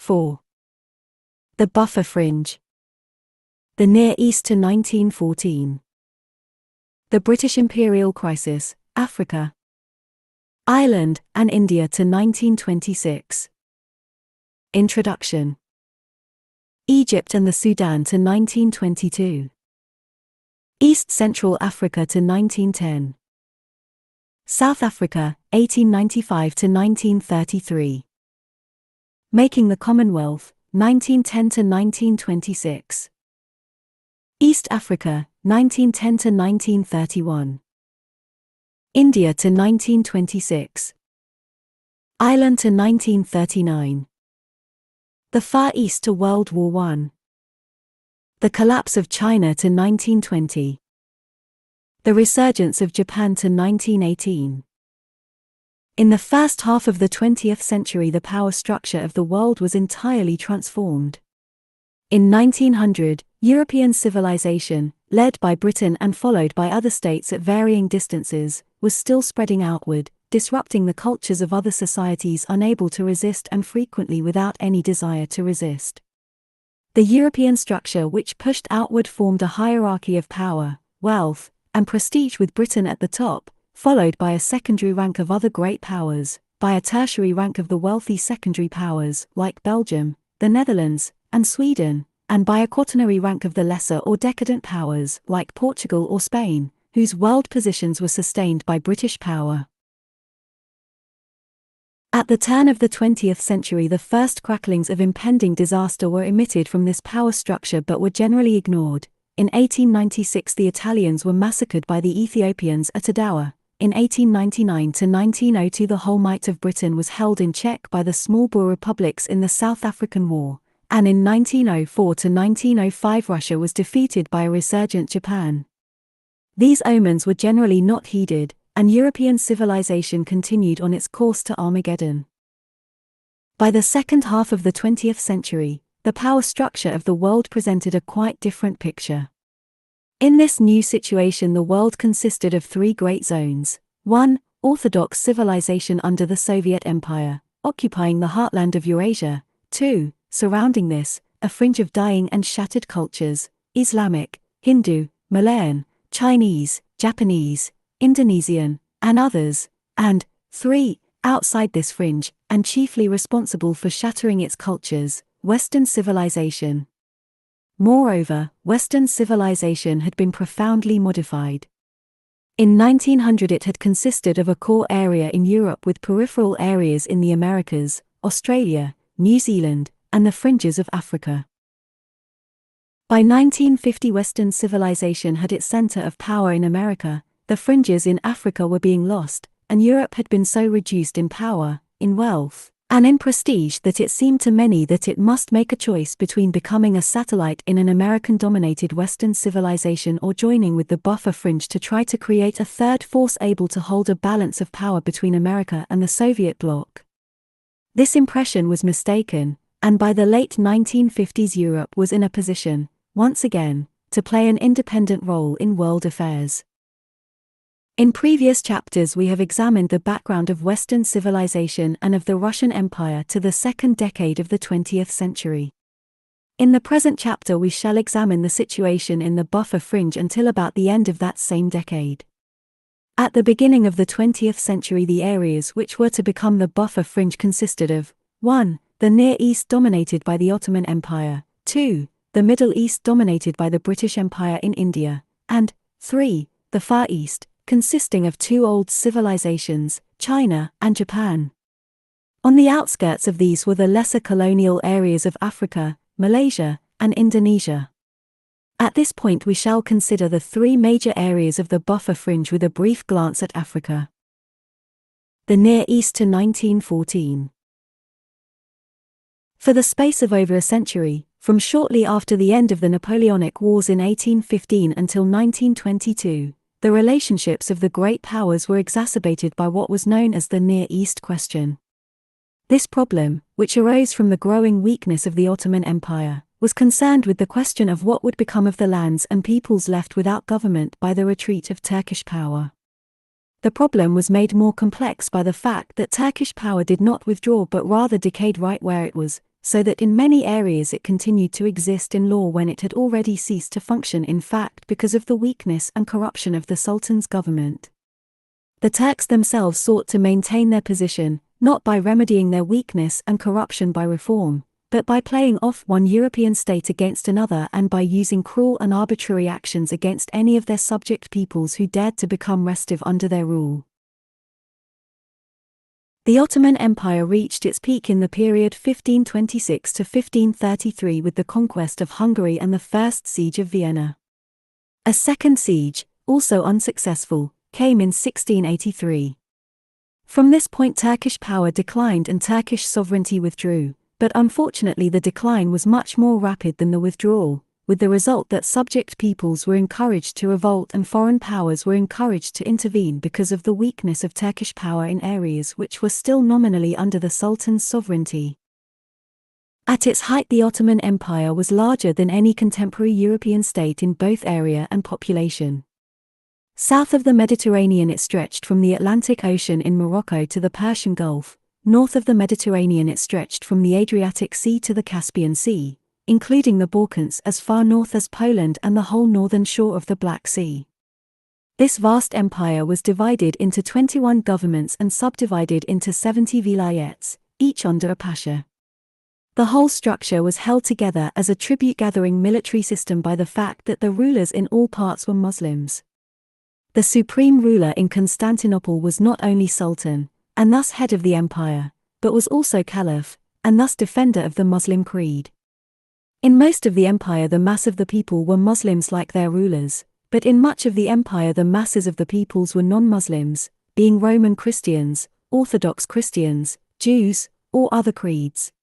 4. The buffer fringe. The Near East to 1914. The British Imperial Crisis, Africa, Ireland, and India to 1926. Introduction. Egypt and the Sudan to 1922. East Central Africa to 1910. South Africa, 1895 to 1933. Making the Commonwealth, 1910 to 1926. East Africa, 1910 to 1931. India to 1926. Ireland to 1939. The Far East to World War I. The collapse of China to 1920. The resurgence of Japan to 1918. In the first half of the 20th century, the power structure of the world was entirely transformed. In 1900, European civilization, led by Britain and followed by other states at varying distances, was still spreading outward, disrupting the cultures of other societies unable to resist and frequently without any desire to resist. The European structure which pushed outward formed a hierarchy of power, wealth, and prestige, with Britain at the top, followed by a secondary rank of other great powers, by a tertiary rank of the wealthy secondary powers like Belgium, the Netherlands, and Sweden, and by a quaternary rank of the lesser or decadent powers like Portugal or Spain, whose world positions were sustained by British power. At the turn of the 20th century, the first cracklings of impending disaster were emitted from this power structure but were generally ignored. In 1896 the Italians were massacred by the Ethiopians at Adowa. In 1899 to 1902 the whole might of Britain was held in check by the small Boer republics in the South African War, and in 1904 to 1905 Russia was defeated by a resurgent Japan. These omens were generally not heeded, and European civilization continued on its course to Armageddon. By the second half of the 20th century, the power structure of the world presented a quite different picture. In this new situation, the world consisted of three great zones. 1. Orthodox civilization under the Soviet Empire, occupying the heartland of Eurasia. 2. Surrounding this, a fringe of dying and shattered cultures, Islamic, Hindu, Malayan, Chinese, Japanese, Indonesian, and others. And 3. Outside this fringe, and chiefly responsible for shattering its cultures, Western civilization. Moreover, Western civilization had been profoundly modified. In 1900 it had consisted of a core area in Europe with peripheral areas in the Americas, Australia, New Zealand, and the fringes of Africa. By 1950 Western civilization had its center of power in America, the fringes in Africa were being lost, and Europe had been so reduced in power, in wealth, and in prestige that it seemed to many that it must make a choice between becoming a satellite in an American-dominated Western civilization or joining with the buffer fringe to try to create a third force able to hold a balance of power between America and the Soviet bloc. This impression was mistaken, and by the late 1950s Europe was in a position, once again, to play an independent role in world affairs. In previous chapters we have examined the background of Western civilization and of the Russian Empire to the second decade of the 20th century. In the present chapter we shall examine the situation in the buffer fringe until about the end of that same decade. At the beginning of the 20th century the areas which were to become the buffer fringe consisted of 1. The Near East dominated by the Ottoman Empire, 2. The Middle East dominated by the British Empire in India, and 3. The Far East, consisting of two old civilizations, China and Japan. On the outskirts of these were the lesser colonial areas of Africa, Malaysia, and Indonesia. At this point we shall consider the three major areas of the buffer fringe with a brief glance at Africa. The Near East to 1914. For the space of over a century, from shortly after the end of the Napoleonic Wars in 1815 until 1922, the relationships of the great powers were exacerbated by what was known as the Near East question. This problem, which arose from the growing weakness of the Ottoman Empire, was concerned with the question of what would become of the lands and peoples left without government by the retreat of Turkish power. The problem was made more complex by the fact that Turkish power did not withdraw but rather decayed right where it was, so that in many areas it continued to exist in law when it had already ceased to function in fact because of the weakness and corruption of the Sultan's government. The Turks themselves sought to maintain their position, not by remedying their weakness and corruption by reform, but by playing off one European state against another and by using cruel and arbitrary actions against any of their subject peoples who dared to become restive under their rule. The Ottoman Empire reached its peak in the period 1526 to 1533 with the conquest of Hungary and the First Siege of Vienna. A second siege, also unsuccessful, came in 1683. From this point Turkish power declined and Turkish sovereignty withdrew, but unfortunately the decline was much more rapid than the withdrawal, with the result that subject peoples were encouraged to revolt and foreign powers were encouraged to intervene because of the weakness of Turkish power in areas which were still nominally under the Sultan's sovereignty. At its height the Ottoman Empire was larger than any contemporary European state in both area and population. South of the Mediterranean it stretched from the Atlantic Ocean in Morocco to the Persian Gulf, north of the Mediterranean it stretched from the Adriatic Sea to the Caspian Sea, including the Balkans as far north as Poland and the whole northern shore of the Black Sea. This vast empire was divided into 21 governments and subdivided into 70 vilayets, each under a pasha. The whole structure was held together as a tribute-gathering military system by the fact that the rulers in all parts were Muslims. The supreme ruler in Constantinople was not only Sultan, and thus head of the empire, but was also Caliph, and thus defender of the Muslim creed. In most of the empire the mass of the people were Muslims like their rulers, but in much of the empire the masses of the peoples were non-Muslims, being Roman Christians, Orthodox Christians, Jews, or other creeds.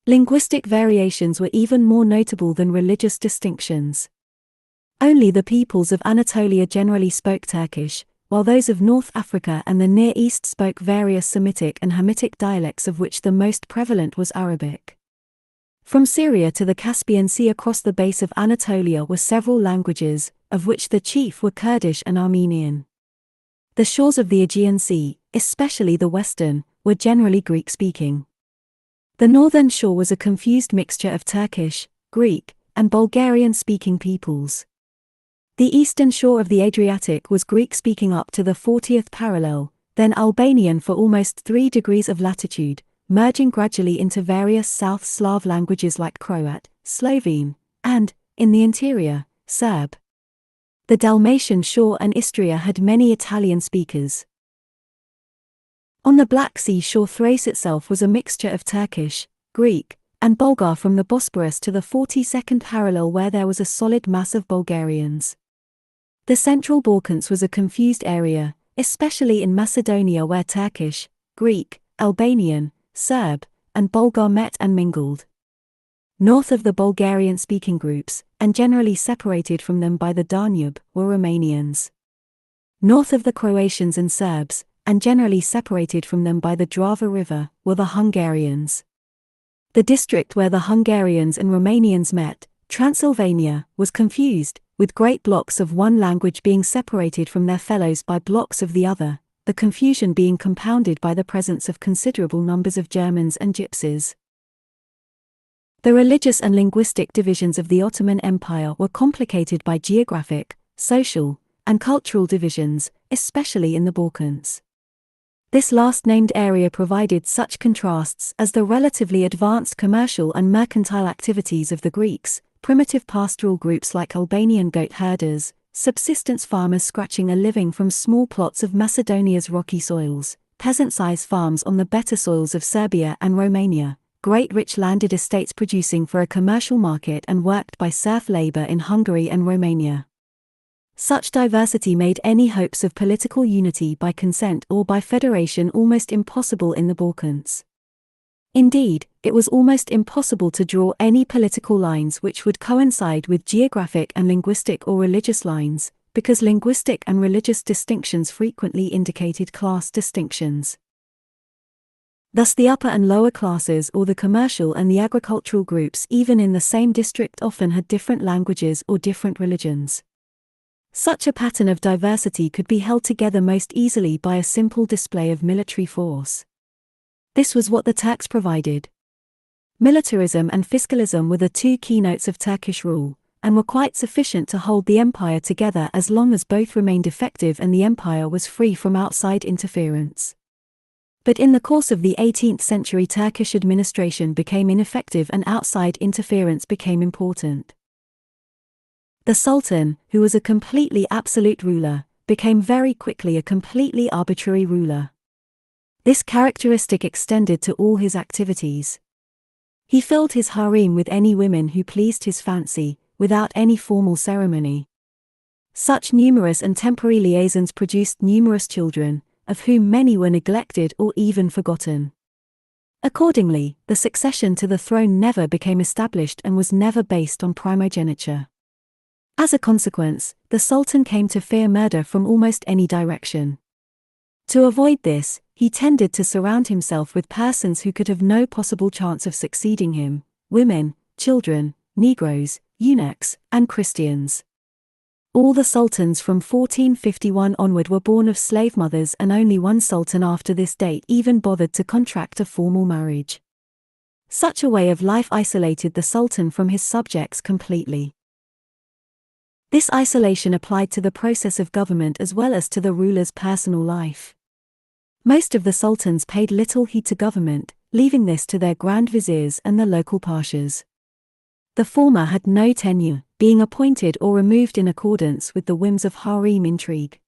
Linguistic variations were even more notable than religious distinctions. Only the peoples of Anatolia generally spoke Turkish, while those of North Africa and the Near East spoke various Semitic and Hamitic dialects of which the most prevalent was Arabic. From Syria to the Caspian Sea across the base of Anatolia were several languages, of which the chief were Kurdish and Armenian. The shores of the Aegean Sea, especially the western, were generally Greek-speaking. The northern shore was a confused mixture of Turkish, Greek, and Bulgarian-speaking peoples. The eastern shore of the Adriatic was Greek-speaking up to the 40th parallel, then Albanian for almost 3 degrees of latitude, merging gradually into various South Slav languages like Croat, Slovene, and, in the interior, Serb. The Dalmatian shore and Istria had many Italian speakers. On the Black Sea shore Thrace itself was a mixture of Turkish, Greek, and Bulgar from the Bosporus to the 42nd parallel where there was a solid mass of Bulgarians. The Central Balkans was a confused area, especially in Macedonia where Turkish, Greek, Albanian, Serb, and Bulgar met and mingled. North of the Bulgarian-speaking groups, and generally separated from them by the Danube, were Romanians. North of the Croatians and Serbs, and generally separated from them by the Drava River, were the Hungarians. The district where the Hungarians and Romanians met, Transylvania, was confused, with great blocks of one language being separated from their fellows by blocks of the other, the confusion being compounded by the presence of considerable numbers of Germans and Gypsies. The religious and linguistic divisions of the Ottoman Empire were complicated by geographic, social, and cultural divisions, especially in the Balkans. This last-named area provided such contrasts as the relatively advanced commercial and mercantile activities of the Greeks, primitive pastoral groups like Albanian goat herders, subsistence farmers scratching a living from small plots of Macedonia's rocky soils, peasant-sized farms on the better soils of Serbia and Romania, great rich landed estates producing for a commercial market and worked by serf labor in Hungary and Romania. Such diversity made any hopes of political unity by consent or by federation almost impossible in the Balkans. Indeed, it was almost impossible to draw any political lines which would coincide with geographic and linguistic or religious lines, because linguistic and religious distinctions frequently indicated class distinctions. Thus the upper and lower classes or the commercial and the agricultural groups even in the same district often had different languages or different religions. Such a pattern of diversity could be held together most easily by a simple display of military force. This was what the Turks provided. Militarism and fiscalism were the two keynotes of Turkish rule, and were quite sufficient to hold the empire together as long as both remained effective and the empire was free from outside interference. But in the course of the 18th century, Turkish administration became ineffective and outside interference became important. The Sultan, who was a completely absolute ruler, became very quickly a completely arbitrary ruler. This characteristic extended to all his activities. He filled his harem with any women who pleased his fancy, without any formal ceremony. Such numerous and temporary liaisons produced numerous children, of whom many were neglected or even forgotten. Accordingly, the succession to the throne never became established and was never based on primogeniture. As a consequence, the Sultan came to fear murder from almost any direction. To avoid this, he tended to surround himself with persons who could have no possible chance of succeeding him: women, children, Negroes, eunuchs, and Christians. All the sultans from 1451 onward were born of slave mothers, and only one sultan after this date even bothered to contract a formal marriage. Such a way of life isolated the sultan from his subjects completely. This isolation applied to the process of government as well as to the ruler's personal life. Most of the sultans paid little heed to government, leaving this to their grand viziers and the local pashas. The former had no tenure, being appointed or removed in accordance with the whims of harem intrigue.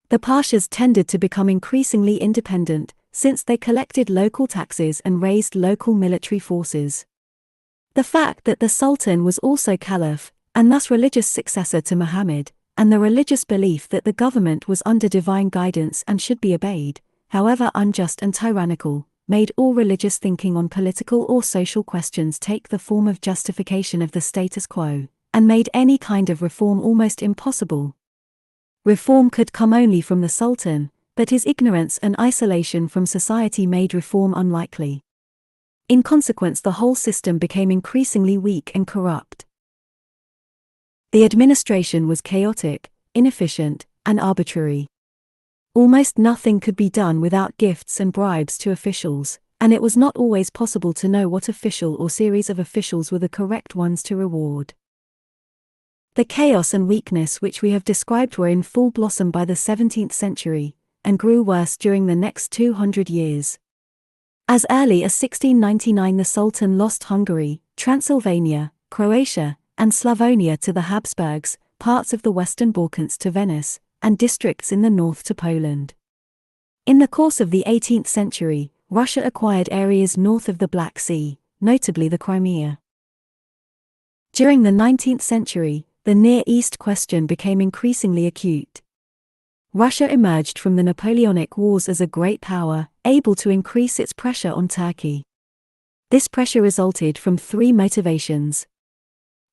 The pashas tended to become increasingly independent, since they collected local taxes and raised local military forces. The fact that the sultan was also caliph, and thus religious successor to Muhammad, and the religious belief that the government was under divine guidance and should be obeyed, however unjust and tyrannical, made all religious thinking on political or social questions take the form of justification of the status quo, and made any kind of reform almost impossible. Reform could come only from the sultan, but his ignorance and isolation from society made reform unlikely. In consequence, the whole system became increasingly weak and corrupt. The administration was chaotic, inefficient, and arbitrary. Almost nothing could be done without gifts and bribes to officials, and it was not always possible to know what official or series of officials were the correct ones to reward. The chaos and weakness which we have described were in full blossom by the 17th century, and grew worse during the next 200 years. As early as 1699 the Sultan lost Hungary, Transylvania, Croatia, and Slavonia to the Habsburgs, parts of the Western Balkans to Venice, and districts in the north to Poland. In the course of the 18th century, Russia acquired areas north of the Black Sea, notably the Crimea. During the 19th century, the Near East question became increasingly acute. Russia emerged from the Napoleonic Wars as a great power, able to increase its pressure on Turkey. This pressure resulted from three motivations.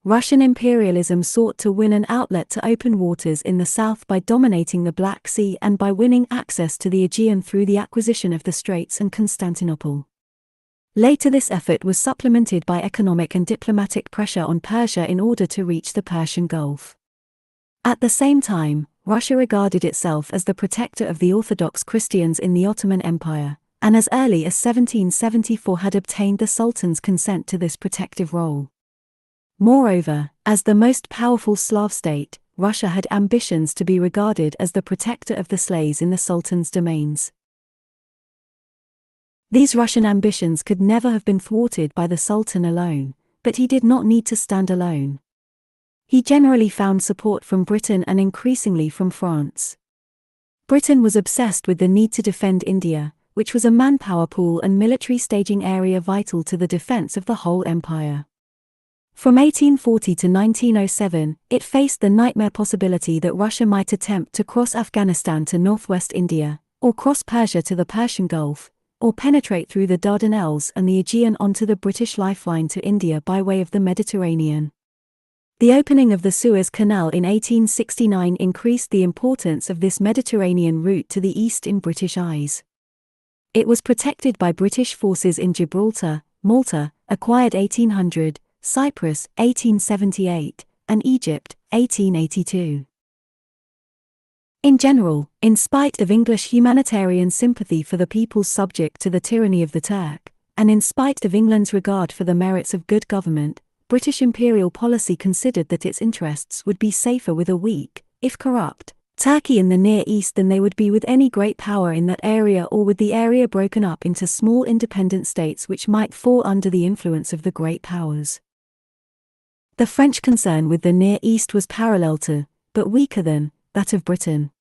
Russian imperialism sought to win an outlet to open waters in the south by dominating the Black Sea and by winning access to the Aegean through the acquisition of the Straits and Constantinople. Later, this effort was supplemented by economic and diplomatic pressure on Persia in order to reach the Persian Gulf. At the same time, Russia regarded itself as the protector of the Orthodox Christians in the Ottoman Empire, and as early as 1774 had obtained the Sultan's consent to this protective role. Moreover, as the most powerful Slav state, Russia had ambitions to be regarded as the protector of the slavs in the Sultan's domains. These Russian ambitions could never have been thwarted by the Sultan alone, but he did not need to stand alone. He generally found support from Britain and increasingly from France. Britain was obsessed with the need to defend India, which was a manpower pool and military staging area vital to the defense of the whole empire. From 1840 to 1907, it faced the nightmare possibility that Russia might attempt to cross Afghanistan to northwest India, or cross Persia to the Persian Gulf, or penetrate through the Dardanelles and the Aegean onto the British lifeline to India by way of the Mediterranean. The opening of the Suez Canal in 1869 increased the importance of this Mediterranean route to the east in British eyes. It was protected by British forces in Gibraltar, Malta, acquired 1800, Cyprus, 1878, and Egypt, 1882. In general, in spite of English humanitarian sympathy for the peoples subject to the tyranny of the Turk, and in spite of England's regard for the merits of good government, British imperial policy considered that its interests would be safer with a weak, if corrupt, Turkey in the Near East than they would be with any great power in that area, or with the area broken up into small independent states which might fall under the influence of the great powers. The French concern with the Near East was parallel to, but weaker than, that of Britain.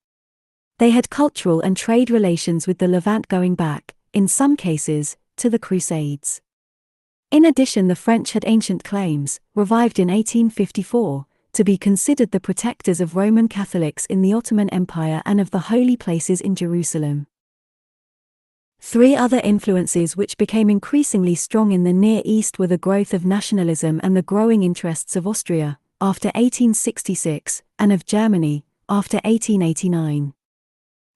They had cultural and trade relations with the Levant going back, in some cases, to the Crusades. In addition, the French had ancient claims, revived in 1854, to be considered the protectors of Roman Catholics in the Ottoman Empire and of the holy places in Jerusalem. Three other influences which became increasingly strong in the Near East were the growth of nationalism and the growing interests of Austria, after 1866, and of Germany, after 1889.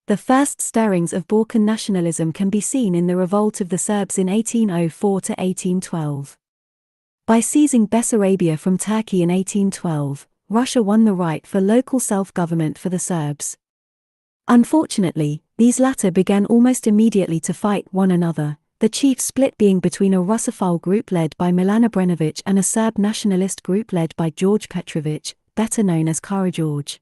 The first stirrings of Balkan nationalism can be seen in the revolt of the Serbs in 1804 to 1812. By seizing Bessarabia from Turkey in 1812, Russia won the right for local self-government for the Serbs. Unfortunately, these latter began almost immediately to fight one another, the chief split being between a Russophile group led by Milan Obrenović and a Serb nationalist group led by George Petrović, better known as Karađorđe.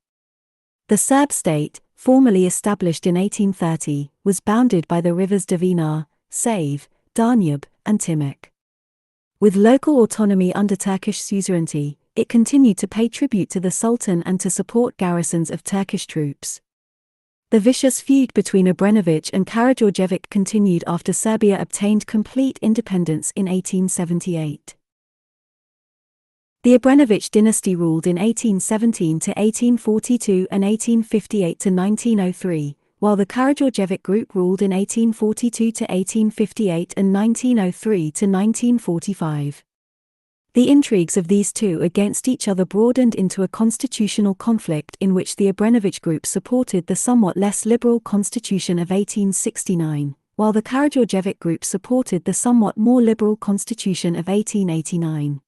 The Serb state, formally established in 1830, was bounded by the rivers Drina, Save, Danube, and Timok. With local autonomy under Turkish suzerainty, it continued to pay tribute to the Sultan and to support garrisons of Turkish troops. The vicious feud between Obrenović and Karađorđević continued after Serbia obtained complete independence in 1878. The Obrenović dynasty ruled in 1817 to 1842 and 1858 to 1903, while the Karađorđević group ruled in 1842 to 1858 and 1903 to 1945. The intrigues of these two against each other broadened into a constitutional conflict in which the Obrenović group supported the somewhat less liberal Constitution of 1869, while the Karađorđević group supported the somewhat more liberal Constitution of 1889.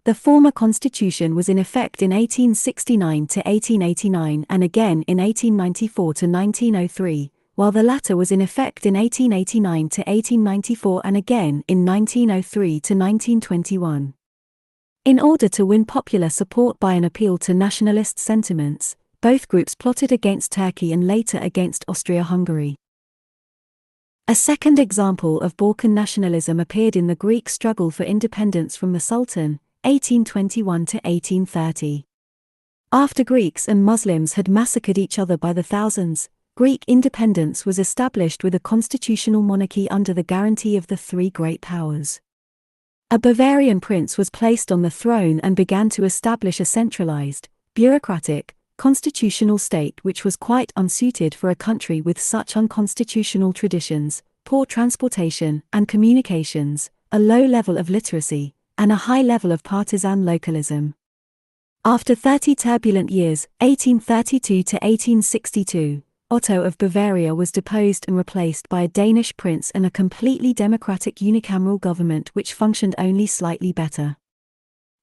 The former constitution was in effect in 1869 to 1889 and again in 1894 to 1903, while the latter was in effect in 1889 to 1894 and again in 1903 to 1921. In order to win popular support by an appeal to nationalist sentiments, both groups plotted against Turkey and later against Austria-Hungary. A second example of Balkan nationalism appeared in the Greek struggle for independence from the Sultan, 1821 to 1830. After Greeks and Muslims had massacred each other by the thousands, Greek independence was established with a constitutional monarchy under the guarantee of the three great powers. A Bavarian prince was placed on the throne and began to establish a centralized, bureaucratic, constitutional state which was quite unsuited for a country with such unconstitutional traditions, poor transportation and communications, a low level of literacy, and a high level of partisan localism. After 30 turbulent years, 1832 to 1862, Otto of Bavaria was deposed and replaced by a Danish prince and a completely democratic unicameral government which functioned only slightly better.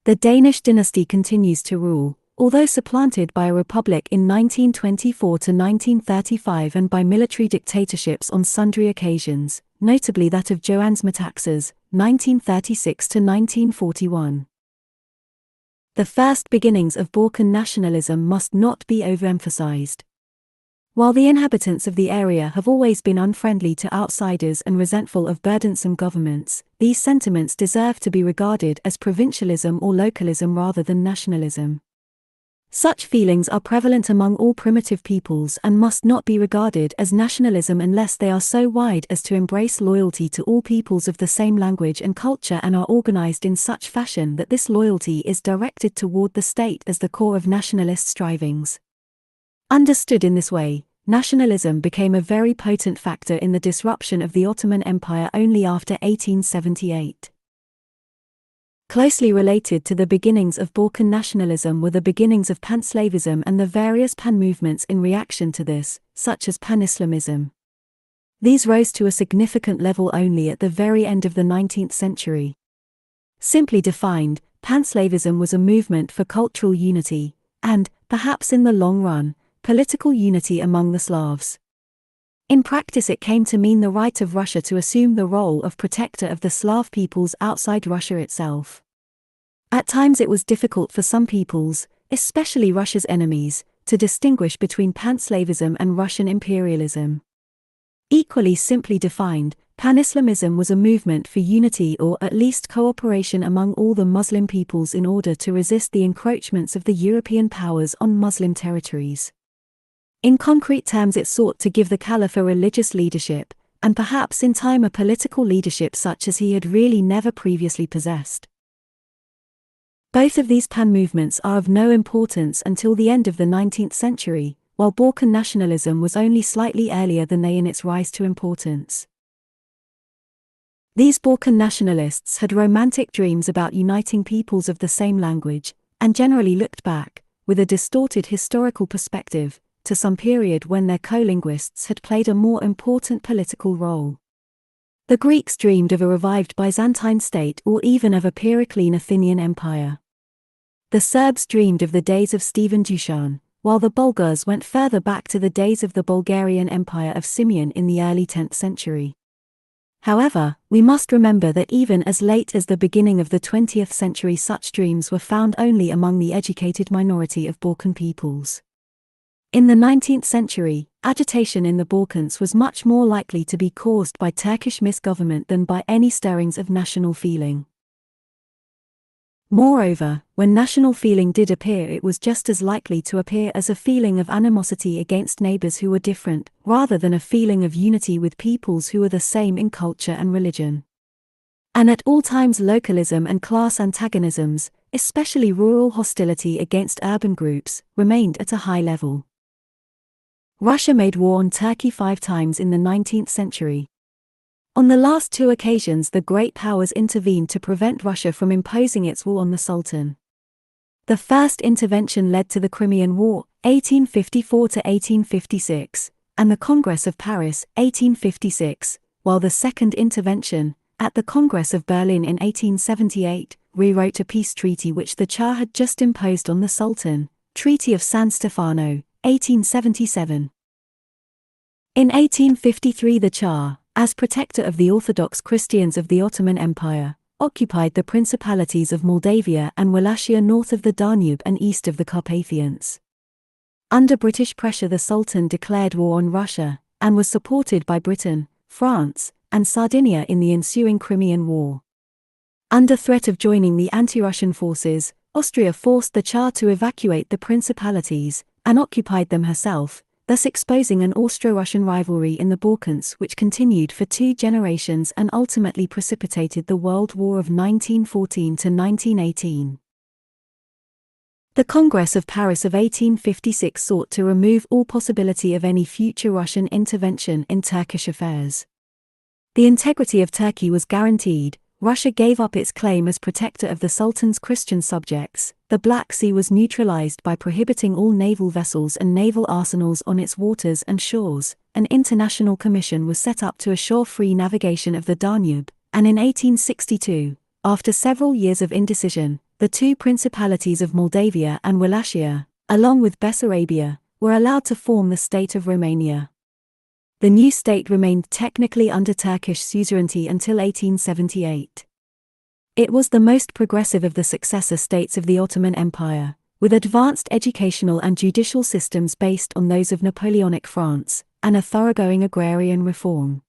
The Danish dynasty continues to rule, although supplanted by a republic in 1924 to 1935 and by military dictatorships on sundry occasions, notably that of Johannes Metaxas, 1936 to 1941. The first beginnings of Balkan nationalism must not be overemphasized. While the inhabitants of the area have always been unfriendly to outsiders and resentful of burdensome governments, these sentiments deserve to be regarded as provincialism or localism rather than nationalism. Such feelings are prevalent among all primitive peoples and must not be regarded as nationalism unless they are so wide as to embrace loyalty to all peoples of the same language and culture and are organized in such fashion that this loyalty is directed toward the state as the core of nationalist strivings. Understood in this way, nationalism became a very potent factor in the disruption of the Ottoman Empire only after 1878. Closely related to the beginnings of Balkan nationalism were the beginnings of pan-Slavism and the various pan-movements in reaction to this, such as pan-Islamism. These rose to a significant level only at the very end of the 19th century. Simply defined, pan-Slavism was a movement for cultural unity, and, perhaps in the long run, political unity among the Slavs. In practice, it came to mean the right of Russia to assume the role of protector of the Slav peoples outside Russia itself. At times it was difficult for some peoples, especially Russia's enemies, to distinguish between pan-Slavism and Russian imperialism. Equally simply defined, pan-Islamism was a movement for unity or at least cooperation among all the Muslim peoples in order to resist the encroachments of the European powers on Muslim territories. In concrete terms, it sought to give the Caliph a religious leadership, and perhaps in time a political leadership such as he had really never previously possessed. Both of these pan-movements are of no importance until the end of the 19th century, while Balkan nationalism was only slightly earlier than they in its rise to importance. These Balkan nationalists had romantic dreams about uniting peoples of the same language, and generally looked back, with a distorted historical perspective, to some period when their co-linguists had played a more important political role. The Greeks dreamed of a revived Byzantine state or even of a Periclean Athenian empire. The Serbs dreamed of the days of Stephen Dusan, while the Bulgars went further back to the days of the Bulgarian Empire of Simeon in the early 10th century. However, we must remember that even as late as the beginning of the 20th century such dreams were found only among the educated minority of Balkan peoples. In the 19th century, agitation in the Balkans was much more likely to be caused by Turkish misgovernment than by any stirrings of national feeling. Moreover, when national feeling did appear, it was just as likely to appear as a feeling of animosity against neighbors who were different, rather than a feeling of unity with peoples who were the same in culture and religion. And at all times localism and class antagonisms, especially rural hostility against urban groups, remained at a high level. Russia made war on Turkey 5 times in the 19th century. On the last 2 occasions, the great powers intervened to prevent Russia from imposing its will on the Sultan. The first intervention led to the Crimean War, 1854–1856, and the Congress of Paris, 1856, while the second intervention, at the Congress of Berlin in 1878, rewrote a peace treaty which the Tsar had just imposed on the Sultan, Treaty of San Stefano, 1877. In 1853 the Tsar, as protector of the Orthodox Christians of the Ottoman Empire, occupied the principalities of Moldavia and Wallachia north of the Danube and east of the Carpathians. Under British pressure the Sultan declared war on Russia, and was supported by Britain, France, and Sardinia in the ensuing Crimean War. Under threat of joining the anti-Russian forces, Austria forced the Tsar to evacuate the principalities, and occupied them herself, thus exposing an Austro-Russian rivalry in the Balkans which continued for 2 generations and ultimately precipitated the World War of 1914–1918. The Congress of Paris of 1856 sought to remove all possibility of any future Russian intervention in Turkish affairs. The integrity of Turkey was guaranteed. Russia gave up its claim as protector of the Sultan's Christian subjects. The Black Sea was neutralized by prohibiting all naval vessels and naval arsenals on its waters and shores. An international commission was set up to assure free navigation of the Danube, and in 1862, after several years of indecision, the 2 principalities of Moldavia and Wallachia, along with Bessarabia, were allowed to form the state of Romania. The new state remained technically under Turkish suzerainty until 1878. It was the most progressive of the successor states of the Ottoman Empire, with advanced educational and judicial systems based on those of Napoleonic France, and a thoroughgoing agrarian reform.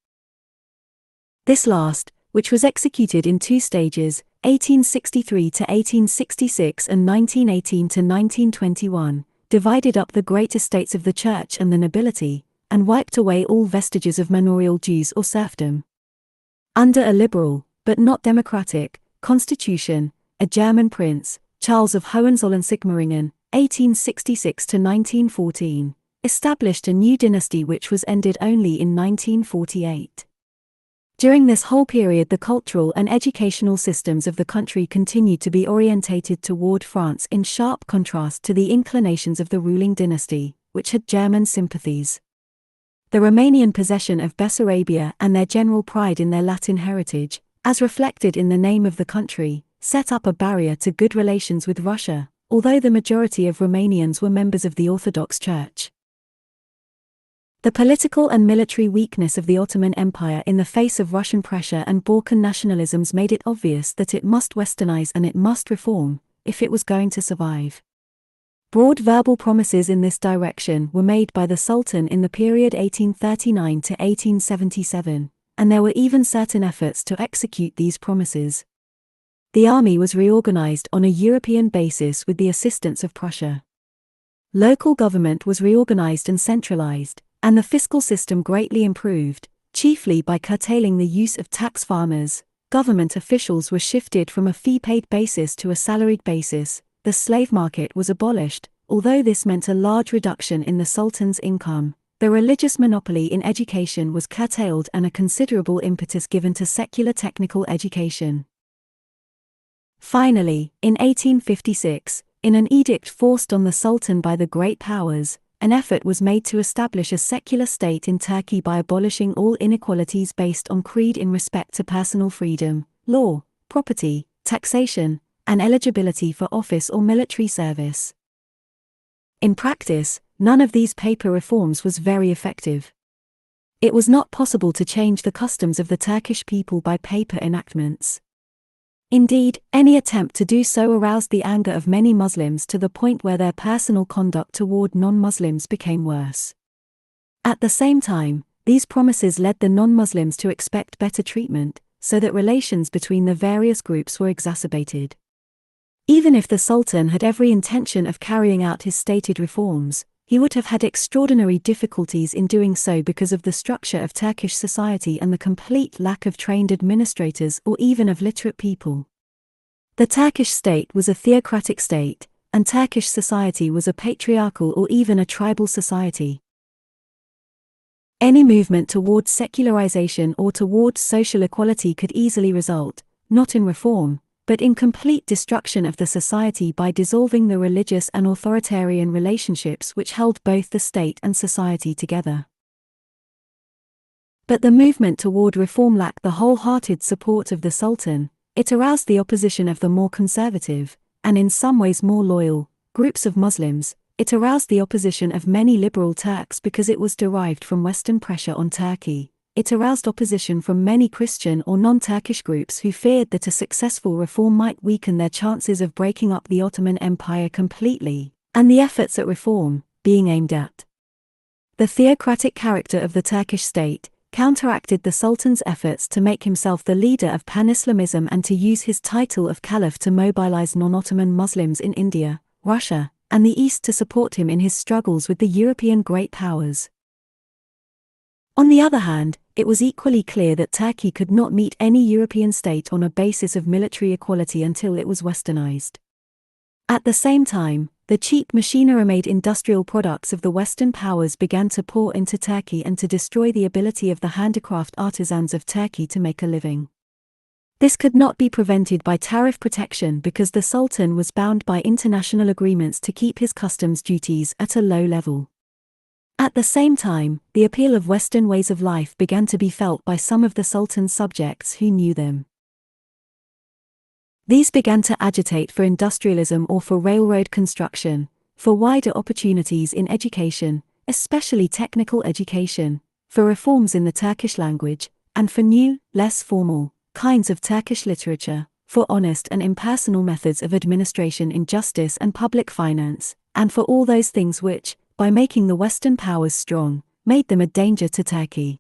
This last, which was executed in 2 stages, 1863–1866 and 1918–1921, divided up the great estates of the church and the nobility, and wiped away all vestiges of manorial dues or serfdom. Under a liberal, but not democratic, constitution, a German prince, Charles of Hohenzollern-Sigmaringen, 1866–1914, established a new dynasty which was ended only in 1948. During this whole period the cultural and educational systems of the country continued to be orientated toward France in sharp contrast to the inclinations of the ruling dynasty, which had German sympathies. The Romanian possession of Bessarabia and their general pride in their Latin heritage, as reflected in the name of the country, set up a barrier to good relations with Russia, although the majority of Romanians were members of the Orthodox Church. The political and military weakness of the Ottoman Empire in the face of Russian pressure and Balkan nationalisms made it obvious that it must westernize and it must reform, if it was going to survive. Broad verbal promises in this direction were made by the Sultan in the period 1839 to 1877, and there were even certain efforts to execute these promises. The army was reorganized on a European basis with the assistance of Prussia. Local government was reorganized and centralized, and the fiscal system greatly improved, chiefly by curtailing the use of tax farmers. Government officials were shifted from a fee-paid basis to a salaried basis. The slave market was abolished, although this meant a large reduction in the Sultan's income. The religious monopoly in education was curtailed and a considerable impetus given to secular technical education. Finally, in 1856, in an edict forced on the Sultan by the Great Powers, an effort was made to establish a secular state in Turkey by abolishing all inequalities based on creed in respect to personal freedom, law, property, taxation, and eligibility for office or military service. In practice, none of these paper reforms was very effective. It was not possible to change the customs of the Turkish people by paper enactments. Indeed, any attempt to do so aroused the anger of many Muslims to the point where their personal conduct toward non-Muslims became worse. At the same time, these promises led the non-Muslims to expect better treatment, so that relations between the various groups were exacerbated. Even if the Sultan had every intention of carrying out his stated reforms, he would have had extraordinary difficulties in doing so because of the structure of Turkish society and the complete lack of trained administrators or even of literate people. The Turkish state was a theocratic state, and Turkish society was a patriarchal or even a tribal society. Any movement towards secularization or towards social equality could easily result, not in reform, but in complete destruction of the society by dissolving the religious and authoritarian relationships which held both the state and society together. But the movement toward reform lacked the wholehearted support of the Sultan. It aroused the opposition of the more conservative, and in some ways more loyal, groups of Muslims. It aroused the opposition of many liberal Turks because it was derived from Western pressure on Turkey. It aroused opposition from many Christian or non-Turkish groups who feared that a successful reform might weaken their chances of breaking up the Ottoman Empire completely, and the efforts at reform, being aimed at the theocratic character of the Turkish state, counteracted the Sultan's efforts to make himself the leader of pan-Islamism and to use his title of Caliph to mobilize non-Ottoman Muslims in India, Russia, and the East to support him in his struggles with the European great powers. On the other hand, it was equally clear that Turkey could not meet any European state on a basis of military equality until it was westernized. At the same time, the cheap machinery-made industrial products of the Western powers began to pour into Turkey and to destroy the ability of the handicraft artisans of Turkey to make a living. This could not be prevented by tariff protection because the Sultan was bound by international agreements to keep his customs duties at a low level. At the same time, the appeal of Western ways of life began to be felt by some of the Sultan's subjects who knew them. These began to agitate for industrialism or for railroad construction, for wider opportunities in education, especially technical education, for reforms in the Turkish language, and for new, less formal, kinds of Turkish literature, for honest and impersonal methods of administration in justice and public finance, and for all those things which, by making the Western powers strong, made them a danger to Turkey.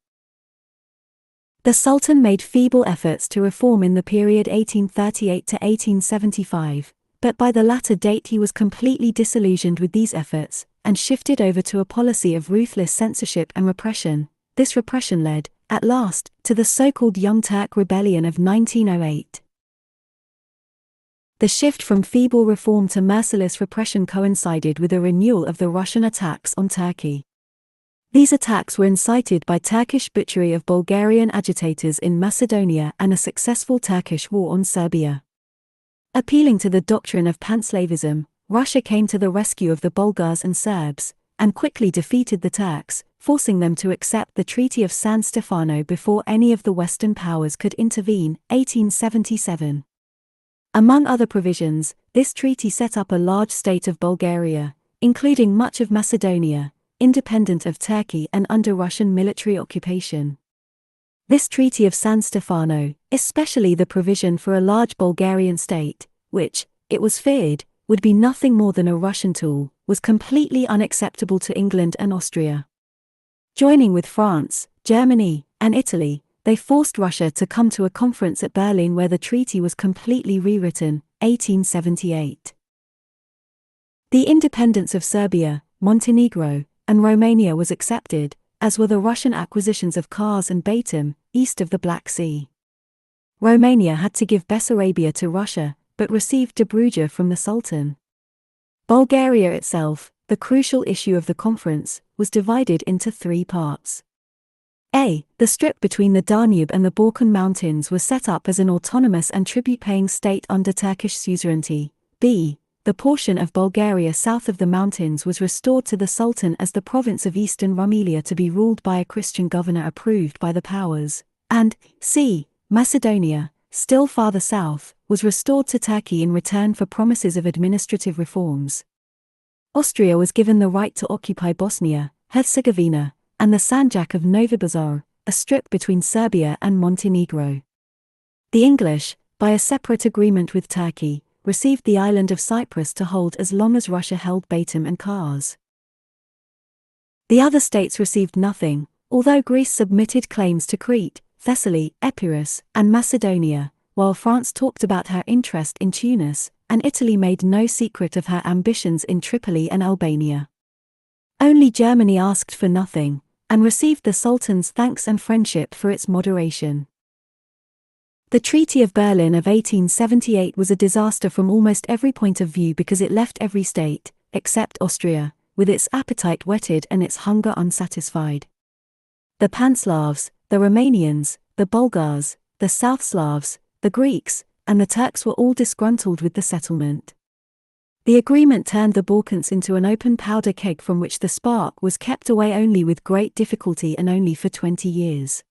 The Sultan made feeble efforts to reform in the period 1838 to 1875, but by the latter date he was completely disillusioned with these efforts, and shifted over to a policy of ruthless censorship and repression. This repression led, at last, to the so-called Young Turk Rebellion of 1908. The shift from feeble reform to merciless repression coincided with a renewal of the Russian attacks on Turkey. These attacks were incited by Turkish butchery of Bulgarian agitators in Macedonia and a successful Turkish war on Serbia. Appealing to the doctrine of panslavism, Russia came to the rescue of the Bulgars and Serbs, and quickly defeated the Turks, forcing them to accept the Treaty of San Stefano before any of the Western powers could intervene, 1877. Among other provisions, this treaty set up a large state of Bulgaria, including much of Macedonia, independent of Turkey and under Russian military occupation. This Treaty of San Stefano, especially the provision for a large Bulgarian state, which, it was feared, would be nothing more than a Russian tool, was completely unacceptable to England and Austria. Joining with France, Germany, and Italy, they forced Russia to come to a conference at Berlin where the treaty was completely rewritten, 1878. The independence of Serbia, Montenegro, and Romania was accepted, as were the Russian acquisitions of Kars and Batum, east of the Black Sea. Romania had to give Bessarabia to Russia, but received Dobruja from the Sultan. Bulgaria itself, the crucial issue of the conference, was divided into three parts. A. The strip between the Danube and the Balkan Mountains was set up as an autonomous and tribute-paying state under Turkish suzerainty. B. The portion of Bulgaria south of the mountains was restored to the Sultan as the province of Eastern Rumelia to be ruled by a Christian governor approved by the powers. And C. Macedonia, still farther south, was restored to Turkey in return for promises of administrative reforms. Austria was given the right to occupy Bosnia, Herzegovina, and the Sanjak of Novi Pazar, a strip between Serbia and Montenegro. The English, by a separate agreement with Turkey, received the island of Cyprus to hold as long as Russia held Batum and Kars. The other states received nothing, although Greece submitted claims to Crete, Thessaly, Epirus, and Macedonia, while France talked about her interest in Tunis, and Italy made no secret of her ambitions in Tripoli and Albania. Only Germany asked for nothing, and received the Sultan's thanks and friendship for its moderation. The Treaty of Berlin of 1878 was a disaster from almost every point of view because it left every state, except Austria, with its appetite whetted and its hunger unsatisfied. The Panslavs, the Romanians, the Bulgars, the South Slavs, the Greeks, and the Turks were all disgruntled with the settlement. The agreement turned the Balkans into an open powder keg from which the spark was kept away only with great difficulty and only for 20 years.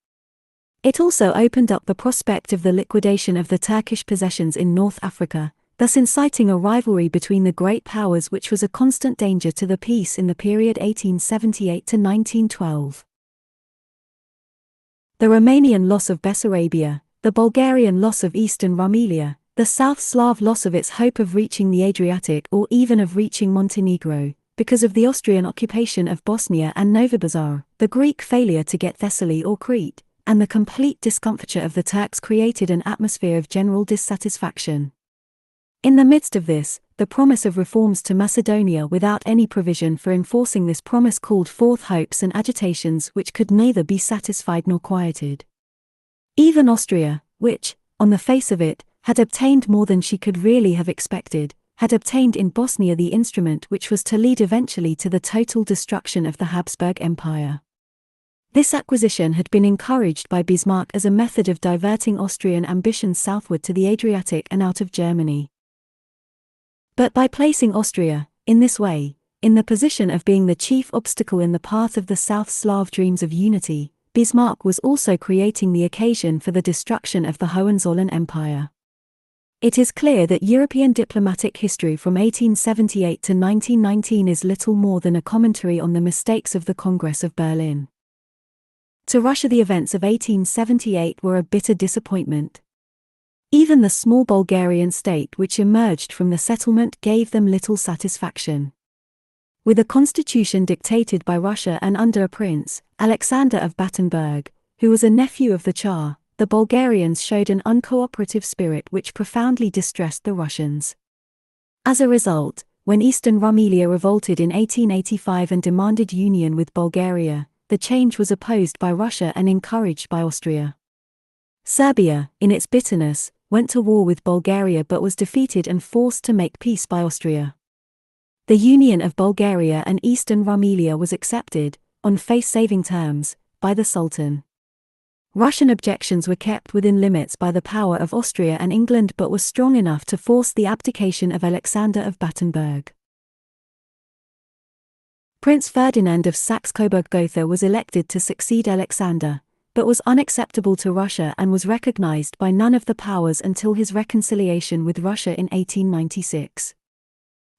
It also opened up the prospect of the liquidation of the Turkish possessions in North Africa, thus inciting a rivalry between the great powers which was a constant danger to the peace in the period 1878 to 1912. The Romanian loss of Bessarabia, the Bulgarian loss of Eastern Rumelia, the South Slav loss of its hope of reaching the Adriatic or even of reaching Montenegro, because of the Austrian occupation of Bosnia and Novi Pazar, the Greek failure to get Thessaly or Crete, and the complete discomfiture of the Turks created an atmosphere of general dissatisfaction. In the midst of this, the promise of reforms to Macedonia without any provision for enforcing this promise called forth hopes and agitations which could neither be satisfied nor quieted. Even Austria, which, on the face of it, had obtained more than she could really have expected, had obtained in Bosnia the instrument which was to lead eventually to the total destruction of the Habsburg Empire. This acquisition had been encouraged by Bismarck as a method of diverting Austrian ambitions southward to the Adriatic and out of Germany. But by placing Austria, in this way, in the position of being the chief obstacle in the path of the South Slav dreams of unity, Bismarck was also creating the occasion for the destruction of the Hohenzollern Empire. It is clear that European diplomatic history from 1878 to 1919 is little more than a commentary on the mistakes of the Congress of Berlin. To Russia the events of 1878 were a bitter disappointment. Even the small Bulgarian state which emerged from the settlement gave them little satisfaction. With a constitution dictated by Russia and under a prince, Alexander of Battenberg, who was a nephew of the Tsar, the Bulgarians showed an uncooperative spirit which profoundly distressed the Russians. As a result, when Eastern Rumelia revolted in 1885 and demanded union with Bulgaria, the change was opposed by Russia and encouraged by Austria. Serbia, in its bitterness, went to war with Bulgaria but was defeated and forced to make peace by Austria. The union of Bulgaria and Eastern Rumelia was accepted, on face-saving terms, by the Sultan. Russian objections were kept within limits by the power of Austria and England but were strong enough to force the abdication of Alexander of Battenberg. Prince Ferdinand of Saxe-Coburg-Gotha was elected to succeed Alexander, but was unacceptable to Russia and was recognized by none of the powers until his reconciliation with Russia in 1896.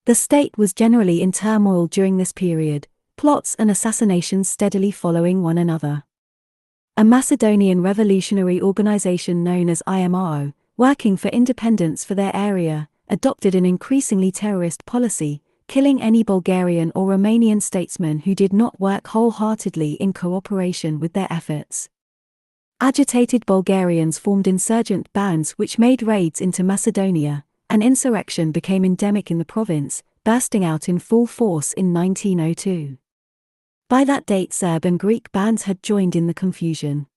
The state was generally in turmoil during this period, plots and assassinations steadily following one another. A Macedonian revolutionary organization known as IMRO, working for independence for their area, adopted an increasingly terrorist policy, killing any Bulgarian or Romanian statesman who did not work wholeheartedly in cooperation with their efforts. Agitated Bulgarians formed insurgent bands which made raids into Macedonia. An insurrection became endemic in the province, bursting out in full force in 1902. By that date, Serb and Greek bands had joined in the confusion.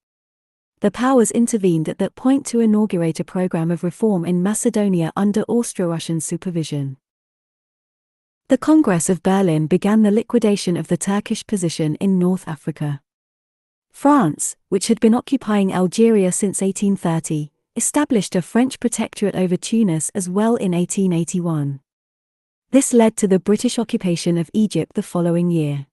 The powers intervened at that point to inaugurate a program of reform in Macedonia under Austro-Russian supervision. The Congress of Berlin began the liquidation of the Turkish position in North Africa. France, which had been occupying Algeria since 1830, established a French protectorate over Tunis as well in 1881. This led to the British occupation of Egypt the following year.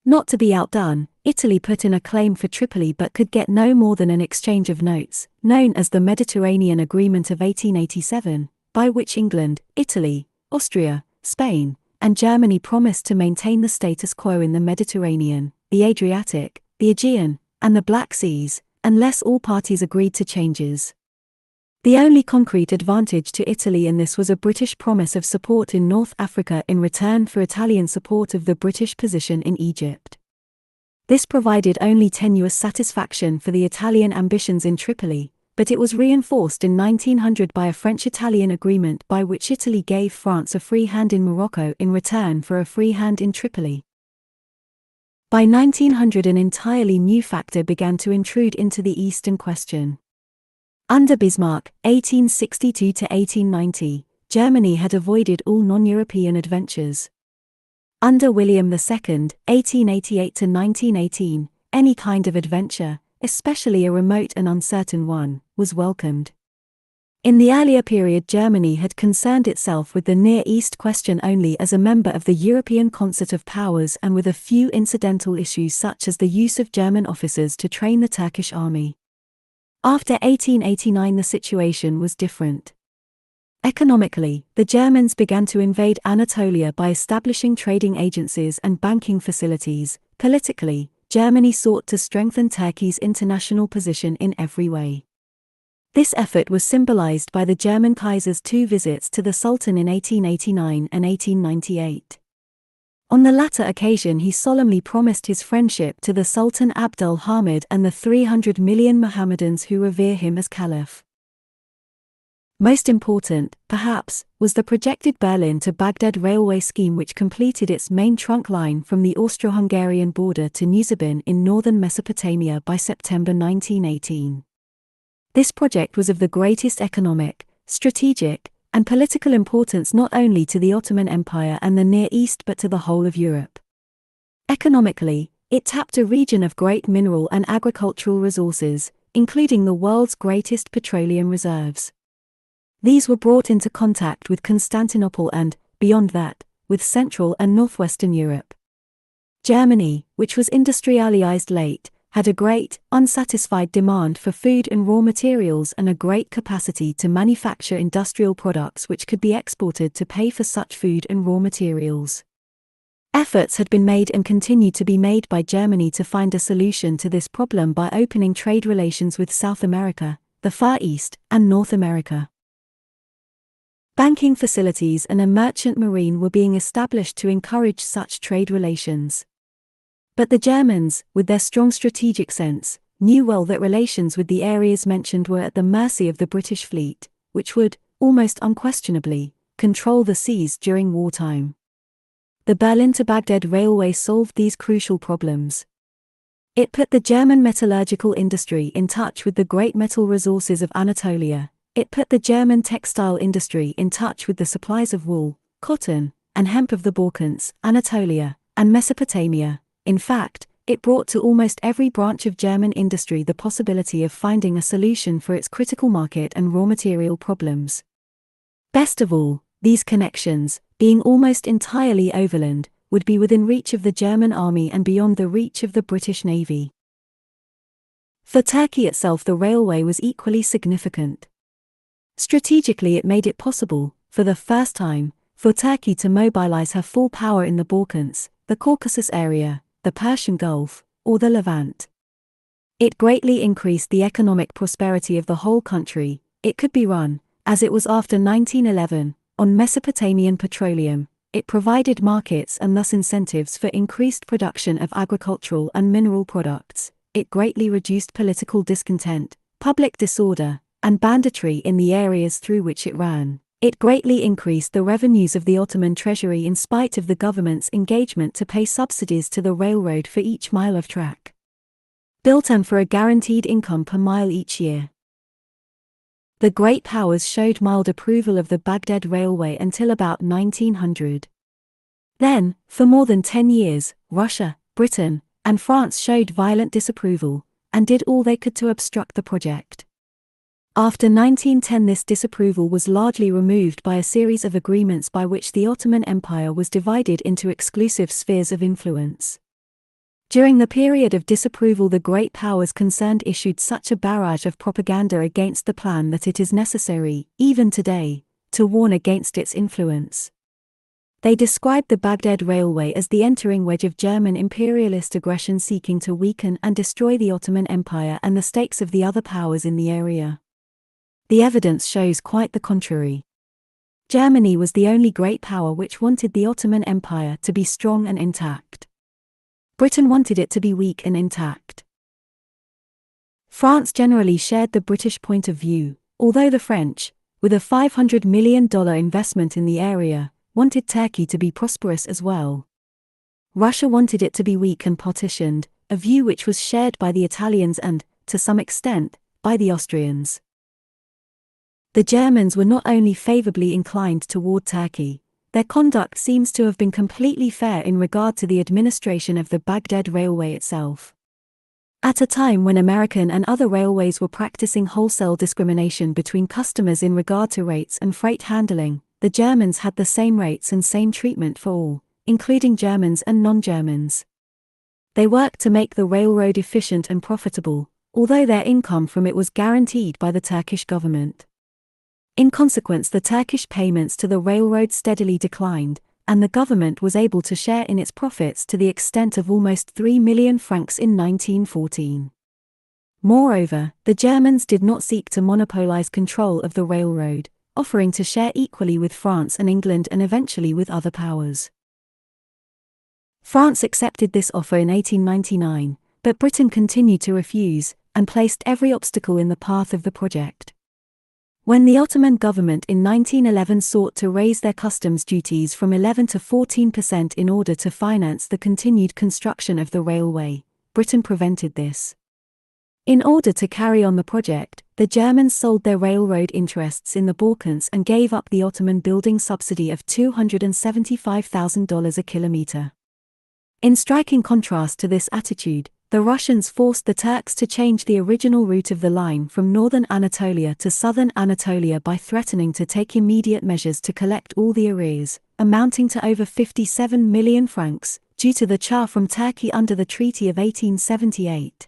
Not to be outdone, Italy put in a claim for Tripoli but could get no more than an exchange of notes, known as the Mediterranean Agreement of 1887, by which England, Italy, Austria, Spain, and Germany promised to maintain the status quo in the Mediterranean, the Adriatic, the Aegean, and the Black Seas, unless all parties agreed to changes. The only concrete advantage to Italy in this was a British promise of support in North Africa in return for Italian support of the British position in Egypt. This provided only tenuous satisfaction for the Italian ambitions in Tripoli, but it was reinforced in 1900 by a French-Italian agreement by which Italy gave France a free hand in Morocco in return for a free hand in Tripoli. By 1900 an entirely new factor began to intrude into the Eastern question. Under Bismarck, 1862–1890, Germany had avoided all non-European adventures. Under William II, 1888–1918, any kind of adventure, especially a remote and uncertain one, was welcomed. In the earlier period, Germany had concerned itself with the Near East question only as a member of the European concert of powers and with a few incidental issues such as the use of German officers to train the Turkish army. After 1889 the situation was different. Economically, the Germans began to invade Anatolia by establishing trading agencies and banking facilities. Politically, Germany sought to strengthen Turkey's international position in every way. This effort was symbolized by the German Kaiser's two visits to the Sultan in 1889 and 1898. On the latter occasion he solemnly promised his friendship to the Sultan Abdul Hamid and the 300 million Mohammedans who revere him as Caliph. Most important, perhaps, was the projected Berlin to Baghdad railway scheme which completed its main trunk line from the Austro-Hungarian border to Nusibin in northern Mesopotamia by September 1918. This project was of the greatest economic, strategic, and political importance not only to the Ottoman Empire and the Near East but to the whole of Europe. Economically, it tapped a region of great mineral and agricultural resources, including the world's greatest petroleum reserves. These were brought into contact with Constantinople and, beyond that, with Central and Northwestern Europe. Germany, which was industrialized late, had a great, unsatisfied demand for food and raw materials and a great capacity to manufacture industrial products which could be exported to pay for such food and raw materials. Efforts had been made and continued to be made by Germany to find a solution to this problem by opening trade relations with South America, the Far East, and North America. Banking facilities and a merchant marine were being established to encourage such trade relations. But the Germans, with their strong strategic sense, knew well that relations with the areas mentioned were at the mercy of the British fleet, which would, almost unquestionably, control the seas during wartime. The Berlin to Baghdad Railway solved these crucial problems. It put the German metallurgical industry in touch with the great metal resources of Anatolia. It put the German textile industry in touch with the supplies of wool, cotton, and hemp of the Balkans, Anatolia, and Mesopotamia. In fact, it brought to almost every branch of German industry the possibility of finding a solution for its critical market and raw material problems. Best of all, these connections, being almost entirely overland, would be within reach of the German army and beyond the reach of the British Navy. For Turkey itself the railway was equally significant. Strategically it made it possible, for the first time, for Turkey to mobilize her full power in the Balkans, the Caucasus area, the Persian Gulf, or the Levant. It greatly increased the economic prosperity of the whole country. It could be run, as it was after 1911, on Mesopotamian petroleum. It provided markets and thus incentives for increased production of agricultural and mineral products. It greatly reduced political discontent, public disorder, and banditry in the areas through which it ran. It greatly increased the revenues of the Ottoman treasury in spite of the government's engagement to pay subsidies to the railroad for each mile of track built and for a guaranteed income per mile each year. The great powers showed mild approval of the Baghdad Railway until about 1900. Then, for more than 10 years, Russia, Britain, and France showed violent disapproval, and did all they could to obstruct the project. After 1910, this disapproval was largely removed by a series of agreements by which the Ottoman Empire was divided into exclusive spheres of influence. During the period of disapproval, the great powers concerned issued such a barrage of propaganda against the plan that it is necessary, even today, to warn against its influence. They described the Baghdad Railway as the entering wedge of German imperialist aggression seeking to weaken and destroy the Ottoman Empire and the stakes of the other powers in the area. The evidence shows quite the contrary. Germany was the only great power which wanted the Ottoman Empire to be strong and intact. Britain wanted it to be weak and intact. France generally shared the British point of view, although the French, with a $500 million investment in the area, wanted Turkey to be prosperous as well. Russia wanted it to be weak and partitioned, a view which was shared by the Italians and, to some extent, by the Austrians. The Germans were not only favorably inclined toward Turkey, their conduct seems to have been completely fair in regard to the administration of the Baghdad Railway itself. At a time when American and other railways were practicing wholesale discrimination between customers in regard to rates and freight handling, the Germans had the same rates and same treatment for all, including Germans and non-Germans. They worked to make the railroad efficient and profitable, although their income from it was guaranteed by the Turkish government. In consequence, the Turkish payments to the railroad steadily declined, and the government was able to share in its profits to the extent of almost 3 million francs in 1914. Moreover, the Germans did not seek to monopolize control of the railroad, offering to share equally with France and England and eventually with other powers. France accepted this offer in 1899, but Britain continued to refuse, and placed every obstacle in the path of the project. When the Ottoman government in 1911 sought to raise their customs duties from 11% to 14% in order to finance the continued construction of the railway, Britain prevented this. In order to carry on the project, the Germans sold their railroad interests in the Balkans and gave up the Ottoman building subsidy of $275,000 a kilometer. In striking contrast to this attitude, the Russians forced the Turks to change the original route of the line from northern Anatolia to southern Anatolia by threatening to take immediate measures to collect all the arrears, amounting to over 57 million francs, due to the Shah from Turkey under the Treaty of 1878.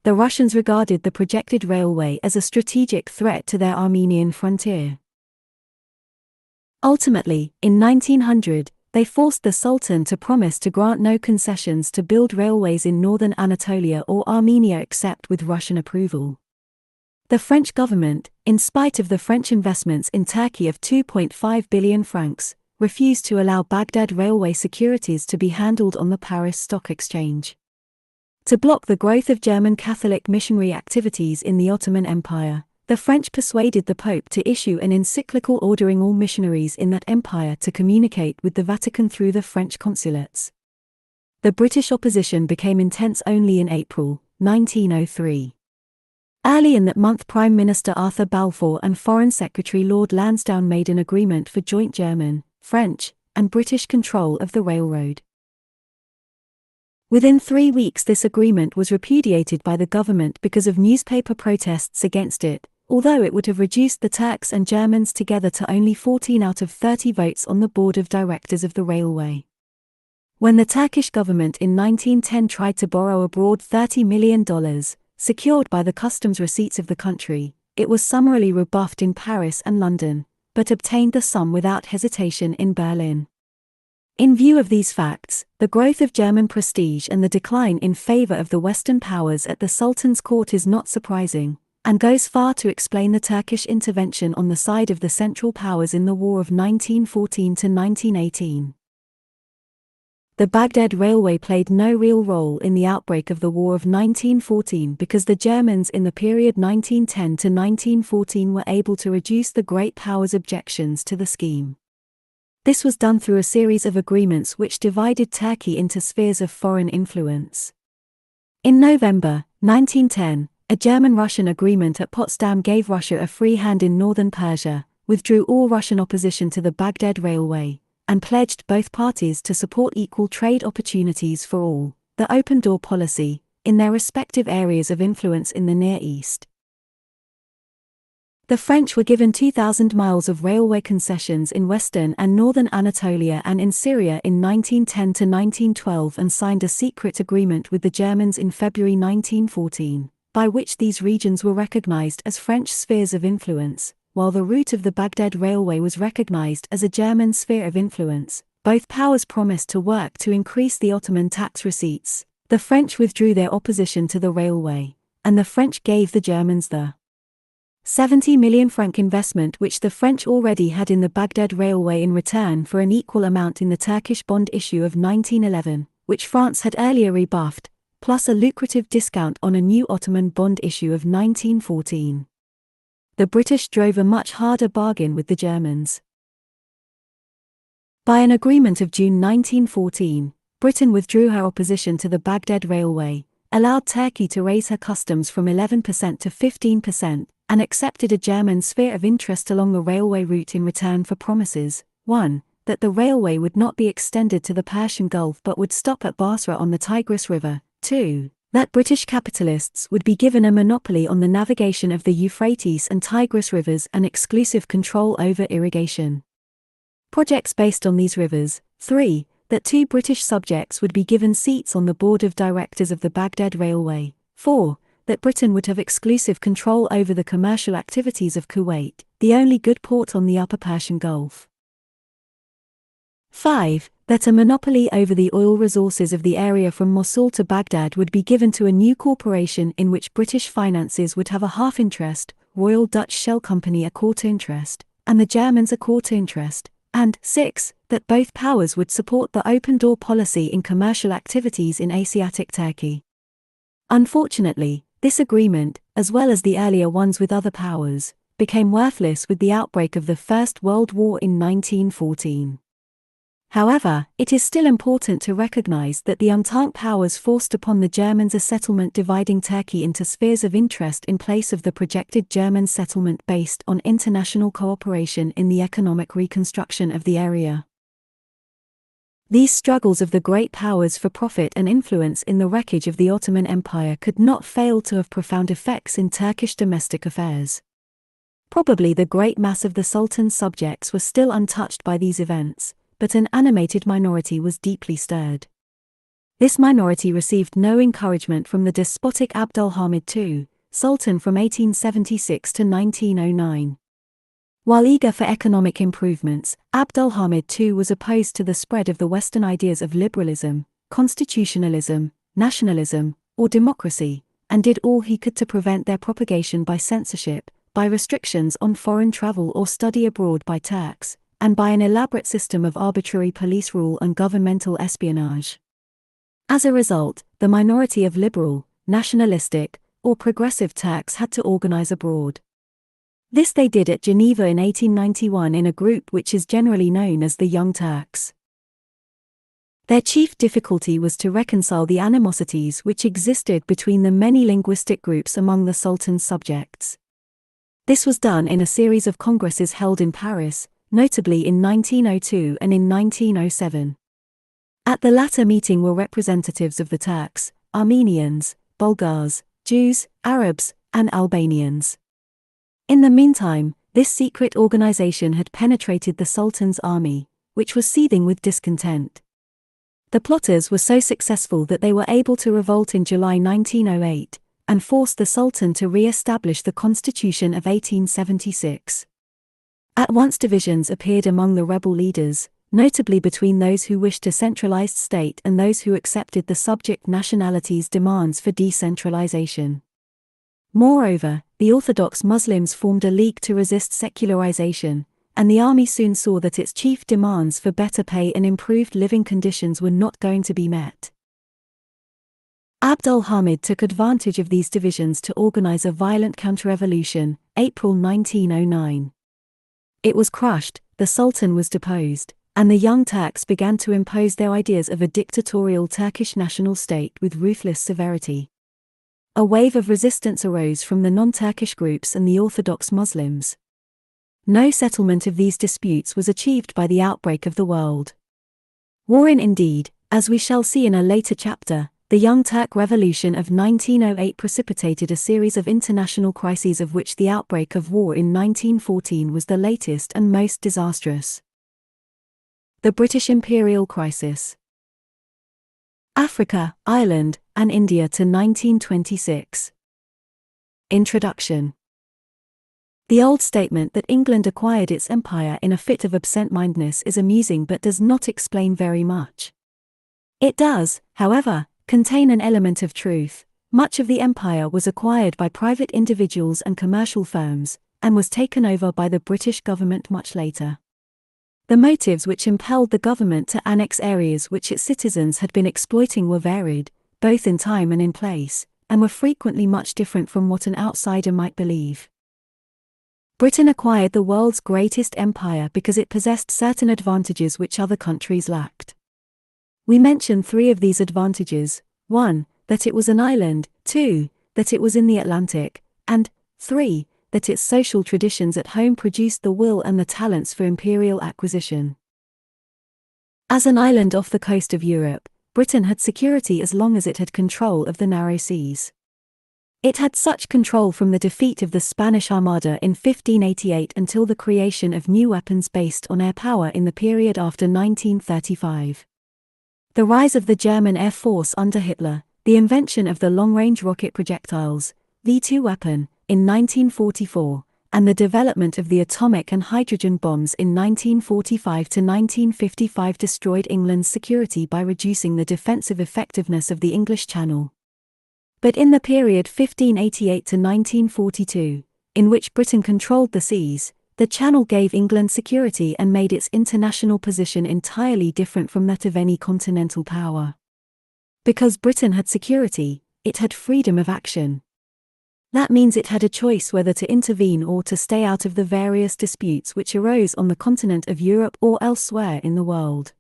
The Russians regarded the projected railway as a strategic threat to their Armenian frontier. Ultimately, in 1900, they forced the Sultan to promise to grant no concessions to build railways in northern Anatolia or Armenia except with Russian approval. The French government, in spite of the French investments in Turkey of 2.5 billion francs, refused to allow Baghdad railway securities to be handled on the Paris Stock Exchange. To block the growth of German Catholic missionary activities in the Ottoman Empire, the French persuaded the Pope to issue an encyclical ordering all missionaries in that empire to communicate with the Vatican through the French consulates. The British opposition became intense only in April 1903. Early in that month, Prime Minister Arthur Balfour and Foreign Secretary Lord Lansdowne made an agreement for joint German, French, and British control of the railroad. Within 3 weeks, this agreement was repudiated by the government because of newspaper protests against it, although it would have reduced the Turks and Germans together to only 14 out of 30 votes on the board of directors of the railway. When the Turkish government in 1910 tried to borrow abroad $30 million, secured by the customs receipts of the country, it was summarily rebuffed in Paris and London, but obtained the sum without hesitation in Berlin. In view of these facts, the growth of German prestige and the decline in favor of the Western powers at the Sultan's court is not surprising, and goes far to explain the Turkish intervention on the side of the Central Powers in the War of 1914 to 1918. The Baghdad Railway played no real role in the outbreak of the War of 1914 because the Germans in the period 1910 to 1914 were able to reduce the Great Powers' objections to the scheme. This was done through a series of agreements which divided Turkey into spheres of foreign influence. In November 1910, a German-Russian agreement at Potsdam gave Russia a free hand in northern Persia, withdrew all Russian opposition to the Baghdad Railway, and pledged both parties to support equal trade opportunities for all, the open door policy, in their respective areas of influence in the Near East. The French were given 2,000 miles of railway concessions in western and northern Anatolia and in Syria in 1910 to 1912 and signed a secret agreement with the Germans in February 1914, by which these regions were recognized as French spheres of influence, while the route of the Baghdad Railway was recognized as a German sphere of influence. Both powers promised to work to increase the Ottoman tax receipts. The French withdrew their opposition to the railway, and the French gave the Germans the 70 million franc investment which the French already had in the Baghdad Railway in return for an equal amount in the Turkish bond issue of 1911, which France had earlier rebuffed, plus a lucrative discount on a new Ottoman bond issue of 1914. The British drove a much harder bargain with the Germans. By an agreement of June 1914, Britain withdrew her opposition to the Baghdad Railway, allowed Turkey to raise her customs from 11% to 15%, and accepted a German sphere of interest along the railway route in return for promises: 1. That the railway would not be extended to the Persian Gulf but would stop at Basra on the Tigris River; 2. That British capitalists would be given a monopoly on the navigation of the Euphrates and Tigris rivers and exclusive control over irrigation projects based on these rivers; 3. That 2 British subjects would be given seats on the board of directors of the Baghdad Railway; 4. That Britain would have exclusive control over the commercial activities of Kuwait, the only good port on the upper Persian Gulf; 5. That a monopoly over the oil resources of the area from Mosul to Baghdad would be given to a new corporation in which British finances would have a half interest, Royal Dutch Shell Company a quarter interest, and the Germans a quarter interest; and 6. That both powers would support the open door policy in commercial activities in Asiatic Turkey. Unfortunately, this agreement, as well as the earlier ones with other powers, became worthless with the outbreak of the First World War in 1914. However, it is still important to recognize that the Entente powers forced upon the Germans a settlement dividing Turkey into spheres of interest in place of the projected German settlement based on international cooperation in the economic reconstruction of the area. These struggles of the great powers for profit and influence in the wreckage of the Ottoman Empire could not fail to have profound effects in Turkish domestic affairs. Probably the great mass of the Sultan's subjects were still untouched by these events, but an animated minority was deeply stirred. This minority received no encouragement from the despotic Abdülhamid II, Sultan from 1876 to 1909. While eager for economic improvements, Abdülhamid II was opposed to the spread of the Western ideas of liberalism, constitutionalism, nationalism, or democracy, and did all he could to prevent their propagation by censorship, by restrictions on foreign travel or study abroad by Turks, and by an elaborate system of arbitrary police rule and governmental espionage. As a result, the minority of liberal, nationalistic, or progressive Turks had to organize abroad. This they did at Geneva in 1891 in a group which is generally known as the Young Turks. Their chief difficulty was to reconcile the animosities which existed between the many linguistic groups among the Sultan's subjects. This was done in a series of congresses held in Paris, notably in 1902 and in 1907. At the latter meeting were representatives of the Turks, Armenians, Bulgars, Jews, Arabs, and Albanians. In the meantime, this secret organization had penetrated the Sultan's army, which was seething with discontent. The plotters were so successful that they were able to revolt in July 1908, and force the Sultan to re-establish the Constitution of 1876. At once divisions appeared among the rebel leaders, notably between those who wished a centralized state and those who accepted the subject nationalities' demands for decentralization. Moreover, the Orthodox Muslims formed a league to resist secularization, and the army soon saw that its chief demands for better pay and improved living conditions were not going to be met. Abd al-Hamid took advantage of these divisions to organize a violent counter-revolution, April 1909. It was crushed, the Sultan was deposed, and the Young Turks began to impose their ideas of a dictatorial Turkish national state with ruthless severity. A wave of resistance arose from the non-Turkish groups and the Orthodox Muslims. No settlement of these disputes was achieved by the outbreak of the World War. Indeed, as we shall see in a later chapter, the Young Turk Revolution of 1908 precipitated a series of international crises, of which the outbreak of war in 1914 was the latest and most disastrous. The British Imperial Crisis. Africa, Ireland, and India to 1926. Introduction. The old statement that England acquired its empire in a fit of absent-mindedness is amusing but does not explain very much. It does, however, contain an element of truth. Much of the empire was acquired by private individuals and commercial firms, and was taken over by the British government much later. The motives which impelled the government to annex areas which its citizens had been exploiting were varied, both in time and in place, and were frequently much different from what an outsider might believe. Britain acquired the world's greatest empire because it possessed certain advantages which other countries lacked. We mention three of these advantages: 1. That it was an island, 2. That it was in the Atlantic, and 3. That its social traditions at home produced the will and the talents for imperial acquisition. As an island off the coast of Europe, Britain had security as long as it had control of the narrow seas. It had such control from the defeat of the Spanish Armada in 1588 until the creation of new weapons based on air power in the period after 1935. The rise of the German Air Force under Hitler, the invention of the long-range rocket projectiles, V2 weapon, in 1944, and the development of the atomic and hydrogen bombs in 1945 to 1955 destroyed England's security by reducing the defensive effectiveness of the English Channel. But in the period 1588 to 1942, in which Britain controlled the seas, the Channel gave England security and made its international position entirely different from that of any continental power. Because Britain had security, it had freedom of action. That means it had a choice whether to intervene or to stay out of the various disputes which arose on the continent of Europe or elsewhere in the world.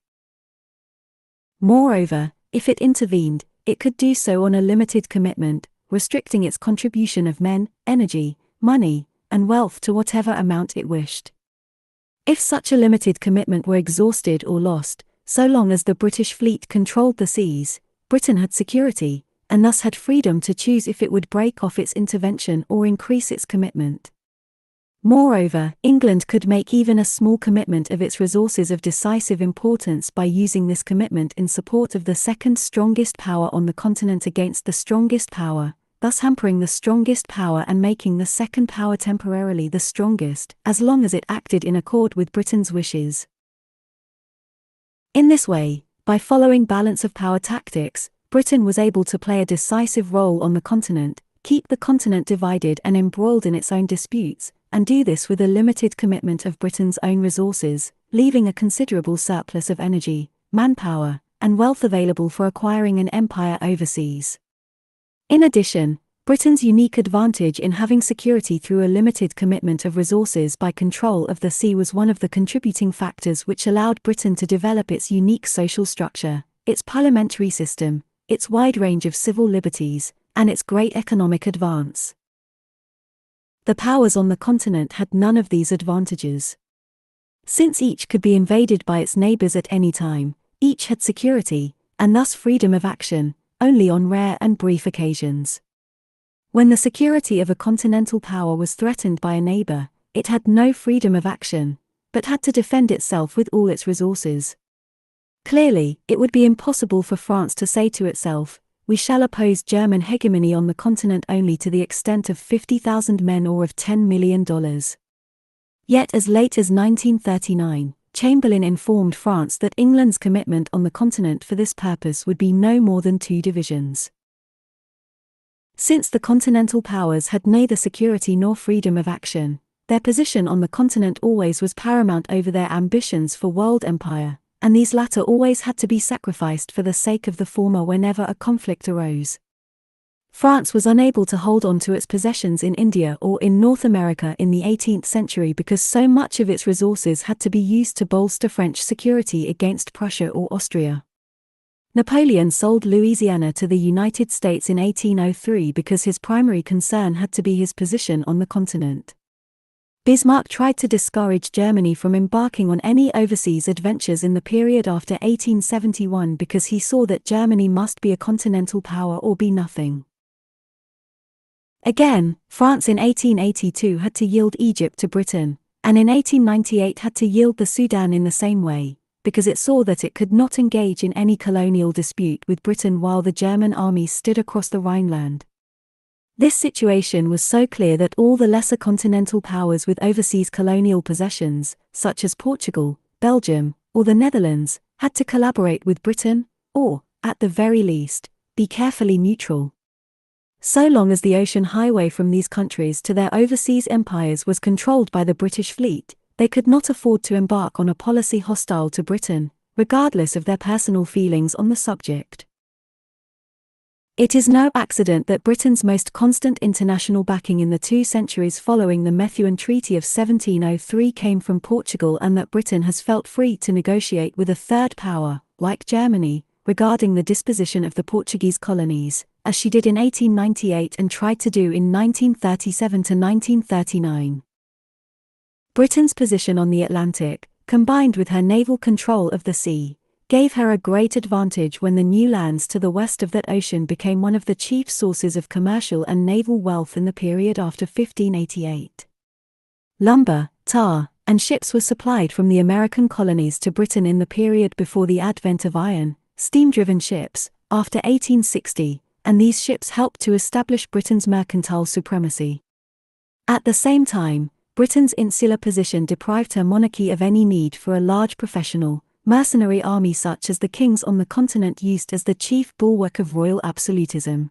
Moreover, if it intervened, it could do so on a limited commitment, restricting its contribution of men, energy, money, and wealth to whatever amount it wished. If such a limited commitment were exhausted or lost, so long as the British fleet controlled the seas, Britain had security, and thus had freedom to choose if it would break off its intervention or increase its commitment. Moreover, England could make even a small commitment of its resources of decisive importance by using this commitment in support of the second strongest power on the continent against the strongest power, thus hampering the strongest power and making the second power temporarily the strongest, as long as it acted in accord with Britain's wishes. In this way, by following balance of power tactics, Britain was able to play a decisive role on the continent, keep the continent divided and embroiled in its own disputes, and do this with a limited commitment of Britain's own resources, leaving a considerable surplus of energy, manpower, and wealth available for acquiring an empire overseas. In addition, Britain's unique advantage in having security through a limited commitment of resources by control of the sea was one of the contributing factors which allowed Britain to develop its unique social structure, its parliamentary system, its wide range of civil liberties, and its great economic advance. The powers on the continent had none of these advantages. Since each could be invaded by its neighbors at any time, each had security, and thus freedom of action, only on rare and brief occasions. When the security of a continental power was threatened by a neighbor, it had no freedom of action, but had to defend itself with all its resources. Clearly, it would be impossible for France to say to itself, "We shall oppose German hegemony on the continent only to the extent of 50,000 men or of $10 million. Yet as late as 1939, Chamberlain informed France that England's commitment on the continent for this purpose would be no more than 2 divisions. Since the continental powers had neither security nor freedom of action, their position on the continent always was paramount over their ambitions for world empire, and these latter always had to be sacrificed for the sake of the former whenever a conflict arose. France was unable to hold on to its possessions in India or in North America in the 18th century because so much of its resources had to be used to bolster French security against Prussia or Austria. Napoleon sold Louisiana to the United States in 1803 because his primary concern had to be his position on the continent. Bismarck tried to discourage Germany from embarking on any overseas adventures in the period after 1871 because he saw that Germany must be a continental power or be nothing. Again, France in 1882 had to yield Egypt to Britain, and in 1898 had to yield the Sudan in the same way, because it saw that it could not engage in any colonial dispute with Britain while the German army stood across the Rhineland. This situation was so clear that all the lesser continental powers with overseas colonial possessions, such as Portugal, Belgium, or the Netherlands, had to collaborate with Britain, or, at the very least, be carefully neutral. So long as the ocean highway from these countries to their overseas empires was controlled by the British fleet, they could not afford to embark on a policy hostile to Britain, regardless of their personal feelings on the subject. It is no accident that Britain's most constant international backing in the 2 centuries following the Methuen Treaty of 1703 came from Portugal, and that Britain has felt free to negotiate with a third power, like Germany, regarding the disposition of the Portuguese colonies, as she did in 1898 and tried to do in 1937 to 1939. Britain's position on the Atlantic, combined with her naval control of the sea, gave her a great advantage when the new lands to the west of that ocean became one of the chief sources of commercial and naval wealth in the period after 1588. Lumber, tar, and ships were supplied from the American colonies to Britain in the period before the advent of iron, steam-driven ships, after 1860, and these ships helped to establish Britain's mercantile supremacy. At the same time, Britain's insular position deprived her monarchy of any need for a large professional, mercenary army such as the kings on the continent used as the chief bulwark of royal absolutism.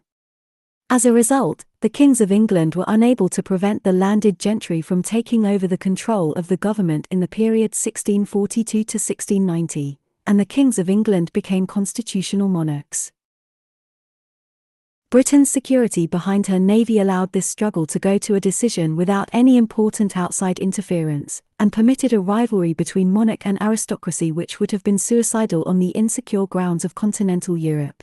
As a result, the kings of England were unable to prevent the landed gentry from taking over the control of the government in the period 1642 to 1690, and the kings of England became constitutional monarchs. Britain's security behind her navy allowed this struggle to go to a decision without any important outside interference, and permitted a rivalry between monarch and aristocracy which would have been suicidal on the insecure grounds of continental Europe.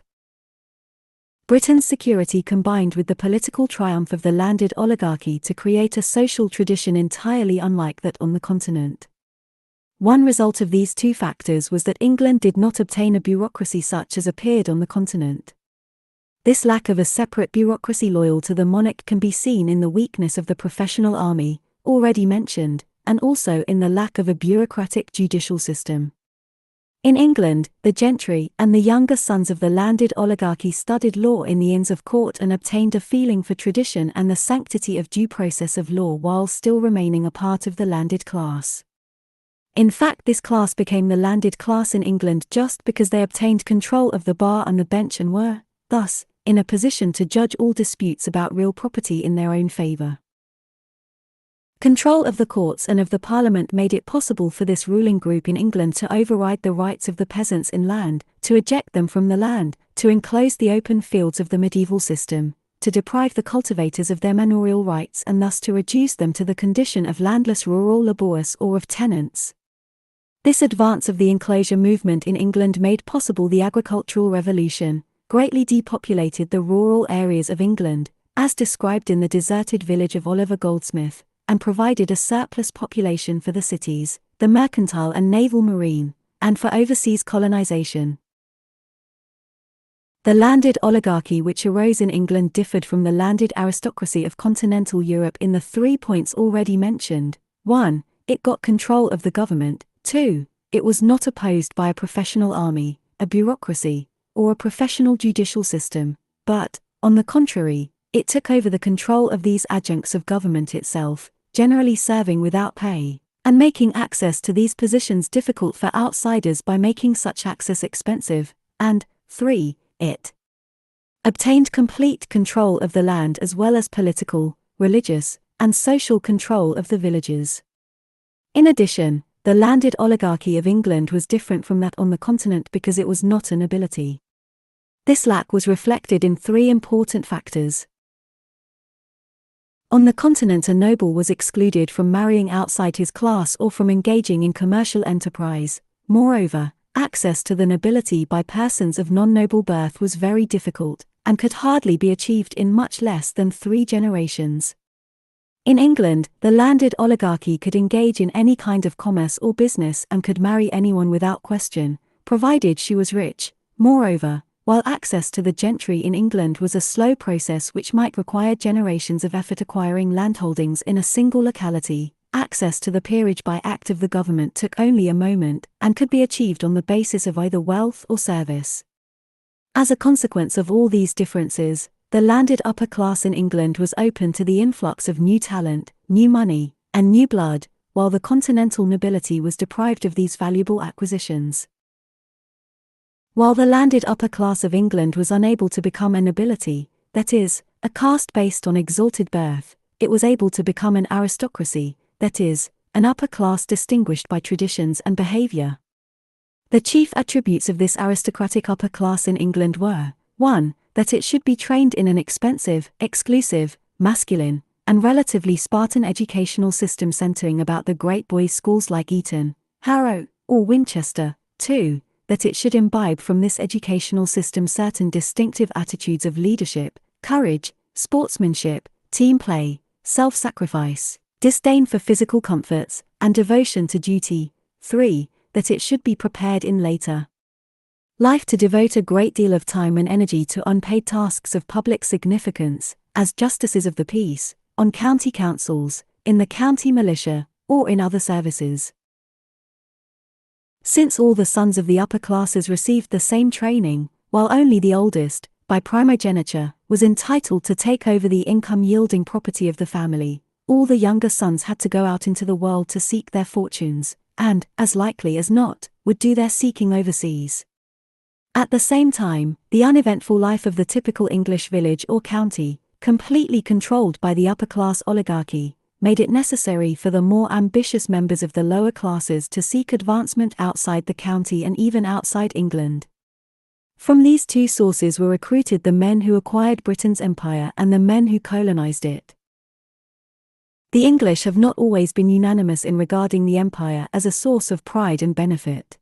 Britain's security combined with the political triumph of the landed oligarchy to create a social tradition entirely unlike that on the continent. One result of these two factors was that England did not obtain a bureaucracy such as appeared on the continent. This lack of a separate bureaucracy loyal to the monarch can be seen in the weakness of the professional army, already mentioned, and also in the lack of a bureaucratic judicial system. In England, the gentry and the younger sons of the landed oligarchy studied law in the Inns of Court and obtained a feeling for tradition and the sanctity of due process of law while still remaining a part of the landed class. In fact, this class became the landed class in England just because they obtained control of the bar and the bench and were, thus, in a position to judge all disputes about real property in their own favour. Control of the courts and of the parliament made it possible for this ruling group in England to override the rights of the peasants in land, to eject them from the land, to enclose the open fields of the medieval system, to deprive the cultivators of their manorial rights and thus to reduce them to the condition of landless rural labourers or of tenants. This advance of the enclosure movement in England made possible the agricultural revolution, greatly depopulated the rural areas of England, as described in the deserted village of Oliver Goldsmith, and provided a surplus population for the cities, the mercantile and naval marine, and for overseas colonization. The landed oligarchy which arose in England differed from the landed aristocracy of continental Europe in the 3 points already mentioned. 1. It got control of the government. 2. It was not opposed by a professional army, a bureaucracy, or a professional judicial system, but, on the contrary, it took over the control of these adjuncts of government itself, generally serving without pay, and making access to these positions difficult for outsiders by making such access expensive, and 3. It obtained complete control of the land as well as political, religious, and social control of the villages. In addition, the landed oligarchy of England was different from that on the continent because it was not a nobility. This lack was reflected in 3 important factors. On the continent, a noble was excluded from marrying outside his class or from engaging in commercial enterprise. Moreover, access to the nobility by persons of non-noble birth was very difficult, and could hardly be achieved in much less than 3 generations. In England, the landed oligarchy could engage in any kind of commerce or business and could marry anyone without question, provided she was rich. Moreover, while access to the gentry in England was a slow process which might require generations of effort acquiring landholdings in a single locality, access to the peerage by act of the government took only a moment, and could be achieved on the basis of either wealth or service. As a consequence of all these differences, the landed upper class in England was open to the influx of new talent, new money, and new blood, while the continental nobility was deprived of these valuable acquisitions. While the landed upper class of England was unable to become a nobility, that is, a caste based on exalted birth, it was able to become an aristocracy, that is, an upper class distinguished by traditions and behaviour. The chief attributes of this aristocratic upper class in England were, 1. That it should be trained in an expensive, exclusive, masculine, and relatively Spartan educational system centering about the great boys' schools like Eton, Harrow, or Winchester. 2. That it should imbibe from this educational system certain distinctive attitudes of leadership, courage, sportsmanship, team play, self-sacrifice, disdain for physical comforts, and devotion to duty. 3. That it should be prepared in later life to devote a great deal of time and energy to unpaid tasks of public significance, as justices of the peace, on county councils, in the county militia, or in other services. Since all the sons of the upper classes received the same training, while only the oldest, by primogeniture, was entitled to take over the income-yielding property of the family, all the younger sons had to go out into the world to seek their fortunes, and, as likely as not, would do their seeking overseas. At the same time, the uneventful life of the typical English village or county, completely controlled by the upper-class oligarchy, made it necessary for the more ambitious members of the lower classes to seek advancement outside the county and even outside England. From these 2 sources were recruited the men who acquired Britain's empire and the men who colonized it. The English have not always been unanimous in regarding the empire as a source of pride and benefit.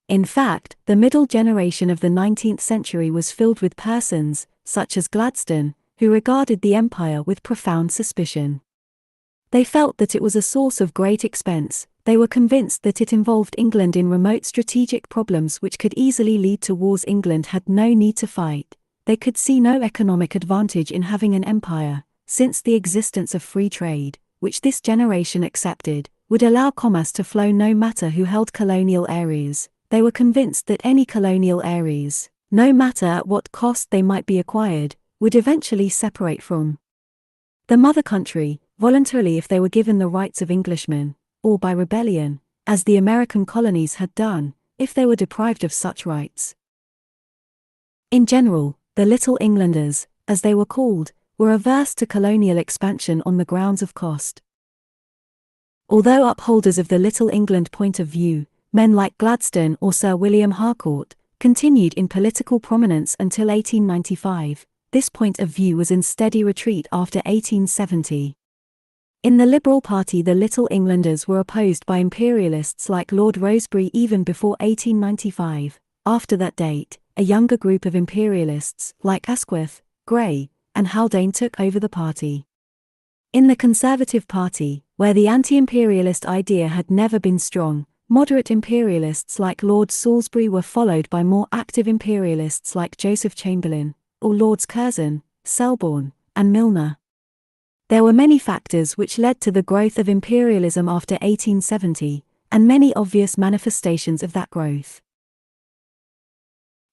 In fact, the middle generation of the 19th century was filled with persons, such as Gladstone, who regarded the empire with profound suspicion. They felt that it was a source of great expense. They were convinced that it involved England in remote strategic problems which could easily lead to wars England had no need to fight. They could see no economic advantage in having an empire, since the existence of free trade, which this generation accepted, would allow commerce to flow no matter who held colonial areas. They were convinced that any colonial areas, no matter at what cost they might be acquired, would eventually separate from the mother country, voluntarily if they were given the rights of Englishmen, or by rebellion, as the American colonies had done, if they were deprived of such rights. In general, the Little Englanders, as they were called, were averse to colonial expansion on the grounds of cost. Although upholders of the Little England point of view, men like Gladstone or Sir William Harcourt continued in political prominence until 1895, this point of view was in steady retreat after 1870. In the Liberal Party, the Little Englanders were opposed by imperialists like Lord Rosebery even before 1895. After that date, a younger group of imperialists, like Asquith, Grey, and Haldane took over the party. In the Conservative Party, where the anti-imperialist idea had never been strong, moderate imperialists like Lord Salisbury were followed by more active imperialists like Joseph Chamberlain, or Lords Curzon, Selborne, and Milner. There were many factors which led to the growth of imperialism after 1870, and many obvious manifestations of that growth.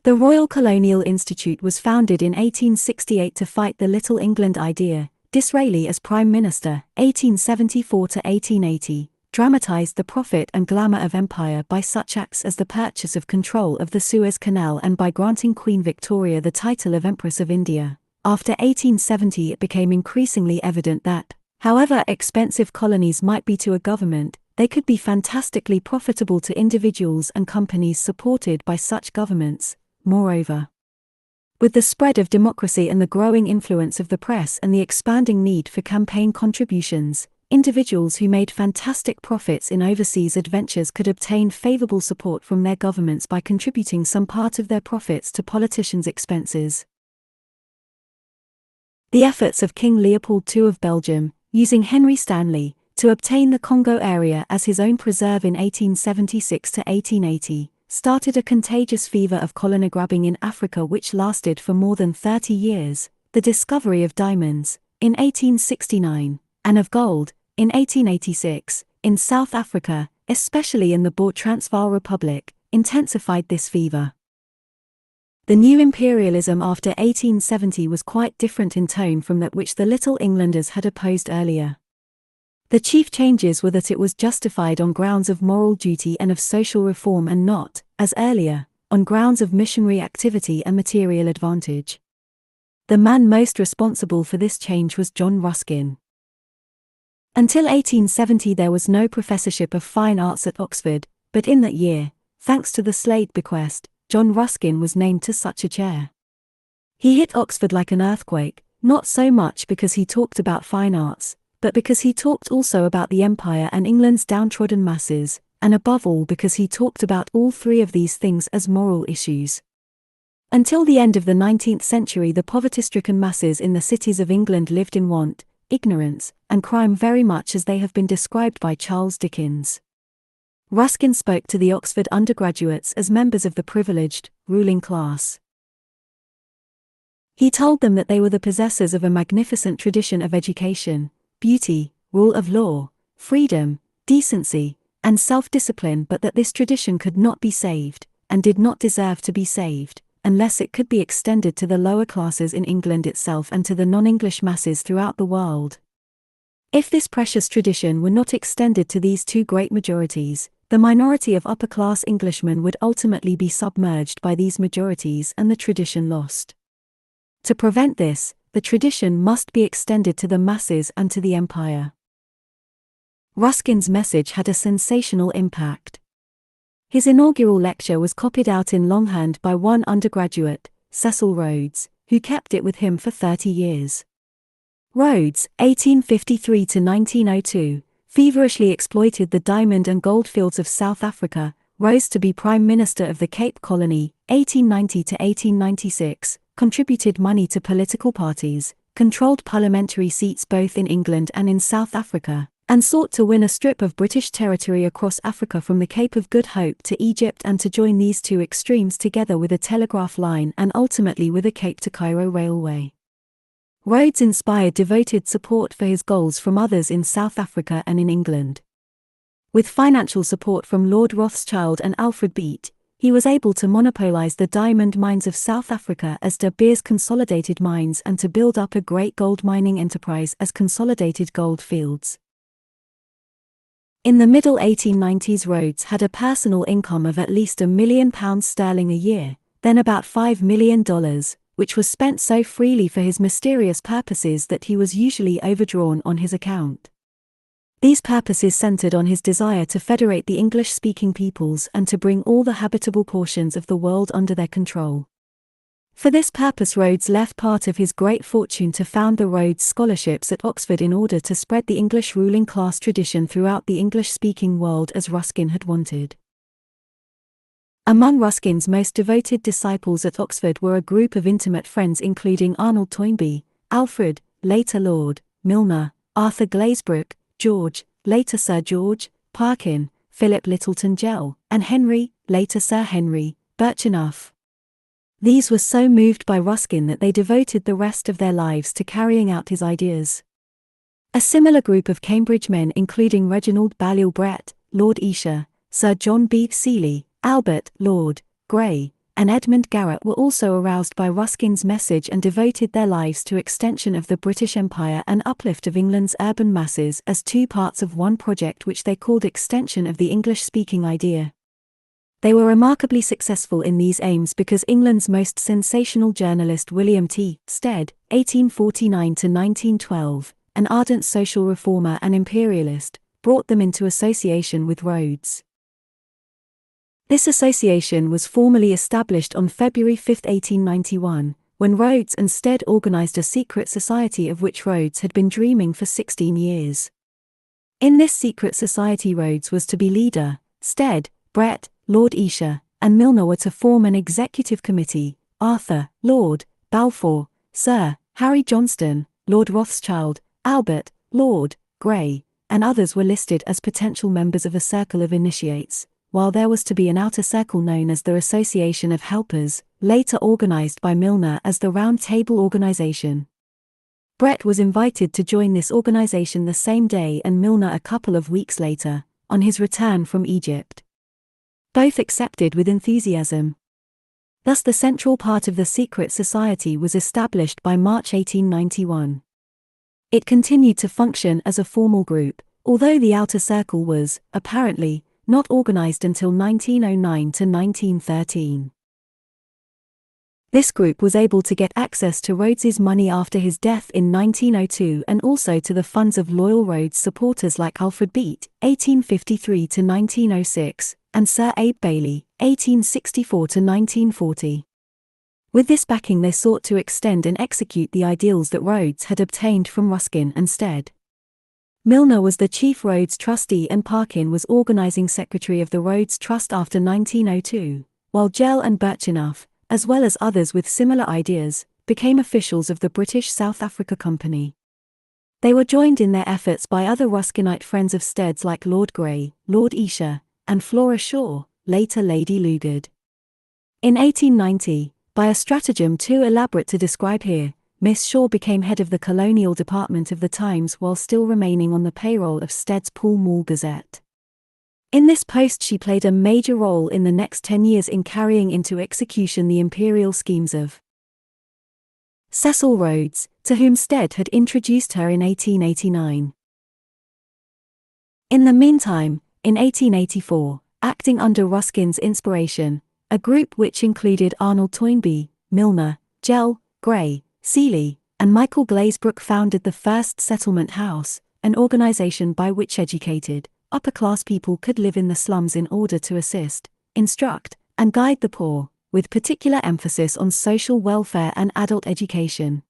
The Royal Colonial Institute was founded in 1868 to fight the Little England idea, Disraeli as Prime Minister, 1874 to 1880, dramatized the profit and glamour of empire by such acts as the purchase of control of the Suez Canal and by granting Queen Victoria the title of Empress of India. After 1870 it became increasingly evident that, however expensive colonies might be to a government, they could be fantastically profitable to individuals and companies supported by such governments. Moreover, with the spread of democracy and the growing influence of the press and the expanding need for campaign contributions, individuals who made fantastic profits in overseas adventures could obtain favorable support from their governments by contributing some part of their profits to politicians' expenses. The efforts of King Leopold II of Belgium, using Henry Stanley, to obtain the Congo area as his own preserve in 1876 to 1880, started a contagious fever of colony grabbing in Africa which lasted for more than 30 years, the discovery of diamonds, in 1869, and of gold, in 1886, in South Africa, especially in the Boer Transvaal Republic, intensified this fever. The new imperialism after 1870 was quite different in tone from that which the Little Englanders had opposed earlier. The chief changes were that it was justified on grounds of moral duty and of social reform and not, as earlier, on grounds of missionary activity and material advantage. The man most responsible for this change was John Ruskin. Until 1870 there was no professorship of fine arts at Oxford, but in that year, thanks to the Slade bequest, John Ruskin was named to such a chair. He hit Oxford like an earthquake, not so much because he talked about fine arts, but because he talked also about the Empire and England's downtrodden masses, and above all because he talked about all three of these things as moral issues. Until the end of the 19th century the poverty-stricken masses in the cities of England lived in want, ignorance, and crime very much as they have been described by Charles Dickens. Ruskin spoke to the Oxford undergraduates as members of the privileged, ruling class. He told them that they were the possessors of a magnificent tradition of education, beauty, rule of law, freedom, decency, and self-discipline, but that this tradition could not be saved, and did not deserve to be saved, unless it could be extended to the lower classes in England itself and to the non-English masses throughout the world. If this precious tradition were not extended to these two great majorities, the minority of upper-class Englishmen would ultimately be submerged by these majorities and the tradition lost. To prevent this, the tradition must be extended to the masses and to the empire. Ruskin's message had a sensational impact. His inaugural lecture was copied out in longhand by one undergraduate, Cecil Rhodes, who kept it with him for 30 years. Rhodes, 1853 to 1902, feverishly exploited the diamond and gold fields of South Africa, rose to be Prime Minister of the Cape Colony, 1890 to 1896, contributed money to political parties, controlled parliamentary seats both in England and in South Africa, and sought to win a strip of British territory across Africa from the Cape of Good Hope to Egypt and to join these two extremes together with a telegraph line and ultimately with a Cape to Cairo railway. Rhodes inspired devoted support for his goals from others in South Africa and in England. With financial support from Lord Rothschild and Alfred Beat, he was able to monopolize the diamond mines of South Africa as De Beers Consolidated Mines and to build up a great gold mining enterprise as Consolidated Gold Fields. In the middle 1890s Rhodes had a personal income of at least £1 million sterling a year, then about $5 million, which was spent so freely for his mysterious purposes that he was usually overdrawn on his account. These purposes centered on his desire to federate the English-speaking peoples and to bring all the habitable portions of the world under their control. For this purpose Rhodes left part of his great fortune to found the Rhodes Scholarships at Oxford in order to spread the English ruling class tradition throughout the English-speaking world as Ruskin had wanted. Among Ruskin's most devoted disciples at Oxford were a group of intimate friends including Arnold Toynbee, Alfred, later Lord, Milner, Arthur Glazebrook, George, later Sir George, Parkin, Philip Littleton Gell, and Henry, later Sir Henry, Birchenough. These were so moved by Ruskin that they devoted the rest of their lives to carrying out his ideas. A similar group of Cambridge men including Reginald Balliol Brett, Lord Esher, Sir John B. Seeley, Albert, Lord Grey, and Edmund Garrett were also aroused by Ruskin's message and devoted their lives to extension of the British Empire and uplift of England's urban masses as two parts of one project which they called extension of the English-speaking idea. They were remarkably successful in these aims because England's most sensational journalist William T. Stead, 1849–1912, an ardent social reformer and imperialist, brought them into association with Rhodes. This association was formally established on February 5, 1891, when Rhodes and Stead organized a secret society of which Rhodes had been dreaming for 16 years. In this secret society Rhodes was to be leader, Stead, Brett, Lord Esher, and Milner were to form an executive committee. Arthur, Lord Balfour, Sir Harry Johnston, Lord Rothschild, Albert, Lord Grey, and others were listed as potential members of a circle of initiates, while there was to be an outer circle known as the Association of Helpers, later organized by Milner as the Round Table Organization. Brett was invited to join this organization the same day and Milner a couple of weeks later, on his return from Egypt. Both accepted with enthusiasm. Thus the central part of the secret society was established by March 1891. It continued to function as a formal group, although the outer circle was, apparently, not organized until 1909 to 1913. This group was able to get access to Rhodes's money after his death in 1902 and also to the funds of loyal Rhodes supporters like Alfred Beat, 1853 to 1906, and Sir Abe Bailey, 1864 to 1940. With this backing they sought to extend and execute the ideals that Rhodes had obtained from Ruskin and Stead. Milner was the chief Rhodes trustee and Parkin was organizing secretary of the Rhodes Trust after 1902, while Gell and Birchenough, as well as others with similar ideas, became officials of the British South Africa Company. They were joined in their efforts by other Ruskinite friends of Stead's like Lord Grey, Lord Esher, and Flora Shaw, later Lady Lugard. In 1890, by a stratagem too elaborate to describe here, Miss Shaw became head of the colonial department of the Times while still remaining on the payroll of Stead's Pall Mall Gazette. In this post she played a major role in the next 10 years in carrying into execution the imperial schemes of Cecil Rhodes, to whom Stead had introduced her in 1889. In the meantime, in 1884, acting under Ruskin's inspiration, a group which included Arnold Toynbee, Milner, Gell, Grey, Seeley, and Michael Glazebrook founded the First Settlement House, an organization by which educated, upper-class people could live in the slums in order to assist, instruct, and guide the poor, with particular emphasis on social welfare and adult education.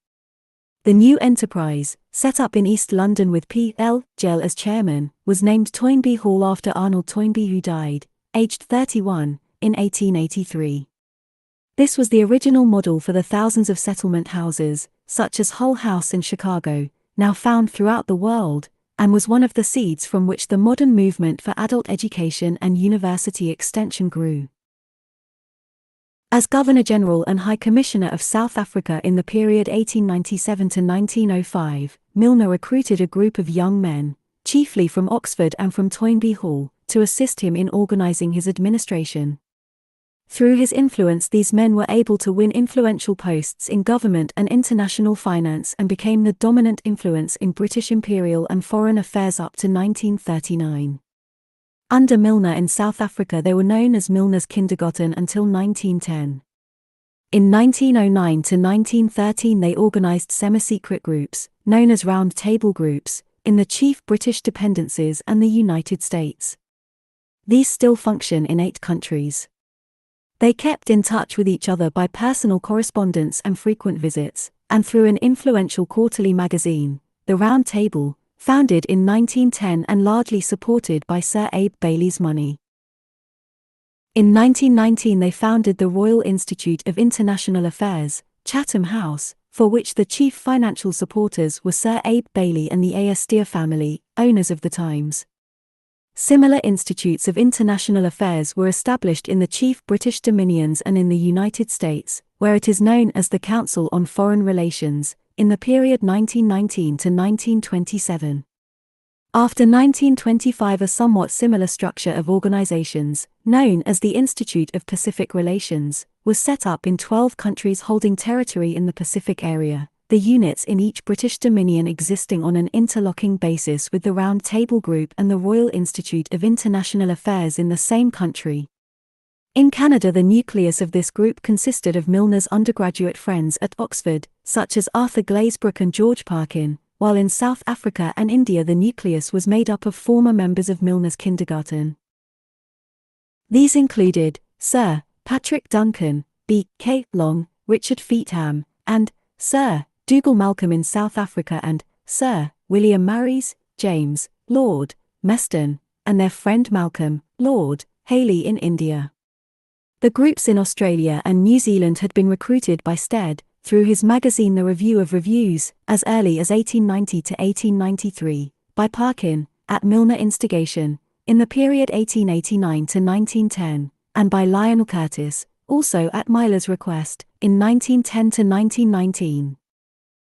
The new enterprise, set up in East London with P. L. Gell as chairman, was named Toynbee Hall after Arnold Toynbee who died, aged 31, in 1883. This was the original model for the thousands of settlement houses, such as Hull House in Chicago, now found throughout the world, and was one of the seeds from which the modern movement for adult education and university extension grew. As Governor-General and High Commissioner of South Africa in the period 1897 to 1905, Milner recruited a group of young men, chiefly from Oxford and from Toynbee Hall, to assist him in organizing his administration. Through his influence these men were able to win influential posts in government and international finance and became the dominant influence in British imperial and foreign affairs up to 1939. Under Milner in South Africa they were known as Milner's Kindergarten until 1910. In 1909 to 1913 they organized semi-secret groups, known as Round Table Groups, in the chief British dependencies and the United States. These still function in 8 countries. They kept in touch with each other by personal correspondence and frequent visits, and through an influential quarterly magazine, The Round Table, founded in 1910 and largely supported by Sir Abe Bailey's money. In 1919 they founded the Royal Institute of International Affairs, Chatham House, for which the chief financial supporters were Sir Abe Bailey and the Astor family, owners of the Times. Similar institutes of international affairs were established in the chief British dominions and in the United States, where it is known as the Council on Foreign Relations, in the period 1919 to 1927. After 1925, a somewhat similar structure of organizations, known as the Institute of Pacific Relations, was set up in 12 countries holding territory in the Pacific area, the units in each British Dominion existing on an interlocking basis with the Round Table Group and the Royal Institute of International Affairs in the same country. In Canada, the nucleus of this group consisted of Milner's undergraduate friends at Oxford, such as Arthur Glazebrook and George Parkin, while in South Africa and India the nucleus was made up of former members of Milner's kindergarten. These included Sir Patrick Duncan, B. K. Long, Richard Feetham, and Sir Dougal Malcolm in South Africa, and Sir William Maries, James, Lord Meston, and their friend Malcolm, Lord Haley in India. The groups in Australia and New Zealand had been recruited by Stead, through his magazine The Review of Reviews, as early as 1890 to 1893, by Parkin, at Milner instigation, in the period 1889 to 1910, and by Lionel Curtis, also at Myler's request, in 1910 to 1919.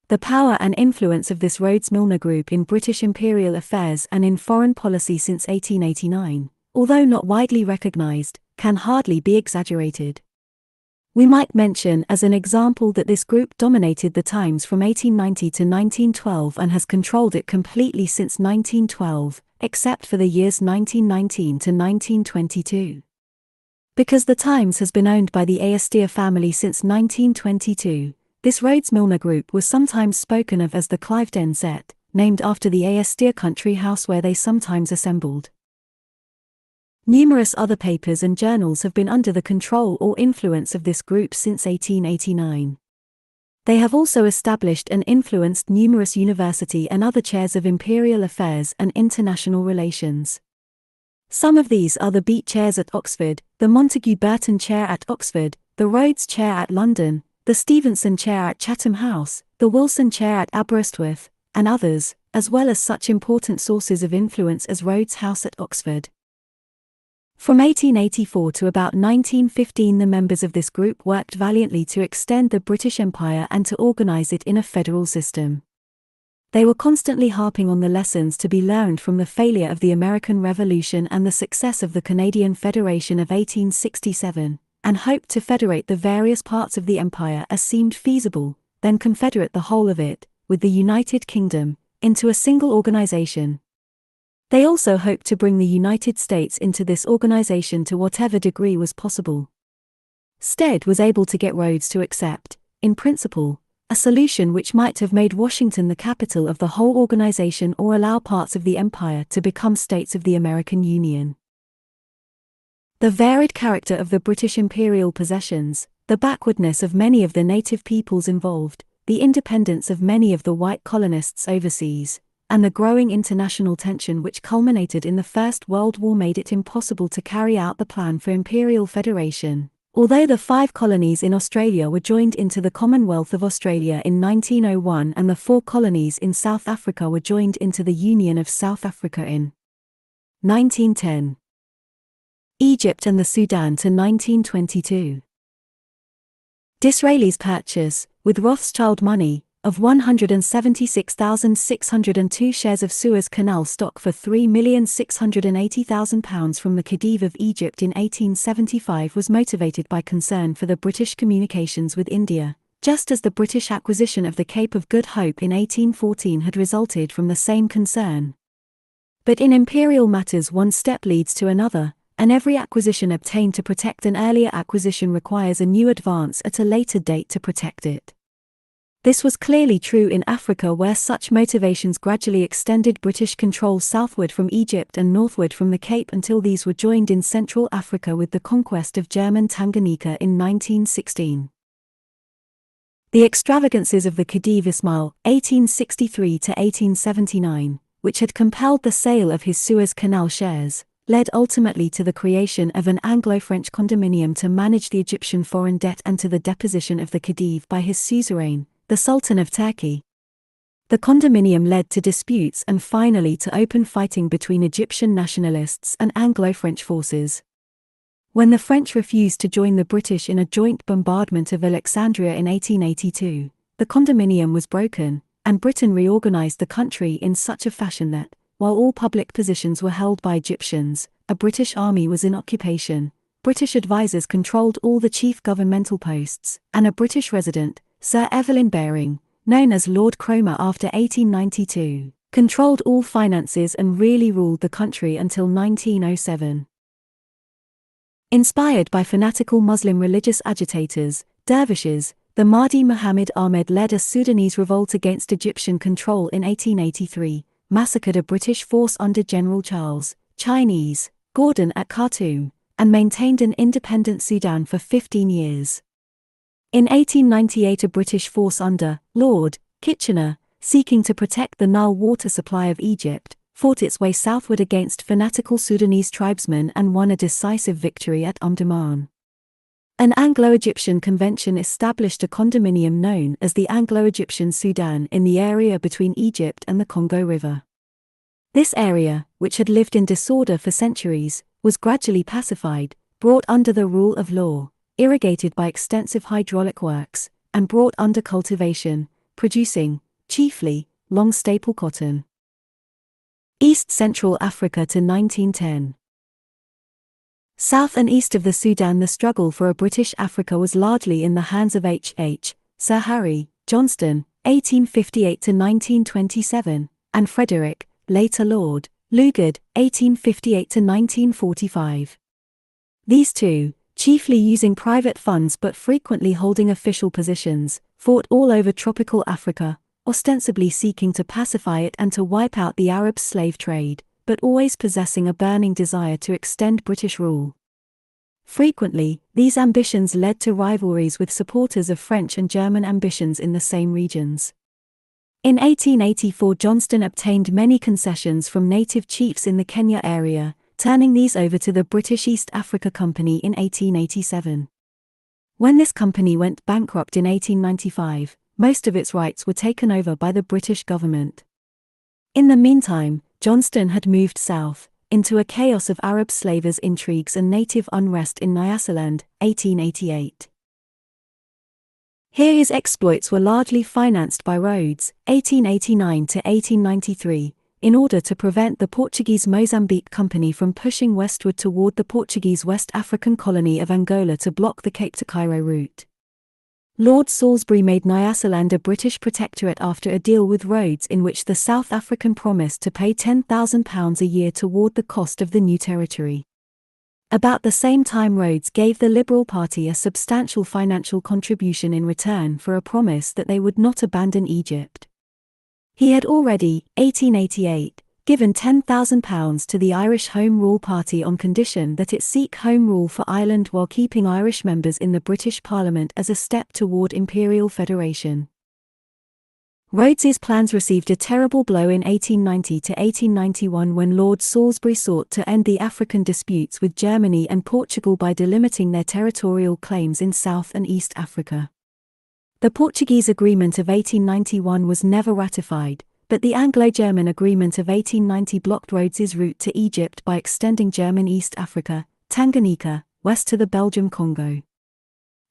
The power and influence of this Rhodes-Milner group in British imperial affairs and in foreign policy since 1889, although not widely recognised, can hardly be exaggerated. We might mention as an example that this group dominated the Times from 1890 to 1912 and has controlled it completely since 1912, except for the years 1919 to 1922. Because the Times has been owned by the Aestir family since 1922, this Rhodes-Milner group was sometimes spoken of as the Cliveden set, named after the Aestir country house where they sometimes assembled. Numerous other papers and journals have been under the control or influence of this group since 1889. They have also established and influenced numerous university and other chairs of imperial affairs and international relations. Some of these are the Beat Chairs at Oxford, the Montagu Burton Chair at Oxford, the Rhodes Chair at London, the Stevenson Chair at Chatham House, the Wilson Chair at Aberystwyth, and others, as well as such important sources of influence as Rhodes House at Oxford. From 1884 to about 1915, the members of this group worked valiantly to extend the British Empire and to organise it in a federal system. They were constantly harping on the lessons to be learned from the failure of the American Revolution and the success of the Canadian Federation of 1867, and hoped to federate the various parts of the empire as seemed feasible, then confederate the whole of it, with the United Kingdom, into a single organisation. They also hoped to bring the United States into this organization to whatever degree was possible. Stead was able to get Rhodes to accept, in principle, a solution which might have made Washington the capital of the whole organization or allow parts of the empire to become states of the American Union. The varied character of the British imperial possessions, the backwardness of many of the native peoples involved, the independence of many of the white colonists overseas, and the growing international tension which culminated in the First World War made it impossible to carry out the plan for imperial federation. Although the 5 colonies in Australia were joined into the Commonwealth of Australia in 1901 and the 4 colonies in South Africa were joined into the Union of South Africa in 1910. Egypt and the Sudan to 1922. Disraeli's purchase, with Rothschild money, of 176,602 shares of Suez Canal stock for £3,680,000 from the Khedive of Egypt in 1875 was motivated by concern for the British communications with India, just as the British acquisition of the Cape of Good Hope in 1814 had resulted from the same concern. But in imperial matters one step leads to another, and every acquisition obtained to protect an earlier acquisition requires a new advance at a later date to protect it. This was clearly true in Africa, where such motivations gradually extended British control southward from Egypt and northward from the Cape until these were joined in Central Africa with the conquest of German Tanganyika in 1916. The extravagances of the Khedive Ismail, 1863 to 1879, which had compelled the sale of his Suez Canal shares, led ultimately to the creation of an Anglo-French condominium to manage the Egyptian foreign debt and to the deposition of the Khedive by his suzerain, the Sultan of Turkey. The condominium led to disputes and finally to open fighting between Egyptian nationalists and Anglo-French forces. When the French refused to join the British in a joint bombardment of Alexandria in 1882, the condominium was broken, and Britain reorganized the country in such a fashion that, while all public positions were held by Egyptians, a British army was in occupation, British advisers controlled all the chief governmental posts, and a British resident, Sir Evelyn Baring, known as Lord Cromer after 1892, controlled all finances and really ruled the country until 1907. Inspired by fanatical Muslim religious agitators, dervishes, the Mahdi Muhammad Ahmed led a Sudanese revolt against Egyptian control in 1883, massacred a British force under General Charles, Chinese, Gordon at Khartoum, and maintained an independent Sudan for 15 years. In 1898 a British force under Lord Kitchener, seeking to protect the Nile water supply of Egypt, fought its way southward against fanatical Sudanese tribesmen and won a decisive victory at Omdurman. An Anglo-Egyptian convention established a condominium known as the Anglo-Egyptian Sudan in the area between Egypt and the Congo River. This area, which had lived in disorder for centuries, was gradually pacified, brought under the rule of law, irrigated by extensive hydraulic works, and brought under cultivation, producing, chiefly, long staple cotton. East Central Africa to 1910. South and east of the Sudan, the struggle for a British Africa was largely in the hands of Sir Harry Johnston, 1858 to 1927, and Frederick, later Lord Lugard, 1858 to 1945. These two, chiefly using private funds but frequently holding official positions, fought all over tropical Africa, ostensibly seeking to pacify it and to wipe out the Arab slave trade, but always possessing a burning desire to extend British rule. Frequently, these ambitions led to rivalries with supporters of French and German ambitions in the same regions. In 1884 Johnston obtained many concessions from native chiefs in the Kenya area, turning these over to the British East Africa Company in 1887. When this company went bankrupt in 1895, most of its rights were taken over by the British government. In the meantime, Johnston had moved south, into a chaos of Arab slavers' intrigues and native unrest in Nyasaland, 1888. Here his exploits were largely financed by Rhodes, 1889 to 1893, in order to prevent the Portuguese Mozambique Company from pushing westward toward the Portuguese West African colony of Angola to block the Cape to Cairo route. Lord Salisbury made Nyasaland a British protectorate after a deal with Rhodes in which the South African promised to pay £10,000 a year toward the cost of the new territory. About the same time Rhodes gave the Liberal Party a substantial financial contribution in return for a promise that they would not abandon Egypt. He had already, 1888, given £10,000 to the Irish Home Rule Party on condition that it seek Home Rule for Ireland while keeping Irish members in the British Parliament as a step toward Imperial Federation. Rhodes's plans received a terrible blow in 1890 to 1891 when Lord Salisbury sought to end the African disputes with Germany and Portugal by delimiting their territorial claims in South and East Africa. The Portuguese Agreement of 1891 was never ratified, but the Anglo-German Agreement of 1890 blocked Rhodes's route to Egypt by extending German East Africa, Tanganyika, west to the Belgium Congo.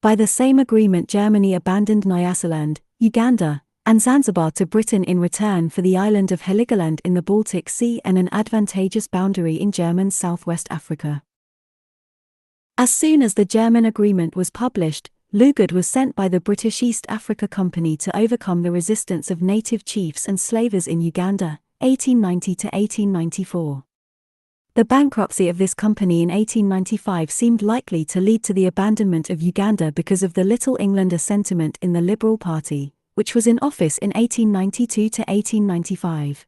By the same agreement Germany abandoned Nyasaland, Uganda, and Zanzibar to Britain in return for the island of Heligoland in the Baltic Sea and an advantageous boundary in German Southwest Africa. As soon as the German agreement was published, Lugard was sent by the British East Africa Company to overcome the resistance of native chiefs and slavers in Uganda, 1890 to 1894. The bankruptcy of this company in 1895 seemed likely to lead to the abandonment of Uganda because of the Little Englander sentiment in the Liberal Party, which was in office in 1892 to 1895.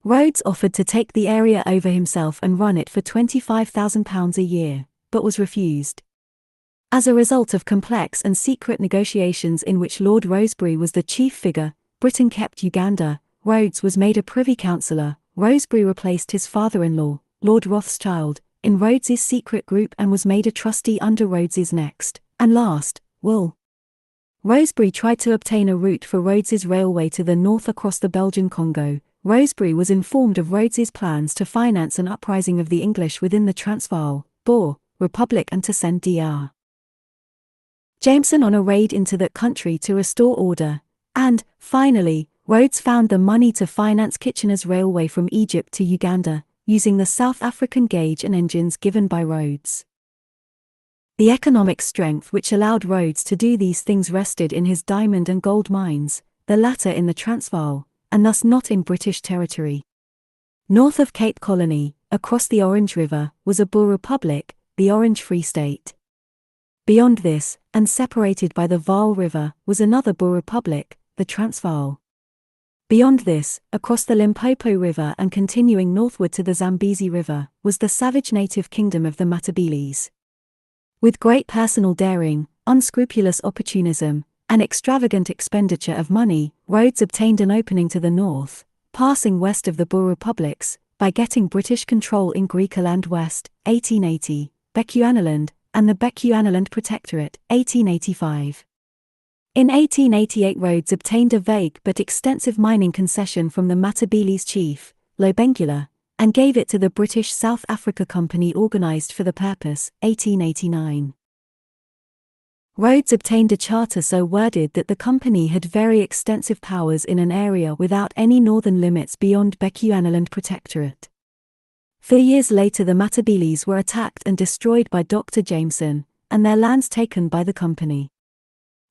Rhodes offered to take the area over himself and run it for £25,000 a year, but was refused. As a result of complex and secret negotiations in which Lord Rosebery was the chief figure, Britain kept Uganda. Rhodes was made a Privy Councillor. Rosebery replaced his father-in-law, Lord Rothschild, in Rhodes's secret group and was made a trustee under Rhodes's next, and last, will. Rosebery tried to obtain a route for Rhodes's railway to the north across the Belgian Congo. Rosebery was informed of Rhodes's plans to finance an uprising of the English within the Transvaal, Boer, Republic and to send Dr. Jameson on a raid into that country to restore order, and, finally, Rhodes found the money to finance Kitchener's railway from Egypt to Uganda, using the South African gauge and engines given by Rhodes. The economic strength which allowed Rhodes to do these things rested in his diamond and gold mines, the latter in the Transvaal, and thus not in British territory. North of Cape Colony, across the Orange River, was a Boer republic, the Orange Free State. Beyond this, and separated by the Vaal River, was another Boer republic, the Transvaal. Beyond this, across the Limpopo River and continuing northward to the Zambezi River, was the savage native kingdom of the Matabeles. With great personal daring, unscrupulous opportunism, and extravagant expenditure of money, Rhodes obtained an opening to the north, passing west of the Boer republics, by getting British control in Griqualand West, 1880, Bechuanaland, and the Bechuanaland Protectorate, 1885. In 1888 Rhodes obtained a vague but extensive mining concession from the Matabeles chief, Lobengula, and gave it to the British South Africa Company organised for the purpose, 1889. Rhodes obtained a charter so worded that the company had very extensive powers in an area without any northern limits beyond Bechuanaland Protectorate. 4 years later the Matabeles were attacked and destroyed by Dr. Jameson, and their lands taken by the company.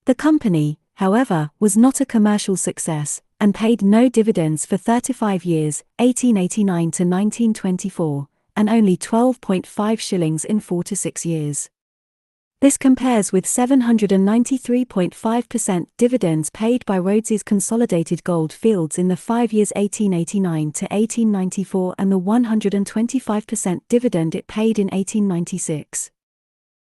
The company, however, was not a commercial success, and paid no dividends for 35 years, 1889 to 1924, and only 12.5 shillings in 4 to 6 years. This compares with 793.5% dividends paid by Rhodes's Consolidated Gold Fields in the 5 years 1889 to 1894 and the 125% dividend it paid in 1896.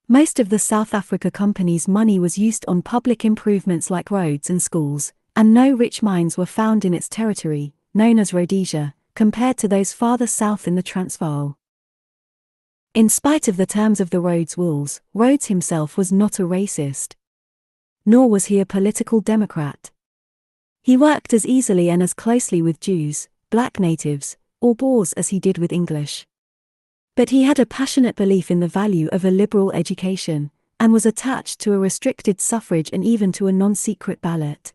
Most of the South Africa Company's money was used on public improvements like roads and schools, and no rich mines were found in its territory, known as Rhodesia, compared to those farther south in the Transvaal. In spite of the terms of the Rhodes rules, Rhodes himself was not a racist. Nor was he a political Democrat. He worked as easily and as closely with Jews, black natives, or Boers as he did with English. But he had a passionate belief in the value of a liberal education, and was attached to a restricted suffrage and even to a non-secret ballot.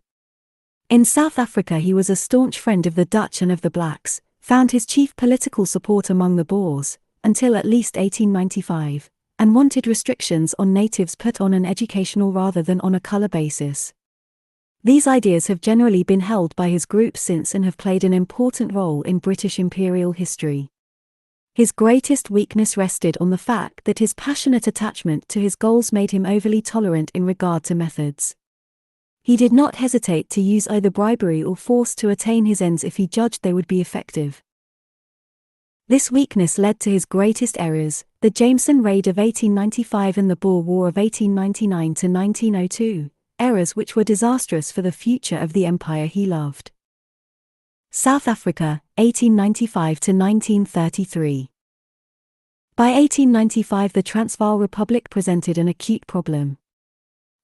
In South Africa he was a staunch friend of the Dutch and of the blacks, found his chief political support among the Boers, until at least 1895, and wanted restrictions on natives put on an educational rather than on a colour basis. These ideas have generally been held by his group since and have played an important role in British imperial history. His greatest weakness rested on the fact that his passionate attachment to his goals made him overly tolerant in regard to methods. He did not hesitate to use either bribery or force to attain his ends if he judged they would be effective. This weakness led to his greatest errors, the Jameson Raid of 1895 and the Boer War of 1899 to 1902, errors which were disastrous for the future of the empire he loved. South Africa, 1895 to 1933. By 1895 the Transvaal Republic presented an acute problem.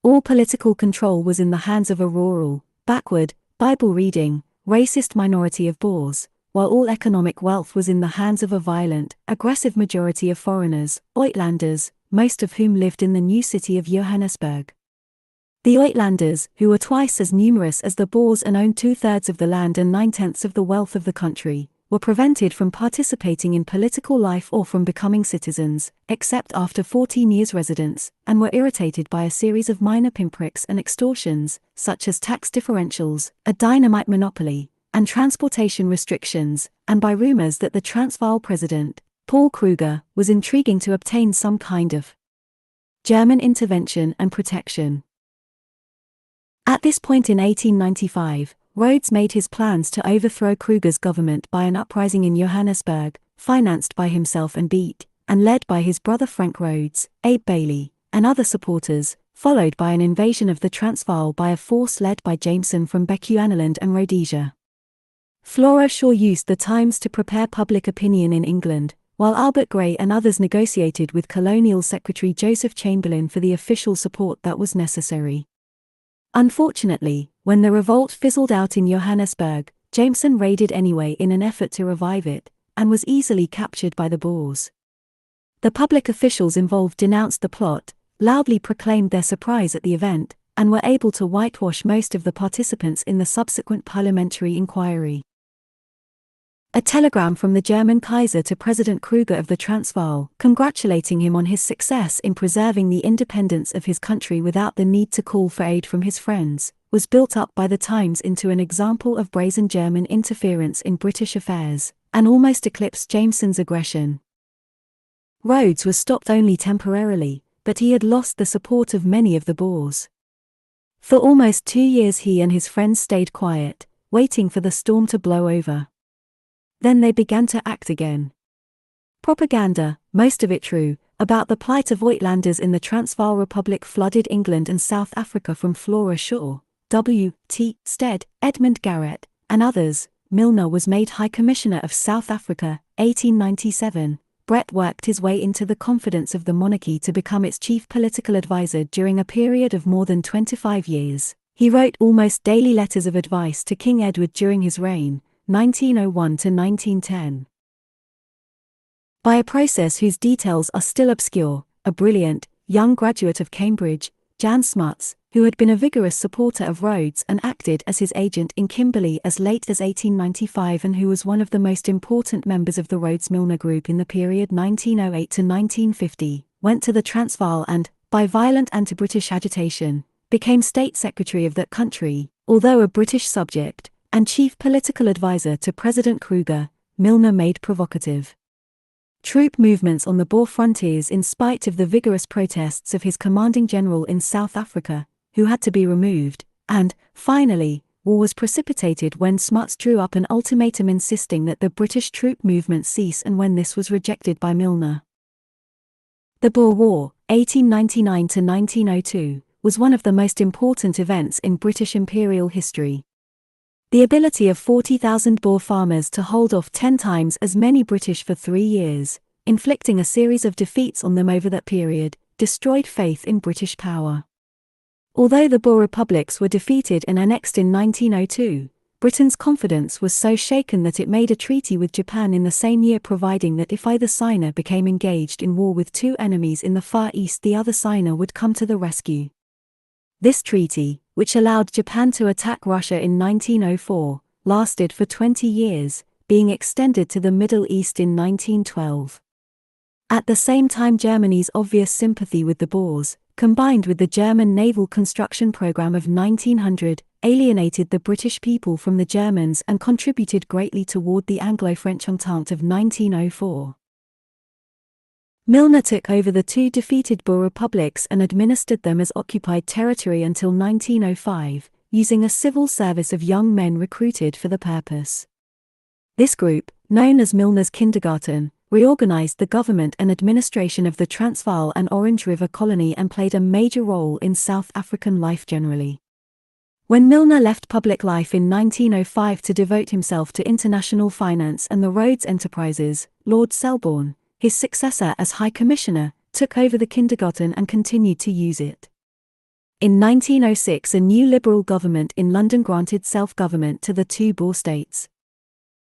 All political control was in the hands of a rural, backward, Bible-reading, racist minority of Boers, while all economic wealth was in the hands of a violent, aggressive majority of foreigners, Uitlanders, most of whom lived in the new city of Johannesburg. The Uitlanders, who were twice as numerous as the Boers and owned 2/3 of the land and 9/10 of the wealth of the country, were prevented from participating in political life or from becoming citizens, except after 14 years' residence, and were irritated by a series of minor pinpricks and extortions, such as tax differentials, a dynamite monopoly, and transportation restrictions, and by rumors that the Transvaal president, Paul Kruger, was intriguing to obtain some kind of German intervention and protection. At this point in 1895, Rhodes made his plans to overthrow Kruger's government by an uprising in Johannesburg, financed by himself and beat, and led by his brother Frank Rhodes, Abe Bailey, and other supporters, followed by an invasion of the Transvaal by a force led by Jameson from Bechuanaland and Rhodesia. Flora Shaw used the Times to prepare public opinion in England, while Albert Grey and others negotiated with Colonial Secretary Joseph Chamberlain for the official support that was necessary. Unfortunately, when the revolt fizzled out in Johannesburg, Jameson raided anyway in an effort to revive it, and was easily captured by the Boers. The public officials involved denounced the plot, loudly proclaimed their surprise at the event, and were able to whitewash most of the participants in the subsequent parliamentary inquiry. A telegram from the German Kaiser to President Kruger of the Transvaal, congratulating him on his success in preserving the independence of his country without the need to call for aid from his friends, was built up by the Times into an example of brazen German interference in British affairs, and almost eclipsed Jameson's aggression. Rhodes was stopped only temporarily, but he had lost the support of many of the Boers. For almost 2 years he and his friends stayed quiet, waiting for the storm to blow over. Then they began to act again. Propaganda, most of it true, about the plight of Uitlanders in the Transvaal Republic flooded England and South Africa from Flora Shaw, W. T. Stead, Edmund Garrett, and others. Milner was made High Commissioner of South Africa, 1897. Brett worked his way into the confidence of the monarchy to become its chief political advisor during a period of more than 25 years. He wrote almost daily letters of advice to King Edward during his reign, 1901 to 1910. By a process whose details are still obscure, a brilliant, young graduate of Cambridge, Jan Smuts, who had been a vigorous supporter of Rhodes and acted as his agent in Kimberley as late as 1895 and who was one of the most important members of the Rhodes-Milner Group in the period 1908 to 1950, went to the Transvaal and, by violent anti-British agitation, became State Secretary of that country, although a British subject, and chief political advisor to President Kruger. Milner made provocative troop movements on the Boer frontiers in spite of the vigorous protests of his commanding general in South Africa, who had to be removed, and, finally, war was precipitated when Smuts drew up an ultimatum insisting that the British troop movement cease, and when this was rejected by Milner. The Boer War, 1899 to 1902, was one of the most important events in British imperial history. The ability of 40,000 Boer farmers to hold off 10 times as many British for 3 years, inflicting a series of defeats on them over that period, destroyed faith in British power. Although the Boer republics were defeated and annexed in 1902, Britain's confidence was so shaken that it made a treaty with Japan in the same year providing that if either signer became engaged in war with 2 enemies in the Far East, the other signer would come to the rescue. This treaty, which allowed Japan to attack Russia in 1904, lasted for 20 years, being extended to the Middle East in 1912. At the same time, Germany's obvious sympathy with the Boers, combined with the German naval construction program of 1900, alienated the British people from the Germans and contributed greatly toward the Anglo-French Entente of 1904. Milner took over the 2 defeated Boer republics and administered them as occupied territory until 1905, using a civil service of young men recruited for the purpose. This group, known as Milner's Kindergarten, reorganized the government and administration of the Transvaal and Orange River Colony and played a major role in South African life generally. When Milner left public life in 1905 to devote himself to international finance and the Rhodes enterprises, Lord Selborne, his successor as High Commissioner, took over the Kindergarten and continued to use it. In 1906, a new Liberal government in London granted self-government to the 2 Boer states.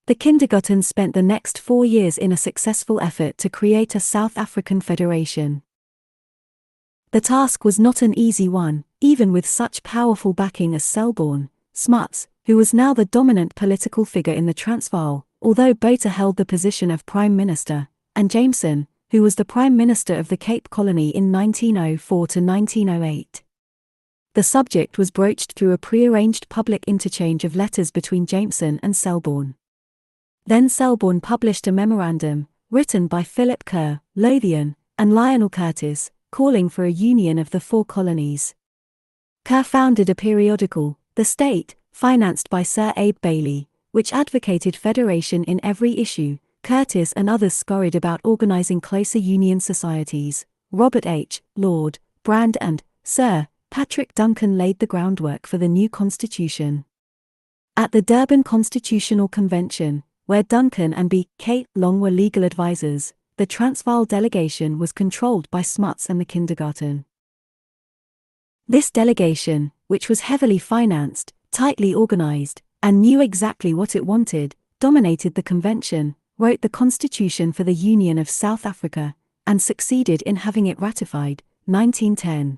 The Kindergarten spent the next 4 years in a successful effort to create a South African federation. The task was not an easy one, even with such powerful backing as Selborne, Smuts, who was now the dominant political figure in the Transvaal, although Botha held the position of Prime Minister, and Jameson, who was the Prime Minister of the Cape Colony in 1904 to 1908. The subject was broached through a pre-arranged public interchange of letters between Jameson and Selborne. Then Selborne published a memorandum, written by Philip Kerr, Lothian, and Lionel Curtis, calling for a union of the 4 colonies. Kerr founded a periodical, The State, financed by Sir Abe Bailey, which advocated federation in every issue. Curtis and others scurried about organizing closer union societies. Robert H. Lord Brand and Sir Patrick Duncan laid the groundwork for the new constitution. At the Durban Constitutional Convention, where Duncan and B.K. Long were legal advisers, the Transvaal delegation was controlled by Smuts and the Kindergarten. This delegation, which was heavily financed, tightly organized, and knew exactly what it wanted, dominated the convention, wrote the Constitution for the Union of South Africa, and succeeded in having it ratified, 1910.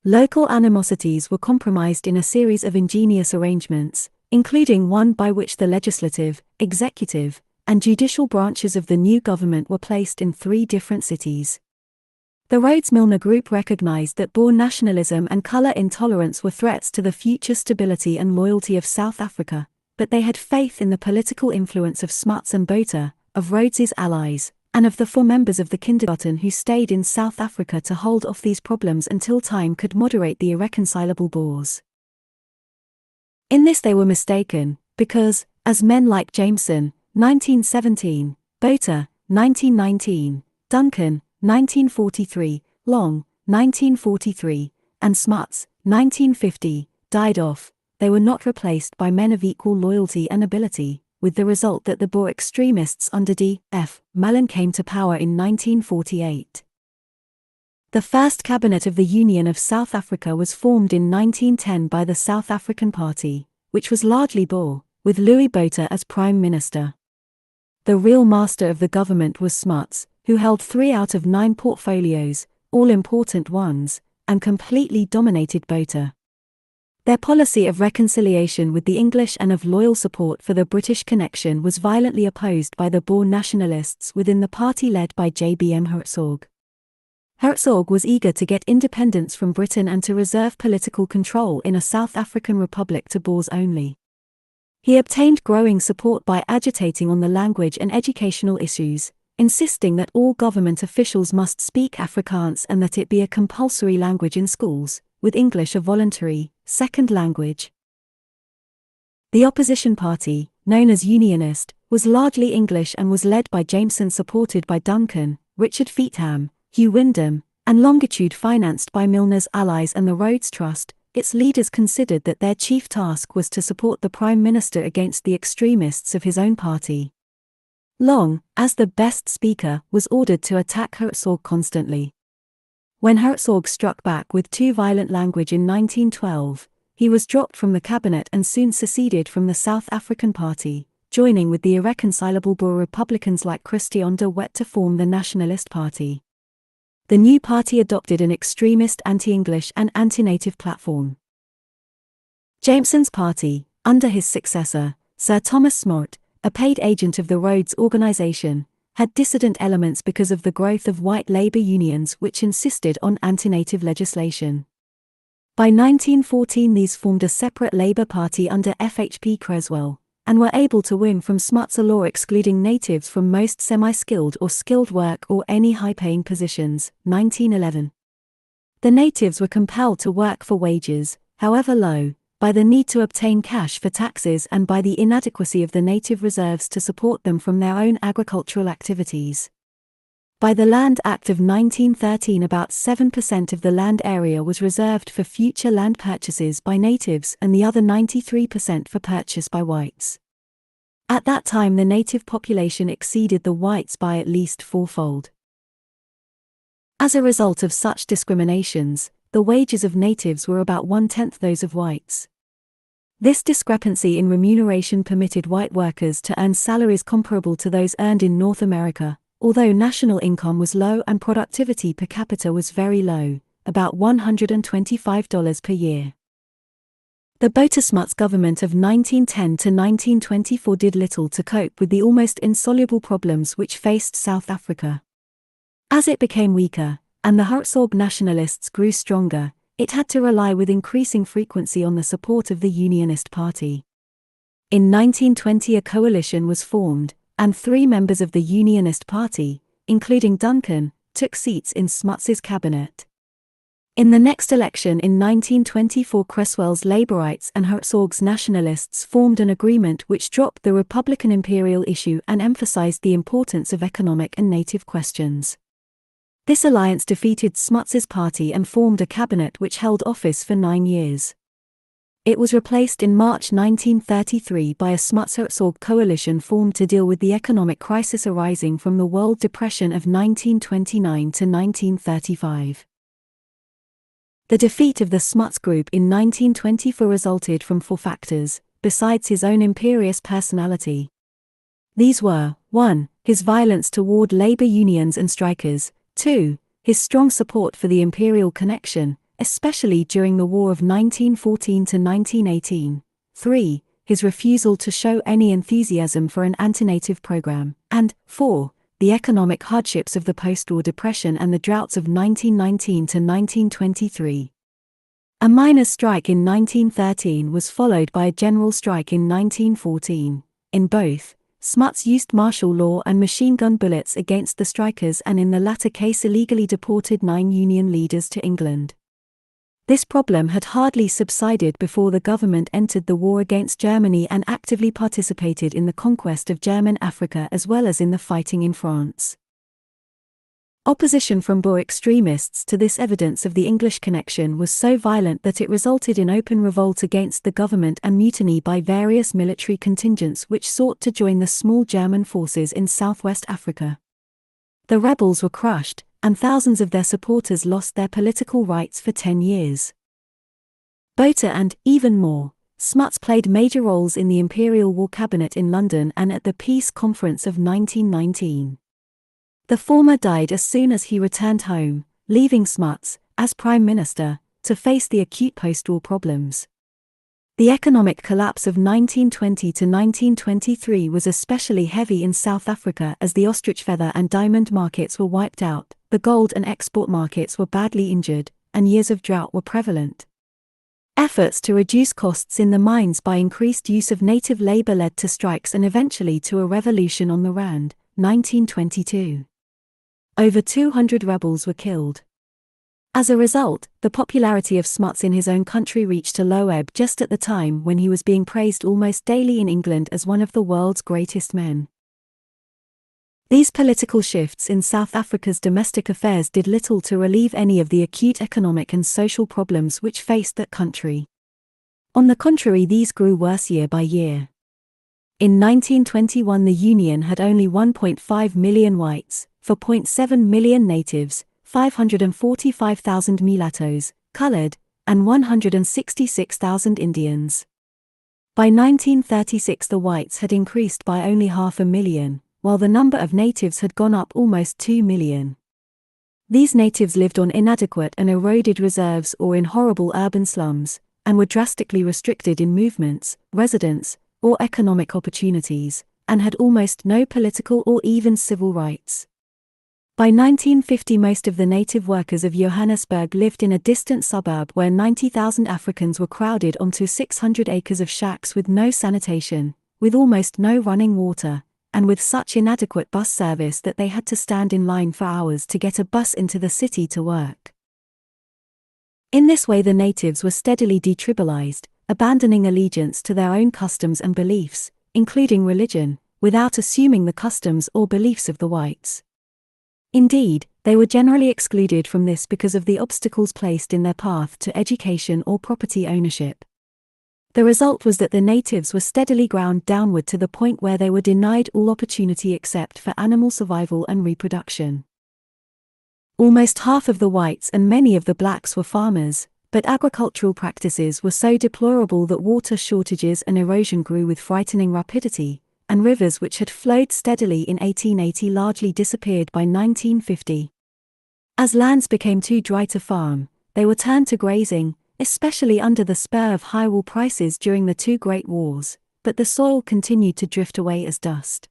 Local animosities were compromised in a series of ingenious arrangements, including one by which the legislative, executive, and judicial branches of the new government were placed in 3 different cities. The Rhodes-Milner Group recognized that Boer nationalism and color intolerance were threats to the future stability and loyalty of South Africa, but they had faith in the political influence of Smuts and Botha, of Rhodes's allies, and of the 4 members of the kindergarten who stayed in South Africa to hold off these problems until time could moderate the irreconcilable Boers. In this they were mistaken, because, as men like Jameson, 1917, Botha, 1919, Duncan, 1943, Long, 1943, and Smuts, 1950, died off, they were not replaced by men of equal loyalty and ability, with the result that the Boer extremists under D.F. Mullen came to power in 1948. The first cabinet of the Union of South Africa was formed in 1910 by the South African Party, which was largely Boer, with Louis Botha as Prime Minister. The real master of the government was Smuts, who held 3 out of 9 portfolios, all important ones, and completely dominated Botha. Their policy of reconciliation with the English and of loyal support for the British connection was violently opposed by the Boer nationalists within the party led by J.B.M. Hertzog. Hertzog was eager to get independence from Britain and to reserve political control in a South African republic to Boers only. He obtained growing support by agitating on the language and educational issues, insisting that all government officials must speak Afrikaans and that it be a compulsory language in schools, with English a voluntary, second language. The opposition party, known as Unionist, was largely English and was led by Jameson, supported by Duncan, Richard Feetham, Hugh Wyndham, and Longitude, financed by Milner's allies and the Rhodes Trust. Its leaders considered that their chief task was to support the Prime Minister against the extremists of his own party. Long, as the best speaker, was ordered to attack Hertzog constantly. When Hertzog struck back with too violent language in 1912, he was dropped from the cabinet and soon seceded from the South African Party, joining with the irreconcilable Boer Republicans like Christian de Wet to form the Nationalist Party. The new party adopted an extremist anti-English and anti-native platform. Jameson's party, under his successor, Sir Thomas Smart, a paid agent of the Rhodes Organisation, had dissident elements because of the growth of white labour unions which insisted on anti-native legislation. By 1914 these formed a separate Labour Party under FHP Creswell, and were able to win from Smuts a law excluding natives from most semi-skilled or skilled work or any high-paying positions, 1911. The natives were compelled to work for wages, however low, by the need to obtain cash for taxes and by the inadequacy of the native reserves to support them from their own agricultural activities. By the Land Act of 1913 about 7% of the land area was reserved for future land purchases by natives and the other 93% for purchase by whites. At that time the native population exceeded the whites by at least 4-fold. As a result of such discriminations, the wages of natives were about 1/10 those of whites. This discrepancy in remuneration permitted white workers to earn salaries comparable to those earned in North America, although national income was low and productivity per capita was very low, about $125 per year. The Botha-Smuts government of 1910 to 1924 did little to cope with the almost insoluble problems which faced South Africa. As it became weaker, and the Hertzog nationalists grew stronger, it had to rely with increasing frequency on the support of the Unionist Party. In 1920 a coalition was formed, and 3 members of the Unionist Party, including Duncan, took seats in Smuts's cabinet. In the next election in 1924 Creswell's Labourites and Hertzog's Nationalists formed an agreement which dropped the Republican Imperial issue and emphasized the importance of economic and native questions. This alliance defeated Smuts's party and formed a cabinet which held office for 9 years. It was replaced in March 1933 by a Smuts-Hertzog coalition formed to deal with the economic crisis arising from the World Depression of 1929 to 1935. The defeat of the Smuts group in 1924 resulted from 4 factors, besides his own imperious personality. These were, 1. His violence toward labor unions and strikers, 2. His strong support for the imperial connection, especially during the War of 1914 to 1918. 3. His refusal to show any enthusiasm for an anti-native program. And 4. The economic hardships of the post-war depression and the droughts of 1919 to 1923. A miners' strike in 1913 was followed by a general strike in 1914. In both, Smuts used martial law and machine gun bullets against the strikers, and in the latter case illegally deported 9 union leaders to England. This problem had hardly subsided before the government entered the war against Germany and actively participated in the conquest of German Africa as well as in the fighting in France. Opposition from Boer extremists to this evidence of the English connection was so violent that it resulted in open revolt against the government and mutiny by various military contingents which sought to join the small German forces in southwest Africa. The rebels were crushed, and thousands of their supporters lost their political rights for 10 years. Botha and, even more, Smuts played major roles in the Imperial War Cabinet in London and at the Peace Conference of 1919. The former died as soon as he returned home, leaving Smuts, as Prime Minister, to face the acute post-war problems. The economic collapse of 1920 to 1923 was especially heavy in South Africa as the ostrich feather and diamond markets were wiped out, the gold and export markets were badly injured, and years of drought were prevalent. Efforts to reduce costs in the mines by increased use of native labor led to strikes and eventually to a revolution on the Rand, 1922. Over 200 rebels were killed. As a result, the popularity of Smuts in his own country reached a low ebb just at the time when he was being praised almost daily in England as one of the world's greatest men. These political shifts in South Africa's domestic affairs did little to relieve any of the acute economic and social problems which faced that country. On the contrary, these grew worse year by year. In 1921 the Union had only 1.5 million whites, 4.7 million natives, 545,000 mulattoes, colored, and 166,000 Indians. By 1936 the whites had increased by only 500,000, while the number of natives had gone up almost 2 million. These natives lived on inadequate and eroded reserves or in horrible urban slums, and were drastically restricted in movements, residence, or economic opportunities, and had almost no political or even civil rights. By 1950 most of the native workers of Johannesburg lived in a distant suburb where 90,000 Africans were crowded onto 600 acres of shacks with no sanitation, with almost no running water, and with such inadequate bus service that they had to stand in line for hours to get a bus into the city to work. In this way the natives were steadily detribalized, abandoning allegiance to their own customs and beliefs, including religion, without assuming the customs or beliefs of the whites. Indeed, they were generally excluded from this because of the obstacles placed in their path to education or property ownership. The result was that the natives were steadily ground downward to the point where they were denied all opportunity except for animal survival and reproduction. Almost half of the whites and many of the blacks were farmers, but agricultural practices were so deplorable that water shortages and erosion grew with frightening rapidity, and rivers which had flowed steadily in 1880 largely disappeared by 1950. As lands became too dry to farm, they were turned to grazing, especially under the spur of high wool prices during the 2 Great Wars, but the soil continued to drift away as dust.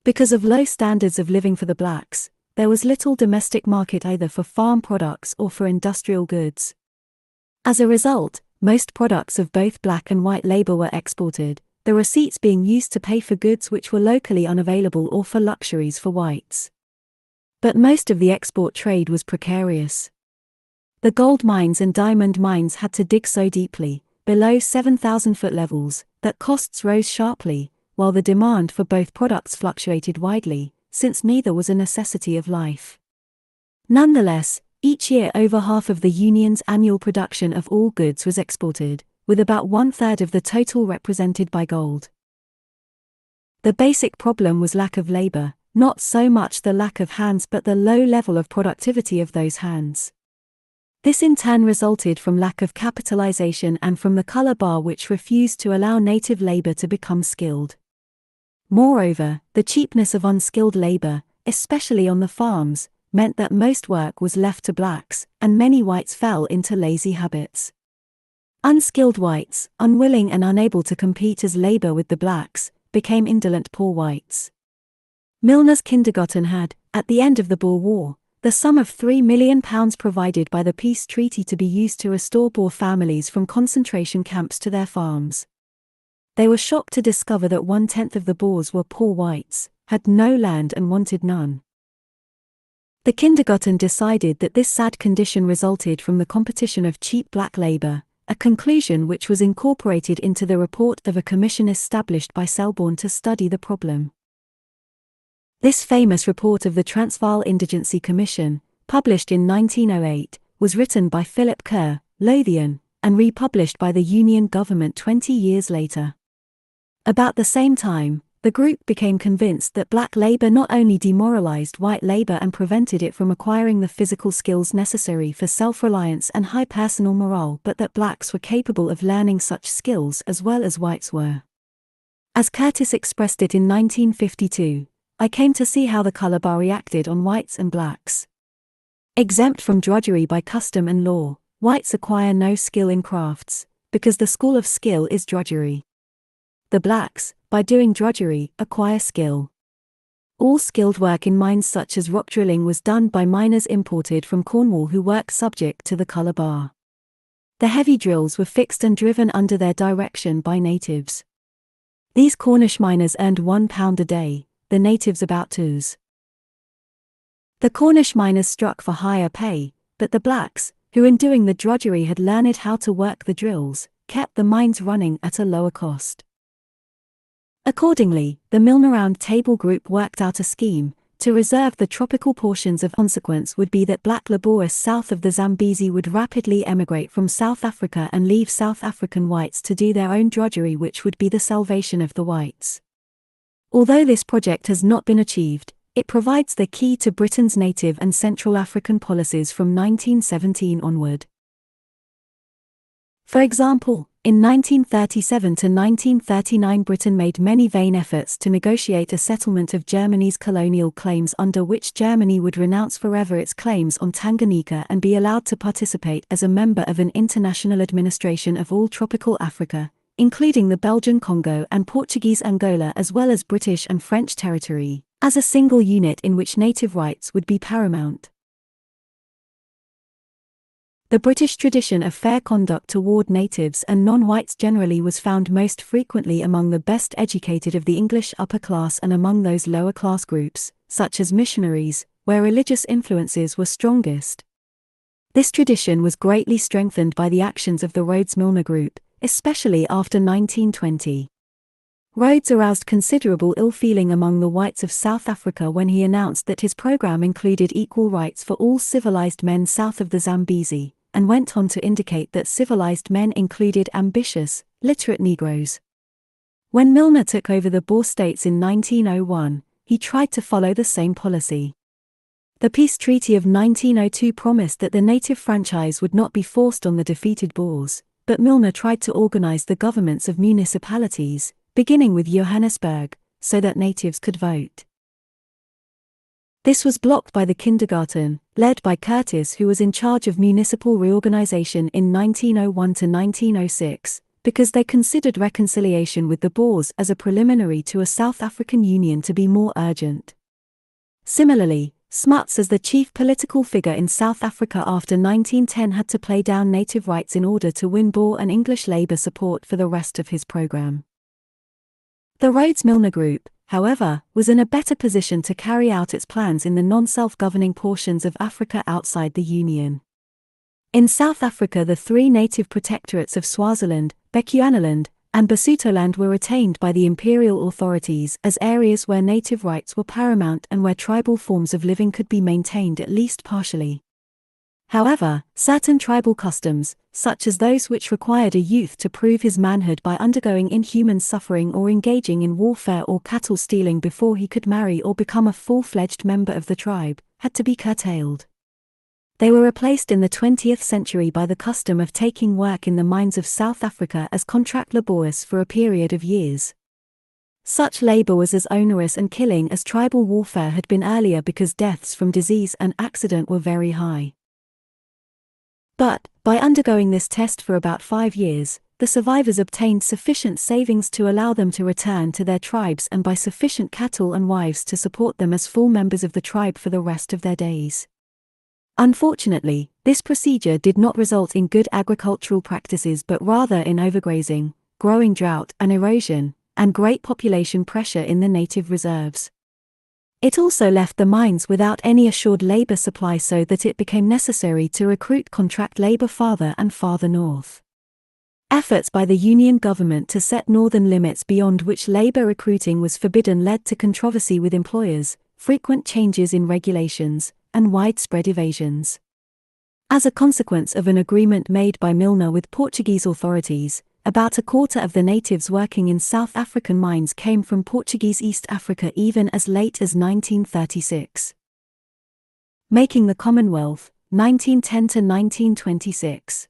Because of low standards of living for the blacks, there was little domestic market either for farm products or for industrial goods. As a result, most products of both black and white labor were exported, the receipts being used to pay for goods which were locally unavailable or for luxuries for whites. But most of the export trade was precarious. The gold mines and diamond mines had to dig so deeply, below 7,000-foot levels, that costs rose sharply, while the demand for both products fluctuated widely, since neither was a necessity of life. Nonetheless, each year over half of the Union's annual production of all goods was exported, with about 1/3 of the total represented by gold. The basic problem was lack of labor, not so much the lack of hands but the low level of productivity of those hands. This in turn resulted from lack of capitalization and from the color bar which refused to allow native labor to become skilled. Moreover, the cheapness of unskilled labor, especially on the farms, meant that most work was left to blacks, and many whites fell into lazy habits. Unskilled whites, unwilling and unable to compete as labor with the blacks, became indolent poor whites. Milner's kindergarten had, at the end of the Boer War, the sum of £3 million provided by the peace treaty to be used to restore Boer families from concentration camps to their farms. They were shocked to discover that 1/10 of the Boers were poor whites, had no land and wanted none. The kindergarten decided that this sad condition resulted from the competition of cheap black labor, a conclusion which was incorporated into the report of a commission established by Selborne to study the problem. This famous report of the Transvaal Indigency Commission, published in 1908, was written by Philip Kerr, Lothian, and republished by the Union government 20 years later. About the same time, the group became convinced that black labor not only demoralized white labor and prevented it from acquiring the physical skills necessary for self-reliance and high personal morale, but that blacks were capable of learning such skills as well as whites were. As Curtis expressed it in 1952, "I came to see how the color bar reacted on whites and blacks. Exempt from drudgery by custom and law, whites acquire no skill in crafts, because the school of skill is drudgery. The blacks, by doing drudgery, acquire skill. All skilled work in mines such as rock drilling was done by miners imported from Cornwall who work subject to the color bar. The heavy drills were fixed and driven under their direction by natives. These Cornish miners earned £1 a day, the natives about 2s. The Cornish miners struck for higher pay, but the blacks, who in doing the drudgery had learned how to work the drills, kept the mines running at a lower cost. Accordingly, the Milner Round Table Group worked out a scheme to reserve the tropical portions of consequence would be that black laborists south of the Zambezi would rapidly emigrate from South Africa and leave South African whites to do their own drudgery, which would be the salvation of the whites. Although this project has not been achieved, it provides the key to Britain's native and Central African policies from 1917 onward. For example, in 1937 to 1939 Britain made many vain efforts to negotiate a settlement of Germany's colonial claims under which Germany would renounce forever its claims on Tanganyika and be allowed to participate as a member of an international administration of all tropical Africa, including the Belgian Congo and Portuguese Angola as well as British and French territory, as a single unit in which native rights would be paramount. The British tradition of fair conduct toward natives and non-whites generally was found most frequently among the best educated of the English upper class and among those lower class groups, such as missionaries, where religious influences were strongest. This tradition was greatly strengthened by the actions of the Rhodes-Milner Group, especially after 1920. Rhodes aroused considerable ill-feeling among the whites of South Africa when he announced that his program included equal rights for all civilized men south of the Zambezi, and went on to indicate that civilized men included ambitious, literate Negroes. When Milner took over the Boer states in 1901, he tried to follow the same policy. The Peace Treaty of 1902 promised that the native franchise would not be forced on the defeated Boers, but Milner tried to organize the governments of municipalities, beginning with Johannesburg, so that natives could vote. This was blocked by the kindergarten, led by Curtis, who was in charge of municipal reorganization in 1901 to 1906, because they considered reconciliation with the Boers as a preliminary to a South African union to be more urgent. Similarly, Smuts, as the chief political figure in South Africa after 1910, had to play down native rights in order to win Boer and English Labour support for the rest of his program. The Rhodes-Milner Group, however, was in a better position to carry out its plans in the non-self-governing portions of Africa outside the Union. In South Africa, the three native protectorates of Swaziland, Bechuanaland, and Basutoland were retained by the imperial authorities as areas where native rights were paramount and where tribal forms of living could be maintained at least partially. However, certain tribal customs, such as those which required a youth to prove his manhood by undergoing inhuman suffering or engaging in warfare or cattle stealing before he could marry or become a full-fledged member of the tribe, had to be curtailed. They were replaced in the 20th century by the custom of taking work in the mines of South Africa as contract laborists for a period of years. Such labor was as onerous and killing as tribal warfare had been earlier because deaths from disease and accident were very high. But, by undergoing this test for about 5 years, the survivors obtained sufficient savings to allow them to return to their tribes and buy sufficient cattle and wives to support them as full members of the tribe for the rest of their days. Unfortunately, this procedure did not result in good agricultural practices but rather in overgrazing, growing drought and erosion, and great population pressure in the native reserves. It also left the mines without any assured labor supply so that it became necessary to recruit contract labor farther and farther north. Efforts by the Union government to set northern limits beyond which labor recruiting was forbidden led to controversy with employers, frequent changes in regulations, and widespread evasions. As a consequence of an agreement made by Milner with Portuguese authorities, about a quarter of the natives working in South African mines came from Portuguese East Africa even as late as 1936. Making the Commonwealth, 1910 to 1926.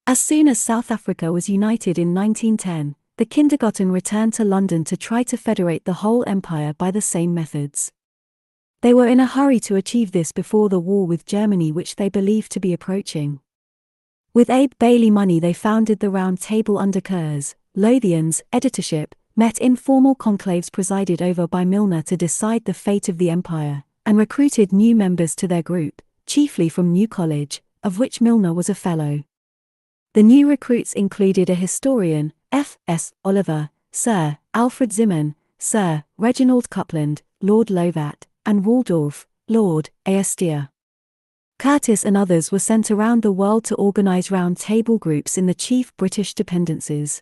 As soon as South Africa was united in 1910, the kindergarten returned to London to try to federate the whole empire by the same methods. They were in a hurry to achieve this before the war with Germany which they believed to be approaching. With Abe Bailey money they founded the Round Table under Kerr's, Lothian's, editorship, met informal conclaves presided over by Milner to decide the fate of the empire, and recruited new members to their group, chiefly from New College, of which Milner was a fellow. The new recruits included a historian, F.S. Oliver, Sir Alfred Zimmern, Sir Reginald Cupland, Lord Lovat, and Waldorf, Lord Ayrstear. Curtis and others were sent around the world to organize round table groups in the chief British dependencies.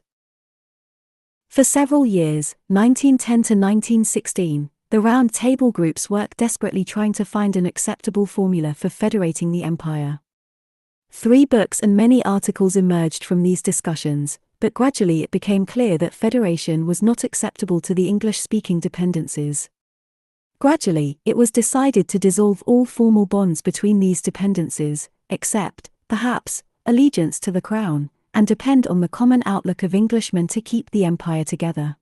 For several years, 1910 to 1916, the round table groups worked desperately trying to find an acceptable formula for federating the empire. 3 books and many articles emerged from these discussions, but gradually it became clear that federation was not acceptable to the English-speaking dependencies. Gradually, it was decided to dissolve all formal bonds between these dependencies, except, perhaps, allegiance to the crown, and depend on the common outlook of Englishmen to keep the empire together.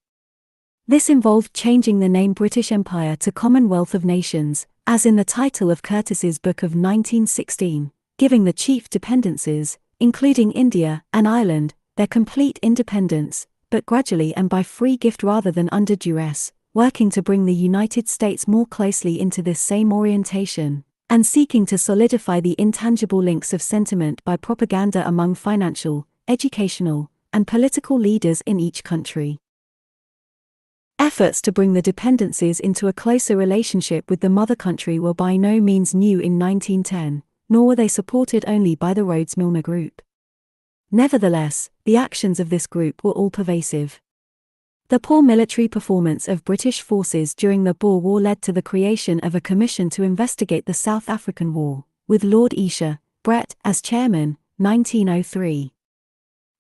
This involved changing the name British Empire to Commonwealth of Nations, as in the title of Curtis's book of 1916, giving the chief dependencies, including India and Ireland, their complete independence, but gradually and by free gift rather than under duress, working to bring the United States more closely into this same orientation, and seeking to solidify the intangible links of sentiment by propaganda among financial, educational, and political leaders in each country. Efforts to bring the dependencies into a closer relationship with the mother country were by no means new in 1910, nor were they supported only by the Rhodes-Milner Group. Nevertheless, the actions of this group were all pervasive. The poor military performance of British forces during the Boer War led to the creation of a commission to investigate the South African War, with Lord Esher, Brett as chairman, 1903.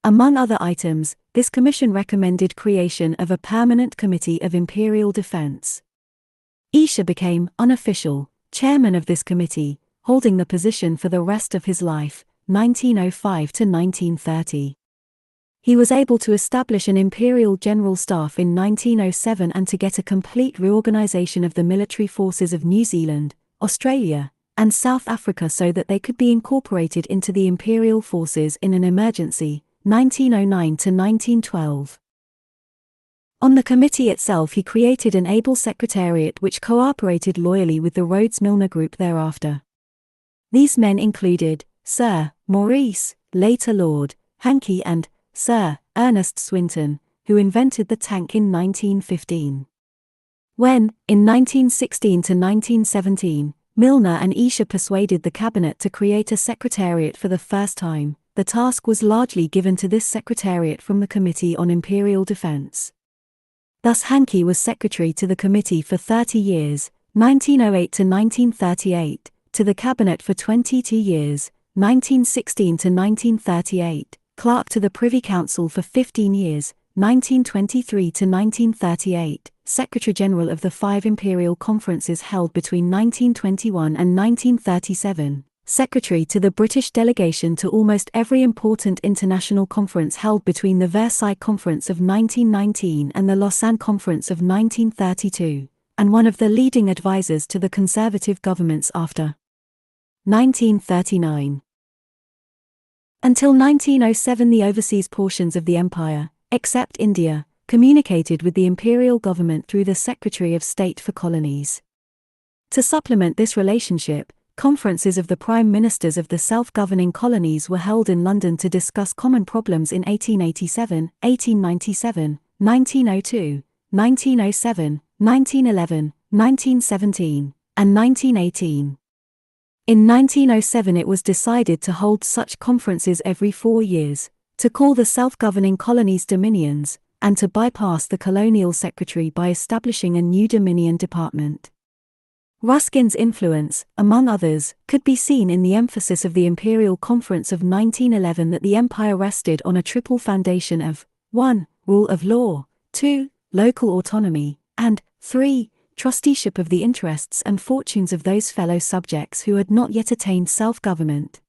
Among other items, this commission recommended creation of a permanent committee of Imperial defense. Esher became, unofficial, chairman of this committee, holding the position for the rest of his life, 1905 to 1930. He was able to establish an Imperial General Staff in 1907 and to get a complete reorganization of the military forces of New Zealand, Australia, and South Africa so that they could be incorporated into the Imperial forces in an emergency, 1909 to 1912. On the committee itself he created an able secretariat which cooperated loyally with the Rhodes-Milner Group thereafter. These men included Sir Maurice, later Lord Hankey, and Sir Ernest Swinton, who invented the tank in 1915. When, in 1916 to 1917, Milner and Esher persuaded the cabinet to create a secretariat for the first time, the task was largely given to this secretariat from the Committee on Imperial Defence. Thus Hankey was secretary to the committee for 30 years, 1908 to 1938, to the cabinet for 22 years, 1916 to 1938, clerk to the Privy Council for 15 years, 1923 to 1938, Secretary-General of the 5 Imperial Conferences held between 1921 and 1937, secretary to the British delegation to almost every important international conference held between the Versailles Conference of 1919 and the Lausanne Conference of 1932, and one of the leading advisers to the conservative governments after 1939. Until 1907, the overseas portions of the empire, except India, communicated with the imperial government through the Secretary of State for Colonies. To supplement this relationship, conferences of the prime ministers of the self-governing colonies were held in London to discuss common problems in 1887, 1897, 1902, 1907, 1911, 1917, and 1918. In 1907 it was decided to hold such conferences every 4 years, to call the self-governing colonies dominions, and to bypass the colonial secretary by establishing a new dominion department. Ruskin's influence, among others, could be seen in the emphasis of the Imperial Conference of 1911 that the empire rested on a triple foundation of 1. Rule of law, 2. Local autonomy, and 3. Trusteeship of the interests and fortunes of those fellow subjects who had not yet attained self-government.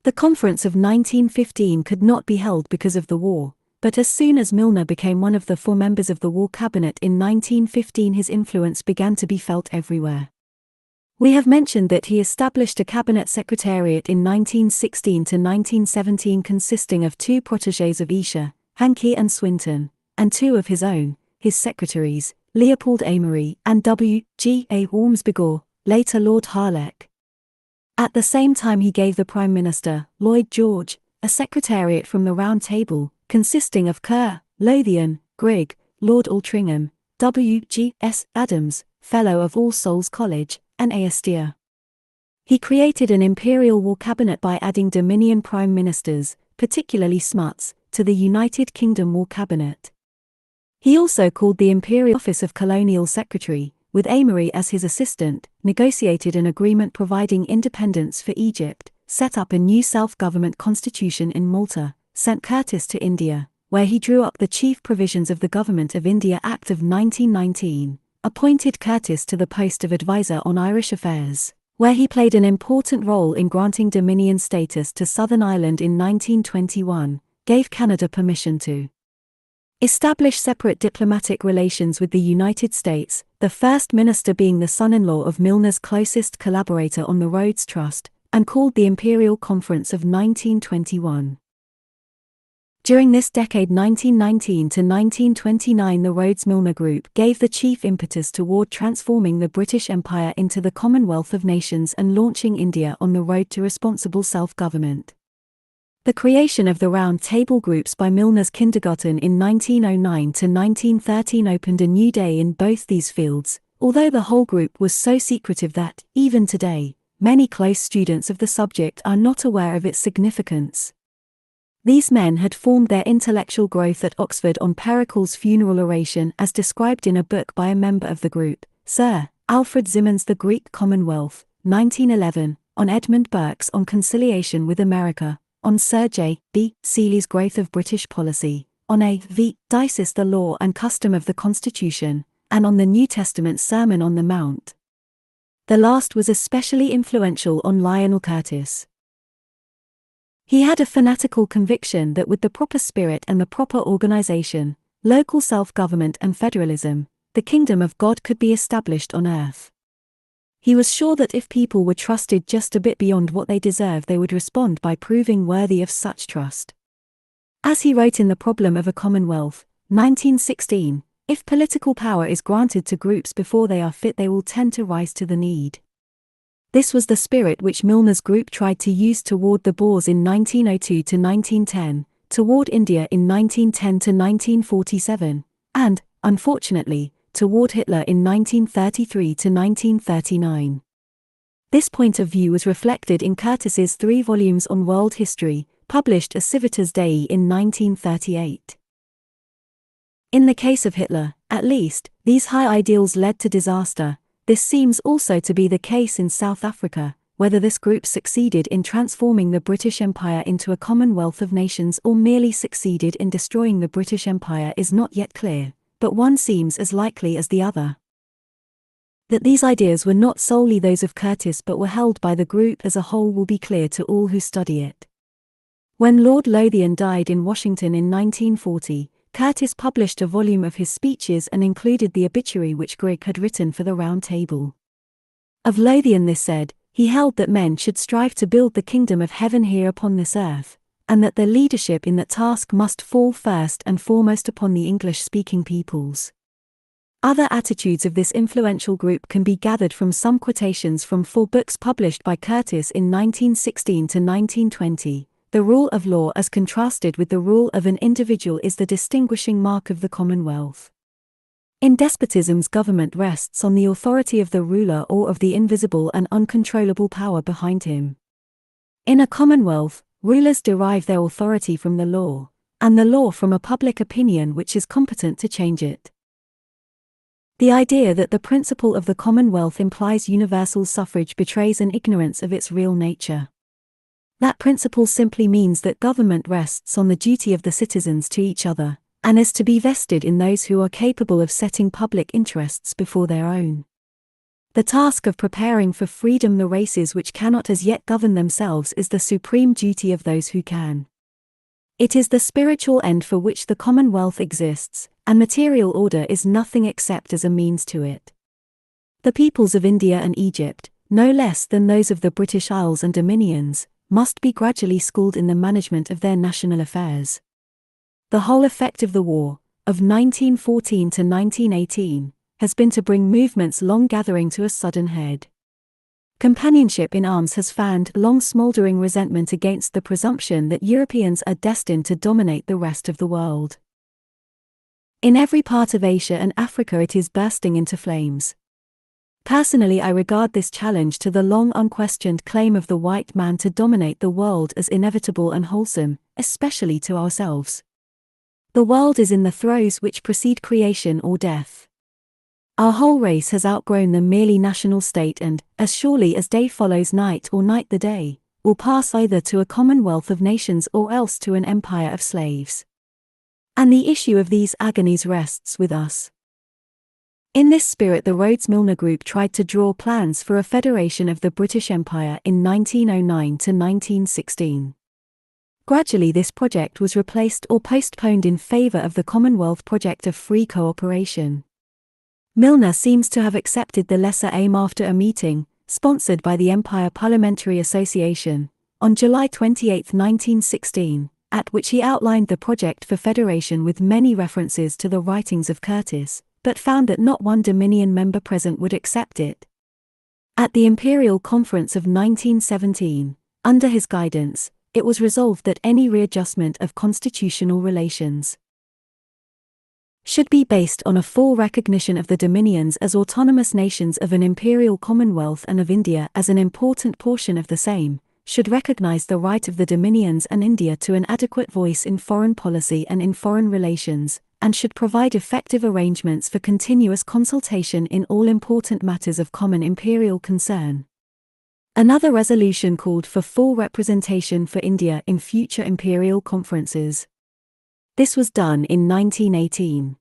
The Conference of 1915 could not be held because of the war, but as soon as Milner became one of the 4 members of the War Cabinet in 1915, his influence began to be felt everywhere. We have mentioned that he established a cabinet secretariat in 1916 to 1917 consisting of 2 protégés of Esher, Hankey and Swinton, and 2 of his own, his secretaries, Leopold Amery and W. G. A. Ormsby, later Lord Harlech. At the same time he gave the Prime Minister, Lloyd George, a secretariat from the Round Table, consisting of Kerr, Lothian, Grigg, Lord Altrincham, W. G. S. Adams, Fellow of All Souls College, and Astor. He created an Imperial War Cabinet by adding Dominion Prime Ministers, particularly Smuts, to the United Kingdom War Cabinet. He also called the Imperial Office of Colonial Secretary, with Amery as his assistant, negotiated an agreement providing independence for Egypt, set up a new self-government constitution in Malta, sent Curtis to India, where he drew up the chief provisions of the Government of India Act of 1919, appointed Curtis to the post of advisor on Irish affairs, where he played an important role in granting Dominion status to Southern Ireland in 1921, gave Canada permission to establish separate diplomatic relations with the United States, the first minister being the son-in-law of Milner's closest collaborator on the Rhodes Trust, and called the Imperial Conference of 1921. During this decade 1919 to 1929, the Rhodes-Milner Group gave the chief impetus toward transforming the British Empire into the Commonwealth of Nations and launching India on the road to responsible self-government. The creation of the Round Table groups by Milner's kindergarten in 1909 to 1913 opened a new day in both these fields, although the whole group was so secretive that, even today, many close students of the subject are not aware of its significance. These men had formed their intellectual growth at Oxford on Pericles' funeral oration as described in a book by a member of the group, Sir Alfred Zimmern's The Greek Commonwealth, 1911, on Edmund Burke's On Conciliation with America, on Sir J. B. Seeley's Growth of British Policy, on A. V. Dyce's The Law and Custom of the Constitution, and on the New Testament Sermon on the Mount. The last was especially influential on Lionel Curtis. He had a fanatical conviction that with the proper spirit and the proper organization, local self-government and federalism, the kingdom of God could be established on earth. He was sure that if people were trusted just a bit beyond what they deserved, they would respond by proving worthy of such trust. As he wrote in The Problem of a Commonwealth, 1916, if political power is granted to groups before they are fit, they will tend to rise to the need. This was the spirit which Milner's group tried to use toward the Boers in 1902 to 1910, toward India in 1910 to 1947, and, unfortunately, toward Hitler in 1933 to 1939. This point of view was reflected in Curtis's 3 volumes on world history, published as Civitas Dei in 1938. In the case of Hitler, at least, these high ideals led to disaster. This seems also to be the case in South Africa. Whether this group succeeded in transforming the British Empire into a Commonwealth of Nations or merely succeeded in destroying the British Empire is not yet clear, but one seems as likely as the other. That these ideas were not solely those of Curtis but were held by the group as a whole will be clear to all who study it. When Lord Lothian died in Washington in 1940, Curtis published a volume of his speeches and included the obituary which Grigg had written for the Round Table. Of Lothian this said, he held that men should strive to build the kingdom of heaven here upon this earth, and that their leadership in that task must fall first and foremost upon the English-speaking peoples. Other attitudes of this influential group can be gathered from some quotations from 4 books published by Curtis in 1916 to 1920. The rule of law as contrasted with the rule of an individual is the distinguishing mark of the Commonwealth. In despotisms, government rests on the authority of the ruler or of the invisible and uncontrollable power behind him. In a Commonwealth, rulers derive their authority from the law, and the law from a public opinion which is competent to change it. The idea that the principle of the Commonwealth implies universal suffrage betrays an ignorance of its real nature. That principle simply means that government rests on the duty of the citizens to each other, and is to be vested in those who are capable of setting public interests before their own. The task of preparing for freedom the races which cannot as yet govern themselves is the supreme duty of those who can. It is the spiritual end for which the Commonwealth exists, and material order is nothing except as a means to it. The peoples of India and Egypt, no less than those of the British Isles and Dominions, must be gradually schooled in the management of their national affairs. The whole effect of the war, of 1914 to 1918, has been to bring movements long gathering to a sudden head. Companionship in arms has fanned long smouldering resentment against the presumption that Europeans are destined to dominate the rest of the world. In every part of Asia and Africa it is bursting into flames. Personally, I regard this challenge to the long unquestioned claim of the white man to dominate the world as inevitable and wholesome, especially to ourselves. The world is in the throes which precede creation or death. Our whole race has outgrown the merely national state and, as surely as day follows night or night the day, will pass either to a commonwealth of nations or else to an empire of slaves. And the issue of these agonies rests with us. In this spirit the Rhodes-Milner Group tried to draw plans for a federation of the British Empire in 1909 to 1916. Gradually this project was replaced or postponed in favour of the Commonwealth project of free cooperation. Milner seems to have accepted the lesser aim after a meeting, sponsored by the Empire Parliamentary Association, on July 28, 1916, at which he outlined the project for federation with many references to the writings of Curtis, but found that not one Dominion member present would accept it. At the Imperial Conference of 1917, under his guidance, it was resolved that any readjustment of constitutional relations should be based on a full recognition of the Dominions as autonomous nations of an imperial commonwealth and of India as an important portion of the same, should recognize the right of the Dominions and India to an adequate voice in foreign policy and in foreign relations, and should provide effective arrangements for continuous consultation in all important matters of common imperial concern. Another resolution called for full representation for India in future imperial conferences. This was done in 1918.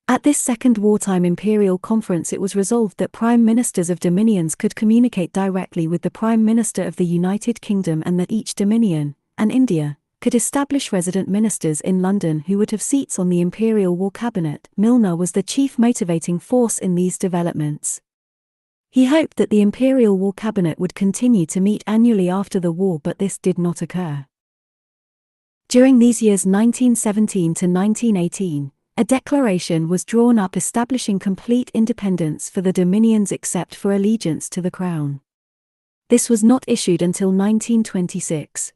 At this second wartime imperial conference it was resolved that prime ministers of dominions could communicate directly with the Prime Minister of the United Kingdom and that each dominion, and India, could establish resident ministers in London who would have seats on the Imperial War Cabinet. Milner was the chief motivating force in these developments. He hoped that the Imperial War Cabinet would continue to meet annually after the war, but this did not occur. During these years 1917 to 1918, a declaration was drawn up establishing complete independence for the Dominions except for allegiance to the Crown. This was not issued until 1926.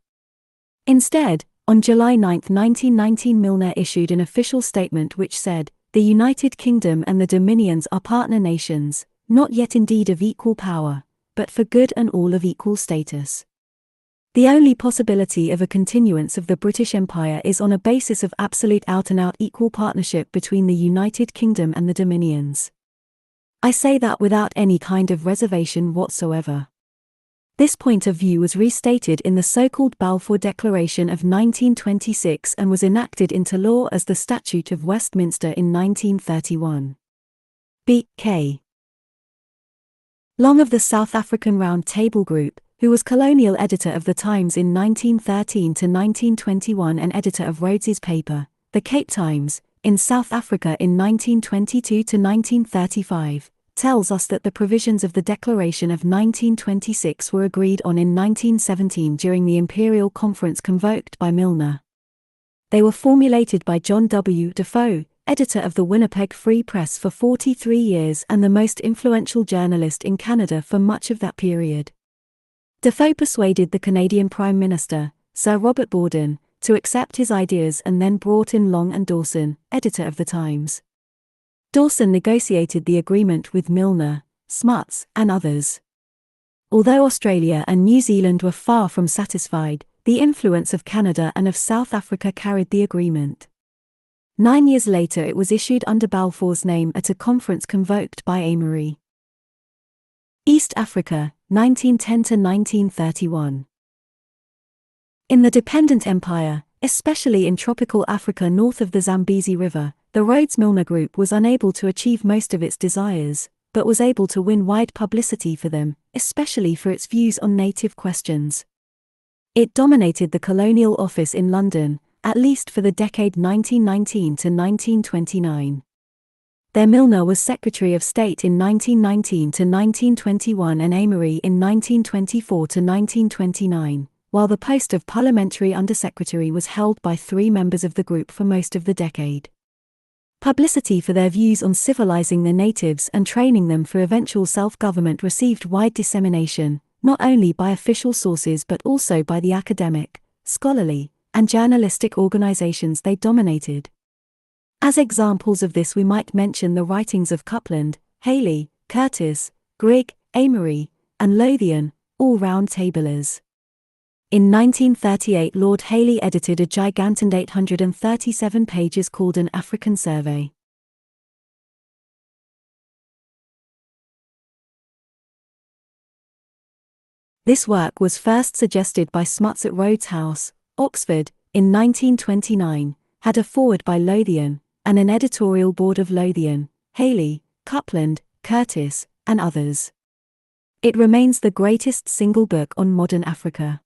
Instead, on July 9, 1919, Milner issued an official statement which said, "The United Kingdom and the Dominions are partner nations, not yet indeed of equal power, but for good and all of equal status. The only possibility of a continuance of the British Empire is on a basis of absolute out-and-out equal partnership between the United Kingdom and the Dominions. I say that without any kind of reservation whatsoever." This point of view was restated in the so-called Balfour Declaration of 1926 and was enacted into law as the Statute of Westminster in 1931. B.K. Long of the South African Round Table Group, who was colonial editor of the Times in 1913 to 1921 and editor of Rhodes's paper, The Cape Times, in South Africa in 1922 to 1935, tells us that the provisions of the Declaration of 1926 were agreed on in 1917 during the Imperial Conference convoked by Milner. They were formulated by John W. Defoe, editor of the Winnipeg Free Press for 43 years and the most influential journalist in Canada for much of that period. Defoe persuaded the Canadian Prime Minister, Sir Robert Borden, to accept his ideas and then brought in Long and Dawson, editor of the Times. Dawson negotiated the agreement with Milner, Smuts, and others. Although Australia and New Zealand were far from satisfied, the influence of Canada and of South Africa carried the agreement. 9 years later it was issued under Balfour's name at a conference convoked by Amory. East Africa, 1910 to 1931. In the dependent empire, especially in tropical Africa north of the Zambezi River, the Rhodes-Milner Group was unable to achieve most of its desires, but was able to win wide publicity for them, especially for its views on native questions. It dominated the Colonial Office in London, at least for the decade 1919 to 1929. There Milner was Secretary of State in 1919 to 1921 and Amory in 1924 to 1929, while the post of Parliamentary Undersecretary was held by 3 members of the group for most of the decade. Publicity for their views on civilizing the natives and training them for eventual self-government received wide dissemination, not only by official sources but also by the academic, scholarly, and journalistic organizations they dominated. As examples of this we might mention the writings of Coupland, Haley, Curtis, Grigg, Amory, and Lothian, all round tablers. In 1938 Lord Haley edited a gigantic 837 pages called An African Survey. This work was first suggested by Smuts at Rhodes House, Oxford, in 1929, had a foreword by Lothian, and an editorial board of Lothian, Haley, Coupland, Curtis, and others. It remains the greatest single book on modern Africa.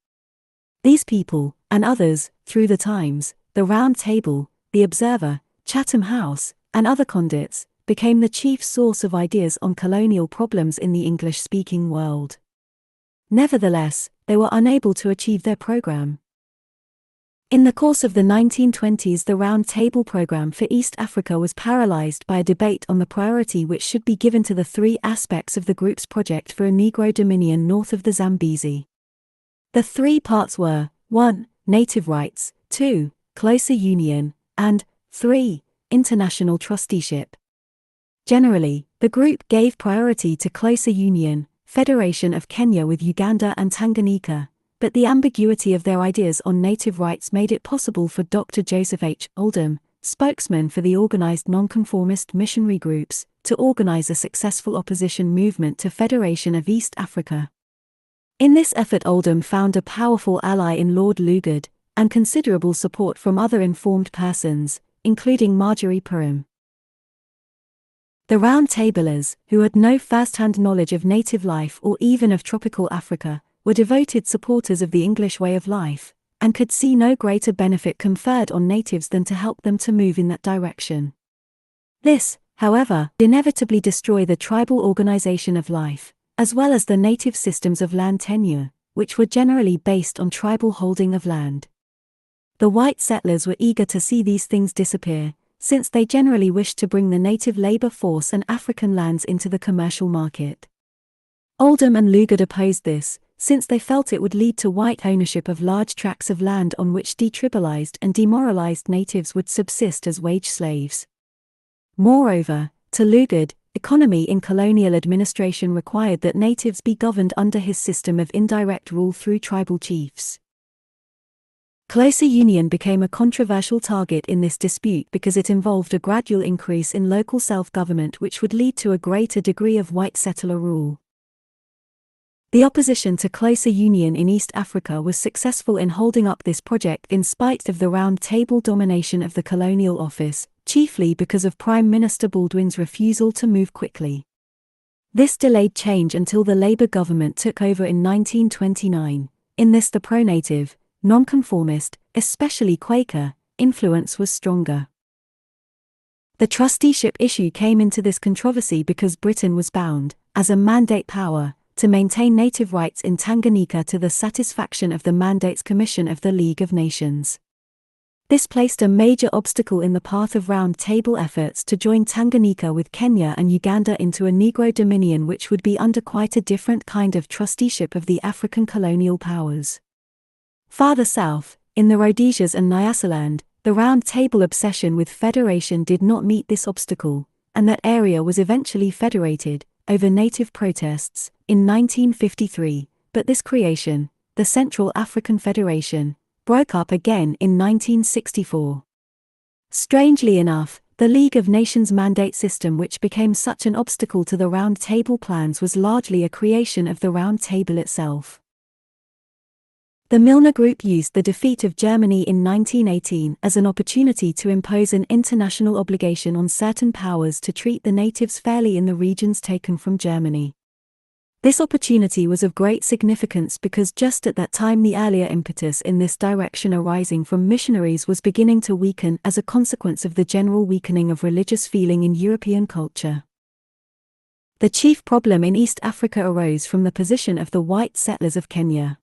These people, and others, through the Times, the Round Table, the Observer, Chatham House, and other conduits, became the chief source of ideas on colonial problems in the English-speaking world. Nevertheless, they were unable to achieve their program. In the course of the 1920s the Round Table program for East Africa was paralyzed by a debate on the priority which should be given to the 3 aspects of the group's project for a Negro dominion north of the Zambezi. The 3 parts were, 1. Native rights, 2. Closer union, and 3. International trusteeship. Generally, the group gave priority to closer union, federation of Kenya with Uganda and Tanganyika, but the ambiguity of their ideas on native rights made it possible for Dr. Joseph H. Oldham, spokesman for the organized nonconformist missionary groups, to organize a successful opposition movement to Federation of East Africa. In this effort Oldham found a powerful ally in Lord Lugard, and considerable support from other informed persons, including Marjorie Purim. The Round Tablers, who had no first-hand knowledge of native life or even of tropical Africa, were devoted supporters of the English way of life, and could see no greater benefit conferred on natives than to help them to move in that direction. This, however, inevitably destroy the tribal organization of life, as well as the native systems of land tenure, which were generally based on tribal holding of land. The white settlers were eager to see these things disappear, since they generally wished to bring the native labor force and African lands into the commercial market. Oldham and Lugard opposed this, since they felt it would lead to white ownership of large tracts of land on which detribalized and demoralized natives would subsist as wage slaves. Moreover, to Lugard, economy in colonial administration required that natives be governed under his system of indirect rule through tribal chiefs. Closer union became a controversial target in this dispute because it involved a gradual increase in local self-government which would lead to a greater degree of white settler rule. The opposition to closer union in East Africa was successful in holding up this project in spite of the Round Table domination of the Colonial Office, chiefly because of Prime Minister Baldwin's refusal to move quickly. This delayed change until the Labour government took over in 1929. In this the pro-native, nonconformist, especially Quaker, influence was stronger. The trusteeship issue came into this controversy because Britain was bound, as a mandate power, to maintain native rights in Tanganyika to the satisfaction of the Mandates Commission of the League of Nations. This placed a major obstacle in the path of Round Table efforts to join Tanganyika with Kenya and Uganda into a Negro Dominion, which would be under quite a different kind of trusteeship of the African colonial powers. Farther south, in the Rhodesias and Nyasaland, the Round Table obsession with federation did not meet this obstacle, and that area was eventually federated, over native protests, in 1953, but this creation, the Central African Federation, broke up again in 1964. Strangely enough, the League of Nations mandate system, which became such an obstacle to the Round Table plans, was largely a creation of the Round Table itself. The Milner Group used the defeat of Germany in 1918 as an opportunity to impose an international obligation on certain powers to treat the natives fairly in the regions taken from Germany. This opportunity was of great significance because just at that time the earlier impetus in this direction arising from missionaries was beginning to weaken as a consequence of the general weakening of religious feeling in European culture. The chief problem in East Africa arose from the position of the white settlers of Kenya.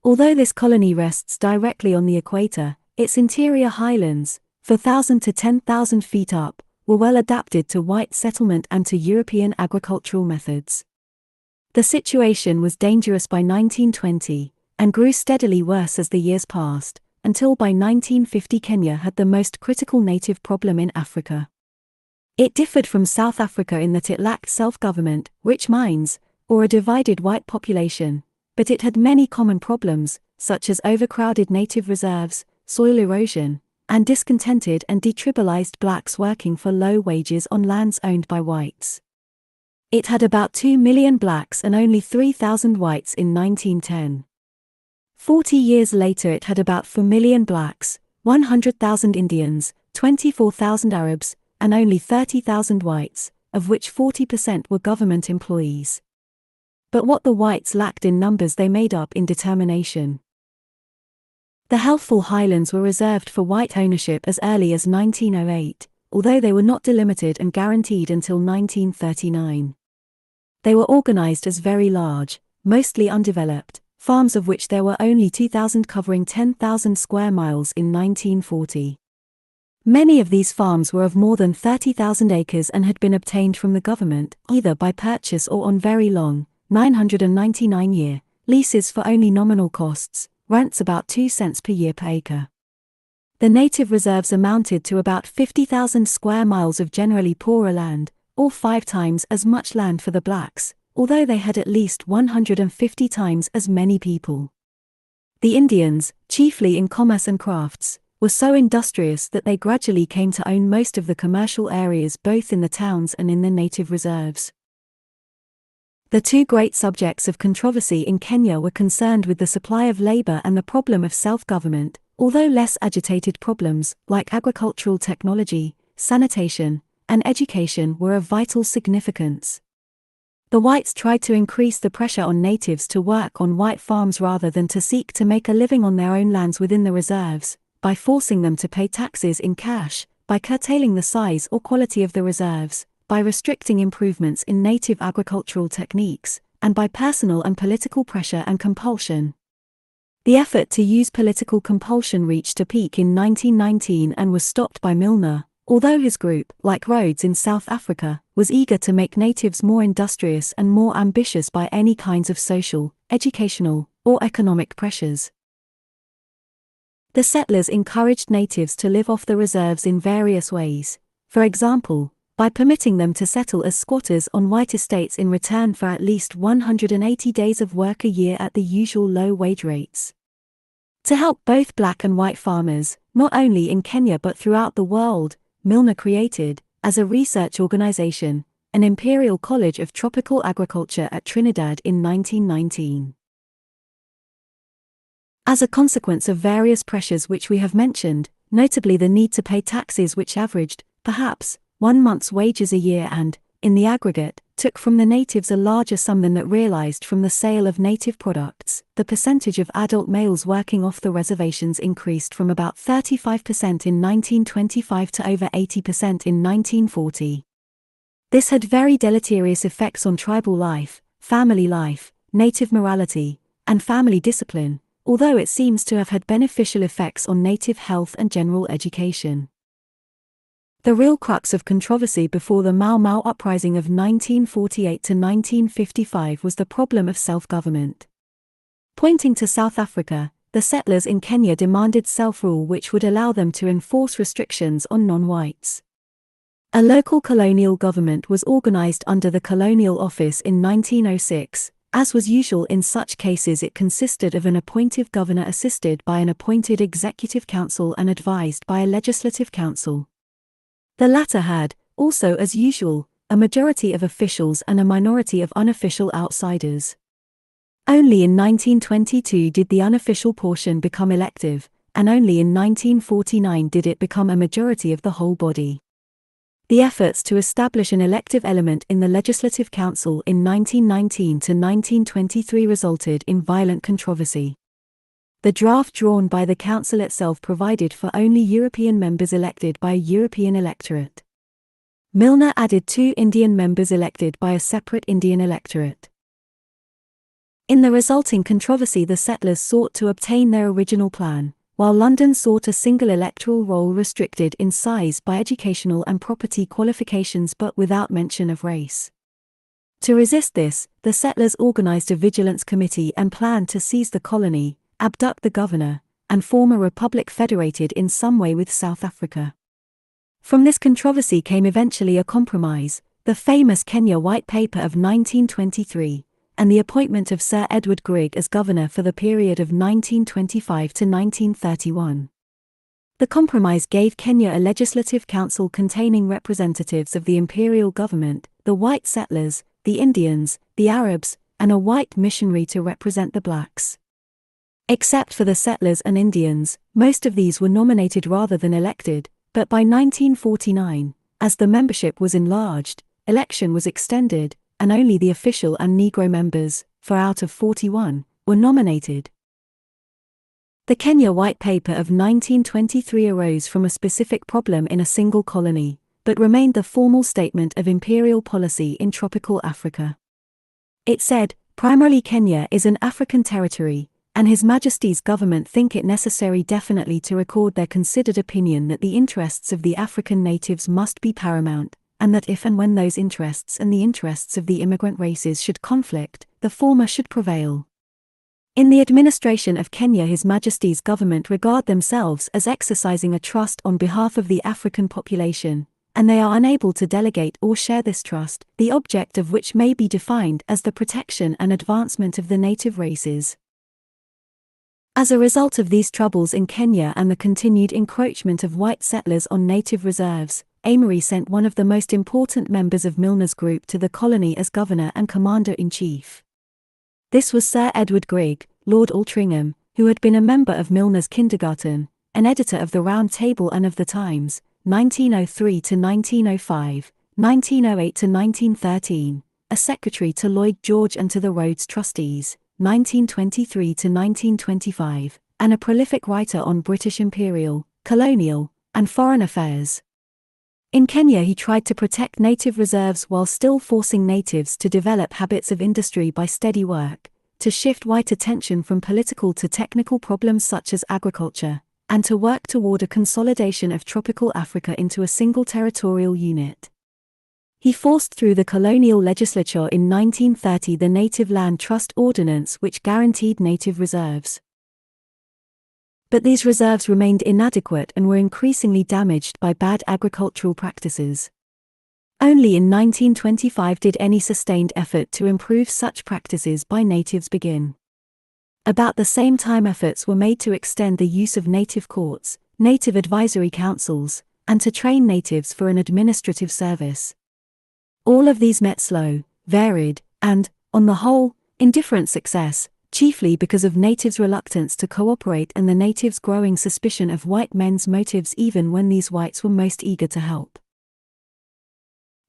Although this colony rests directly on the equator, its interior highlands, 4,000 to 10,000 feet up, were well adapted to white settlement and to European agricultural methods. The situation was dangerous by 1920, and grew steadily worse as the years passed, until by 1950 Kenya had the most critical native problem in Africa. It differed from South Africa in that it lacked self-government, rich mines, or a divided white population, but it had many common problems, such as overcrowded native reserves, soil erosion, and discontented and detribalized blacks working for low wages on lands owned by whites. It had about 2 million blacks and only 3,000 whites in 1910. 40 years later it had about 4 million blacks, 100,000 Indians, 24,000 Arabs, and only 30,000 whites, of which 40% were government employees. But what the whites lacked in numbers they made up in determination. The healthful highlands were reserved for white ownership as early as 1908, although they were not delimited and guaranteed until 1939. They were organized as very large, mostly undeveloped, farms of which there were only 2,000 covering 10,000 square miles in 1940. Many of these farms were of more than 30,000 acres and had been obtained from the government, either by purchase or on very long, 999-year, leases for only nominal costs, rents about 2 cents per year per acre. The native reserves amounted to about 50,000 square miles of generally poorer land, or 5 times as much land for the blacks, although they had at least 150 times as many people. The Indians, chiefly in commerce and crafts, were so industrious that they gradually came to own most of the commercial areas both in the towns and in the native reserves. The two great subjects of controversy in Kenya were concerned with the supply of labor and the problem of self-government, although less agitated problems, like agricultural technology, sanitation, and education were of vital significance. The whites tried to increase the pressure on natives to work on white farms rather than to seek to make a living on their own lands within the reserves, by forcing them to pay taxes in cash, by curtailing the size or quality of the reserves, by restricting improvements in native agricultural techniques, and by personal and political pressure and compulsion. The effort to use political compulsion reached a peak in 1919 and was stopped by Milner, although his group, like Rhodes in South Africa, was eager to make natives more industrious and more ambitious by any kinds of social, educational, or economic pressures. The settlers encouraged natives to live off the reserves in various ways, for example, by permitting them to settle as squatters on white estates in return for at least 180 days of work a year at the usual low wage rates. To help both black and white farmers, not only in Kenya but throughout the world, Milner created, as a research organization, an Imperial College of Tropical Agriculture at Trinidad in 1919. As a consequence of various pressures which we have mentioned, notably the need to pay taxes which averaged, perhaps, 1 month's wages a year and, in the aggregate, took from the natives a larger sum than that realized from the sale of native products. The percentage of adult males working off the reservations increased from about 35% in 1925 to over 80% in 1940. This had very deleterious effects on tribal life, family life, native morality, and family discipline, although it seems to have had beneficial effects on native health and general education. The real crux of controversy before the Mau Mau uprising of 1948 to 1955 was the problem of self-government. Pointing to South Africa, the settlers in Kenya demanded self-rule which would allow them to enforce restrictions on non-whites. A local colonial government was organized under the Colonial Office in 1906. As was usual in such cases, it consisted of an appointive governor assisted by an appointed executive council and advised by a legislative council. The latter had, also as usual, a majority of officials and a minority of unofficial outsiders. Only in 1922 did the unofficial portion become elective, and only in 1949 did it become a majority of the whole body. The efforts to establish an elective element in the Legislative Council in 1919 to 1923 resulted in violent controversy. The draft drawn by the council itself provided for only European members elected by a European electorate. Milner added 2 Indian members elected by a separate Indian electorate. In the resulting controversy, the settlers sought to obtain their original plan, while London sought a single electoral roll restricted in size by educational and property qualifications but without mention of race. To resist this, the settlers organized a vigilance committee and planned to seize the colony, abduct the governor, and form a republic federated in some way with South Africa. From this controversy came eventually a compromise, the famous Kenya White Paper of 1923, and the appointment of Sir Edward Grigg as governor for the period of 1925 to 1931. The compromise gave Kenya a legislative council containing representatives of the imperial government, the white settlers, the Indians, the Arabs, and a white missionary to represent the blacks. Except for the settlers and Indians, most of these were nominated rather than elected, but by 1949, as the membership was enlarged, election was extended, and only the official and Negro members, 4 out of 41, were nominated. The Kenya White Paper of 1923 arose from a specific problem in a single colony, but remained the formal statement of imperial policy in tropical Africa. It said, primarily Kenya is an African territory, and His Majesty's government think it necessary definitely to record their considered opinion that the interests of the African natives must be paramount, and that if and when those interests and the interests of the immigrant races should conflict, the former should prevail. In the administration of Kenya, His Majesty's government regard themselves as exercising a trust on behalf of the African population, and they are unable to delegate or share this trust, the object of which may be defined as the protection and advancement of the native races. As a result of these troubles in Kenya and the continued encroachment of white settlers on native reserves, Amory sent one of the most important members of Milner's group to the colony as governor and commander-in-chief. This was Sir Edward Grigg, Lord Altrincham, who had been a member of Milner's kindergarten, an editor of the Round Table and of the Times, 1903 to 1905, 1908 to 1913, a secretary to Lloyd George and to the Rhodes Trustees, 1923 to 1925, and a prolific writer on British imperial, colonial, and foreign affairs. In Kenya he tried to protect native reserves while still forcing natives to develop habits of industry by steady work, to shift white attention from political to technical problems such as agriculture, and to work toward a consolidation of tropical Africa into a single territorial unit. He forced through the colonial legislature in 1930 the Native Land Trust Ordinance which guaranteed native reserves. But these reserves remained inadequate and were increasingly damaged by bad agricultural practices. Only in 1925 did any sustained effort to improve such practices by natives begin. About the same time efforts were made to extend the use of native courts, native advisory councils, and to train natives for an administrative service. All of these met slow, varied, and, on the whole, indifferent success, chiefly because of natives' reluctance to cooperate and the natives' growing suspicion of white men's motives even when these whites were most eager to help.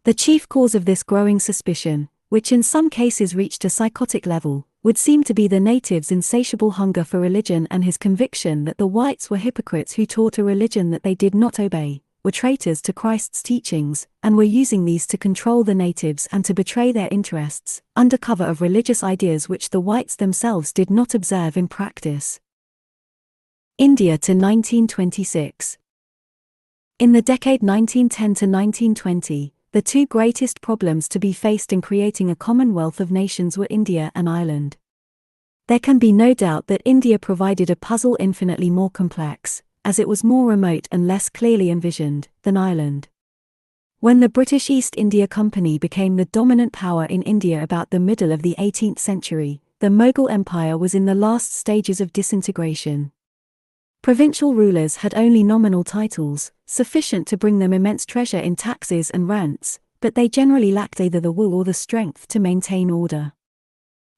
The chief cause of this growing suspicion, which in some cases reached a psychotic level, would seem to be the natives' insatiable hunger for religion and his conviction that the whites were hypocrites who taught a religion that they did not obey, were traitors to Christ's teachings, and were using these to control the natives and to betray their interests, under cover of religious ideas which the whites themselves did not observe in practice. India to 1926. In the decade 1910 to 1920, the two greatest problems to be faced in creating a commonwealth of nations were India and Ireland. There can be no doubt that India provided a puzzle infinitely more complex, as it was more remote and less clearly envisioned, than Ireland. When the British East India Company became the dominant power in India about the middle of the 18th century, the Mughal Empire was in the last stages of disintegration. Provincial rulers had only nominal titles, sufficient to bring them immense treasure in taxes and rents, but they generally lacked either the will or the strength to maintain order.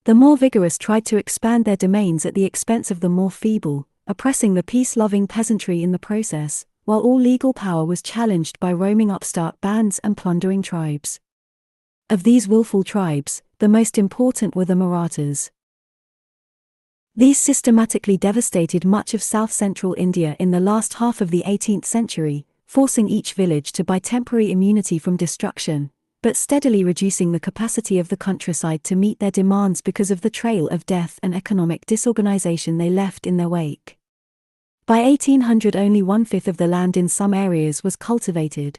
The more vigorous tried to expand their domains at the expense of the more feeble, oppressing the peace-loving peasantry in the process, while all legal power was challenged by roaming upstart bands and plundering tribes. Of these willful tribes, the most important were the Marathas. These systematically devastated much of south-central India in the last half of the 18th century, forcing each village to buy temporary immunity from destruction, but steadily reducing the capacity of the countryside to meet their demands because of the trail of death and economic disorganization they left in their wake. By 1800 only one-fifth of the land in some areas was cultivated.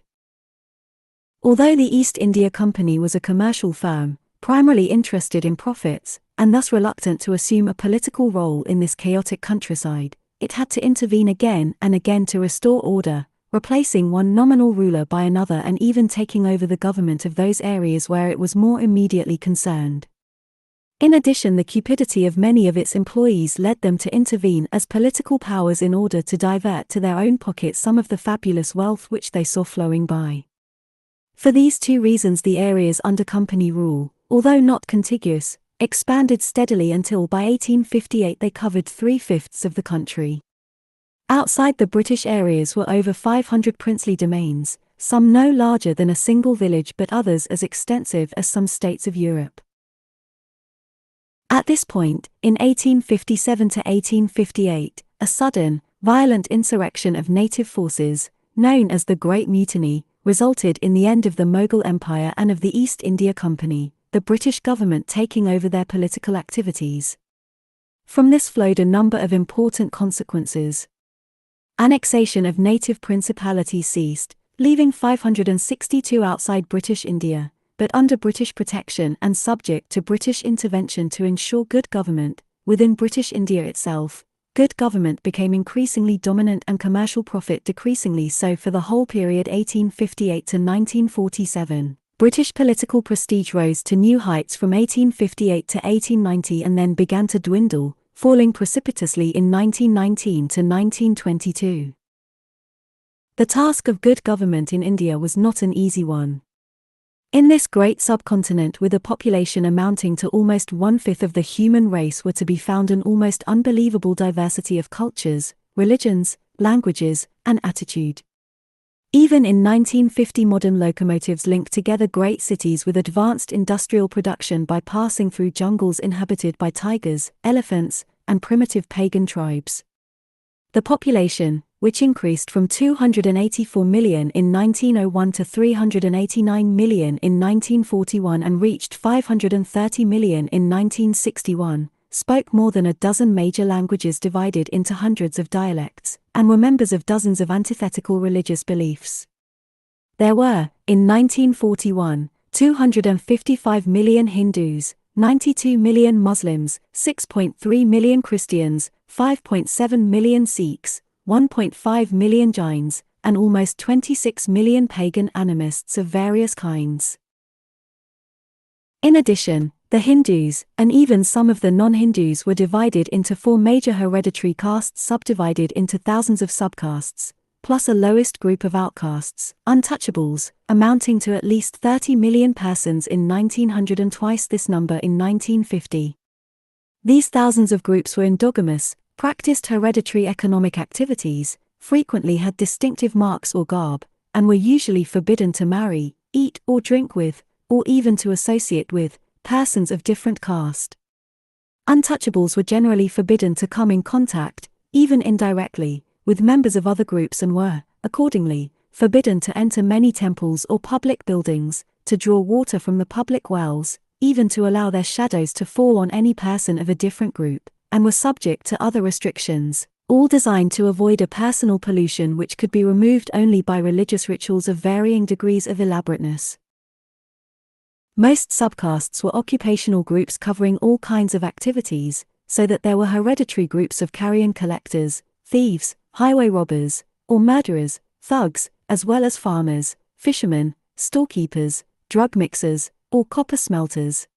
Although the East India Company was a commercial firm, primarily interested in profits, and thus reluctant to assume a political role in this chaotic countryside, it had to intervene again and again to restore order, replacing one nominal ruler by another and even taking over the government of those areas where it was more immediately concerned. In addition, the cupidity of many of its employees led them to intervene as political powers in order to divert to their own pockets some of the fabulous wealth which they saw flowing by. For these two reasons the areas under company rule, although not contiguous, expanded steadily until by 1858 they covered 3/5 of the country. Outside the British areas were over 500 princely domains, some no larger than a single village but others as extensive as some states of Europe. At this point, in 1857 to 1858, a sudden, violent insurrection of native forces, known as the Great Mutiny, resulted in the end of the Mughal Empire and of the East India Company, the British government taking over their political activities. From this flowed a number of important consequences. Annexation of native principalities ceased, leaving 562 outside British India, but under British protection and subject to British intervention to ensure good government. Within British India itself, good government became increasingly dominant and commercial profit decreasingly so for the whole period 1858 to 1947. British political prestige rose to new heights from 1858 to 1890 and then began to dwindle, falling precipitously in 1919 to 1922. The task of good government in India was not an easy one. In this great subcontinent with a population amounting to almost one-fifth of the human race were to be found an almost unbelievable diversity of cultures, religions, languages, and attitude. Even in 1950 modern locomotives linked together great cities with advanced industrial production by passing through jungles inhabited by tigers, elephants, and primitive pagan tribes. The population, which increased from 284 million in 1901 to 389 million in 1941 and reached 530 million in 1961, spoke more than a dozen major languages divided into hundreds of dialects, and were members of dozens of antithetical religious beliefs. There were, in 1941, 255 million Hindus, 92 million Muslims, 6.3 million Christians, 5.7 million Sikhs, 1.5 million Jains, and almost 26 million pagan animists of various kinds. In addition, the Hindus, and even some of the non-Hindus were divided into 4 major hereditary castes subdivided into thousands of subcastes, plus a lowest group of outcasts, untouchables, amounting to at least 30 million persons in 1900 and twice this number in 1950. These thousands of groups were endogamous, practiced hereditary economic activities, frequently had distinctive marks or garb, and were usually forbidden to marry, eat or drink with, or even to associate with, persons of different caste. Untouchables were generally forbidden to come in contact, even indirectly, with members of other groups and were, accordingly, forbidden to enter many temples or public buildings, to draw water from the public wells, even to allow their shadows to fall on any person of a different group, and were subject to other restrictions, all designed to avoid a personal pollution which could be removed only by religious rituals of varying degrees of elaborateness. Most subcastes were occupational groups covering all kinds of activities, so that there were hereditary groups of carrion collectors, thieves, highway robbers, or murderers, thugs, as well as farmers, fishermen, storekeepers, drug mixers, or copper smelters.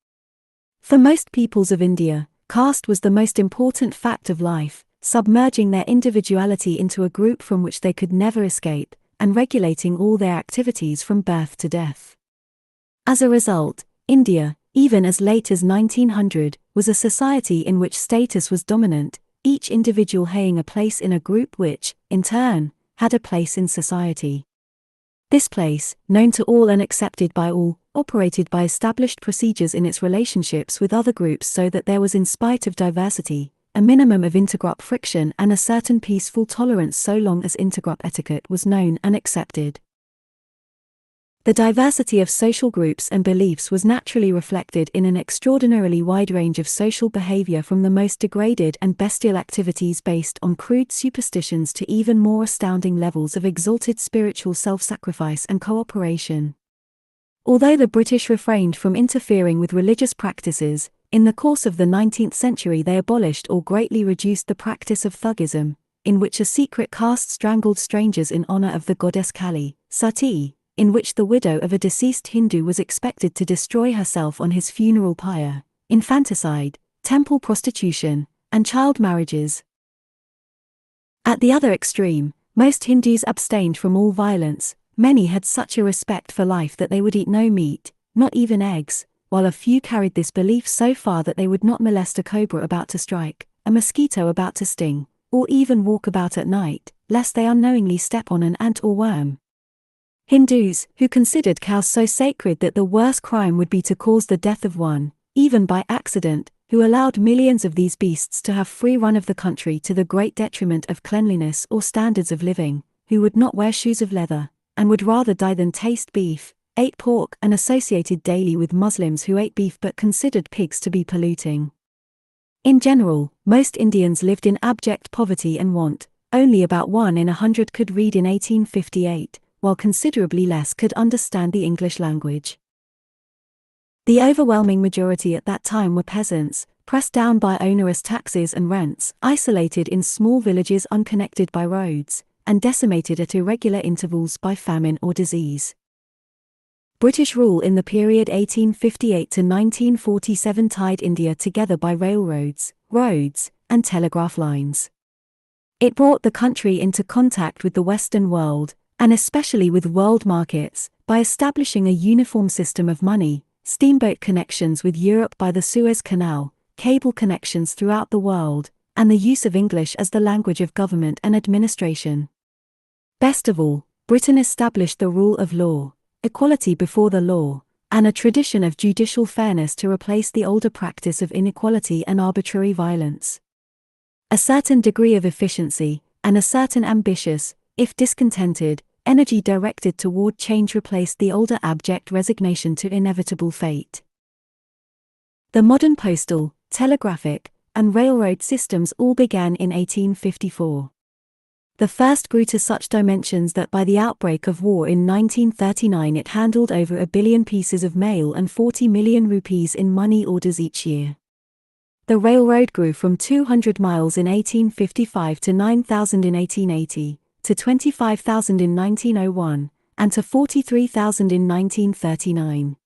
For most peoples of India, caste was the most important fact of life, submerging their individuality into a group from which they could never escape, and regulating all their activities from birth to death. As a result, India, even as late as 1900, was a society in which status was dominant, each individual having a place in a group which, in turn, had a place in society. This place, known to all and accepted by all, operated by established procedures in its relationships with other groups so that there was, in spite of diversity, a minimum of intergroup friction and a certain peaceful tolerance so long as intergroup etiquette was known and accepted. The diversity of social groups and beliefs was naturally reflected in an extraordinarily wide range of social behavior, from the most degraded and bestial activities based on crude superstitions to even more astounding levels of exalted spiritual self-sacrifice and cooperation. Although the British refrained from interfering with religious practices, in the course of the 19th century they abolished or greatly reduced the practice of thugism, in which a secret caste strangled strangers in honor of the goddess Kali, Sati, in which the widow of a deceased Hindu was expected to destroy herself on his funeral pyre, infanticide, temple prostitution, and child marriages. At the other extreme, most Hindus abstained from all violence. Many had such a respect for life that they would eat no meat, not even eggs, while a few carried this belief so far that they would not molest a cobra about to strike, a mosquito about to sting, or even walk about at night, lest they unknowingly step on an ant or worm. Hindus, who considered cows so sacred that the worst crime would be to cause the death of one, even by accident, who allowed millions of these beasts to have free run of the country to the great detriment of cleanliness or standards of living, who would not wear shoes of leather, and would rather die than taste beef, ate pork, and associated daily with Muslims who ate beef but considered pigs to be polluting. In general, most Indians lived in abject poverty and want. Only about 1 in 100 could read in 1858, while considerably less could understand the English language. The overwhelming majority at that time were peasants, pressed down by onerous taxes and rents, isolated in small villages unconnected by roads, and decimated at irregular intervals by famine or disease. British rule in the period 1858 to 1947 tied India together by railroads, roads, and telegraph lines. It brought the country into contact with the Western world, and especially with world markets, by establishing a uniform system of money, steamboat connections with Europe by the Suez Canal, cable connections throughout the world, and the use of English as the language of government and administration. Best of all, Britain established the rule of law, equality before the law, and a tradition of judicial fairness to replace the older practice of inequality and arbitrary violence. A certain degree of efficiency, and a certain ambitious, if discontented, energy directed toward change replaced the older abject resignation to inevitable fate. The modern postal, telegraphic, and railroad systems all began in 1854. The first grew to such dimensions that by the outbreak of war in 1939 it handled over 1 billion pieces of mail and 40 million rupees in money orders each year. The railroad grew from 200 miles in 1855 to 9,000 in 1880, to 25,000 in 1901, and to 43,000 in 1939.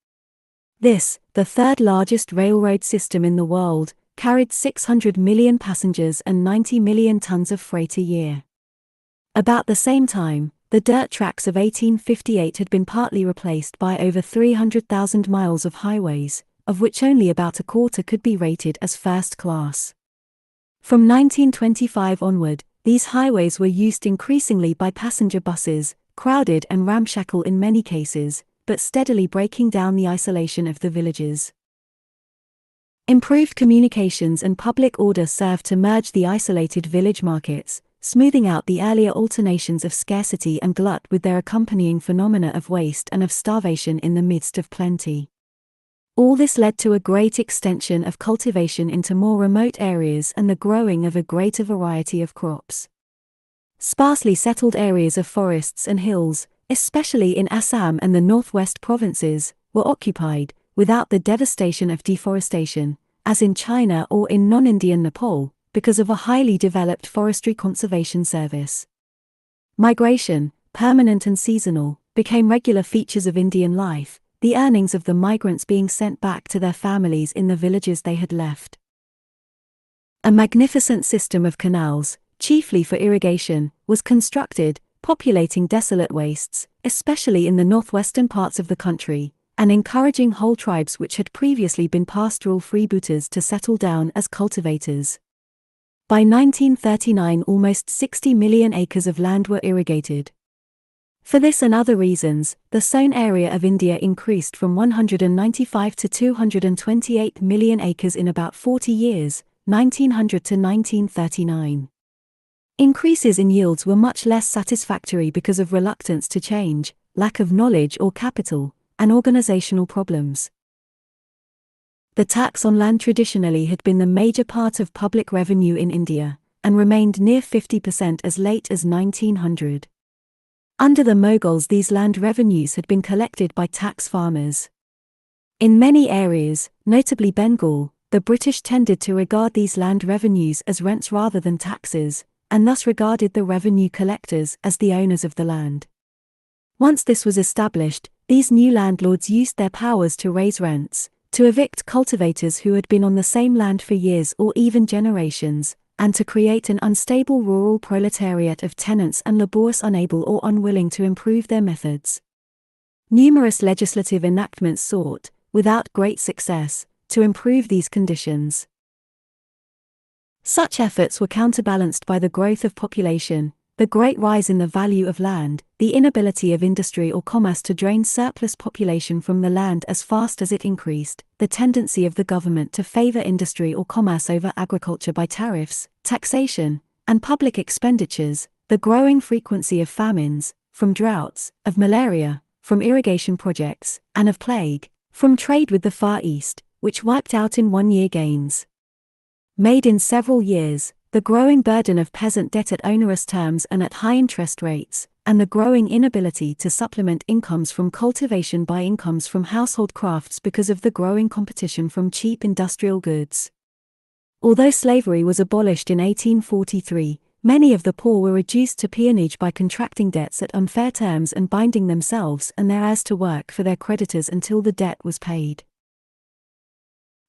This, the third largest railroad system in the world, carried 600 million passengers and 90 million tons of freight a year. About the same time, the dirt tracks of 1858 had been partly replaced by over 300,000 miles of highways, of which only about a quarter could be rated as first class. From 1925 onward, these highways were used increasingly by passenger buses, crowded and ramshackle in many cases, but steadily breaking down the isolation of the villages. Improved communications and public order served to merge the isolated village markets, smoothing out the earlier alternations of scarcity and glut with their accompanying phenomena of waste and of starvation in the midst of plenty. All this led to a great extension of cultivation into more remote areas and the growing of a greater variety of crops. Sparsely settled areas of forests and hills, especially in Assam and the northwest provinces, were occupied, without the devastation of deforestation, as in China or in non-Indian Nepal, because of a highly developed forestry conservation service. Migration, permanent and seasonal, became regular features of Indian life, the earnings of the migrants being sent back to their families in the villages they had left. A magnificent system of canals, chiefly for irrigation, was constructed, populating desolate wastes, especially in the northwestern parts of the country, and encouraging whole tribes which had previously been pastoral freebooters to settle down as cultivators. By 1939 almost 60 million acres of land were irrigated. For this and other reasons, the sown area of India increased from 195 to 228 million acres in about 40 years, 1900 to 1939. Increases in yields were much less satisfactory because of reluctance to change, lack of knowledge or capital, and organizational problems. The tax on land traditionally had been the major part of public revenue in India, and remained near 50% as late as 1900. Under the Mughals, these land revenues had been collected by tax farmers. In many areas, notably Bengal, the British tended to regard these land revenues as rents rather than taxes, and thus regarded the revenue collectors as the owners of the land. Once this was established, these new landlords used their powers to raise rents, to evict cultivators who had been on the same land for years or even generations, and to create an unstable rural proletariat of tenants and labourers unable or unwilling to improve their methods. Numerous legislative enactments sought, without great success, to improve these conditions. Such efforts were counterbalanced by the growth of population, the great rise in the value of land, the inability of industry or commerce to drain surplus population from the land as fast as it increased, the tendency of the government to favor industry or commerce over agriculture by tariffs, taxation, and public expenditures, the growing frequency of famines, from droughts, of malaria, from irrigation projects, and of plague, from trade with the Far East, which wiped out in 1 year gains made in several years, the growing burden of peasant debt at onerous terms and at high interest rates, and the growing inability to supplement incomes from cultivation by incomes from household crafts because of the growing competition from cheap industrial goods. Although slavery was abolished in 1843, many of the poor were reduced to peonage by contracting debts at unfair terms and binding themselves and their heirs to work for their creditors until the debt was paid.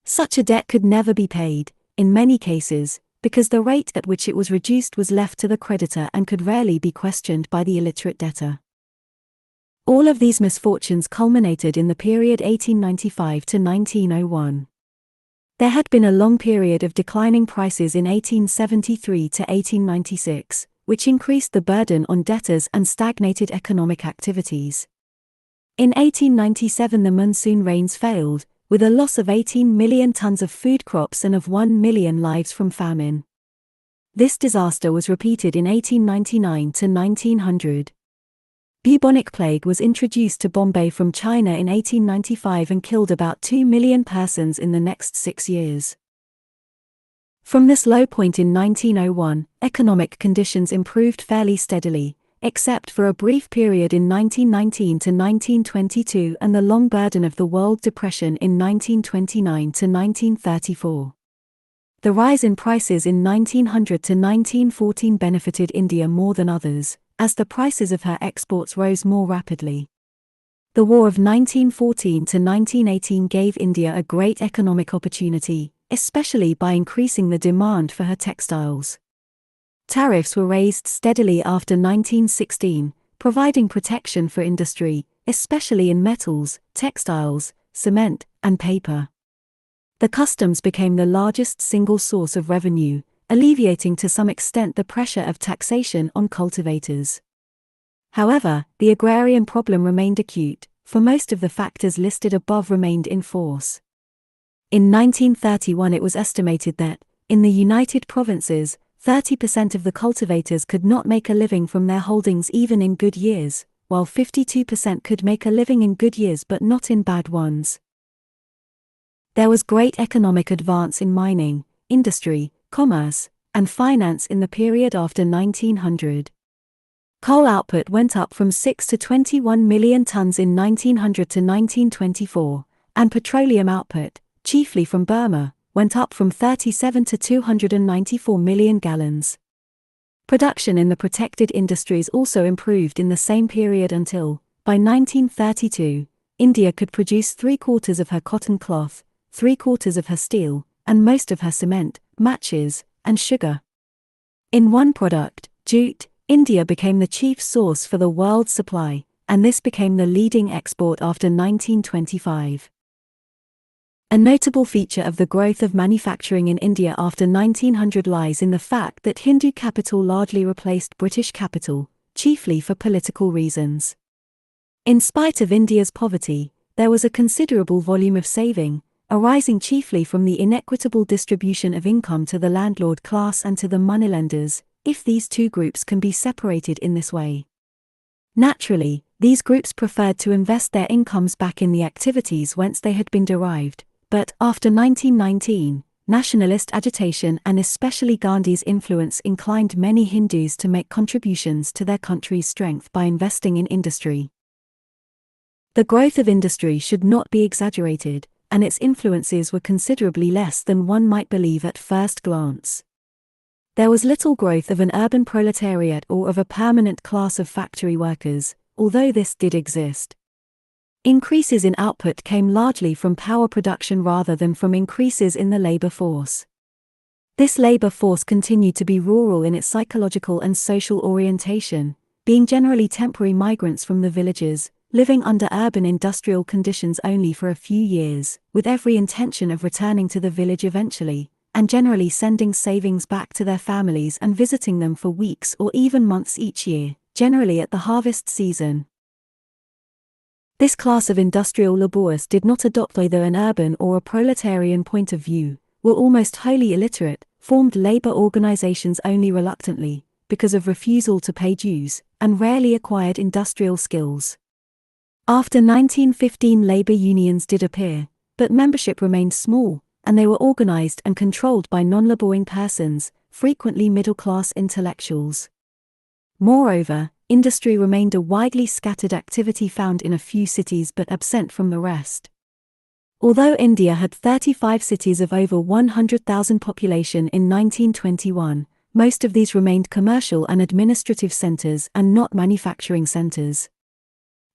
Such a debt could never be paid, in many cases, because the rate at which it was reduced was left to the creditor and could rarely be questioned by the illiterate debtor. All of these misfortunes culminated in the period 1895 to 1901. There had been a long period of declining prices in 1873 to 1896, which increased the burden on debtors and stagnated economic activities. In 1897 the monsoon rains failed, with a loss of 18 million tons of food crops and of 1 million lives from famine. This disaster was repeated in 1899 to 1900. Bubonic plague was introduced to Bombay from China in 1895 and killed about 2 million persons in the next 6 years. From this low point in 1901, economic conditions improved fairly steadily, except for a brief period in 1919 to 1922 and the long burden of the World Depression in 1929 to 1934. The rise in prices in 1900 to 1914 benefited India more than others, as the prices of her exports rose more rapidly. The War of 1914 to 1918 gave India a great economic opportunity, especially by increasing the demand for her textiles. Tariffs were raised steadily after 1916, providing protection for industry, especially in metals, textiles, cement, and paper. The customs became the largest single source of revenue, alleviating to some extent the pressure of taxation on cultivators. However, the agrarian problem remained acute, for most of the factors listed above remained in force. In 1931 it was estimated that, in the United Provinces, 30% of the cultivators could not make a living from their holdings even in good years, while 52% could make a living in good years but not in bad ones. There was great economic advance in mining, industry, commerce, and finance in the period after 1900. Coal output went up from 6 to 21 million tons in 1900 to 1924, and petroleum output, chiefly from Burma, went up from 37 to 294 million gallons. Production in the protected industries also improved in the same period until, by 1932, India could produce 3/4 of her cotton cloth, 3/4 of her steel, and most of her cement, matches, and sugar. In one product, jute, India became the chief source for the world's supply, and this became the leading export after 1925. A notable feature of the growth of manufacturing in India after 1900 lies in the fact that Hindu capital largely replaced British capital, chiefly for political reasons. In spite of India's poverty, there was a considerable volume of saving, arising chiefly from the inequitable distribution of income to the landlord class and to the moneylenders, if these two groups can be separated in this way. Naturally, these groups preferred to invest their incomes back in the activities whence they had been derived, but after 1919, nationalist agitation and especially Gandhi's influence inclined many Hindus to make contributions to their country's strength by investing in industry. The growth of industry should not be exaggerated, and its influences were considerably less than one might believe at first glance. There was little growth of an urban proletariat or of a permanent class of factory workers, although this did exist. Increases in output came largely from power production rather than from increases in the labor force. This labor force continued to be rural in its psychological and social orientation, being generally temporary migrants from the villages, living under urban industrial conditions only for a few years, with every intention of returning to the village eventually, and generally sending savings back to their families and visiting them for weeks or even months each year, generally at the harvest season. This class of industrial labourers did not adopt either an urban or a proletarian point of view, were almost wholly illiterate, formed labour organisations only reluctantly, because of refusal to pay dues, and rarely acquired industrial skills. After 1915 labour unions did appear, but membership remained small, and they were organised and controlled by non-labouring persons, frequently middle-class intellectuals. Moreover, industry remained a widely scattered activity found in a few cities but absent from the rest. Although India had 35 cities of over 100,000 population in 1921, most of these remained commercial and administrative centres and not manufacturing centres.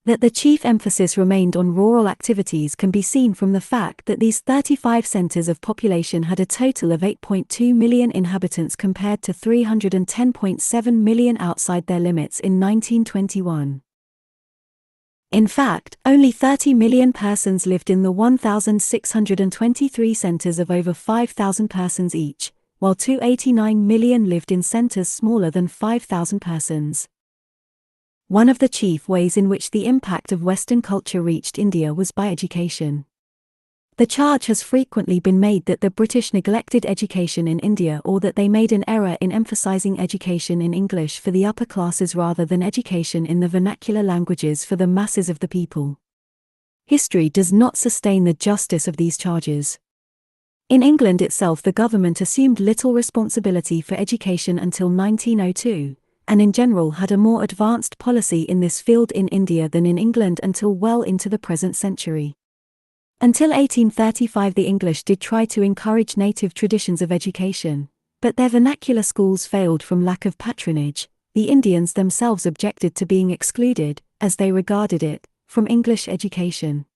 That the chief emphasis remained on rural activities can be seen from the fact that these 35 centres of population had a total of 8.2 million inhabitants compared to 310.7 million outside their limits in 1921. In fact, only 30 million persons lived in the 1,623 centres of over 5,000 persons each, while 289 million lived in centres smaller than 5,000 persons. One of the chief ways in which the impact of Western culture reached India was by education. The charge has frequently been made that the British neglected education in India or that they made an error in emphasizing education in English for the upper classes rather than education in the vernacular languages for the masses of the people. History does not sustain the justice of these charges. In England itself the government assumed little responsibility for education until 1902. And in general had a more advanced policy in this field in India than in England until well into the present century. Until 1835 the English did try to encourage native traditions of education, but their vernacular schools failed from lack of patronage. The Indians themselves objected to being excluded, as they regarded it, from English education.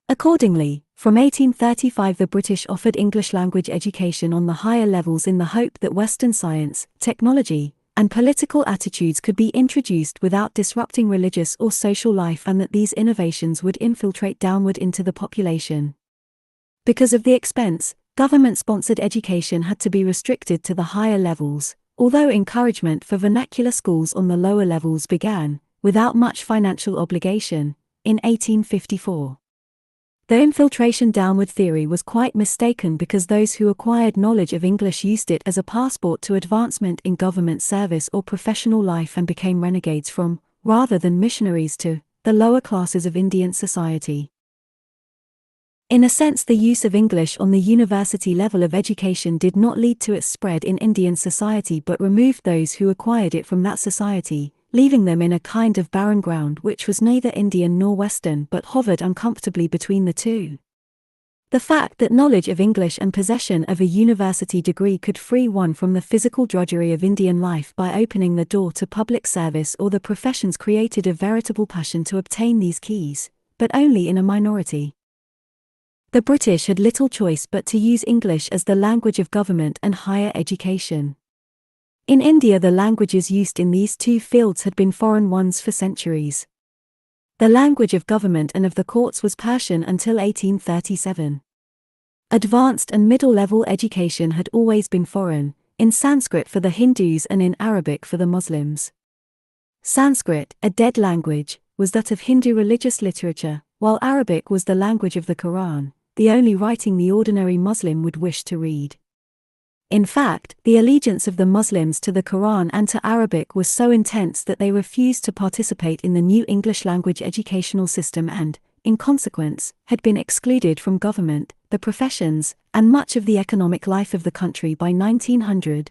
Accordingly, from 1835 the British offered English language education on the higher levels in the hope that Western science, technology, and political attitudes could be introduced without disrupting religious or social life and that these innovations would infiltrate downward into the population. Because of the expense, government-sponsored education had to be restricted to the higher levels, although encouragement for vernacular schools on the lower levels began, without much financial obligation, in 1854. The infiltration downward theory was quite mistaken because those who acquired knowledge of English used it as a passport to advancement in government service or professional life and became renegades from, rather than missionaries to, the lower classes of Indian society. In a sense, the use of English on the university level of education did not lead to its spread in Indian society but removed those who acquired it from that society, leaving them in a kind of barren ground which was neither Indian nor Western but hovered uncomfortably between the two. The fact that knowledge of English and possession of a university degree could free one from the physical drudgery of Indian life by opening the door to public service or the professions created a veritable passion to obtain these keys, but only in a minority. The British had little choice but to use English as the language of government and higher education. In India, the languages used in these two fields had been foreign ones for centuries. The language of government and of the courts was Persian until 1837. Advanced and middle-level education had always been foreign, in Sanskrit for the Hindus and in Arabic for the Muslims. Sanskrit, a dead language, was that of Hindu religious literature, while Arabic was the language of the Quran, the only writing the ordinary Muslim would wish to read. In fact, the allegiance of the Muslims to the Quran and to Arabic was so intense that they refused to participate in the new English language educational system and, in consequence, had been excluded from government, the professions, and much of the economic life of the country by 1900.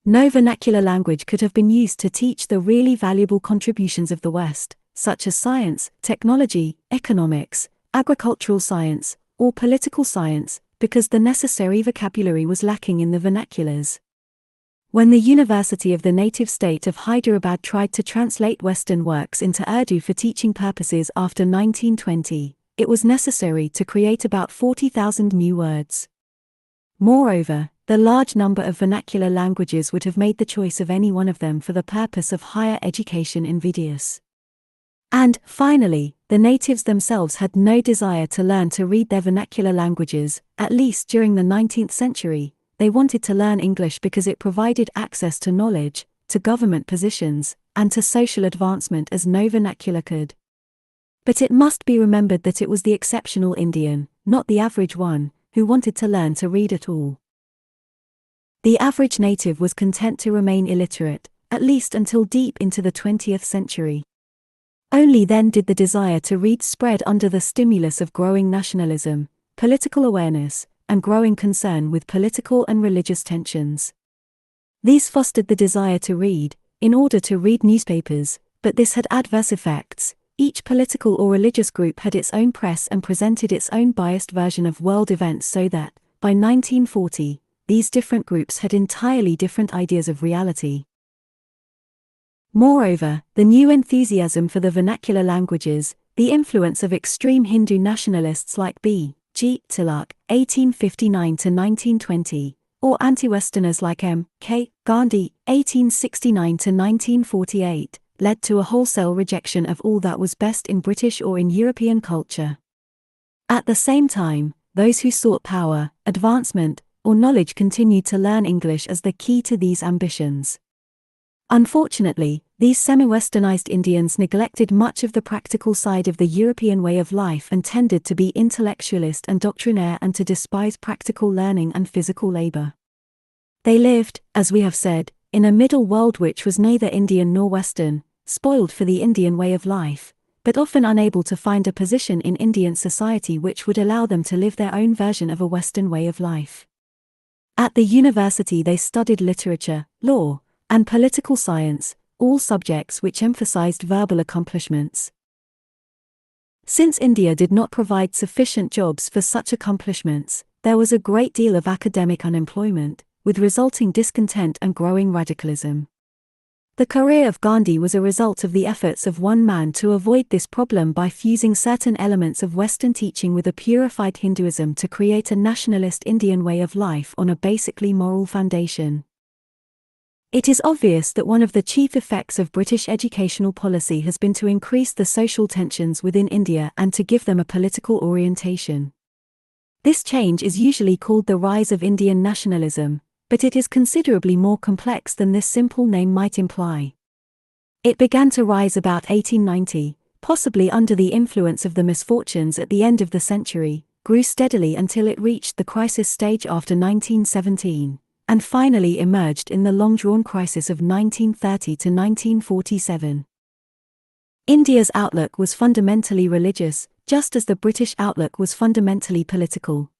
No vernacular language could have been used to teach the really valuable contributions of the West, such as science, technology, economics, agricultural science, or political science, because the necessary vocabulary was lacking in the vernaculars. When the University of the native state of Hyderabad tried to translate Western works into Urdu for teaching purposes after 1920, it was necessary to create about 40,000 new words. Moreover, the large number of vernacular languages would have made the choice of any one of them for the purpose of higher education invidious. And, finally, the natives themselves had no desire to learn to read their vernacular languages, at least during the 19th century. They wanted to learn English because it provided access to knowledge, to government positions, and to social advancement as no vernacular could. But it must be remembered that it was the exceptional Indian, not the average one, who wanted to learn to read at all. The average native was content to remain illiterate, at least until deep into the 20th century. Only then did the desire to read spread under the stimulus of growing nationalism, political awareness, and growing concern with political and religious tensions. These fostered the desire to read, in order to read newspapers, but this had adverse effects. Each political or religious group had its own press and presented its own biased version of world events so that, by 1940, these different groups had entirely different ideas of reality. Moreover, the new enthusiasm for the vernacular languages, the influence of extreme Hindu nationalists like B.G. Tilak, 1859–1920, or anti-Westerners like M.K. Gandhi, 1869–1948, led to a wholesale rejection of all that was best in British or in European culture. At the same time, those who sought power, advancement, or knowledge continued to learn English as the key to these ambitions. Unfortunately, these semi-westernized Indians neglected much of the practical side of the European way of life and tended to be intellectualist and doctrinaire and to despise practical learning and physical labor. They lived, as we have said, in a middle world which was neither Indian nor Western, spoiled for the Indian way of life, but often unable to find a position in Indian society which would allow them to live their own version of a Western way of life. At the university they studied literature, law, and political science, all subjects which emphasized verbal accomplishments. Since India did not provide sufficient jobs for such accomplishments, there was a great deal of academic unemployment, with resulting discontent and growing radicalism. The career of Gandhi was a result of the efforts of one man to avoid this problem by fusing certain elements of Western teaching with a purified Hinduism to create a nationalist Indian way of life on a basically moral foundation. It is obvious that one of the chief effects of British educational policy has been to increase the social tensions within India and to give them a political orientation. This change is usually called the rise of Indian nationalism, but it is considerably more complex than this simple name might imply. It began to rise about 1890, possibly under the influence of the misfortunes at the end of the century, grew steadily until it reached the crisis stage after 1917, and finally emerged in the long-drawn crisis of 1930 to 1947. India's outlook was fundamentally religious, just as the British outlook was fundamentally political.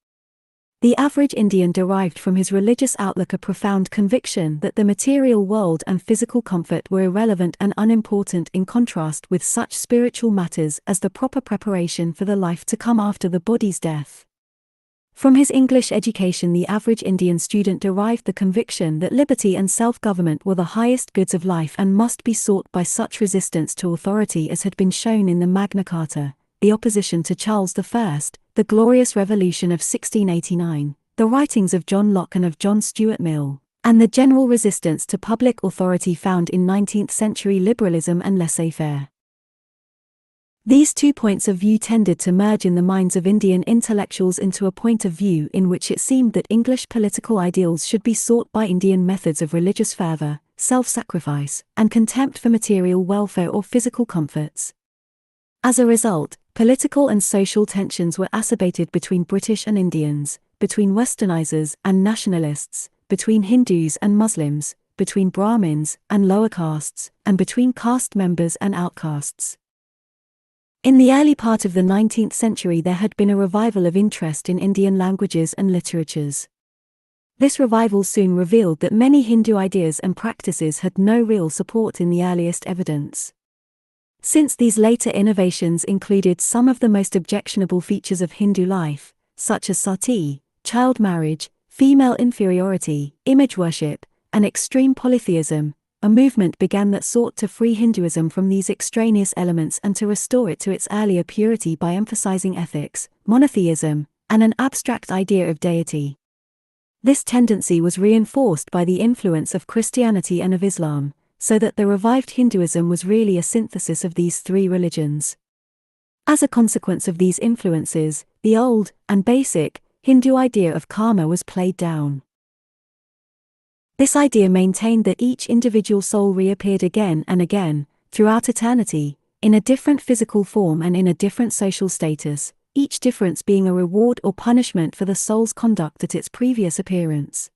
The average Indian derived from his religious outlook a profound conviction that the material world and physical comfort were irrelevant and unimportant in contrast with such spiritual matters as the proper preparation for the life to come after the body's death. From his English education, the average Indian student derived the conviction that liberty and self-government were the highest goods of life and must be sought by such resistance to authority as had been shown in the Magna Carta, the opposition to Charles I, the Glorious Revolution of 1689, the writings of John Locke and of John Stuart Mill, and the general resistance to public authority found in 19th-century liberalism and laissez-faire. These two points of view tended to merge in the minds of Indian intellectuals into a point of view in which it seemed that English political ideals should be sought by Indian methods of religious fervor, self-sacrifice, and contempt for material welfare or physical comforts. As a result, political and social tensions were exacerbated between British and Indians, between Westernizers and nationalists, between Hindus and Muslims, between Brahmins and lower castes, and between caste members and outcasts. In the early part of the 19th century there had been a revival of interest in Indian languages and literatures. This revival soon revealed that many Hindu ideas and practices had no real support in the earliest evidence. Since these later innovations included some of the most objectionable features of Hindu life, such as sati, child marriage, female inferiority, image worship, and extreme polytheism, a movement began that sought to free Hinduism from these extraneous elements and to restore it to its earlier purity by emphasizing ethics, monotheism, and an abstract idea of deity. This tendency was reinforced by the influence of Christianity and of Islam, so that the revived Hinduism was really a synthesis of these three religions. As a consequence of these influences, the old, and basic, Hindu idea of karma was played down. This idea maintained that each individual soul reappeared again and again, throughout eternity, in a different physical form and in a different social status, each difference being a reward or punishment for the soul's conduct at its previous appearance.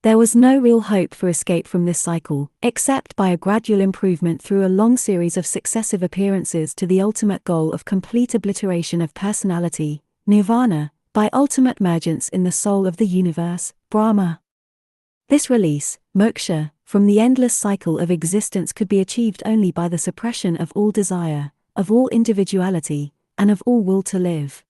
There was no real hope for escape from this cycle, except by a gradual improvement through a long series of successive appearances to the ultimate goal of complete obliteration of personality, nirvana, by ultimate mergence in the soul of the universe, Brahma. This release, moksha, from the endless cycle of existence could be achieved only by the suppression of all desire, of all individuality, and of all will to live.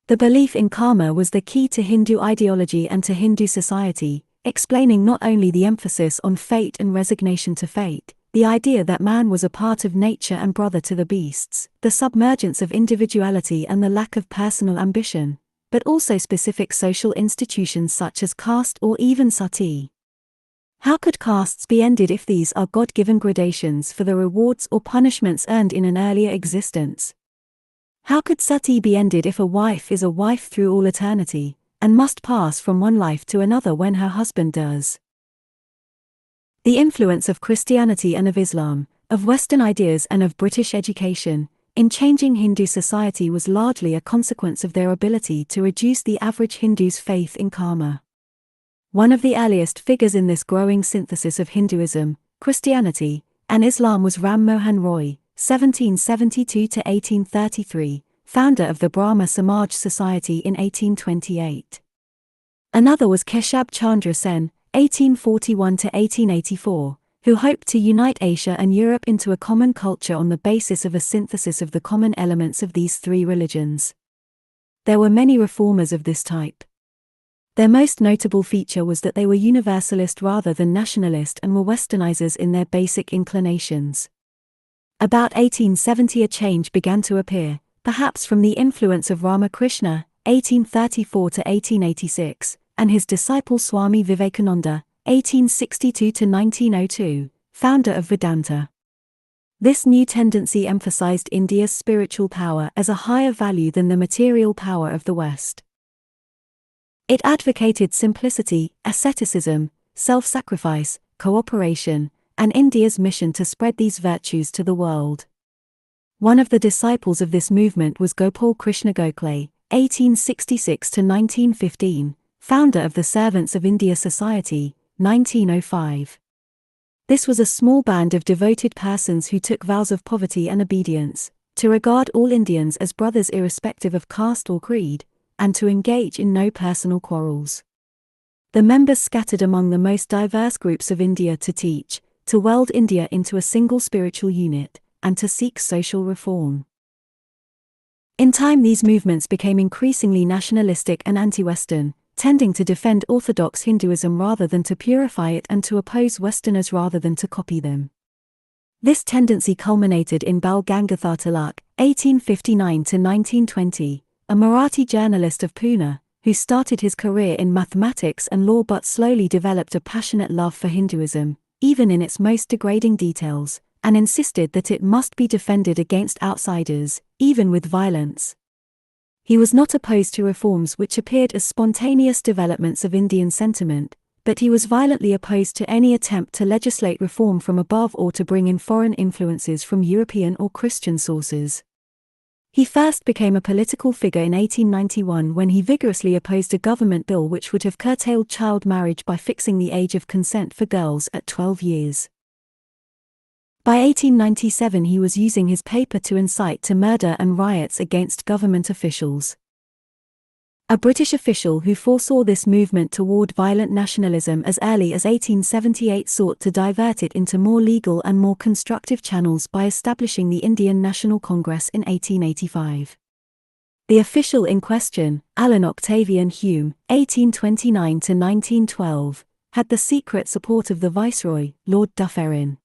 The belief in karma was the key to Hindu ideology and to Hindu society, explaining not only the emphasis on fate and resignation to fate, the idea that man was a part of nature and brother to the beasts, the submergence of individuality and the lack of personal ambition, but also specific social institutions such as caste or even sati. How could castes be ended if these are God-given gradations for the rewards or punishments earned in an earlier existence? How could sati be ended if a wife is a wife through all eternity, and must pass from one life to another when her husband does? The influence of Christianity and of Islam, of Western ideas and of British education, in changing Hindu society was largely a consequence of their ability to reduce the average Hindu's faith in karma. One of the earliest figures in this growing synthesis of Hinduism, Christianity, and Islam was Ram Mohan Roy, 1772–1833, founder of the Brahma Samaj Society in 1828. Another was Keshab Chandra Sen, 1841–1884, who hoped to unite Asia and Europe into a common culture on the basis of a synthesis of the common elements of these three religions. There were many reformers of this type. Their most notable feature was that they were universalist rather than nationalist and were westernizers in their basic inclinations. About 1870 a change began to appear, perhaps from the influence of Ramakrishna, 1834–1886, and his disciple Swami Vivekananda, 1862–1902, founder of Vedanta. This new tendency emphasized India's spiritual power as a higher value than the material power of the West. It advocated simplicity, asceticism, self-sacrifice, cooperation, and India's mission to spread these virtues to the world. One of the disciples of this movement was Gopal Krishna Gokhale, 1866–1915, founder of the Servants of India Society, 1905. This was a small band of devoted persons who took vows of poverty and obedience, to regard all Indians as brothers irrespective of caste or creed, and to engage in no personal quarrels. The members scattered among the most diverse groups of India to teach, to weld India into a single spiritual unit, and to seek social reform. In time, these movements became increasingly nationalistic and anti-Western, tending to defend orthodox Hinduism rather than to purify it and to oppose Westerners rather than to copy them. This tendency culminated in Bal Gangadhar Tilak, 1859–1920, a Marathi journalist of Pune, who started his career in mathematics and law but slowly developed a passionate love for Hinduism, even in its most degrading details, and insisted that it must be defended against outsiders, even with violence. He was not opposed to reforms which appeared as spontaneous developments of Indian sentiment, but he was violently opposed to any attempt to legislate reform from above or to bring in foreign influences from European or Christian sources. He first became a political figure in 1891 when he vigorously opposed a government bill which would have curtailed child marriage by fixing the age of consent for girls at 12 years. By 1897 he was using his paper to incite to murder and riots against government officials. A British official who foresaw this movement toward violent nationalism as early as 1878 sought to divert it into more legal and more constructive channels by establishing the Indian National Congress in 1885. The official in question, Alan Octavian Hume, 1829–1912, had the secret support of the Viceroy, Lord Dufferin.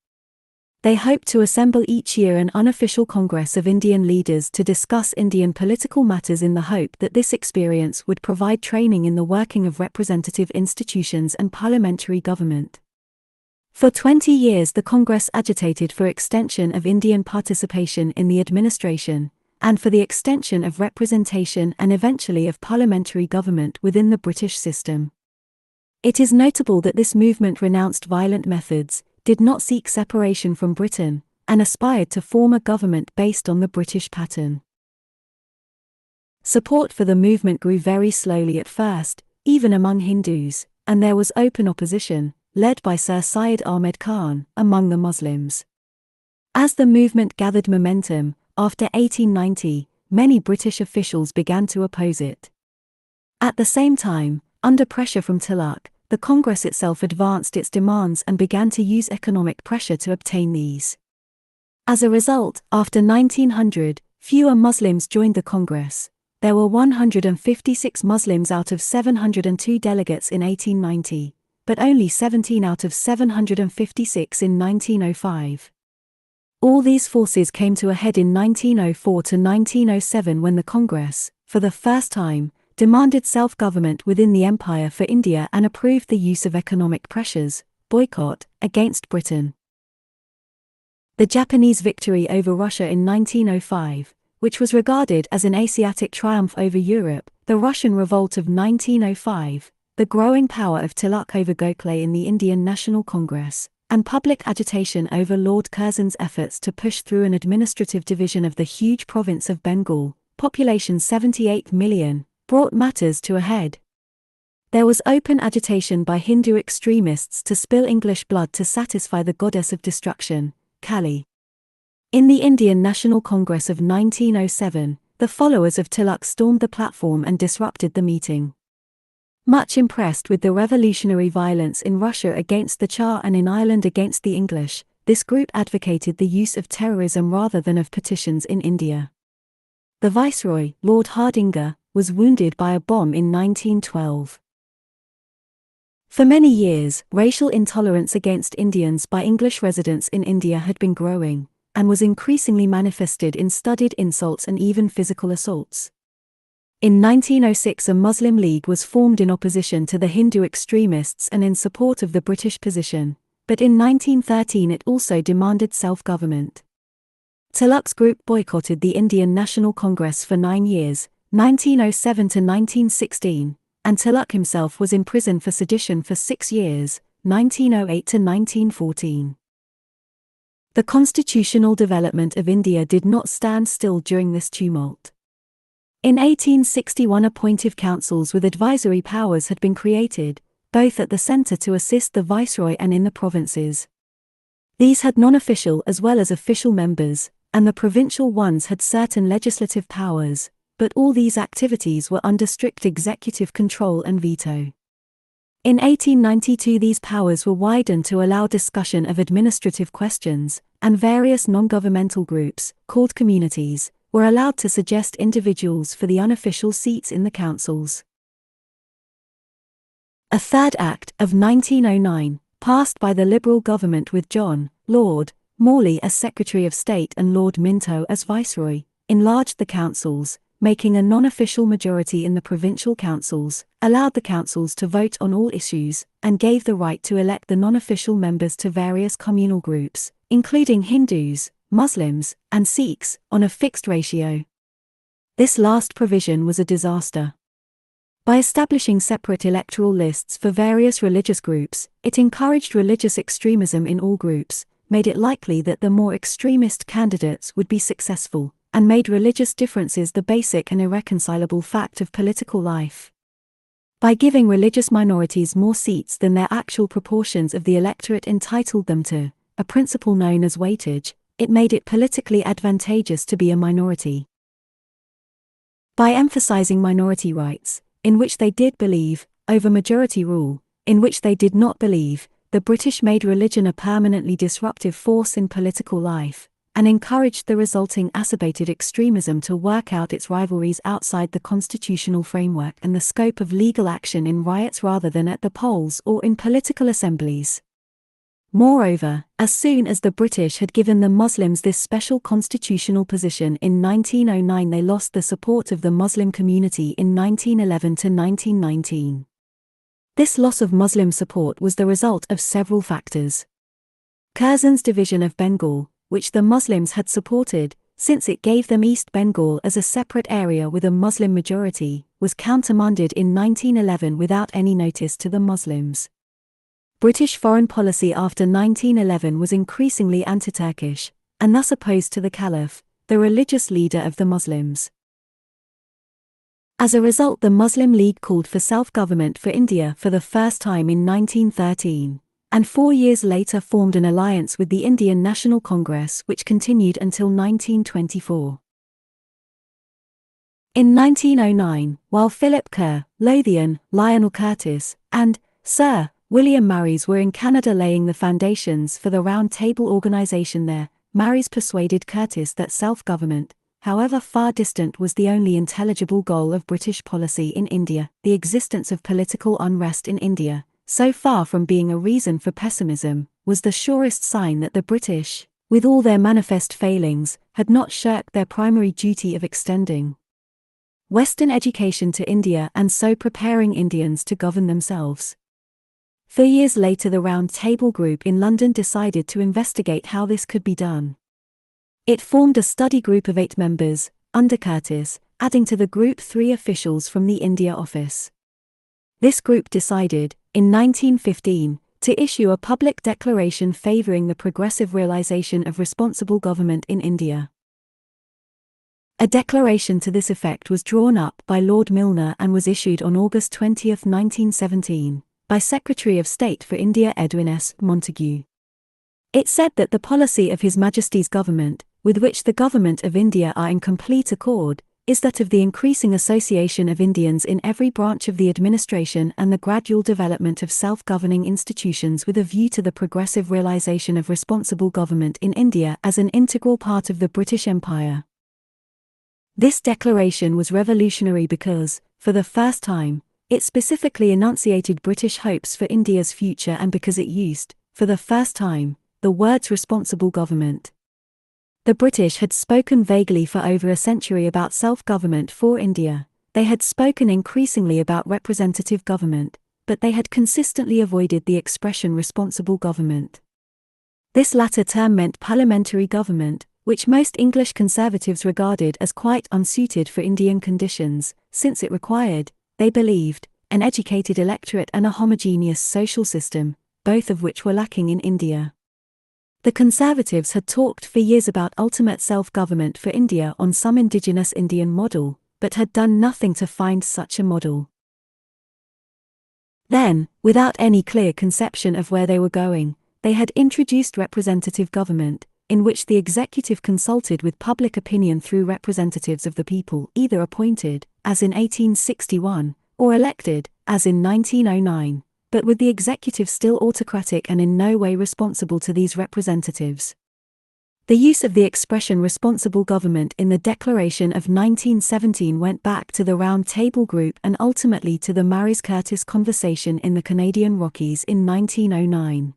They hoped to assemble each year an unofficial Congress of Indian leaders to discuss Indian political matters in the hope that this experience would provide training in the working of representative institutions and parliamentary government. For 20 years the Congress agitated for extension of Indian participation in the administration, and for the extension of representation and eventually of parliamentary government within the British system. It is notable that this movement renounced violent methods, did not seek separation from Britain, and aspired to form a government based on the British pattern. Support for the movement grew very slowly at first, even among Hindus, and there was open opposition, led by Sir Syed Ahmed Khan, among the Muslims. As the movement gathered momentum, after 1890, many British officials began to oppose it. At the same time, under pressure from Tilak, the Congress itself advanced its demands and began to use economic pressure to obtain these. As a result, after 1900, fewer Muslims joined the Congress. There were 156 Muslims out of 702 delegates in 1890, but only 17 out of 756 in 1905. All these forces came to a head in 1904 to 1907 when the Congress, for the first time, demanded self-government within the Empire for India and approved the use of economic pressures, boycott, against Britain. The Japanese victory over Russia in 1905, which was regarded as an Asiatic triumph over Europe, the Russian Revolt of 1905, the growing power of Tilak over Gokhale in the Indian National Congress, and public agitation over Lord Curzon's efforts to push through an administrative division of the huge province of Bengal, population 78 million, brought matters to a head. There was open agitation by Hindu extremists to spill English blood to satisfy the goddess of destruction, Kali. In the Indian National Congress of 1907, the followers of Tilak stormed the platform and disrupted the meeting. Much impressed with the revolutionary violence in Russia against the Tsar and in Ireland against the English, this group advocated the use of terrorism rather than of petitions in India. The Viceroy, Lord Hardinger, was wounded by a bomb in 1912. For many years, racial intolerance against Indians by English residents in India had been growing, and was increasingly manifested in studied insults and even physical assaults. In 1906 a Muslim League was formed in opposition to the Hindu extremists and in support of the British position, but in 1913 it also demanded self-government. Tilak's group boycotted the Indian National Congress for 9 years, 1907 to 1916, and Tilak himself was in prison for sedition for 6 years, 1908 to 1914. The constitutional development of India did not stand still during this tumult. In 1861, appointive councils with advisory powers had been created, both at the centre to assist the viceroy and in the provinces. These had non-official as well as official members, and the provincial ones had certain legislative powers, but all these activities were under strict executive control and veto. In 1892 these powers were widened to allow discussion of administrative questions, and various non-governmental groups, called communities, were allowed to suggest individuals for the unofficial seats in the councils. A Third Act of 1909, passed by the Liberal government with John, Lord Morley as Secretary of State and Lord Minto as Viceroy, enlarged the councils, making a non-official majority in the provincial councils, allowed the councils to vote on all issues, and gave the right to elect the non-official members to various communal groups, including Hindus, Muslims, and Sikhs, on a fixed ratio. This last provision was a disaster. By establishing separate electoral lists for various religious groups, it encouraged religious extremism in all groups, made it likely that the more extremist candidates would be successful, and made religious differences the basic and irreconcilable fact of political life. By giving religious minorities more seats than their actual proportions of the electorate entitled them to, a principle known as weightage, it made it politically advantageous to be a minority. By emphasizing minority rights, in which they did believe, over majority rule, in which they did not believe, the British made religion a permanently disruptive force in political life, and encouraged the resulting acerbated extremism to work out its rivalries outside the constitutional framework and the scope of legal action in riots rather than at the polls or in political assemblies. Moreover, as soon as the British had given the Muslims this special constitutional position in 1909, they lost the support of the Muslim community in 1911 to 1919. This loss of Muslim support was the result of several factors. Curzon's division of Bengal, which the Muslims had supported, since it gave them East Bengal as a separate area with a Muslim majority, was countermanded in 1911 without any notice to the Muslims. British foreign policy after 1911 was increasingly anti-Turkish, and thus opposed to the Caliph, the religious leader of the Muslims. As a result, the Muslim League called for self-government for India for the first time in 1913. And 4 years later formed an alliance with the Indian National Congress which continued until 1924. In 1909, while Philip Kerr, Lothian, Lionel Curtis, and Sir William Maries were in Canada laying the foundations for the Round Table Organisation there, Maries persuaded Curtis that self-government, however far distant, was the only intelligible goal of British policy in India. The existence of political unrest in India, so far from being a reason for pessimism, was the surest sign that the British, with all their manifest failings, had not shirked their primary duty of extending Western education to India and so preparing Indians to govern themselves. 4 years later, the Round Table Group in London decided to investigate how this could be done. It formed a study group of 8 members, under Curtis, adding to the group 3 officials from the India Office. This group decided, in 1915, to issue a public declaration favouring the progressive realisation of responsible government in India. A declaration to this effect was drawn up by Lord Milner and was issued on August 20, 1917, by Secretary of State for India Edwin S. Montagu. It said that the policy of His Majesty's government, with which the government of India are in complete accord, is that of the increasing association of Indians in every branch of the administration and the gradual development of self-governing institutions with a view to the progressive realization of responsible government in India as an integral part of the British Empire. This declaration was revolutionary because, for the first time, it specifically enunciated British hopes for India's future and because it used, for the first time, the words responsible government. The British had spoken vaguely for over a century about self-government for India. They had spoken increasingly about representative government, but they had consistently avoided the expression responsible government. This latter term meant parliamentary government, which most English conservatives regarded as quite unsuited for Indian conditions, since it required, they believed, an educated electorate and a homogeneous social system, both of which were lacking in India. The Conservatives had talked for years about ultimate self-government for India on some indigenous Indian model, but had done nothing to find such a model. Then, without any clear conception of where they were going, they had introduced representative government, in which the executive consulted with public opinion through representatives of the people either appointed, as in 1861, or elected, as in 1909, but with the executive still autocratic and in no way responsible to these representatives. The use of the expression responsible government in the Declaration of 1917 went back to the Round Table Group and ultimately to the Maries-Curtis Conversation in the Canadian Rockies in 1909.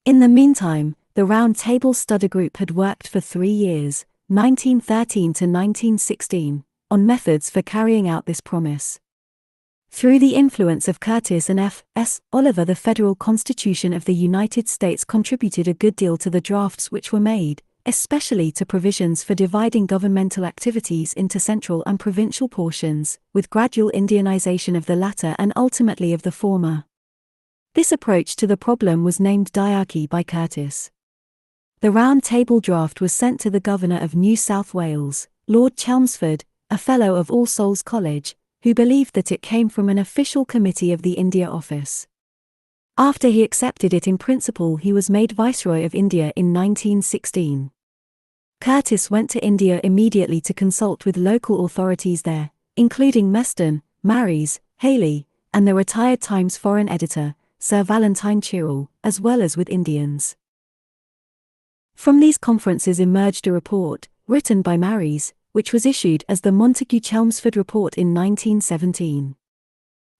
In the meantime, the Round Table Study Group had worked for 3 years, 1913 to 1916, on methods for carrying out this promise. Through the influence of Curtis and F. S. Oliver, the Federal Constitution of the United States contributed a good deal to the drafts which were made, especially to provisions for dividing governmental activities into central and provincial portions, with gradual Indianization of the latter and ultimately of the former. This approach to the problem was named diarchy by Curtis. The Round Table draft was sent to the Governor of New South Wales, Lord Chelmsford, a Fellow of All Souls College, who believed that it came from an official committee of the India Office. After he accepted it in principle, he was made Viceroy of India in 1916. Curtis went to India immediately to consult with local authorities there, including Meston, Maries, Haley, and the retired Times foreign editor, Sir Valentine Chirrell, as well as with Indians. From these conferences emerged a report, written by Maries, which was issued as the Montagu-Chelmsford Report in 1917.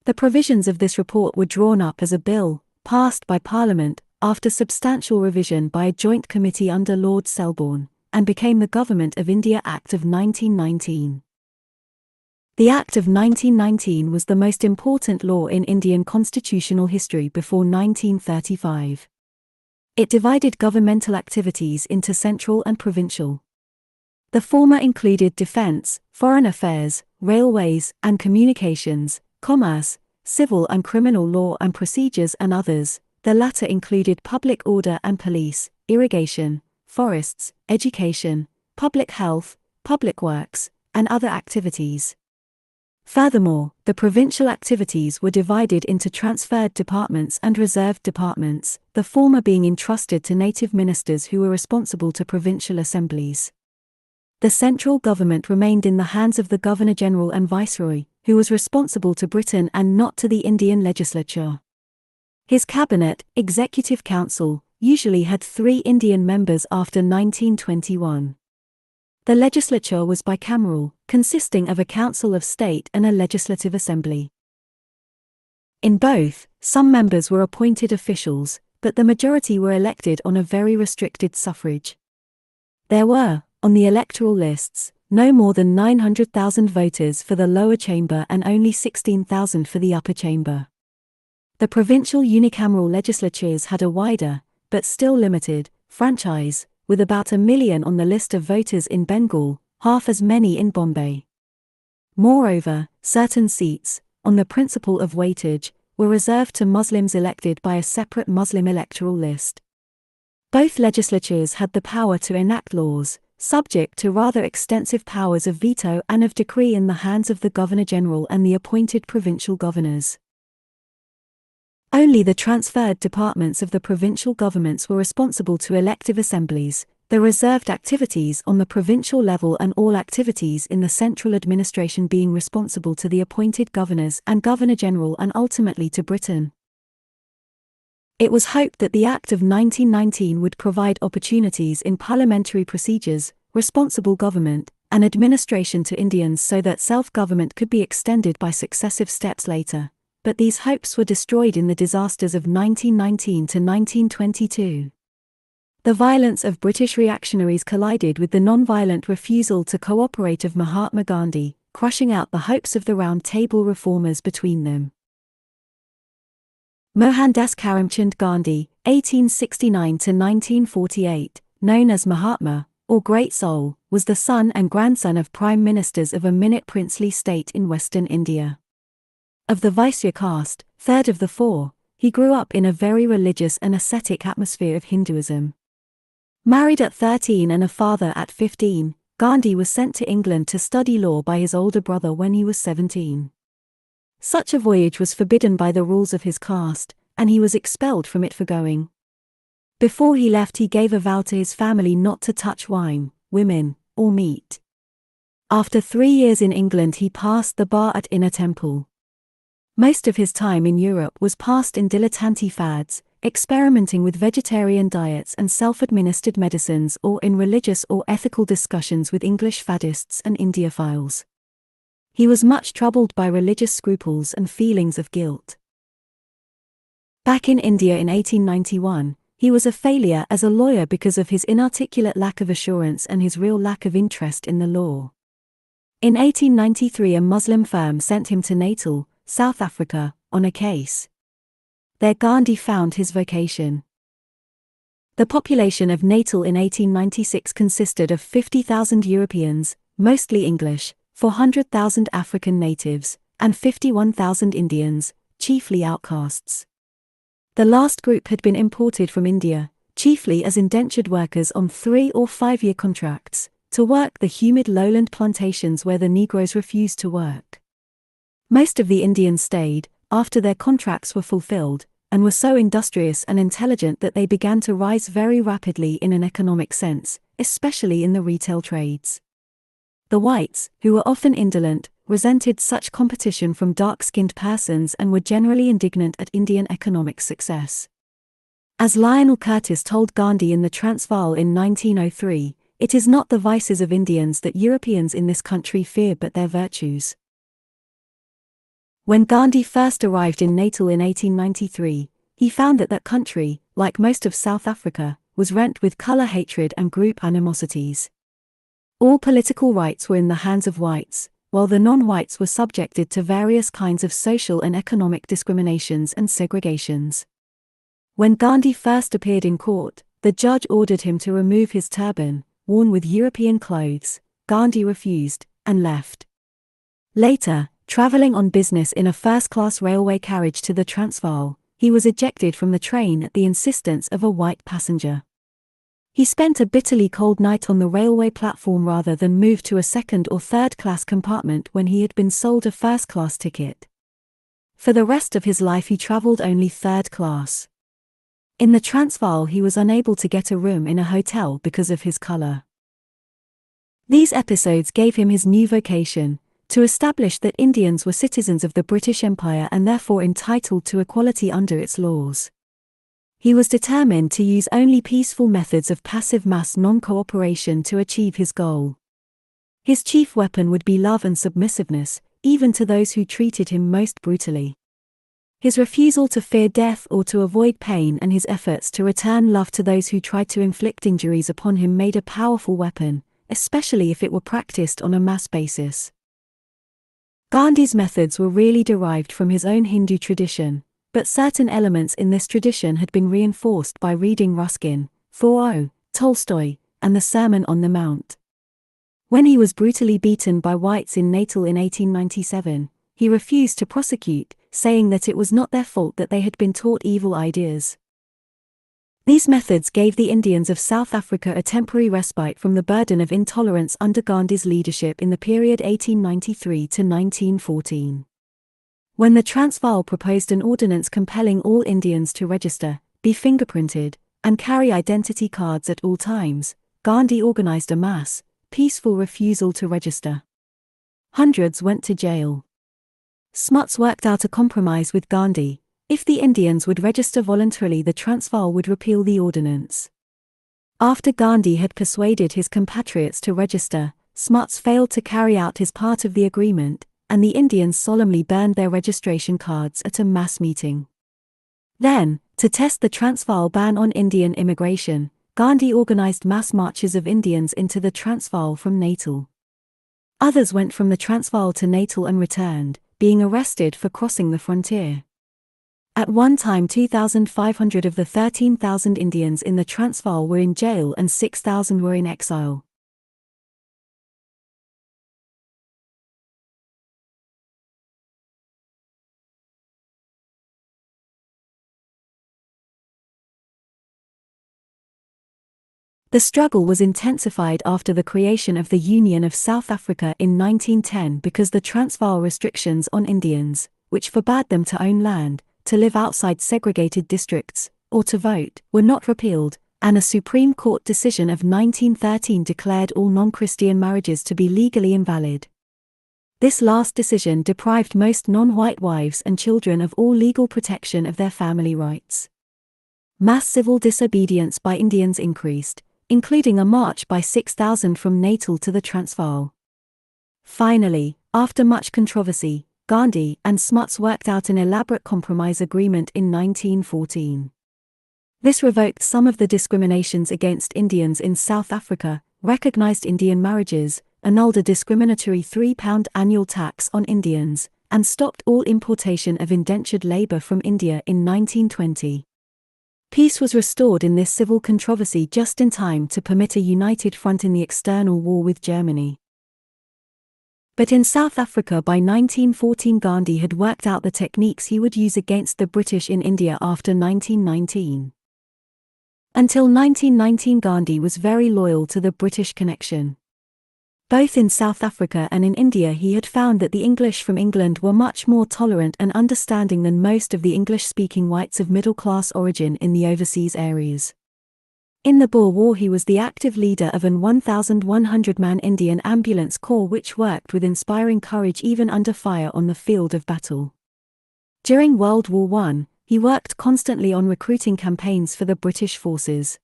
The provisions of this report were drawn up as a bill, passed by Parliament, after substantial revision by a joint committee under Lord Selborne, and became the Government of India Act of 1919. The Act of 1919 was the most important law in Indian constitutional history before 1935. It divided governmental activities into central and provincial. The former included defense, foreign affairs, railways and communications, commerce, civil and criminal law and procedures and others. The latter included public order and police, irrigation, forests, education, public health, public works, and other activities. Furthermore, the provincial activities were divided into transferred departments and reserved departments, the former being entrusted to native ministers who were responsible to provincial assemblies. The central government remained in the hands of the Governor-General and Viceroy, who was responsible to Britain and not to the Indian legislature. His cabinet, Executive Council, usually had 3 Indian members after 1921. The legislature was bicameral, consisting of a Council of State and a Legislative Assembly. In both, some members were appointed officials, but the majority were elected on a very restricted suffrage. There were, on the electoral lists, no more than 900,000 voters for the lower chamber and only 16,000 for the upper chamber. The provincial unicameral legislatures had a wider, but still limited, franchise, with about 1 million on the list of voters in Bengal, half as many in Bombay. Moreover, certain seats, on the principle of weightage, were reserved to Muslims elected by a separate Muslim electoral list. Both legislatures had the power to enact laws, subject to rather extensive powers of veto and of decree in the hands of the Governor-General and the appointed provincial governors. Only the transferred departments of the provincial governments were responsible to elective assemblies, the reserved activities on the provincial level and all activities in the central administration being responsible to the appointed governors and Governor-General and ultimately to Britain. It was hoped that the Act of 1919 would provide opportunities in parliamentary procedures, responsible government, and administration to Indians so that self-government could be extended by successive steps later, but these hopes were destroyed in the disasters of 1919 to 1922. The violence of British reactionaries collided with the non-violent refusal to cooperate of Mahatma Gandhi, crushing out the hopes of the Round Table reformers between them. Mohandas Karamchand Gandhi, 1869–1948, known as Mahatma, or Great Soul, was the son and grandson of prime ministers of a minute princely state in western India. Of the Vaisya caste, third of the 4, He grew up in a very religious and ascetic atmosphere of Hinduism. Married at 13 and a father at 15, Gandhi was sent to England to study law by his older brother when he was 17. Such a voyage was forbidden by the rules of his caste, and he was expelled from it for going. Before he left, he gave a vow to his family not to touch wine, women, or meat. After 3 years in England, he passed the bar at Inner Temple. Most of his time in Europe was passed in dilettante fads, experimenting with vegetarian diets and self-administered medicines, or in religious or ethical discussions with English faddists and Indiophiles. He was much troubled by religious scruples and feelings of guilt. Back in India in 1891, he was a failure as a lawyer because of his inarticulate lack of assurance and his real lack of interest in the law. In 1893, a Muslim firm sent him to Natal, South Africa, on a case. There Gandhi found his vocation. The population of Natal in 1896 consisted of 50,000 Europeans, mostly English, 400,000 African natives, and 51,000 Indians, chiefly outcasts. The last group had been imported from India, chiefly as indentured workers on 3- or 5-year contracts, to work the humid lowland plantations where the Negroes refused to work. Most of the Indians stayed, after their contracts were fulfilled, and were so industrious and intelligent that they began to rise very rapidly in an economic sense, especially in the retail trades. The whites, who were often indolent, resented such competition from dark-skinned persons and were generally indignant at Indian economic success. As Lionel Curtis told Gandhi in the Transvaal in 1903, "It is not the vices of Indians that Europeans in this country fear but their virtues." When Gandhi first arrived in Natal in 1893, he found that that country, like most of South Africa, was rent with colour hatred and group animosities. All political rights were in the hands of whites, while the non-whites were subjected to various kinds of social and economic discriminations and segregations. When Gandhi first appeared in court, the judge ordered him to remove his turban, worn with European clothes. Gandhi refused, and left. Later, travelling on business in a first-class railway carriage to the Transvaal, he was ejected from the train at the insistence of a white passenger. He spent a bitterly cold night on the railway platform rather than move to a second- or third-class compartment when he had been sold a first-class ticket. For the rest of his life he travelled only third class. In the Transvaal he was unable to get a room in a hotel because of his colour. These episodes gave him his new vocation, to establish that Indians were citizens of the British Empire and therefore entitled to equality under its laws. He was determined to use only peaceful methods of passive mass non-cooperation to achieve his goal. His chief weapon would be love and submissiveness, even to those who treated him most brutally. His refusal to fear death or to avoid pain and his efforts to return love to those who tried to inflict injuries upon him made a powerful weapon, especially if it were practiced on a mass basis. Gandhi's methods were really derived from his own Hindu tradition, but certain elements in this tradition had been reinforced by reading Ruskin, Thoreau, Tolstoy, and the Sermon on the Mount. When he was brutally beaten by whites in Natal in 1897, he refused to prosecute, saying that it was not their fault that they had been taught evil ideas. These methods gave the Indians of South Africa a temporary respite from the burden of intolerance under Gandhi's leadership in the period 1893 to 1914. When the Transvaal proposed an ordinance compelling all Indians to register, be fingerprinted, and carry identity cards at all times, Gandhi organized a mass, peaceful refusal to register. Hundreds went to jail. Smuts worked out a compromise with Gandhi. If the Indians would register voluntarily, the Transvaal would repeal the ordinance. After Gandhi had persuaded his compatriots to register, Smuts failed to carry out his part of the agreement, and the Indians solemnly burned their registration cards at a mass meeting. Then, to test the Transvaal ban on Indian immigration, Gandhi organized mass marches of Indians into the Transvaal from Natal. Others went from the Transvaal to Natal and returned, being arrested for crossing the frontier. At one time 2,500 of the 13,000 Indians in the Transvaal were in jail and 6,000 were in exile. The struggle was intensified after the creation of the Union of South Africa in 1910 because the Transvaal restrictions on Indians, which forbade them to own land, to live outside segregated districts, or to vote, were not repealed, and a Supreme Court decision of 1913 declared all non-Christian marriages to be legally invalid. This last decision deprived most non-white wives and children of all legal protection of their family rights. Mass civil disobedience by Indians increased, including a march by 6,000 from Natal to the Transvaal. Finally, after much controversy, Gandhi and Smuts worked out an elaborate compromise agreement in 1914. This revoked some of the discriminations against Indians in South Africa, recognized Indian marriages, annulled a discriminatory £3 annual tax on Indians, and stopped all importation of indentured labor from India in 1920. Peace was restored in this civil controversy just in time to permit a united front in the external war with Germany. But in South Africa by 1914 Gandhi had worked out the techniques he would use against the British in India after 1919. Until 1919 Gandhi was very loyal to the British connection. Both in South Africa and in India he had found that the English from England were much more tolerant and understanding than most of the English-speaking whites of middle-class origin in the overseas areas. In the Boer War he was the active leader of an 1,100-man Indian ambulance corps which worked with inspiring courage even under fire on the field of battle. During World War I, he worked constantly on recruiting campaigns for the British forces.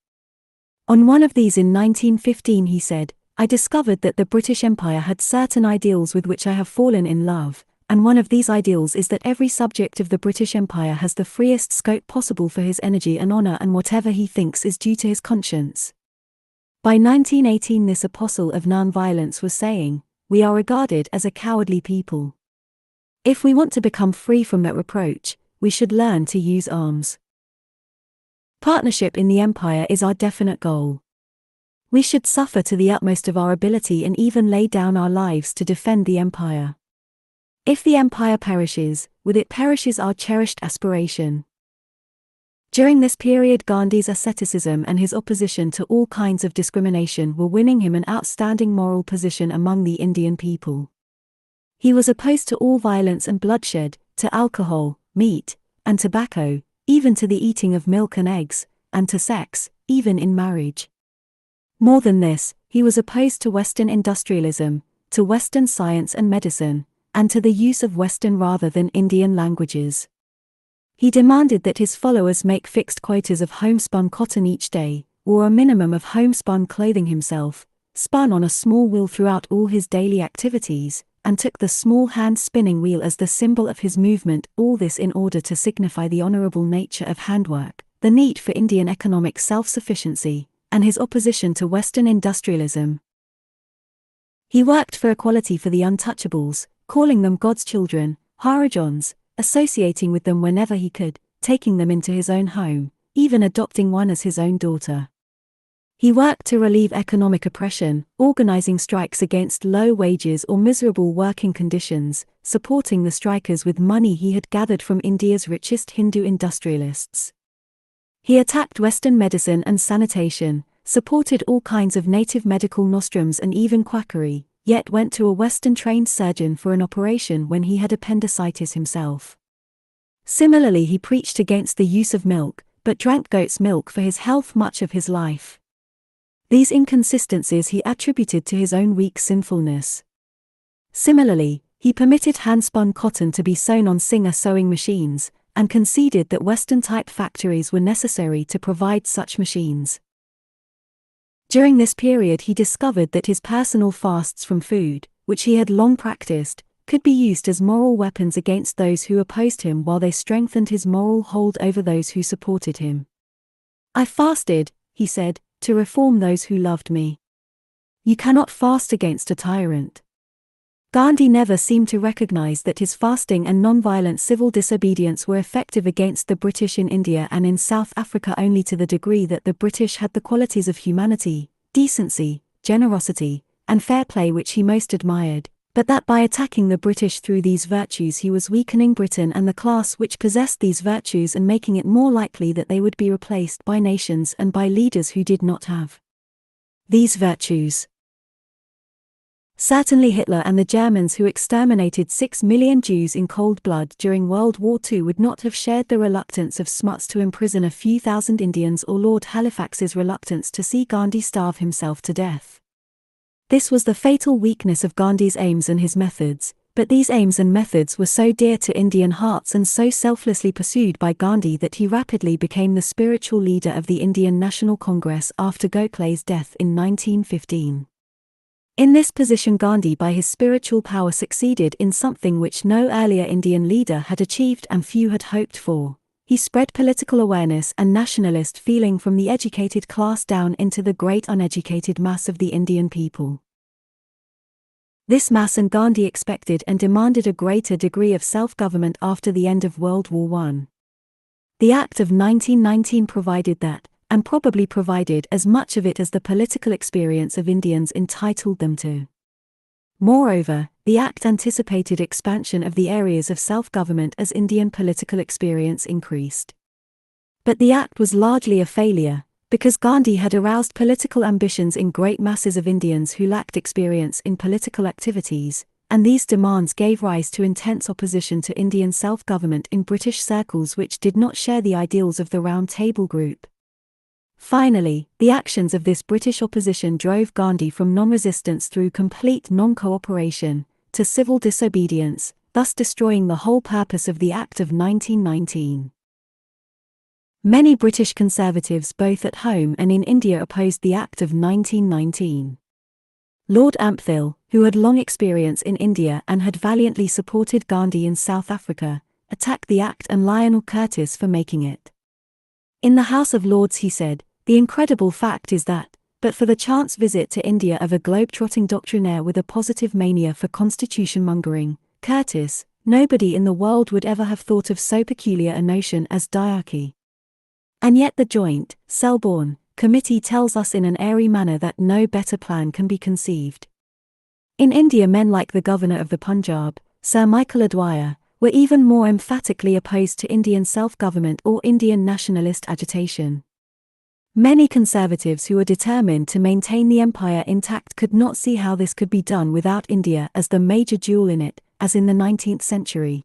On one of these in 1915 he said, "I discovered that the British Empire had certain ideals with which I have fallen in love, and one of these ideals is that every subject of the British Empire has the freest scope possible for his energy and honour and whatever he thinks is due to his conscience." By 1918 this apostle of non-violence was saying, "We are regarded as a cowardly people. If we want to become free from that reproach, we should learn to use arms. Partnership in the Empire is our definite goal. We should suffer to the utmost of our ability and even lay down our lives to defend the Empire. If the Empire perishes, with it perishes our cherished aspiration." During this period Gandhi's asceticism and his opposition to all kinds of discrimination were winning him an outstanding moral position among the Indian people. He was opposed to all violence and bloodshed, to alcohol, meat, and tobacco, even to the eating of milk and eggs, and to sex, even in marriage. More than this, he was opposed to Western industrialism, to Western science and medicine, and to the use of Western rather than Indian languages. He demanded that his followers make fixed quotas of homespun cotton each day, wore a minimum of homespun clothing himself, spun on a small wheel throughout all his daily activities, and took the small hand spinning wheel as the symbol of his movement, all this in order to signify the honorable nature of handwork, the need for Indian economic self-sufficiency, and his opposition to Western industrialism. He worked for equality for the untouchables, calling them God's children, Harajans, associating with them whenever he could, taking them into his own home, even adopting one as his own daughter. He worked to relieve economic oppression, organizing strikes against low wages or miserable working conditions, supporting the strikers with money he had gathered from India's richest Hindu industrialists. He attacked Western medicine and sanitation, supported all kinds of native medical nostrums and even quackery, yet went to a Western-trained surgeon for an operation when he had appendicitis himself. Similarly he preached against the use of milk, but drank goat's milk for his health much of his life. These inconsistencies he attributed to his own weak sinfulness. Similarly, he permitted hand-spun cotton to be sewn on Singer sewing machines, and conceded that Western-type factories were necessary to provide such machines. During this period he discovered that his personal fasts from food, which he had long practiced, could be used as moral weapons against those who opposed him while they strengthened his moral hold over those who supported him. "I fasted," he said, "to reform those who loved me. You cannot fast against a tyrant." Gandhi never seemed to recognize that his fasting and non-violent civil disobedience were effective against the British in India and in South Africa only to the degree that the British had the qualities of humanity, decency, generosity, and fair play which he most admired, but that by attacking the British through these virtues he was weakening Britain and the class which possessed these virtues and making it more likely that they would be replaced by nations and by leaders who did not have These virtues. Certainly Hitler and the Germans who exterminated 6 million Jews in cold blood during World War II would not have shared the reluctance of Smuts to imprison a few thousand Indians or Lord Halifax's reluctance to see Gandhi starve himself to death. This was the fatal weakness of Gandhi's aims and his methods, but these aims and methods were so dear to Indian hearts and so selflessly pursued by Gandhi that he rapidly became the spiritual leader of the Indian National Congress after Gokhale's death in 1915. In this position Gandhi by his spiritual power succeeded in something which no earlier Indian leader had achieved and few had hoped for. He spread political awareness and nationalist feeling from the educated class down into the great uneducated mass of the Indian people. This mass and Gandhi expected and demanded a greater degree of self-government after the end of World War I. The Act of 1919 provided that, and probably provided as much of it as the political experience of Indians entitled them to. Moreover, the Act anticipated expansion of the areas of self-government as Indian political experience increased. But the Act was largely a failure, because Gandhi had aroused political ambitions in great masses of Indians who lacked experience in political activities, and these demands gave rise to intense opposition to Indian self-government in British circles which did not share the ideals of the Round Table Group. Finally, the actions of this British opposition drove Gandhi from non-resistance through complete non-cooperation to civil disobedience, thus destroying the whole purpose of the Act of 1919. Many British conservatives both at home and in India opposed the Act of 1919. Lord Ampthill, who had long experience in India and had valiantly supported Gandhi in South Africa, attacked the Act and Lionel Curtis for making it. In the House of Lords he said, "The incredible fact is that, but for the chance visit to India of a globe-trotting doctrinaire with a positive mania for constitution-mongering, Curtis, nobody in the world would ever have thought of so peculiar a notion as diarchy." And yet the Joint, Selborne, Committee tells us in an airy manner that no better plan can be conceived. In India men like the Governor of the Punjab, Sir Michael Adwyer, were even more emphatically opposed to Indian self-government or Indian nationalist agitation. Many conservatives who were determined to maintain the empire intact could not see how this could be done without India as the major jewel in it, as in the 19th century.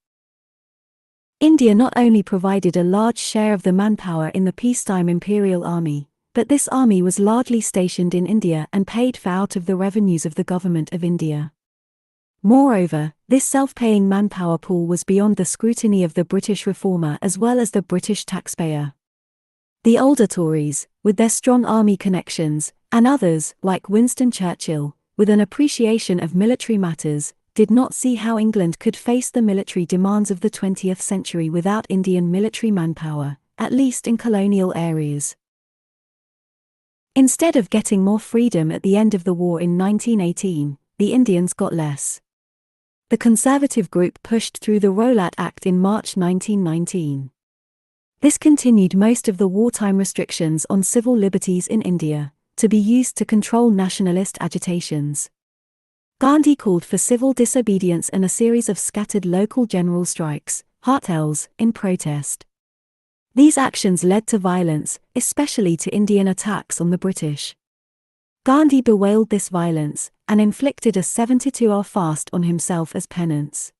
India not only provided a large share of the manpower in the peacetime Imperial army, but this army was largely stationed in India and paid for out of the revenues of the Government of India. Moreover, this self-paying manpower pool was beyond the scrutiny of the British reformer as well as the British taxpayer. The older Tories, with their strong army connections, and others, like Winston Churchill, with an appreciation of military matters, did not see how England could face the military demands of the 20th century without Indian military manpower, at least in colonial areas. Instead of getting more freedom at the end of the war in 1918, the Indians got less. The Conservative group pushed through the Rowlatt Act in March 1919. This continued most of the wartime restrictions on civil liberties in India, to be used to control nationalist agitations. Gandhi called for civil disobedience and a series of scattered local general strikes, hartels, in protest. These actions led to violence, especially to Indian attacks on the British. Gandhi bewailed this violence, and inflicted a 72-hour fast on himself as penance.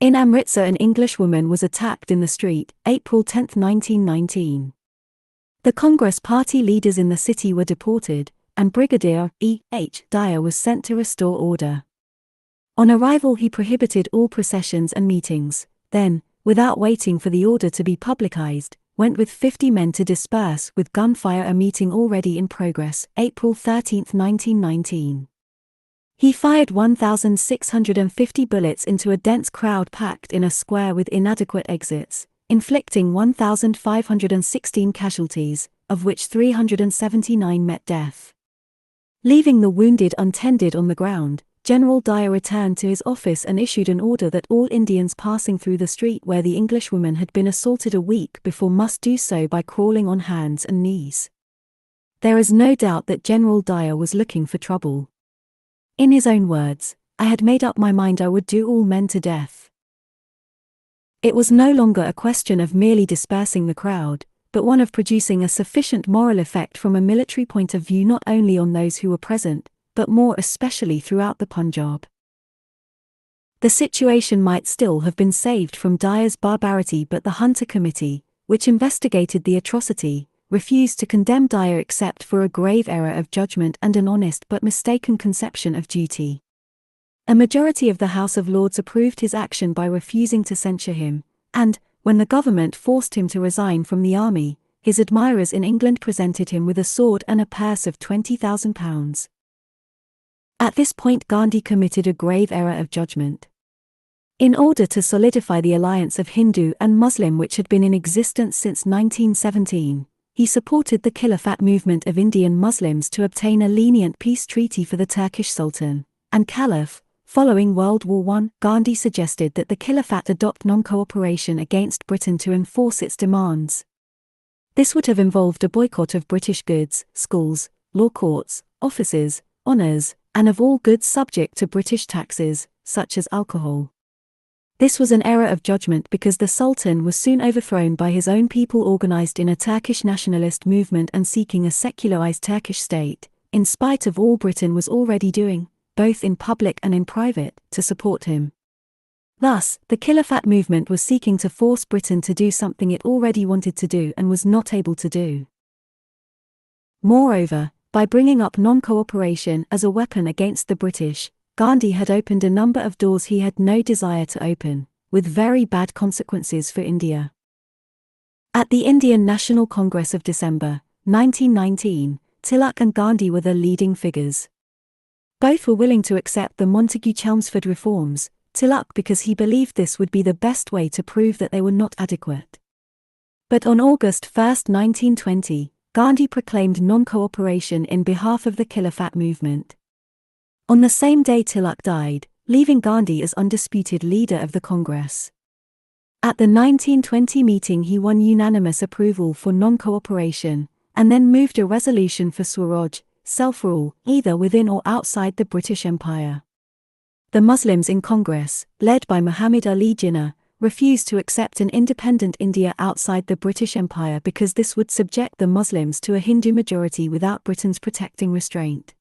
In Amritsar an Englishwoman was attacked in the street, April 10, 1919. The Congress Party leaders in the city were deported, and Brigadier E.H. Dyer was sent to restore order. On arrival he prohibited all processions and meetings, then, without waiting for the order to be publicized, went with 50 men to disperse with gunfire a meeting already in progress, April 13, 1919. He fired 1,650 bullets into a dense crowd packed in a square with inadequate exits, inflicting 1,516 casualties, of which 379 met death. Leaving the wounded untended on the ground, General Dyer returned to his office and issued an order that all Indians passing through the street where the Englishwoman had been assaulted a week before must do so by crawling on hands and knees. There is no doubt that General Dyer was looking for trouble. In his own words, "I had made up my mind I would do all men to death." It was no longer a question of merely dispersing the crowd, but one of producing a sufficient moral effect from a military point of view not only on those who were present, but more especially throughout the Punjab. The situation might still have been saved from Dyer's barbarity, but the Hunter Committee, which investigated the atrocity, refused to condemn Dyer except for a grave error of judgment and an honest but mistaken conception of duty. A majority of the House of Lords approved his action by refusing to censure him, and, when the government forced him to resign from the army, his admirers in England presented him with a sword and a purse of £20,000. At this point Gandhi committed a grave error of judgment. In order to solidify the alliance of Hindu and Muslim which had been in existence since 1917, he supported the Khilafat movement of Indian Muslims to obtain a lenient peace treaty for the Turkish Sultan and Caliph. Following World War I, Gandhi suggested that the Khilafat adopt non-cooperation against Britain to enforce its demands. This would have involved a boycott of British goods, schools, law courts, offices, honours, and of all goods subject to British taxes, such as alcohol. This was an error of judgment because the Sultan was soon overthrown by his own people organised in a Turkish nationalist movement and seeking a secularised Turkish state, in spite of all Britain was already doing, both in public and in private, to support him. Thus, the Khilafat movement was seeking to force Britain to do something it already wanted to do and was not able to do. Moreover, by bringing up non-cooperation as a weapon against the British, Gandhi had opened a number of doors he had no desire to open, with very bad consequences for India. At the Indian National Congress of December 1919, Tilak and Gandhi were the leading figures. Both were willing to accept the Montagu-Chelmsford reforms, Tilak because he believed this would be the best way to prove that they were not adequate. But on August 1, 1920, Gandhi proclaimed non-cooperation in behalf of the Khilafat movement. On the same day Tilak died, leaving Gandhi as undisputed leader of the Congress. At the 1920 meeting he won unanimous approval for non-cooperation, and then moved a resolution for Swaraj, self-rule, either within or outside the British Empire. The Muslims in Congress, led by Muhammad Ali Jinnah, refused to accept an independent India outside the British Empire because this would subject the Muslims to a Hindu majority without Britain's protecting restraint.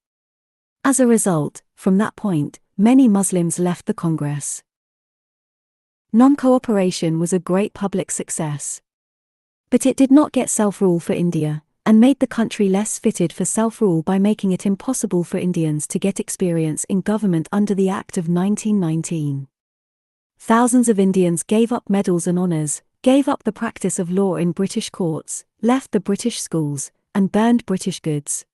As a result, from that point, many Muslims left the Congress. Non-cooperation was a great public success. But it did not get self-rule for India, and made the country less fitted for self-rule by making it impossible for Indians to get experience in government under the Act of 1919. Thousands of Indians gave up medals and honours, gave up the practice of law in British courts, left the British schools, and burned British goods.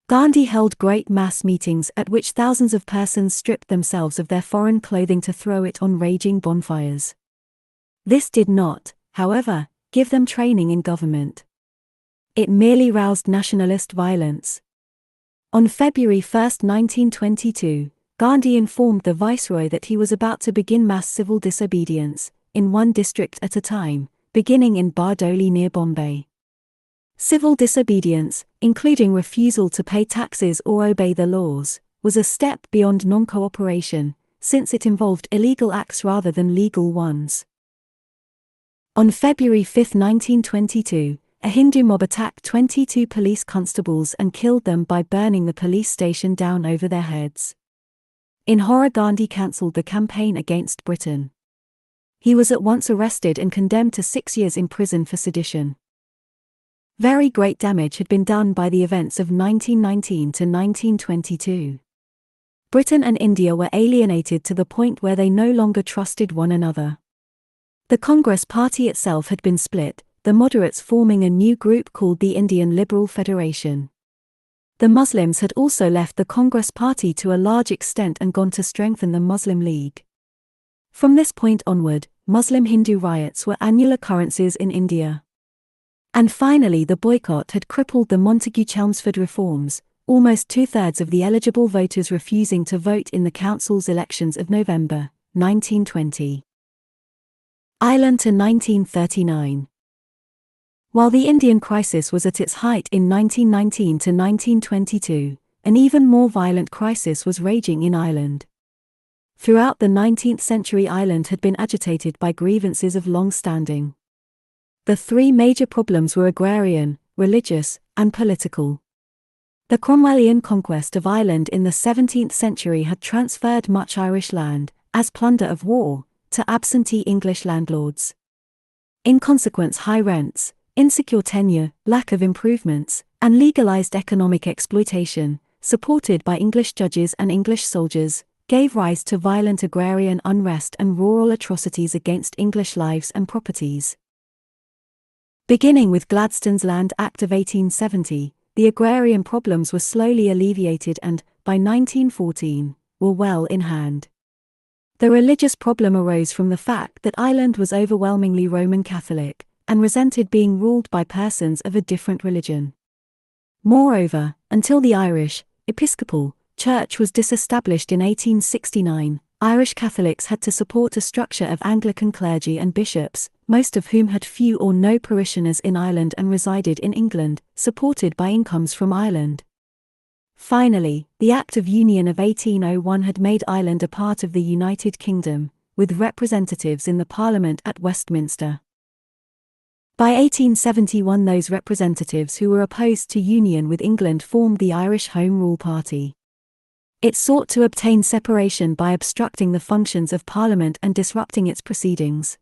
Gandhi held great mass meetings at which thousands of persons stripped themselves of their foreign clothing to throw it on raging bonfires. This did not, however, give them training in government. It merely roused nationalist violence. On February 1, 1922, Gandhi informed the Viceroy that he was about to begin mass civil disobedience, in one district at a time, beginning in Bardoli near Bombay. Civil disobedience, including refusal to pay taxes or obey the laws, was a step beyond non-cooperation, since it involved illegal acts rather than legal ones. On February 5, 1922, a Hindu mob attacked 22 police constables and killed them by burning the police station down over their heads. In horror, Gandhi cancelled the campaign against Britain. He was at once arrested and condemned to 6 years in prison for sedition. Very great damage had been done by the events of 1919 to 1922. Britain and India were alienated to the point where they no longer trusted one another. The Congress Party itself had been split, the moderates forming a new group called the Indian Liberal Federation. The Muslims had also left the Congress Party to a large extent and gone to strengthen the Muslim League. From this point onward, Muslim-Hindu riots were annual occurrences in India. And finally the boycott had crippled the Montagu-Chelmsford reforms, almost two-thirds of the eligible voters refusing to vote in the council's elections of November 1920. Ireland to 1939. While the Indian crisis was at its height in 1919 to 1922, an even more violent crisis was raging in Ireland. Throughout the 19th century, Ireland had been agitated by grievances of long standing. The three major problems were agrarian, religious, and political. The Cromwellian conquest of Ireland in the 17th century had transferred much Irish land, as plunder of war, to absentee English landlords. In consequence, high rents, insecure tenure, lack of improvements, and legalized economic exploitation, supported by English judges and English soldiers, gave rise to violent agrarian unrest and rural atrocities against English lives and properties. Beginning with Gladstone's Land Act of 1870, the agrarian problems were slowly alleviated and, by 1914, were well in hand. The religious problem arose from the fact that Ireland was overwhelmingly Roman Catholic, and resented being ruled by persons of a different religion. Moreover, until the Irish Episcopal Church was disestablished in 1869, Irish Catholics had to support a structure of Anglican clergy and bishops, most of whom had few or no parishioners in Ireland and resided in England, supported by incomes from Ireland. Finally, the Act of Union of 1801 had made Ireland a part of the United Kingdom, with representatives in the Parliament at Westminster. By 1871, those representatives who were opposed to union with England formed the Irish Home Rule Party. It sought to obtain separation by obstructing the functions of Parliament and disrupting its proceedings.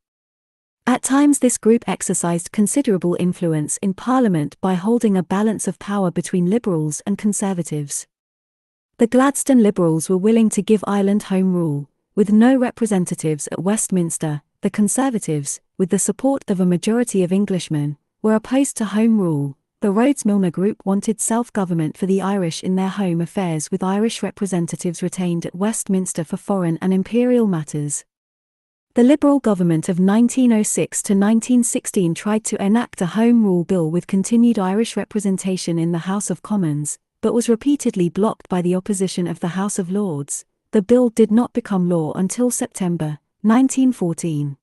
At times, this group exercised considerable influence in Parliament by holding a balance of power between Liberals and Conservatives. The Gladstone Liberals were willing to give Ireland Home Rule, with no representatives at Westminster. The Conservatives, with the support of a majority of Englishmen, were opposed to Home Rule. The Rhodes-Milner Group wanted self-government for the Irish in their home affairs, with Irish representatives retained at Westminster for foreign and imperial matters. The Liberal government of 1906 to 1916 tried to enact a Home Rule Bill with continued Irish representation in the House of Commons, but was repeatedly blocked by the opposition of the House of Lords. The bill did not become law until September 1914.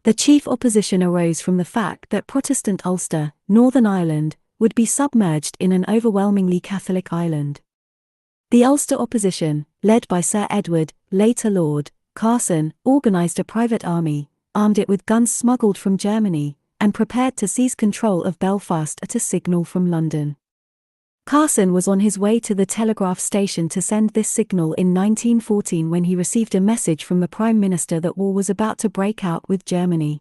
The chief opposition arose from the fact that Protestant Ulster, Northern Ireland, would be submerged in an overwhelmingly Catholic Ireland. The Ulster opposition, led by Sir Edward, later Lord Carson, organised a private army, armed it with guns smuggled from Germany, and prepared to seize control of Belfast at a signal from London. Carson was on his way to the telegraph station to send this signal in 1914 when he received a message from the Prime Minister that war was about to break out with Germany.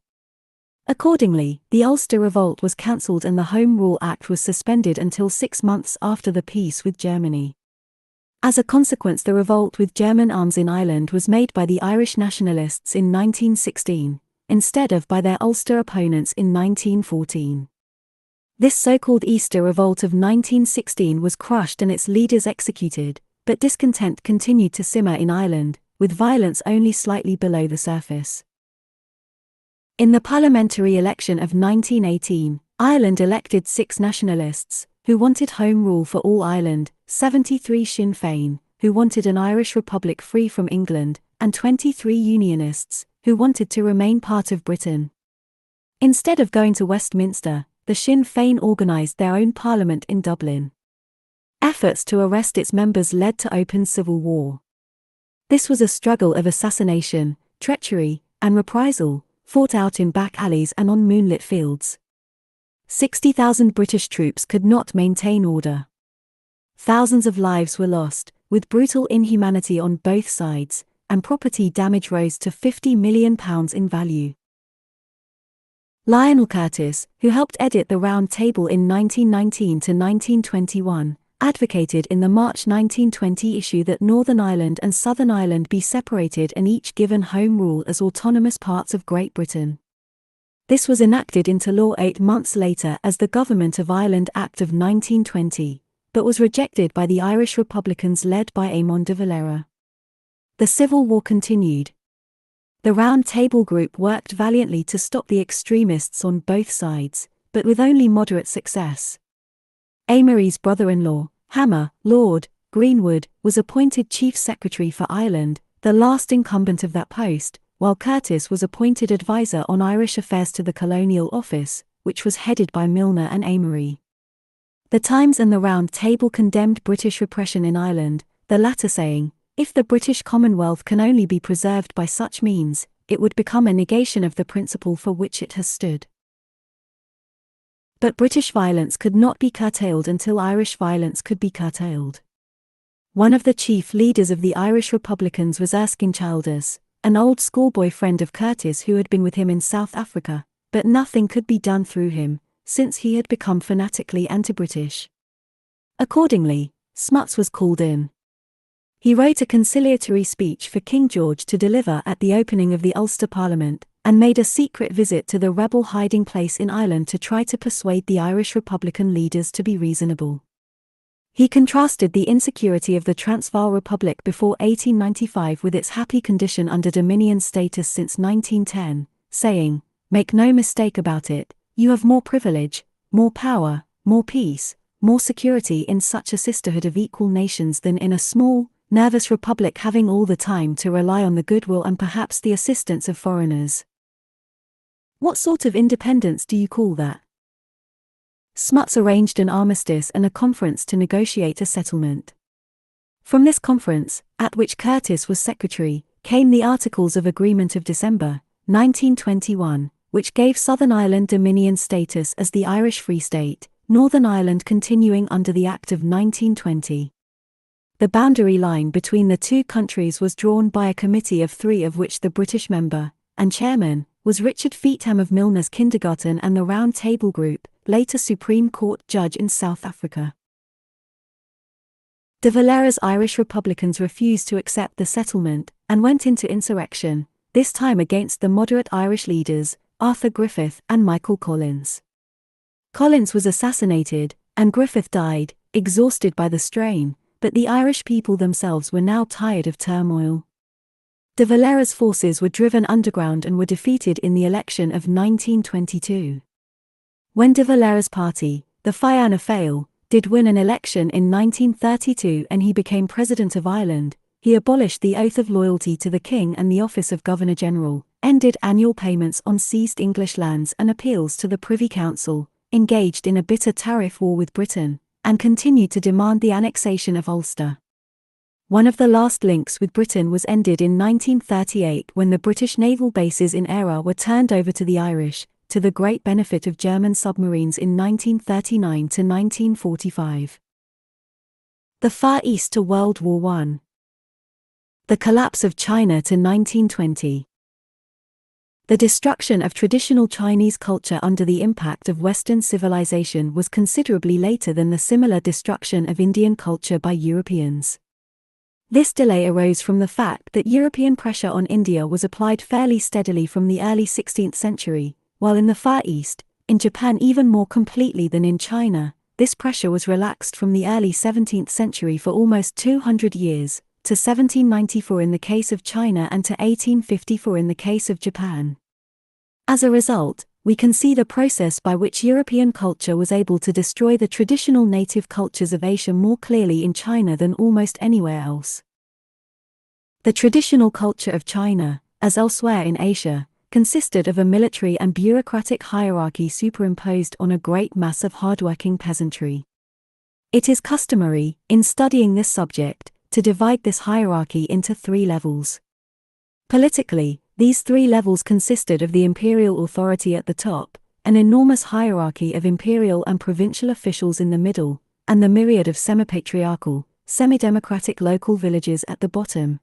Accordingly, the Ulster Revolt was cancelled and the Home Rule Act was suspended until 6 months after the peace with Germany. As a consequence, the revolt with German arms in Ireland was made by the Irish nationalists in 1916, instead of by their Ulster opponents in 1914. This so-called Easter Revolt of 1916 was crushed and its leaders executed, but discontent continued to simmer in Ireland, with violence only slightly below the surface. In the parliamentary election of 1918, Ireland elected 6 nationalists, who wanted Home Rule for all Ireland, 73 Sinn Féin, who wanted an Irish Republic free from England, and 23 Unionists, who wanted to remain part of Britain. Instead of going to Westminster, the Sinn Féin organised their own parliament in Dublin. Efforts to arrest its members led to open civil war. This was a struggle of assassination, treachery, and reprisal, fought out in back alleys and on moonlit fields. 60,000 British troops could not maintain order. Thousands of lives were lost, with brutal inhumanity on both sides, and property damage rose to £50 million in value. Lionel Curtis, who helped edit the Round Table in 1919 to 1921, advocated in the March 1920 issue that Northern Ireland and Southern Ireland be separated and each given Home Rule as autonomous parts of Great Britain. This was enacted into law 8 months later as the Government of Ireland Act of 1920, but was rejected by the Irish Republicans led by Eamon de Valera. The Civil War continued. The Round Table Group worked valiantly to stop the extremists on both sides, but with only moderate success. Amory's brother-in-law, Hammer, Lord Greenwood, was appointed Chief Secretary for Ireland, the last incumbent of that post, while Curtis was appointed advisor on Irish affairs to the Colonial Office, which was headed by Milner and Amory. The Times and the Round Table condemned British repression in Ireland, the latter saying, "If the British Commonwealth can only be preserved by such means, it would become a negation of the principle for which it has stood. But British violence could not be curtailed until Irish violence could be curtailed. One of the chief leaders of the Irish Republicans was Erskine Childers, an old schoolboy friend of Curtis who had been with him in South Africa, but nothing could be done through him, since he had become fanatically anti-British. Accordingly, Smuts was called in. He wrote a conciliatory speech for King George to deliver at the opening of the Ulster Parliament, and made a secret visit to the rebel hiding place in Ireland to try to persuade the Irish Republican leaders to be reasonable. He contrasted the insecurity of the Transvaal Republic before 1895 with its happy condition under Dominion status since 1910, saying, "Make no mistake about it, you have more privilege, more power, more peace, more security in such a sisterhood of equal nations than in a small, nervous republic having all the time to rely on the goodwill and perhaps the assistance of foreigners. What sort of independence do you call that?" Smuts arranged an armistice and a conference to negotiate a settlement. From this conference, at which Curtis was secretary, came the Articles of Agreement of December, 1921, which gave Southern Ireland Dominion status as the Irish Free State, Northern Ireland continuing under the Act of 1920. The boundary line between the two countries was drawn by a committee of three, of which the British member, and chairman, was Richard Feetham of Milner's Kindergarten and the Round Table Group, later Supreme Court judge in South Africa. De Valera's Irish Republicans refused to accept the settlement, and went into insurrection, this time against the moderate Irish leaders, Arthur Griffith and Michael Collins. Collins was assassinated, and Griffith died, exhausted by the strain, but the Irish people themselves were now tired of turmoil. De Valera's forces were driven underground and were defeated in the election of 1922. When De Valera's party, the Fianna Fáil, did win an election in 1932 and he became President of Ireland, he abolished the oath of loyalty to the King and the office of Governor-General, ended annual payments on seized English lands and appeals to the Privy Council, engaged in a bitter tariff war with Britain, and continued to demand the annexation of Ulster. One of the last links with Britain was ended in 1938 when the British naval bases in Era were turned over to the Irish, to the great benefit of German submarines in 1939 to 1945. The Far East to World War I. The collapse of China to 1920. The destruction of traditional Chinese culture under the impact of Western civilization was considerably later than the similar destruction of Indian culture by Europeans. This delay arose from the fact that European pressure on India was applied fairly steadily from the early 16th century, while in the Far East, in Japan even more completely than in China, this pressure was relaxed from the early 17th century for almost 200 years, to 1794 in the case of China and to 1854 in the case of Japan. As a result, we can see the process by which European culture was able to destroy the traditional native cultures of Asia more clearly in China than almost anywhere else. The traditional culture of China, as elsewhere in Asia, consisted of a military and bureaucratic hierarchy superimposed on a great mass of hardworking peasantry. It is customary, in studying this subject, to divide this hierarchy into three levels. Politically, these three levels consisted of the imperial authority at the top, an enormous hierarchy of imperial and provincial officials in the middle, and the myriad of semi-patriarchal, semi-democratic local villages at the bottom.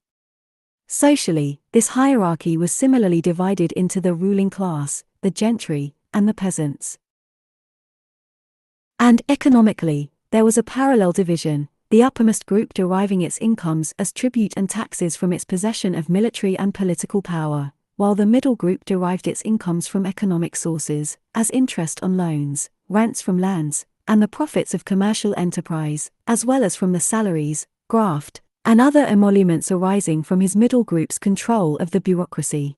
Socially, this hierarchy was similarly divided into the ruling class, the gentry, and the peasants. And economically, there was a parallel division, the uppermost group deriving its incomes as tribute and taxes from its possession of military and political power, while the middle group derived its incomes from economic sources, as interest on loans, rents from lands, and the profits of commercial enterprise, as well as from the salaries, graft, and other emoluments arising from his middle group's control of the bureaucracy.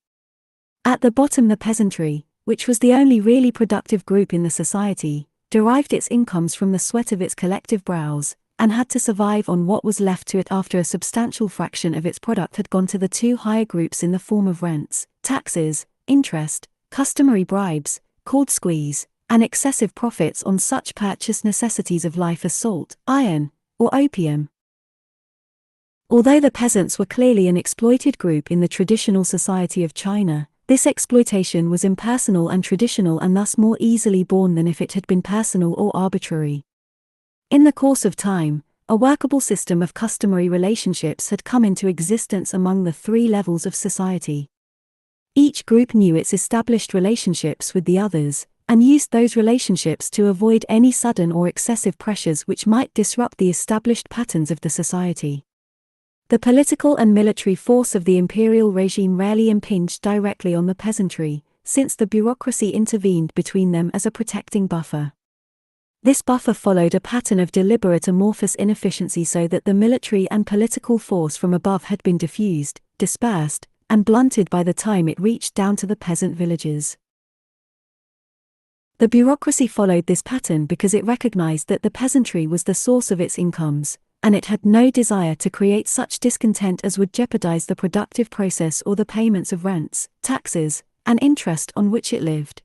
At the bottom, the peasantry, which was the only really productive group in the society, derived its incomes from the sweat of its collective brows, and had to survive on what was left to it after a substantial fraction of its product had gone to the two higher groups in the form of rents, taxes, interest, customary bribes, cord squeeze, and excessive profits on such purchased necessities of life as salt, iron, or opium. Although the peasants were clearly an exploited group in the traditional society of China, this exploitation was impersonal and traditional and thus more easily borne than if it had been personal or arbitrary. In the course of time, a workable system of customary relationships had come into existence among the three levels of society. Each group knew its established relationships with the others, and used those relationships to avoid any sudden or excessive pressures which might disrupt the established patterns of the society. The political and military force of the imperial regime rarely impinged directly on the peasantry, since the bureaucracy intervened between them as a protecting buffer. This buffer followed a pattern of deliberate amorphous inefficiency so that the military and political force from above had been diffused, dispersed, and blunted by the time it reached down to the peasant villages. The bureaucracy followed this pattern because it recognized that the peasantry was the source of its incomes, and it had no desire to create such discontent as would jeopardize the productive process or the payments of rents, taxes, and interest on which it lived.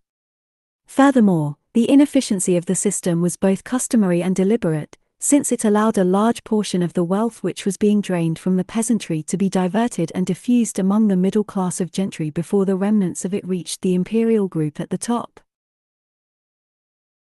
Furthermore, the inefficiency of the system was both customary and deliberate, since it allowed a large portion of the wealth which was being drained from the peasantry to be diverted and diffused among the middle class of gentry before the remnants of it reached the imperial group at the top.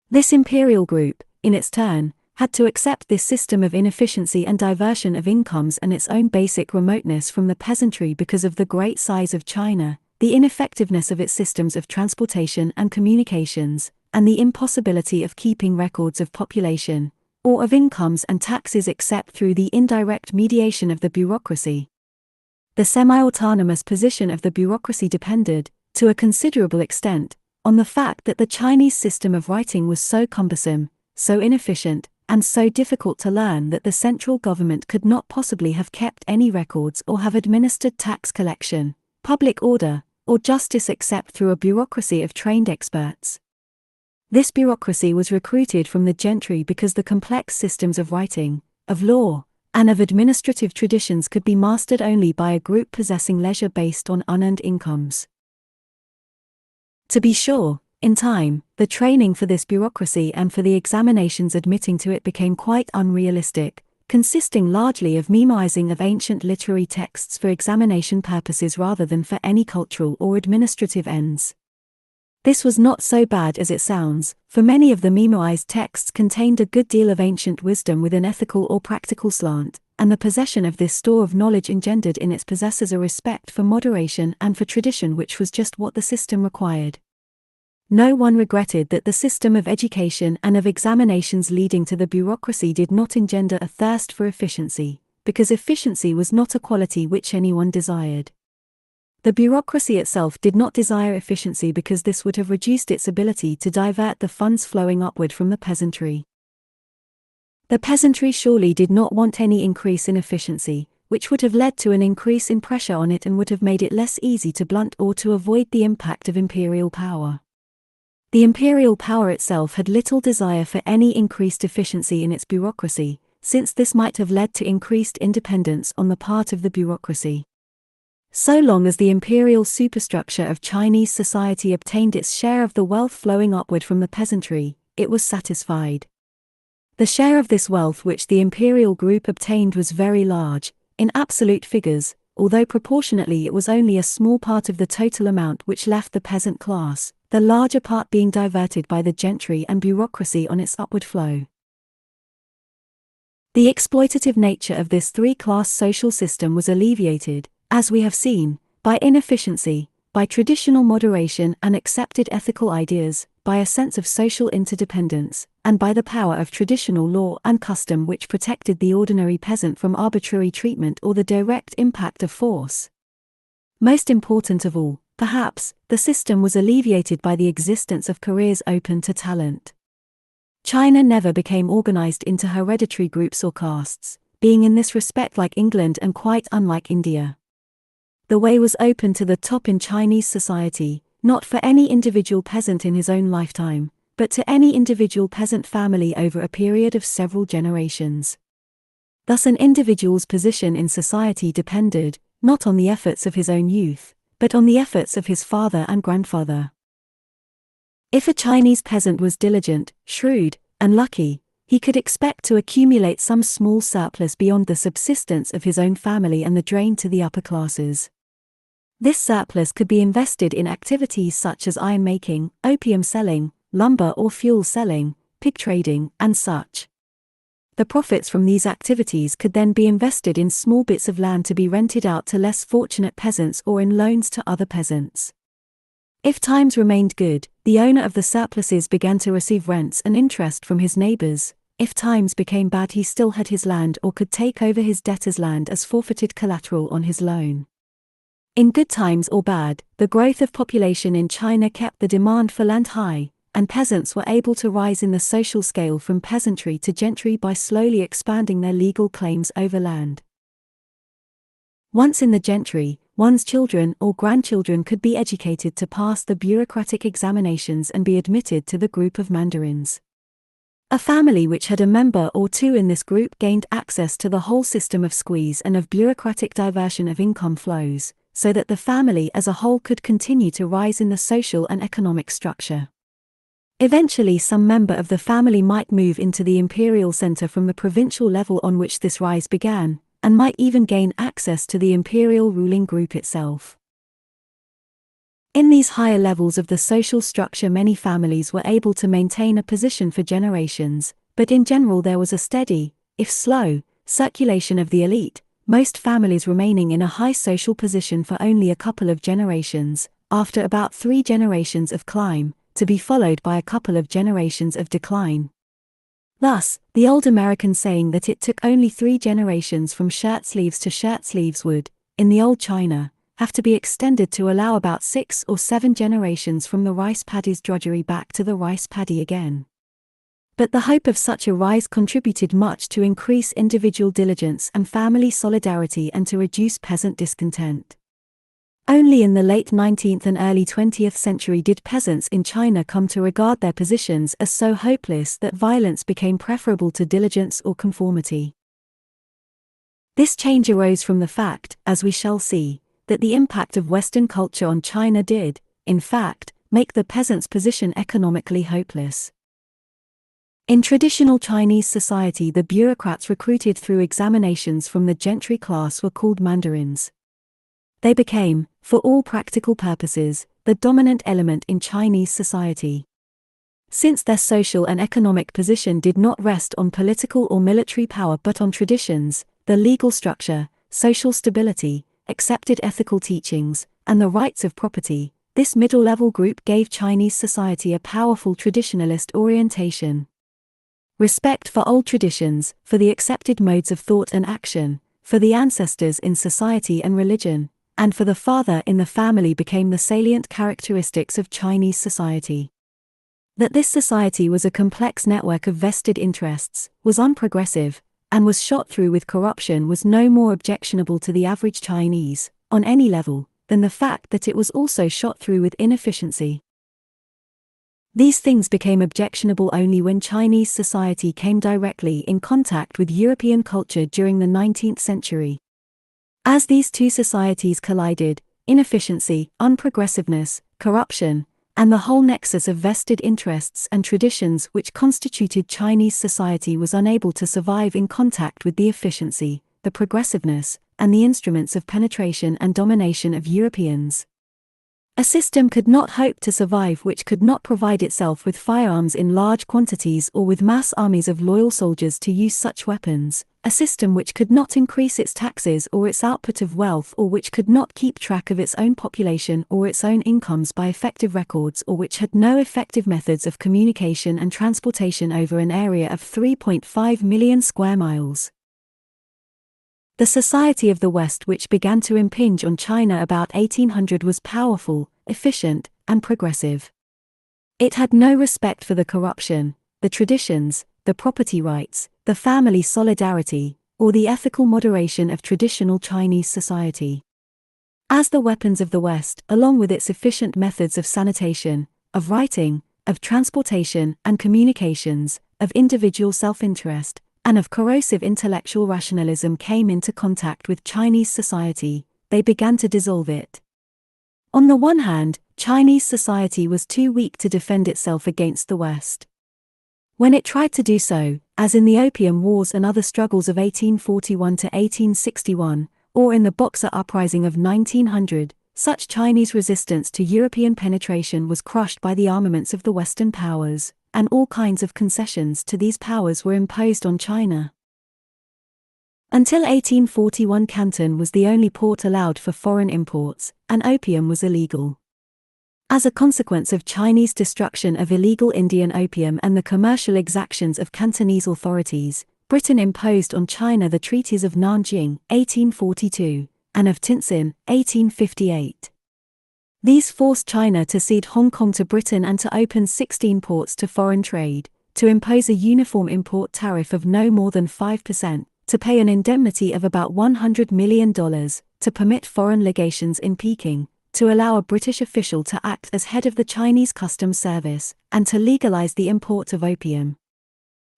This imperial group, in its turn, had to accept this system of inefficiency and diversion of incomes and its own basic remoteness from the peasantry because of the great size of China, the ineffectiveness of its systems of transportation and communications, and the impossibility of keeping records of population, or of incomes and taxes except through the indirect mediation of the bureaucracy. The semi-autonomous position of the bureaucracy depended, to a considerable extent, on the fact that the Chinese system of writing was so cumbersome, so inefficient, and so difficult to learn that the central government could not possibly have kept any records or have administered tax collection, public order, or justice except through a bureaucracy of trained experts. This bureaucracy was recruited from the gentry because the complex systems of writing, of law, and of administrative traditions could be mastered only by a group possessing leisure based on unearned incomes. To be sure, in time, the training for this bureaucracy and for the examinations admitting to it became quite unrealistic, consisting largely of memoizing of ancient literary texts for examination purposes rather than for any cultural or administrative ends. This was not so bad as it sounds, for many of the memoized texts contained a good deal of ancient wisdom with an ethical or practical slant, and the possession of this store of knowledge engendered in its possessors a respect for moderation and for tradition which was just what the system required. No one regretted that the system of education and of examinations leading to the bureaucracy did not engender a thirst for efficiency, because efficiency was not a quality which anyone desired. The bureaucracy itself did not desire efficiency because this would have reduced its ability to divert the funds flowing upward from the peasantry. The peasantry surely did not want any increase in efficiency, which would have led to an increase in pressure on it and would have made it less easy to blunt or to avoid the impact of imperial power. The imperial power itself had little desire for any increased efficiency in its bureaucracy, since this might have led to increased independence on the part of the bureaucracy. So long as the imperial superstructure of Chinese society obtained its share of the wealth flowing upward from the peasantry, it was satisfied. The share of this wealth which the imperial group obtained was very large, in absolute figures, although proportionately it was only a small part of the total amount which left the peasant class, the larger part being diverted by the gentry and bureaucracy on its upward flow. The exploitative nature of this three-class social system was alleviated, as we have seen, by inefficiency, by traditional moderation and accepted ethical ideas, by a sense of social interdependence, and by the power of traditional law and custom which protected the ordinary peasant from arbitrary treatment or the direct impact of force. Most important of all, perhaps, the system was alleviated by the existence of careers open to talent. China never became organized into hereditary groups or castes, being in this respect like England and quite unlike India. The way was open to the top in Chinese society, not for any individual peasant in his own lifetime, but to any individual peasant family over a period of several generations. Thus an individual's position in society depended, not on the efforts of his own youth, but on the efforts of his father and grandfather. If a Chinese peasant was diligent, shrewd, and lucky, he could expect to accumulate some small surplus beyond the subsistence of his own family and the drain to the upper classes. This surplus could be invested in activities such as iron making, opium selling, lumber or fuel selling, pig trading, and such. The profits from these activities could then be invested in small bits of land to be rented out to less fortunate peasants or in loans to other peasants. If times remained good, the owner of the surpluses began to receive rents and interest from his neighbors. If times became bad, he still had his land or could take over his debtor's land as forfeited collateral on his loan. In good times or bad, the growth of population in China kept the demand for land high, and peasants were able to rise in the social scale from peasantry to gentry by slowly expanding their legal claims over land. Once in the gentry, one's children or grandchildren could be educated to pass the bureaucratic examinations and be admitted to the group of mandarins. A family which had a member or two in this group gained access to the whole system of squeeze and of bureaucratic diversion of income flows, so that the family as a whole could continue to rise in the social and economic structure. Eventually some member of the family might move into the imperial center from the provincial level on which this rise began, and might even gain access to the imperial ruling group itself. In these higher levels of the social structure, many families were able to maintain a position for generations, but in general there was a steady, if slow, circulation of the elite, most families remaining in a high social position for only a couple of generations, after about 3 generations of climb, to be followed by a couple of generations of decline. Thus, the old American saying that it took only 3 generations from shirt sleeves to shirt sleeves would, in the old China, have to be extended to allow about 6 or 7 generations from the rice paddy's drudgery back to the rice paddy again. But the hope of such a rise contributed much to increase individual diligence and family solidarity and to reduce peasant discontent. Only in the late 19th and early 20th century did peasants in China come to regard their positions as so hopeless that violence became preferable to diligence or conformity. This change arose from the fact, as we shall see, that the impact of Western culture on China did, in fact, make the peasant's position economically hopeless. In traditional Chinese society, the bureaucrats recruited through examinations from the gentry class were called mandarins. They became, for all practical purposes, the dominant element in Chinese society. Since their social and economic position did not rest on political or military power but on traditions, the legal structure, social stability, accepted ethical teachings, and the rights of property, this middle-level group gave Chinese society a powerful traditionalist orientation. Respect for old traditions, for the accepted modes of thought and action, for the ancestors in society and religion, and for the father in the family became the salient characteristics of Chinese society. That this society was a complex network of vested interests, was unprogressive, and was shot through with corruption was no more objectionable to the average Chinese, on any level, than the fact that it was also shot through with inefficiency. These things became objectionable only when Chinese society came directly in contact with European culture during the 19th century. As these two societies collided, inefficiency, unprogressiveness, corruption, and the whole nexus of vested interests and traditions which constituted Chinese society was unable to survive in contact with the efficiency, the progressiveness, and the instruments of penetration and domination of Europeans. A system could not hope to survive which could not provide itself with firearms in large quantities or with mass armies of loyal soldiers to use such weapons, a system which could not increase its taxes or its output of wealth or which could not keep track of its own population or its own incomes by effective records or which had no effective methods of communication and transportation over an area of 3.5 million square miles. The society of the West which began to impinge on China about 1800 was powerful, efficient, and progressive. It had no respect for the corruption, the traditions, the property rights, the family solidarity, or the ethical moderation of traditional Chinese society. As the weapons of the West, along with its efficient methods of sanitation, of writing, of transportation and communications, of individual self-interest, and of corrosive intellectual rationalism came into contact with Chinese society, they began to dissolve it. On the one hand, Chinese society was too weak to defend itself against the West. When it tried to do so, as in the Opium Wars and other struggles of 1841 to 1861, or in the Boxer Uprising of 1900, such Chinese resistance to European penetration was crushed by the armaments of the Western powers, and all kinds of concessions to these powers were imposed on China. Until 1841, Canton was the only port allowed for foreign imports, and opium was illegal. As a consequence of Chinese destruction of illegal Indian opium and the commercial exactions of Cantonese authorities, Britain imposed on China the treaties of Nanjing, 1842, and of Tientsin, 1858. These forced China to cede Hong Kong to Britain and to open 16 ports to foreign trade, to impose a uniform import tariff of no more than 5%, to pay an indemnity of about $100 million, to permit foreign legations in Peking, to allow a British official to act as head of the Chinese Customs Service, and to legalize the import of opium.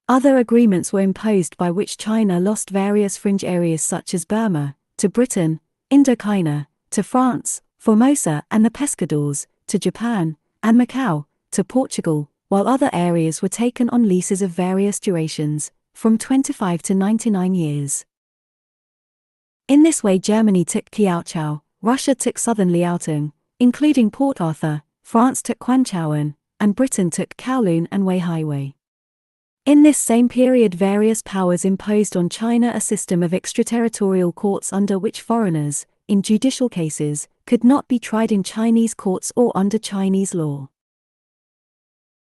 Other agreements were imposed by which China lost various fringe areas such as Burma, to Britain, Indochina, to France, Formosa and the Pescadores, to Japan, and Macau, to Portugal, while other areas were taken on leases of various durations, from 25 to 99 years. In this way Germany took Kiaochao, Russia took southern Liaotung, including Port Arthur, France took Quanchaoan, and Britain took Kowloon and Weihaiwei. In this same period various powers imposed on China a system of extraterritorial courts under which foreigners, in judicial cases, could not be tried in Chinese courts or under Chinese law.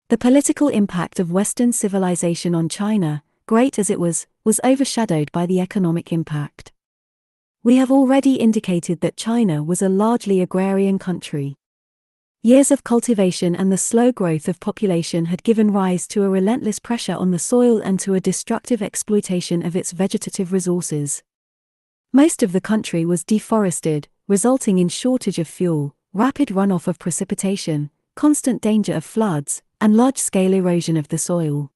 The political impact of Western civilization on China, great as it was overshadowed by the economic impact. We have already indicated that China was a largely agrarian country. Years of cultivation and the slow growth of population had given rise to a relentless pressure on the soil and to a destructive exploitation of its vegetative resources. Most of the country was deforested, resulting in shortage of fuel, rapid runoff of precipitation, constant danger of floods, and large-scale erosion of the soil.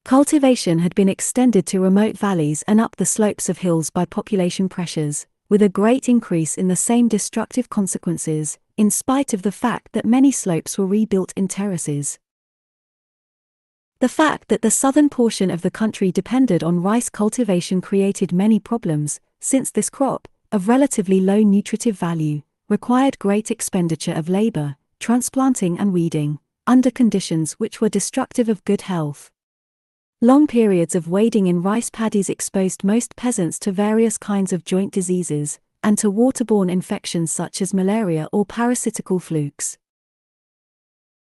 Cultivation had been extended to remote valleys and up the slopes of hills by population pressures, with a great increase in the same destructive consequences, in spite of the fact that many slopes were rebuilt in terraces. The fact that the southern portion of the country depended on rice cultivation created many problems, since this crop, of relatively low nutritive value, required great expenditure of labor, transplanting and weeding, under conditions which were destructive of good health. Long periods of wading in rice paddies exposed most peasants to various kinds of joint diseases, and to waterborne infections such as malaria or parasitical flukes.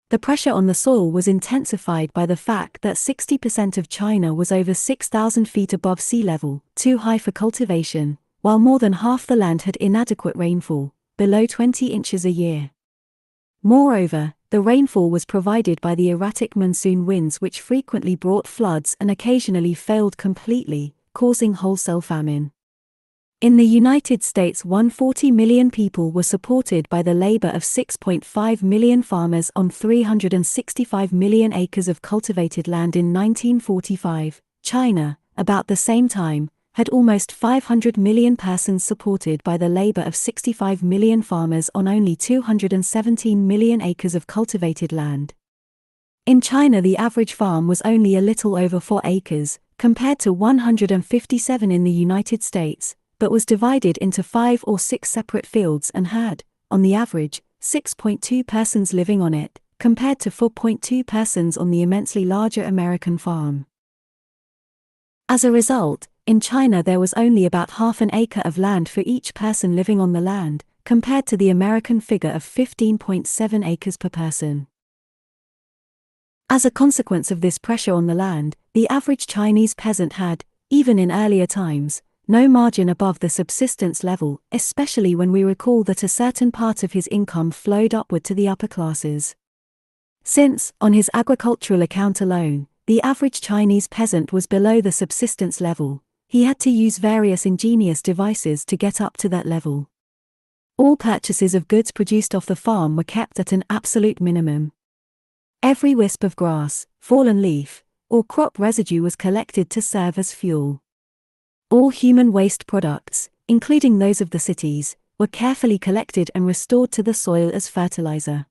The pressure on the soil was intensified by the fact that 60% of China was over 6,000 feet above sea level, too high for cultivation, while more than half the land had inadequate rainfall, below 20 inches a year. Moreover, the rainfall was provided by the erratic monsoon winds which frequently brought floods and occasionally failed completely, causing wholesale famine. In the United States 140 million people were supported by the labor of 6.5 million farmers on 365 million acres of cultivated land in 1945. China, about the same time, had almost 500 million persons supported by the labor of 65 million farmers on only 217 million acres of cultivated land. In China the average farm was only a little over 4 acres, compared to 157 in the United States, but was divided into 5 or 6 separate fields and had, on the average, 6.2 persons living on it, compared to 4.2 persons on the immensely larger American farm. As a result, in China there was only about half an acre of land for each person living on the land, compared to the American figure of 15.7 acres per person. As a consequence of this pressure on the land, the average Chinese peasant had, even in earlier times, no margin above the subsistence level, especially when we recall that a certain part of his income flowed upward to the upper classes. Since, on his agricultural account alone, the average Chinese peasant was below the subsistence level, he had to use various ingenious devices to get up to that level. All purchases of goods produced off the farm were kept at an absolute minimum. Every wisp of grass, fallen leaf, or crop residue was collected to serve as fuel. All human waste products, including those of the cities, were carefully collected and restored to the soil as fertilizer.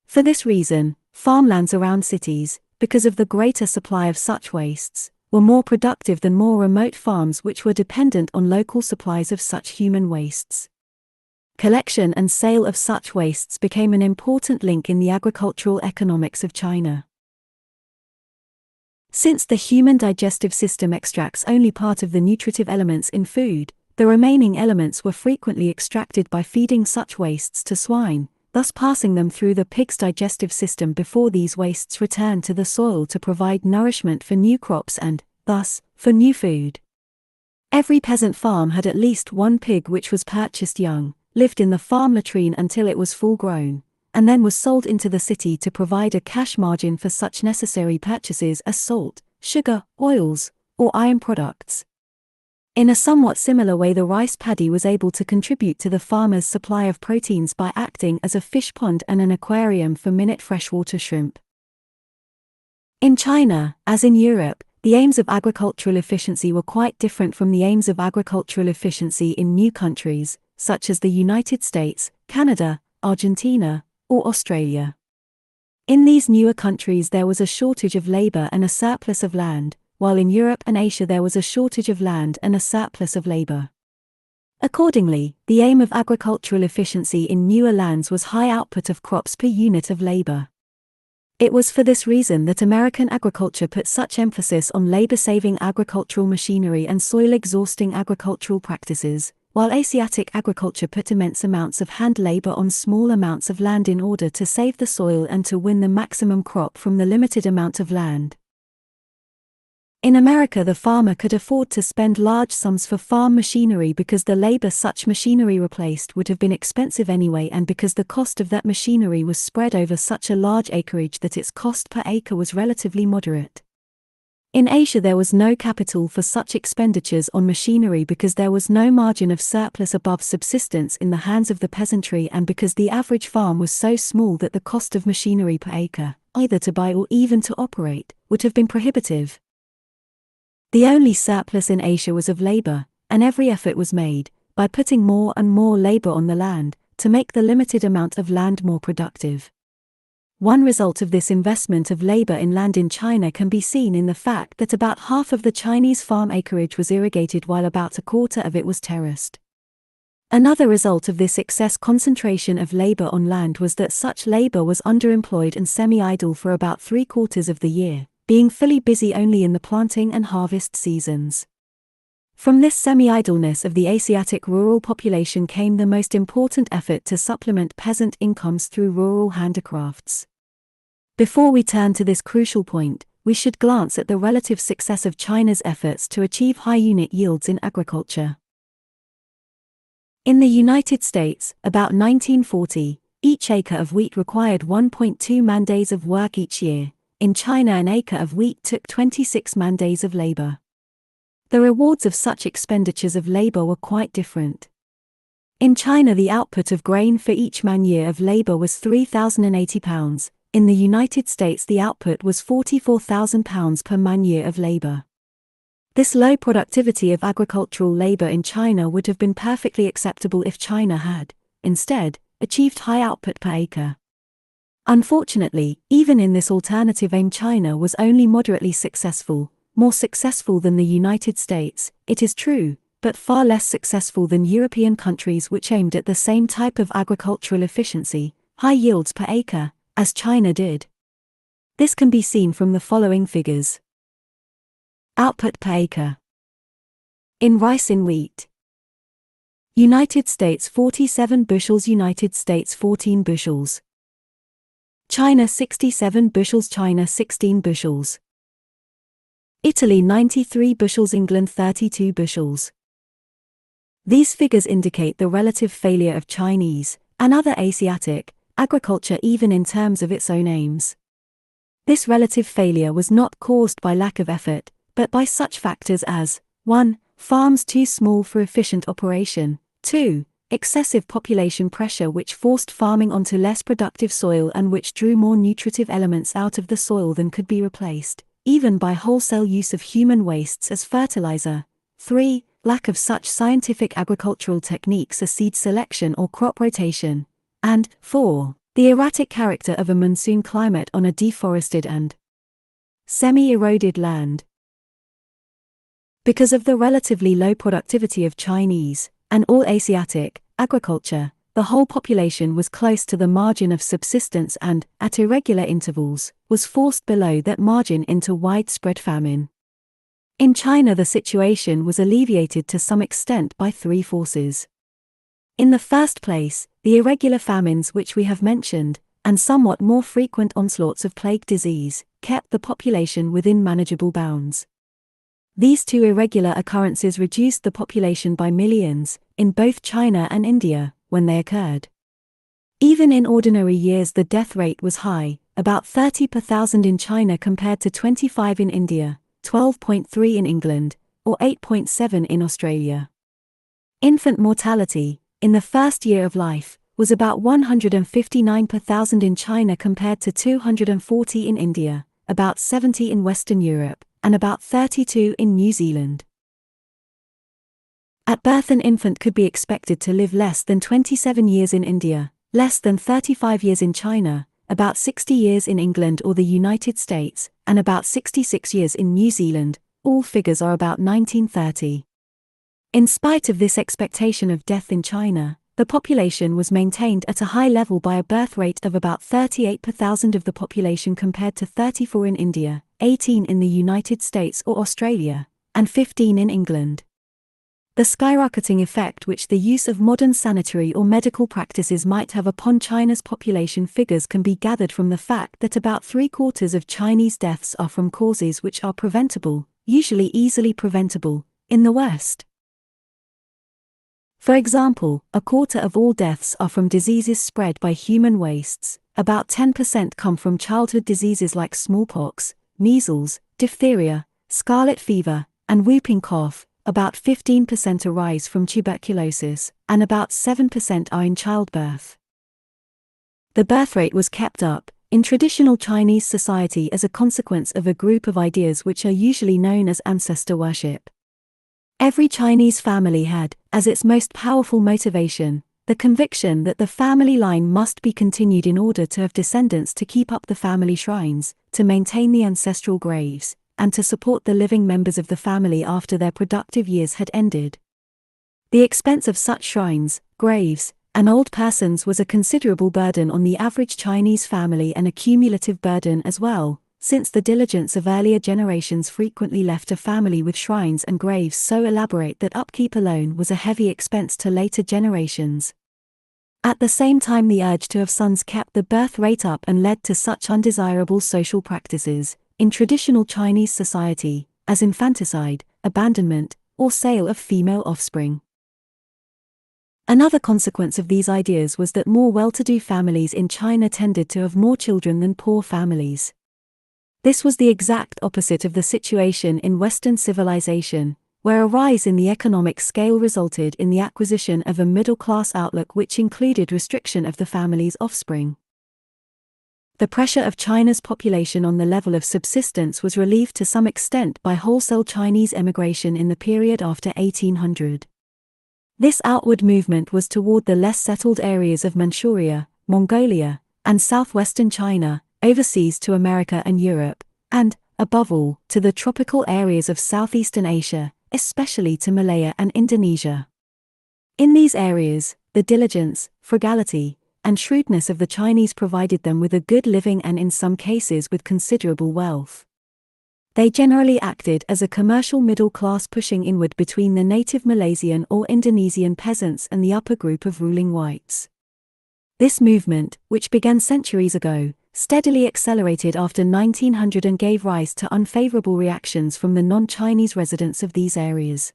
For this reason, farmlands around cities, because of the greater supply of such wastes, were more productive than more remote farms which were dependent on local supplies of such human wastes. Collection and sale of such wastes became an important link in the agricultural economics of China. Since the human digestive system extracts only part of the nutritive elements in food, the remaining elements were frequently extracted by feeding such wastes to swine, thus passing them through the pig's digestive system before these wastes returned to the soil to provide nourishment for new crops and, thus, for new food. Every peasant farm had at least one pig which was purchased young, lived in the farm latrine until it was full grown, and then was sold into the city to provide a cash margin for such necessary purchases as salt, sugar, oils, or iron products. In a somewhat similar way, the rice paddy was able to contribute to the farmer's supply of proteins by acting as a fish pond and an aquarium for minute freshwater shrimp. In China, as in Europe, the aims of agricultural efficiency were quite different from the aims of agricultural efficiency in new countries, such as the United States, Canada, Argentina, or Australia. In these newer countries there was a shortage of labor and a surplus of land, while in Europe and Asia there was a shortage of land and a surplus of labor. Accordingly, the aim of agricultural efficiency in newer lands was high output of crops per unit of labor. It was for this reason that American agriculture put such emphasis on labor-saving agricultural machinery and soil-exhausting agricultural practices, while Asiatic agriculture put immense amounts of hand labor on small amounts of land in order to save the soil and to win the maximum crop from the limited amount of land. In America, the farmer could afford to spend large sums for farm machinery because the labor such machinery replaced would have been expensive anyway, and because the cost of that machinery was spread over such a large acreage that its cost per acre was relatively moderate. In Asia there was no capital for such expenditures on machinery because there was no margin of surplus above subsistence in the hands of the peasantry, and because the average farm was so small that the cost of machinery per acre, either to buy or even to operate, would have been prohibitive. The only surplus in Asia was of labor, and every effort was made, by putting more and more labor on the land, to make the limited amount of land more productive. One result of this investment of labor in land in China can be seen in the fact that about half of the Chinese farm acreage was irrigated while about a quarter of it was terraced. Another result of this excess concentration of labor on land was that such labor was underemployed and semi-idle for about 3/4 of the year, being fully busy only in the planting and harvest seasons. From this semi-idleness of the Asiatic rural population came the most important effort to supplement peasant incomes through rural handicrafts. Before we turn to this crucial point, we should glance at the relative success of China's efforts to achieve high unit yields in agriculture. In the United States, about 1940, each acre of wheat required 1.2 man-days of work each year. In China, an acre of wheat took 26 man-days of labor. The rewards of such expenditures of labor were quite different. In China, the output of grain for each man-year of labor was 3,080 pounds. In the United States, the output was 44,000 pounds per man-year of labor. This low productivity of agricultural labor in China would have been perfectly acceptable if China had, instead, achieved high output per acre. Unfortunately, even in this alternative aim, China was only moderately successful, more successful than the United States, it is true, but far less successful than European countries which aimed at the same type of agricultural efficiency, high yields per acre, as China did. This can be seen from the following figures. Output per acre. In rice, in wheat. United States 47 bushels, United States 14 bushels. China 67 bushels, China 16 bushels. Italy 93 bushels, England 32 bushels. These figures indicate the relative failure of Chinese, and other Asiatic, agriculture even in terms of its own aims. This relative failure was not caused by lack of effort, but by such factors as 1. Farms too small for efficient operation, 2. Excessive population pressure which forced farming onto less productive soil and which drew more nutritive elements out of the soil than could be replaced, even by wholesale use of human wastes as fertilizer, 3. Lack of such scientific agricultural techniques as seed selection or crop rotation, and 4. The erratic character of a monsoon climate on a deforested and semi-eroded land. Because of the relatively low productivity of Chinese, and all Asiatic, agriculture, the whole population was close to the margin of subsistence and, at irregular intervals, was forced below that margin into widespread famine. In China, the situation was alleviated to some extent by three forces. In the first place, the irregular famines which we have mentioned, and somewhat more frequent onslaughts of plague disease, kept the population within manageable bounds. These two irregular occurrences reduced the population by millions, in both China and India, when they occurred. Even in ordinary years the death rate was high, about 30 per thousand in China compared to 25 in India, 12.3 in England, or 8.7 in Australia. Infant mortality, in the first year of life, was about 159 per thousand in China compared to 240 in India, about 70 in Western Europe, and about 32 in New Zealand. At birth an infant could be expected to live less than 27 years in India, less than 35 years in China, about 60 years in England or the United States, and about 66 years in New Zealand. All figures are about 1930. In spite of this expectation of death in China, the population was maintained at a high level by a birth rate of about 38 per thousand of the population compared to 34 in India, 18 in the United States or Australia, and 15 in England. The skyrocketing effect which the use of modern sanitary or medical practices might have upon China's population figures can be gathered from the fact that about 3/4 of Chinese deaths are from causes which are preventable, usually easily preventable, in the West. For example, 1/4 of all deaths are from diseases spread by human wastes, about 10% come from childhood diseases like smallpox, measles, diphtheria, scarlet fever, and whooping cough, about 15% arise from tuberculosis, and about 7% are in childbirth. The birth rate was kept up, in traditional Chinese society as a consequence of a group of ideas which are usually known as ancestor worship. Every Chinese family had, as its most powerful motivation, the conviction that the family line must be continued in order to have descendants to keep up the family shrines, to maintain the ancestral graves, and to support the living members of the family after their productive years had ended. The expense of such shrines, graves, and old persons was a considerable burden on the average Chinese family and a cumulative burden as well, since the diligence of earlier generations frequently left a family with shrines and graves so elaborate that upkeep alone was a heavy expense to later generations. At the same time the urge to have sons kept the birth rate up and led to such undesirable social practices, in traditional Chinese society, as infanticide, abandonment, or sale of female offspring. Another consequence of these ideas was that more well-to-do families in China tended to have more children than poor families. This was the exact opposite of the situation in Western civilization, where a rise in the economic scale resulted in the acquisition of a middle-class outlook which included restriction of the family's offspring. The pressure of China's population on the level of subsistence was relieved to some extent by wholesale Chinese emigration in the period after 1800. This outward movement was toward the less settled areas of Manchuria, Mongolia, and southwestern China, overseas to America and Europe, and, above all, to the tropical areas of southeastern Asia, especially to Malaya and Indonesia. In these areas, the diligence, frugality, and shrewdness of the Chinese provided them with a good living and in some cases with considerable wealth. They generally acted as a commercial middle class pushing inward between the native Malaysian or Indonesian peasants and the upper group of ruling whites. This movement, which began centuries ago, steadily accelerated after 1900 and gave rise to unfavorable reactions from the non-Chinese residents of these areas.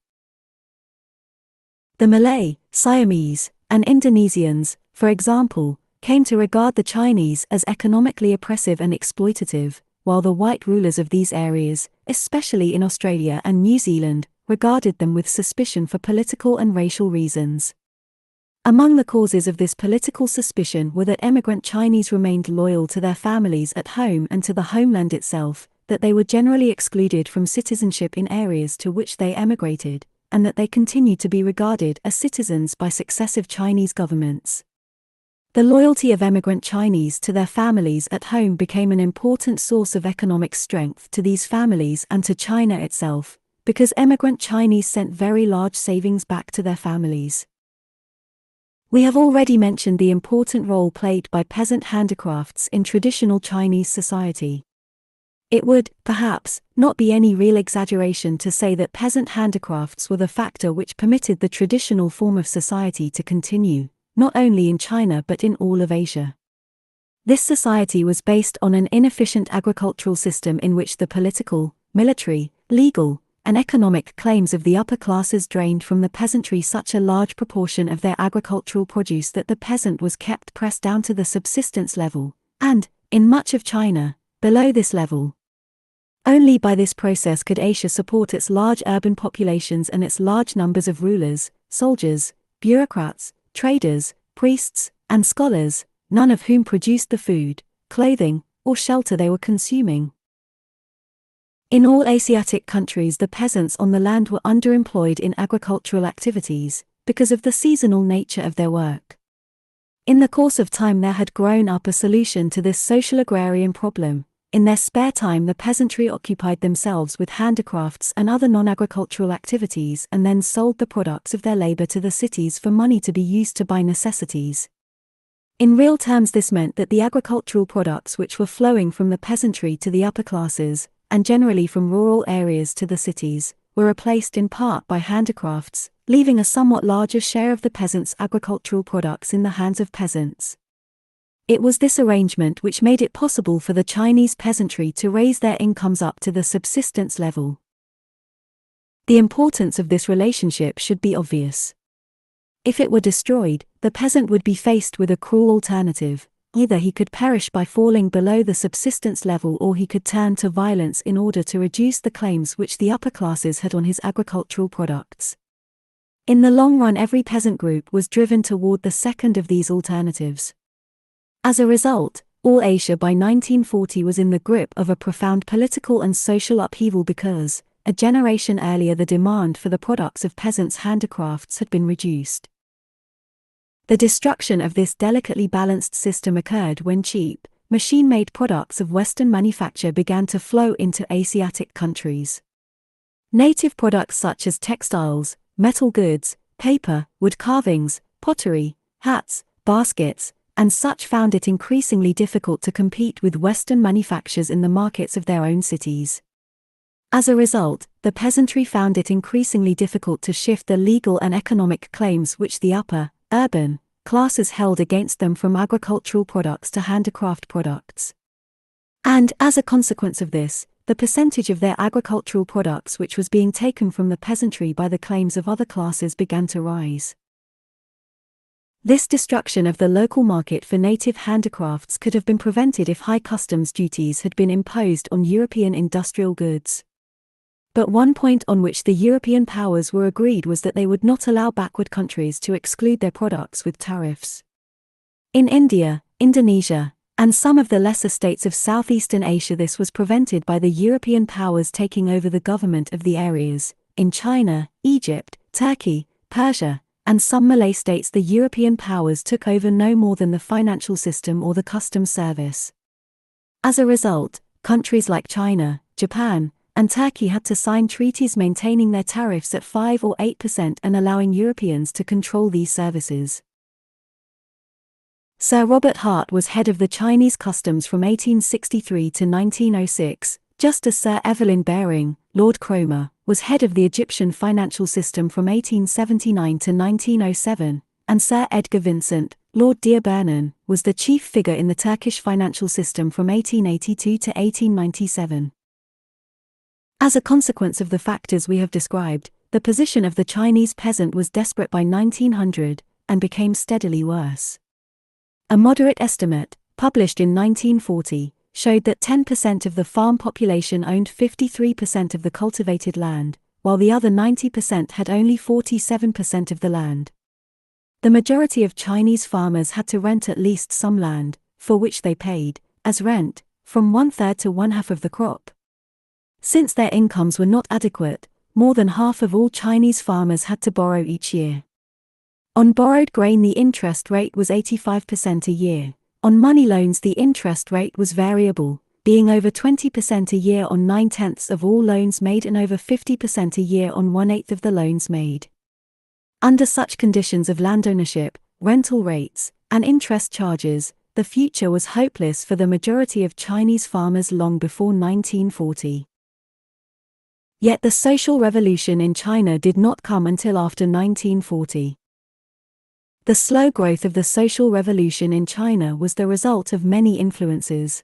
The Malay, Siamese, and Indonesians, for example, came to regard the Chinese as economically oppressive and exploitative, while the white rulers of these areas, especially in Australia and New Zealand, regarded them with suspicion for political and racial reasons. Among the causes of this political suspicion were that emigrant Chinese remained loyal to their families at home and to the homeland itself, that they were generally excluded from citizenship in areas to which they emigrated, and that they continued to be regarded as citizens by successive Chinese governments. The loyalty of emigrant Chinese to their families at home became an important source of economic strength to these families and to China itself, because emigrant Chinese sent very large savings back to their families. We have already mentioned the important role played by peasant handicrafts in traditional Chinese society. It would, perhaps, not be any real exaggeration to say that peasant handicrafts were the factor which permitted the traditional form of society to continue, not only in China but in all of Asia. This society was based on an inefficient agricultural system in which the political, military, legal, and economic claims of the upper classes drained from the peasantry such a large proportion of their agricultural produce that the peasant was kept pressed down to the subsistence level, and, in much of China, below this level. Only by this process could Asia support its large urban populations and its large numbers of rulers, soldiers, bureaucrats, traders, priests, and scholars, none of whom produced the food, clothing, or shelter they were consuming. In all Asiatic countries, the peasants on the land were underemployed in agricultural activities, because of the seasonal nature of their work. In the course of time there had grown up a solution to this social agrarian problem. In their spare time the peasantry occupied themselves with handicrafts and other non-agricultural activities and then sold the products of their labor to the cities for money to be used to buy necessities. In real terms this meant that the agricultural products which were flowing from the peasantry to the upper classes, and generally from rural areas to the cities, were replaced in part by handicrafts, leaving a somewhat larger share of the peasants' agricultural products in the hands of peasants. It was this arrangement which made it possible for the Chinese peasantry to raise their incomes up to the subsistence level. The importance of this relationship should be obvious. If it were destroyed, the peasant would be faced with a cruel alternative. Either he could perish by falling below the subsistence level or he could turn to violence in order to reduce the claims which the upper classes had on his agricultural products. In the long run every peasant group was driven toward the second of these alternatives. As a result, all Asia by 1940 was in the grip of a profound political and social upheaval because, a generation earlier, the demand for the products of peasants' handicrafts had been reduced. The destruction of this delicately balanced system occurred when cheap, machine-made products of Western manufacture began to flow into Asiatic countries. Native products such as textiles, metal goods, paper, wood carvings, pottery, hats, baskets, and such found it increasingly difficult to compete with Western manufactures in the markets of their own cities. As a result, the peasantry found it increasingly difficult to shift the legal and economic claims which the upper, urban, classes held against them from agricultural products to handicraft products. And, as a consequence of this, the percentage of their agricultural products which was being taken from the peasantry by the claims of other classes began to rise. This destruction of the local market for native handicrafts could have been prevented if high customs duties had been imposed on European industrial goods. But one point on which the European powers were agreed was that they would not allow backward countries to exclude their products with tariffs. In India, Indonesia, and some of the lesser states of Southeastern Asia this was prevented by the European powers taking over the government of the areas. In China, Egypt, Turkey, Persia, and some Malay states the European powers took over no more than the financial system or the customs service. As a result, countries like China, Japan, and Turkey had to sign treaties maintaining their tariffs at 5 or 8% and allowing Europeans to control these services. Sir Robert Hart was head of the Chinese customs from 1863 to 1906, just as Sir Evelyn Baring, Lord Cromer, was head of the Egyptian financial system from 1879 to 1907, and Sir Edgar Vincent, Lord Dearborn, was the chief figure in the Turkish financial system from 1882 to 1897. As a consequence of the factors we have described, the position of the Chinese peasant was desperate by 1900, and became steadily worse. A moderate estimate, published in 1940, showed that 10% of the farm population owned 53% of the cultivated land, while the other 90% had only 47% of the land. The majority of Chinese farmers had to rent at least some land, for which they paid, as rent, from 1/3 to 1/2 of the crop. Since their incomes were not adequate, more than half of all Chinese farmers had to borrow each year. On borrowed grain the interest rate was 85% a year. On money loans the interest rate was variable, being over 20% a year on 9/10 of all loans made and over 50% a year on 1/8 of the loans made. Under such conditions of landownership, rental rates, and interest charges, the future was hopeless for the majority of Chinese farmers long before 1940. Yet the social revolution in China did not come until after 1940. The slow growth of the social revolution in China was the result of many influences.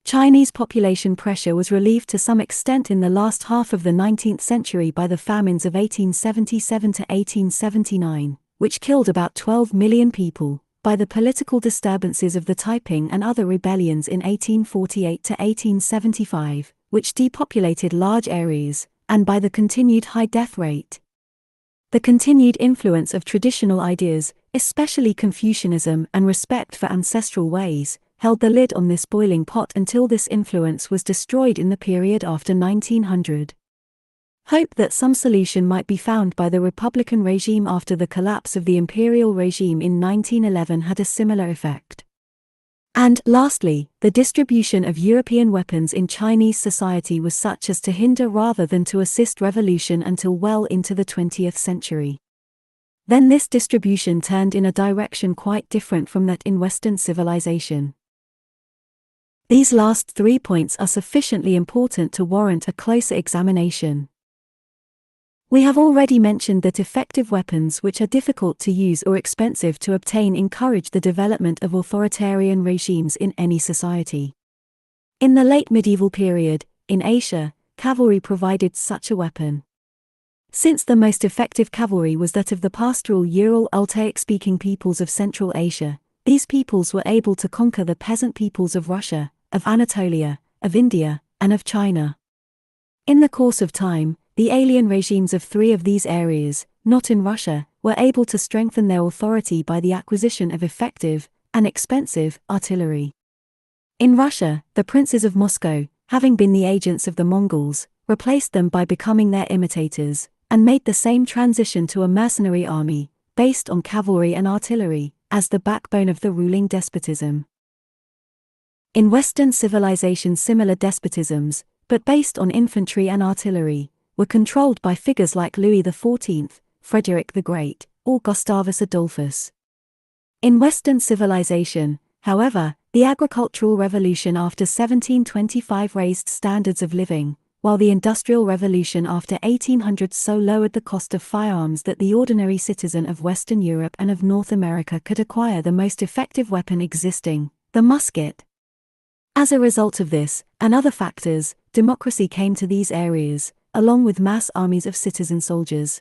Chinese population pressure was relieved to some extent in the last half of the 19th century by the famines of 1877 to 1879, which killed about 12 million people, by the political disturbances of the Taiping and other rebellions in 1848 to 1875, which depopulated large areas, and by the continued high death rate. The continued influence of traditional ideas, especially Confucianism and respect for ancestral ways, held the lid on this boiling pot until this influence was destroyed in the period after 1900. Hope that some solution might be found by the Republican regime after the collapse of the Imperial regime in 1911 had a similar effect. And, lastly, the distribution of European weapons in Chinese society was such as to hinder rather than to assist revolution until well into the 20th century. Then this distribution turned in a direction quite different from that in Western civilization. These last 3 points are sufficiently important to warrant a closer examination. We have already mentioned that effective weapons which are difficult to use or expensive to obtain encourage the development of authoritarian regimes in any society. In the late medieval period, in Asia, cavalry provided such a weapon. Since the most effective cavalry was that of the pastoral Ural Altaic-speaking peoples of Central Asia, these peoples were able to conquer the peasant peoples of Russia, of Anatolia, of India, and of China. In the course of time, the alien regimes of 3 of these areas, not in Russia, were able to strengthen their authority by the acquisition of effective, and expensive, artillery. In Russia, the princes of Moscow, having been the agents of the Mongols, replaced them by becoming their imitators, and made the same transition to a mercenary army, based on cavalry and artillery, as the backbone of the ruling despotism. In Western civilization similar despotisms, but based on infantry and artillery, were controlled by figures like Louis XIV, Frederick the Great, or Gustavus Adolphus. In Western civilization, however, the agricultural revolution after 1725 raised standards of living, while the Industrial Revolution after 1800 so lowered the cost of firearms that the ordinary citizen of Western Europe and of North America could acquire the most effective weapon existing, the musket. As a result of this, and other factors, democracy came to these areas, along with mass armies of citizen soldiers.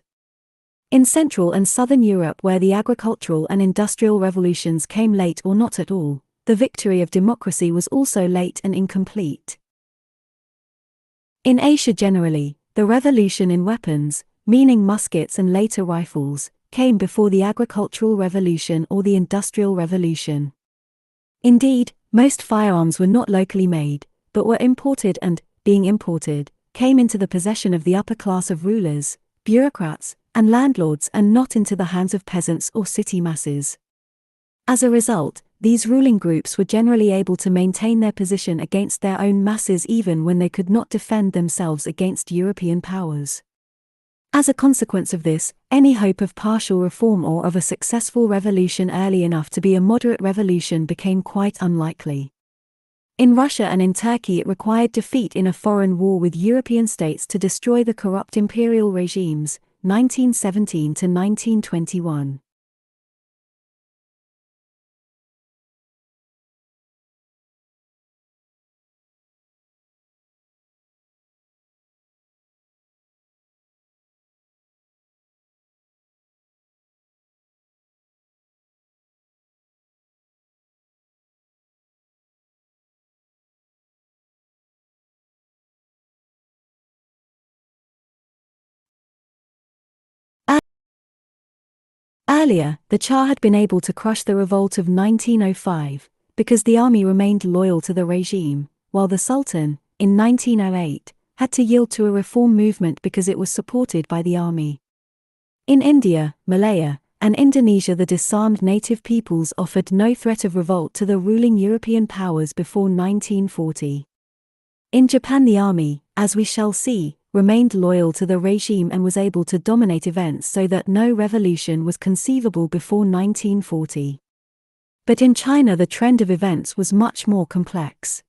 In Central and Southern Europe, where the agricultural and industrial revolutions came late or not at all, the victory of democracy was also late and incomplete. In Asia generally, the revolution in weapons, meaning muskets and later rifles, came before the agricultural revolution or the industrial revolution. Indeed, most firearms were not locally made, but were imported and, being imported, came into the possession of the upper class of rulers, bureaucrats, and landlords and not into the hands of peasants or city masses. As a result, these ruling groups were generally able to maintain their position against their own masses even when they could not defend themselves against European powers. As a consequence of this, any hope of partial reform or of a successful revolution early enough to be a moderate revolution became quite unlikely. In Russia and in Turkey it required defeat in a foreign war with European states to destroy the corrupt imperial regimes, 1917 to 1921. Earlier, the Tsar had been able to crush the revolt of 1905, because the army remained loyal to the regime, while the Sultan, in 1908, had to yield to a reform movement because it was supported by the army. In India, Malaya, and Indonesia the disarmed native peoples offered no threat of revolt to the ruling European powers before 1940. In Japan the army, as we shall see, remained loyal to the regime and was able to dominate events so that no revolution was conceivable before 1940. But in China the trend of events was much more complex.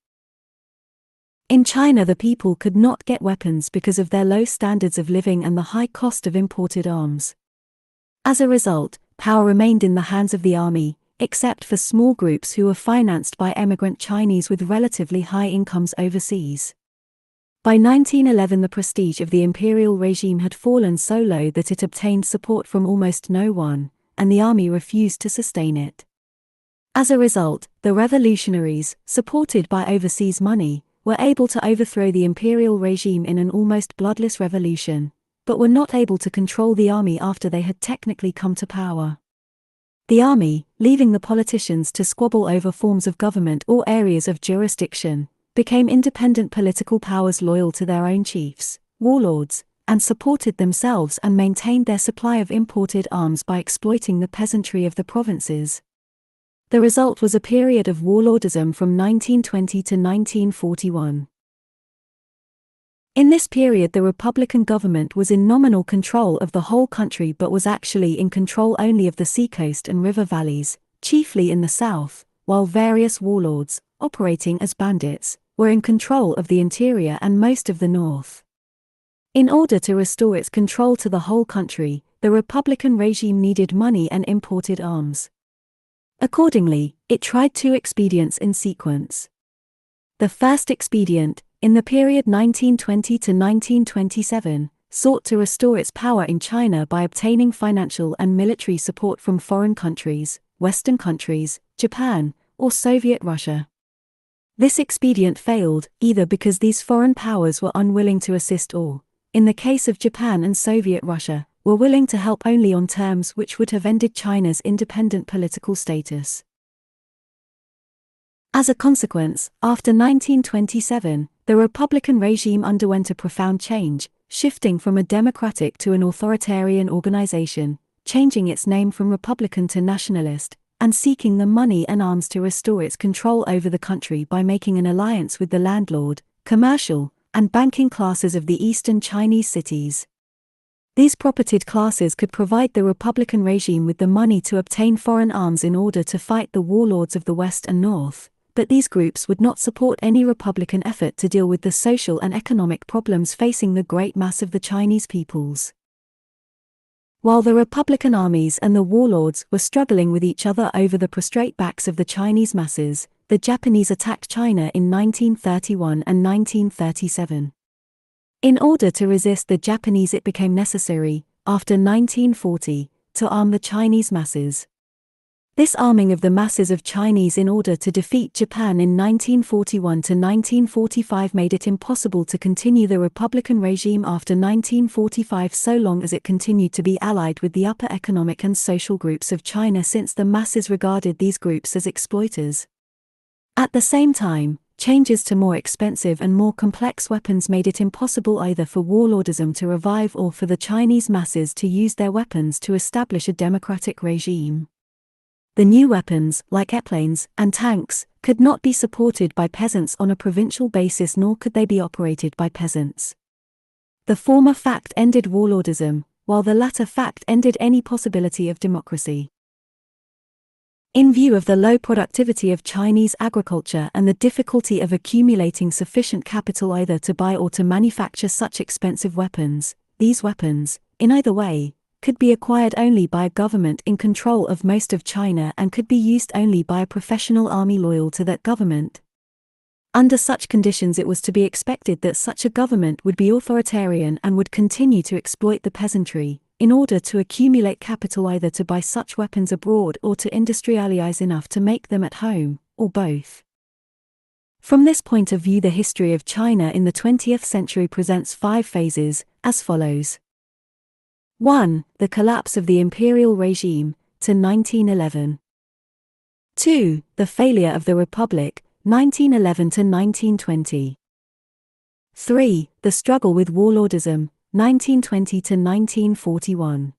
In China the people could not get weapons because of their low standards of living and the high cost of imported arms. As a result, power remained in the hands of the army, except for small groups who were financed by emigrant Chinese with relatively high incomes overseas. By 1911 the prestige of the imperial regime had fallen so low that it obtained support from almost no one, and the army refused to sustain it. As a result, the revolutionaries, supported by overseas money, were able to overthrow the imperial regime in an almost bloodless revolution, but were not able to control the army after they had technically come to power. The army, leaving the politicians to squabble over forms of government or areas of jurisdiction, became independent political powers loyal to their own chiefs, warlords, and supported themselves and maintained their supply of imported arms by exploiting the peasantry of the provinces. The result was a period of warlordism from 1920 to 1941. In this period the Republican government was in nominal control of the whole country but was actually in control only of the seacoast and river valleys, chiefly in the south, while various warlords, operating as bandits, were in control of the interior and most of the north. In order to restore its control to the whole country, the Republican regime needed money and imported arms. Accordingly, it tried two expedients in sequence. The first expedient, in the period 1920 to 1927, sought to restore its power in China by obtaining financial and military support from foreign countries, Western countries, Japan, or Soviet Russia. This expedient failed, either because these foreign powers were unwilling to assist or, in the case of Japan and Soviet Russia, were willing to help only on terms which would have ended China's independent political status. As a consequence, after 1927, the Republican regime underwent a profound change, shifting from a democratic to an authoritarian organization, changing its name from Republican to Nationalist, and seeking the money and arms to restore its control over the country by making an alliance with the landlord, commercial, and banking classes of the eastern Chinese cities. These propertied classes could provide the Republican regime with the money to obtain foreign arms in order to fight the warlords of the West and North, but these groups would not support any Republican effort to deal with the social and economic problems facing the great mass of the Chinese peoples. While the Republican armies and the warlords were struggling with each other over the prostrate backs of the Chinese masses, the Japanese attacked China in 1931 and 1937. In order to resist the Japanese it became necessary, after 1940, to arm the Chinese masses. This arming of the masses of Chinese in order to defeat Japan in 1941 to 1945 made it impossible to continue the Republican regime after 1945 so long as it continued to be allied with the upper economic and social groups of China, since the masses regarded these groups as exploiters. At the same time, changes to more expensive and more complex weapons made it impossible either for warlordism to revive or for the Chinese masses to use their weapons to establish a democratic regime. The new weapons, like airplanes and tanks, could not be supported by peasants on a provincial basis, nor could they be operated by peasants. The former fact ended warlordism, while the latter fact ended any possibility of democracy. In view of the low productivity of Chinese agriculture and the difficulty of accumulating sufficient capital either to buy or to manufacture such expensive weapons, these weapons, in either way, could be acquired only by a government in control of most of China and could be used only by a professional army loyal to that government. Under such conditions it was to be expected that such a government would be authoritarian and would continue to exploit the peasantry, in order to accumulate capital either to buy such weapons abroad or to industrialize enough to make them at home, or both. From this point of view the history of China in the 20th century presents 5 phases, as follows. 1. The collapse of the imperial regime, to 1911. 2. The failure of the Republic, 1911 to 1920. 3. The struggle with warlordism, 1920 to 1941.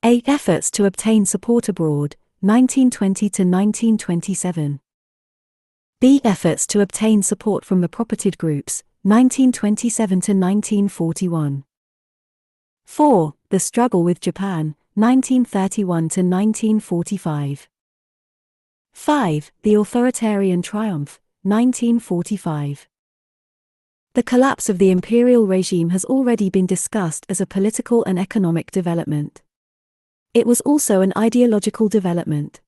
A. Efforts to obtain support abroad, 1920 to 1927. B. Efforts to obtain support from the propertied groups, 1927 to 1941. 4. The struggle with Japan, 1931 to 1945. 5. The authoritarian triumph, 1945. The collapse of the imperial regime has already been discussed as a political and economic development. It was also an ideological development.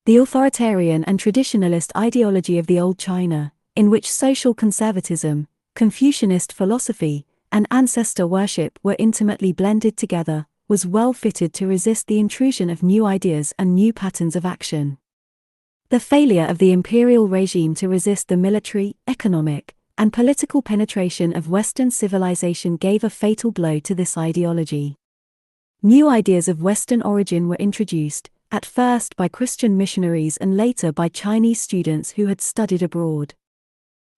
The authoritarian and traditionalist ideology of the Old China, in which social conservatism, Confucianist philosophy, and ancestor worship were intimately blended together, was well fitted to resist the intrusion of new ideas and new patterns of action. The failure of the imperial regime to resist the military, economic, and political penetration of Western civilization gave a fatal blow to this ideology. New ideas of Western origin were introduced, at first by Christian missionaries and later by Chinese students who had studied abroad.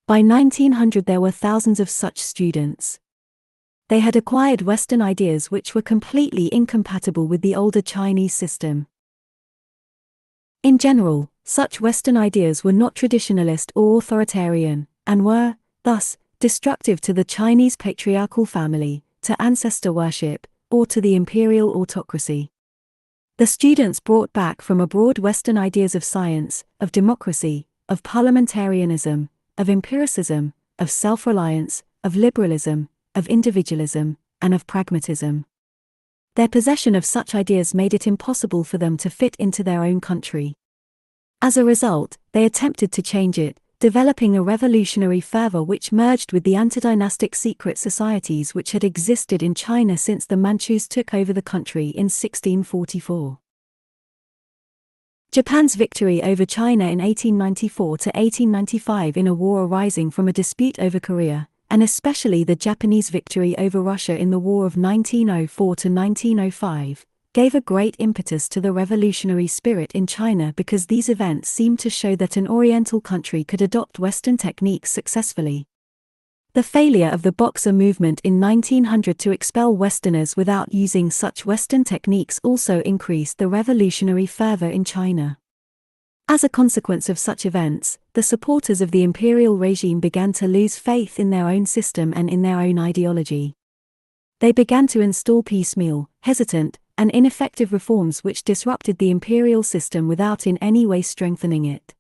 By 1900 there were thousands of such students. They had acquired Western ideas which were completely incompatible with the older Chinese system. In general, such Western ideas were not traditionalist or authoritarian, and were, thus, destructive to the Chinese patriarchal family, to ancestor worship, or to the imperial autocracy. The students brought back from abroad Western ideas of science, of democracy, of parliamentarianism, of empiricism, of self-reliance, of liberalism, of individualism, and of pragmatism. Their possession of such ideas made it impossible for them to fit into their own country. As a result, they attempted to change it, developing a revolutionary fervor which merged with the antidynastic secret societies which had existed in China since the Manchus took over the country in 1644. Japan's victory over China in 1894 to 1895 in a war arising from a dispute over Korea, and especially the Japanese victory over Russia in the War of 1904 to 1905, gave a great impetus to the revolutionary spirit in China because these events seemed to show that an Oriental country could adopt Western techniques successfully. The failure of the Boxer movement in 1900 to expel Westerners without using such Western techniques also increased the revolutionary fervor in China. As a consequence of such events, the supporters of the imperial regime began to lose faith in their own system and in their own ideology. They began to install piecemeal, hesitant, and ineffective reforms which disrupted the imperial system without in any way strengthening it.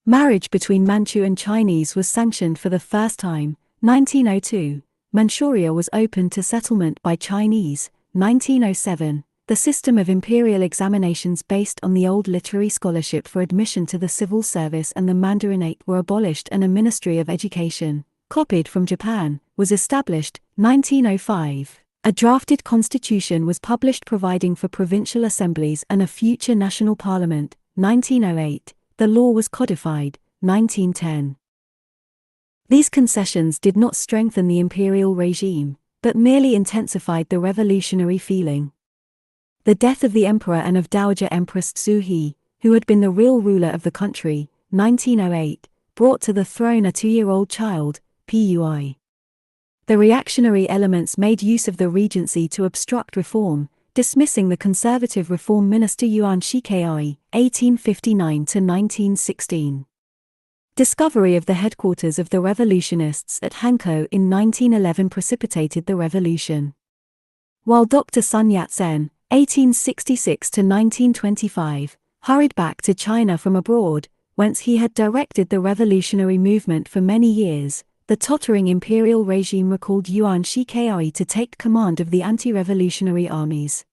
Marriage between Manchu and Chinese was sanctioned for the first time, 1902, Manchuria was opened to settlement by Chinese, 1907, the system of imperial examinations based on the old literary scholarship for admission to the civil service and the Mandarinate were abolished and a Ministry of Education, copied from Japan, was established, 1905. A drafted constitution was published providing for provincial assemblies and a future national parliament, 1908, the law was codified, 1910. These concessions did not strengthen the imperial regime, but merely intensified the revolutionary feeling. The death of the emperor and of Dowager Empress Tzu He, who had been the real ruler of the country, 1908, brought to the throne a 2-year-old child, Pui. The reactionary elements made use of the regency to obstruct reform, dismissing the conservative reform minister Yuan Shikai, 1859 to 1916. Discovery of the headquarters of the revolutionists at Hankou in 1911 precipitated the revolution. While Dr. Sun Yat-sen, 1866 to 1925, hurried back to China from abroad, whence he had directed the revolutionary movement for many years, the tottering imperial regime recalled Yuan Shikai to take command of the anti-revolutionary armies.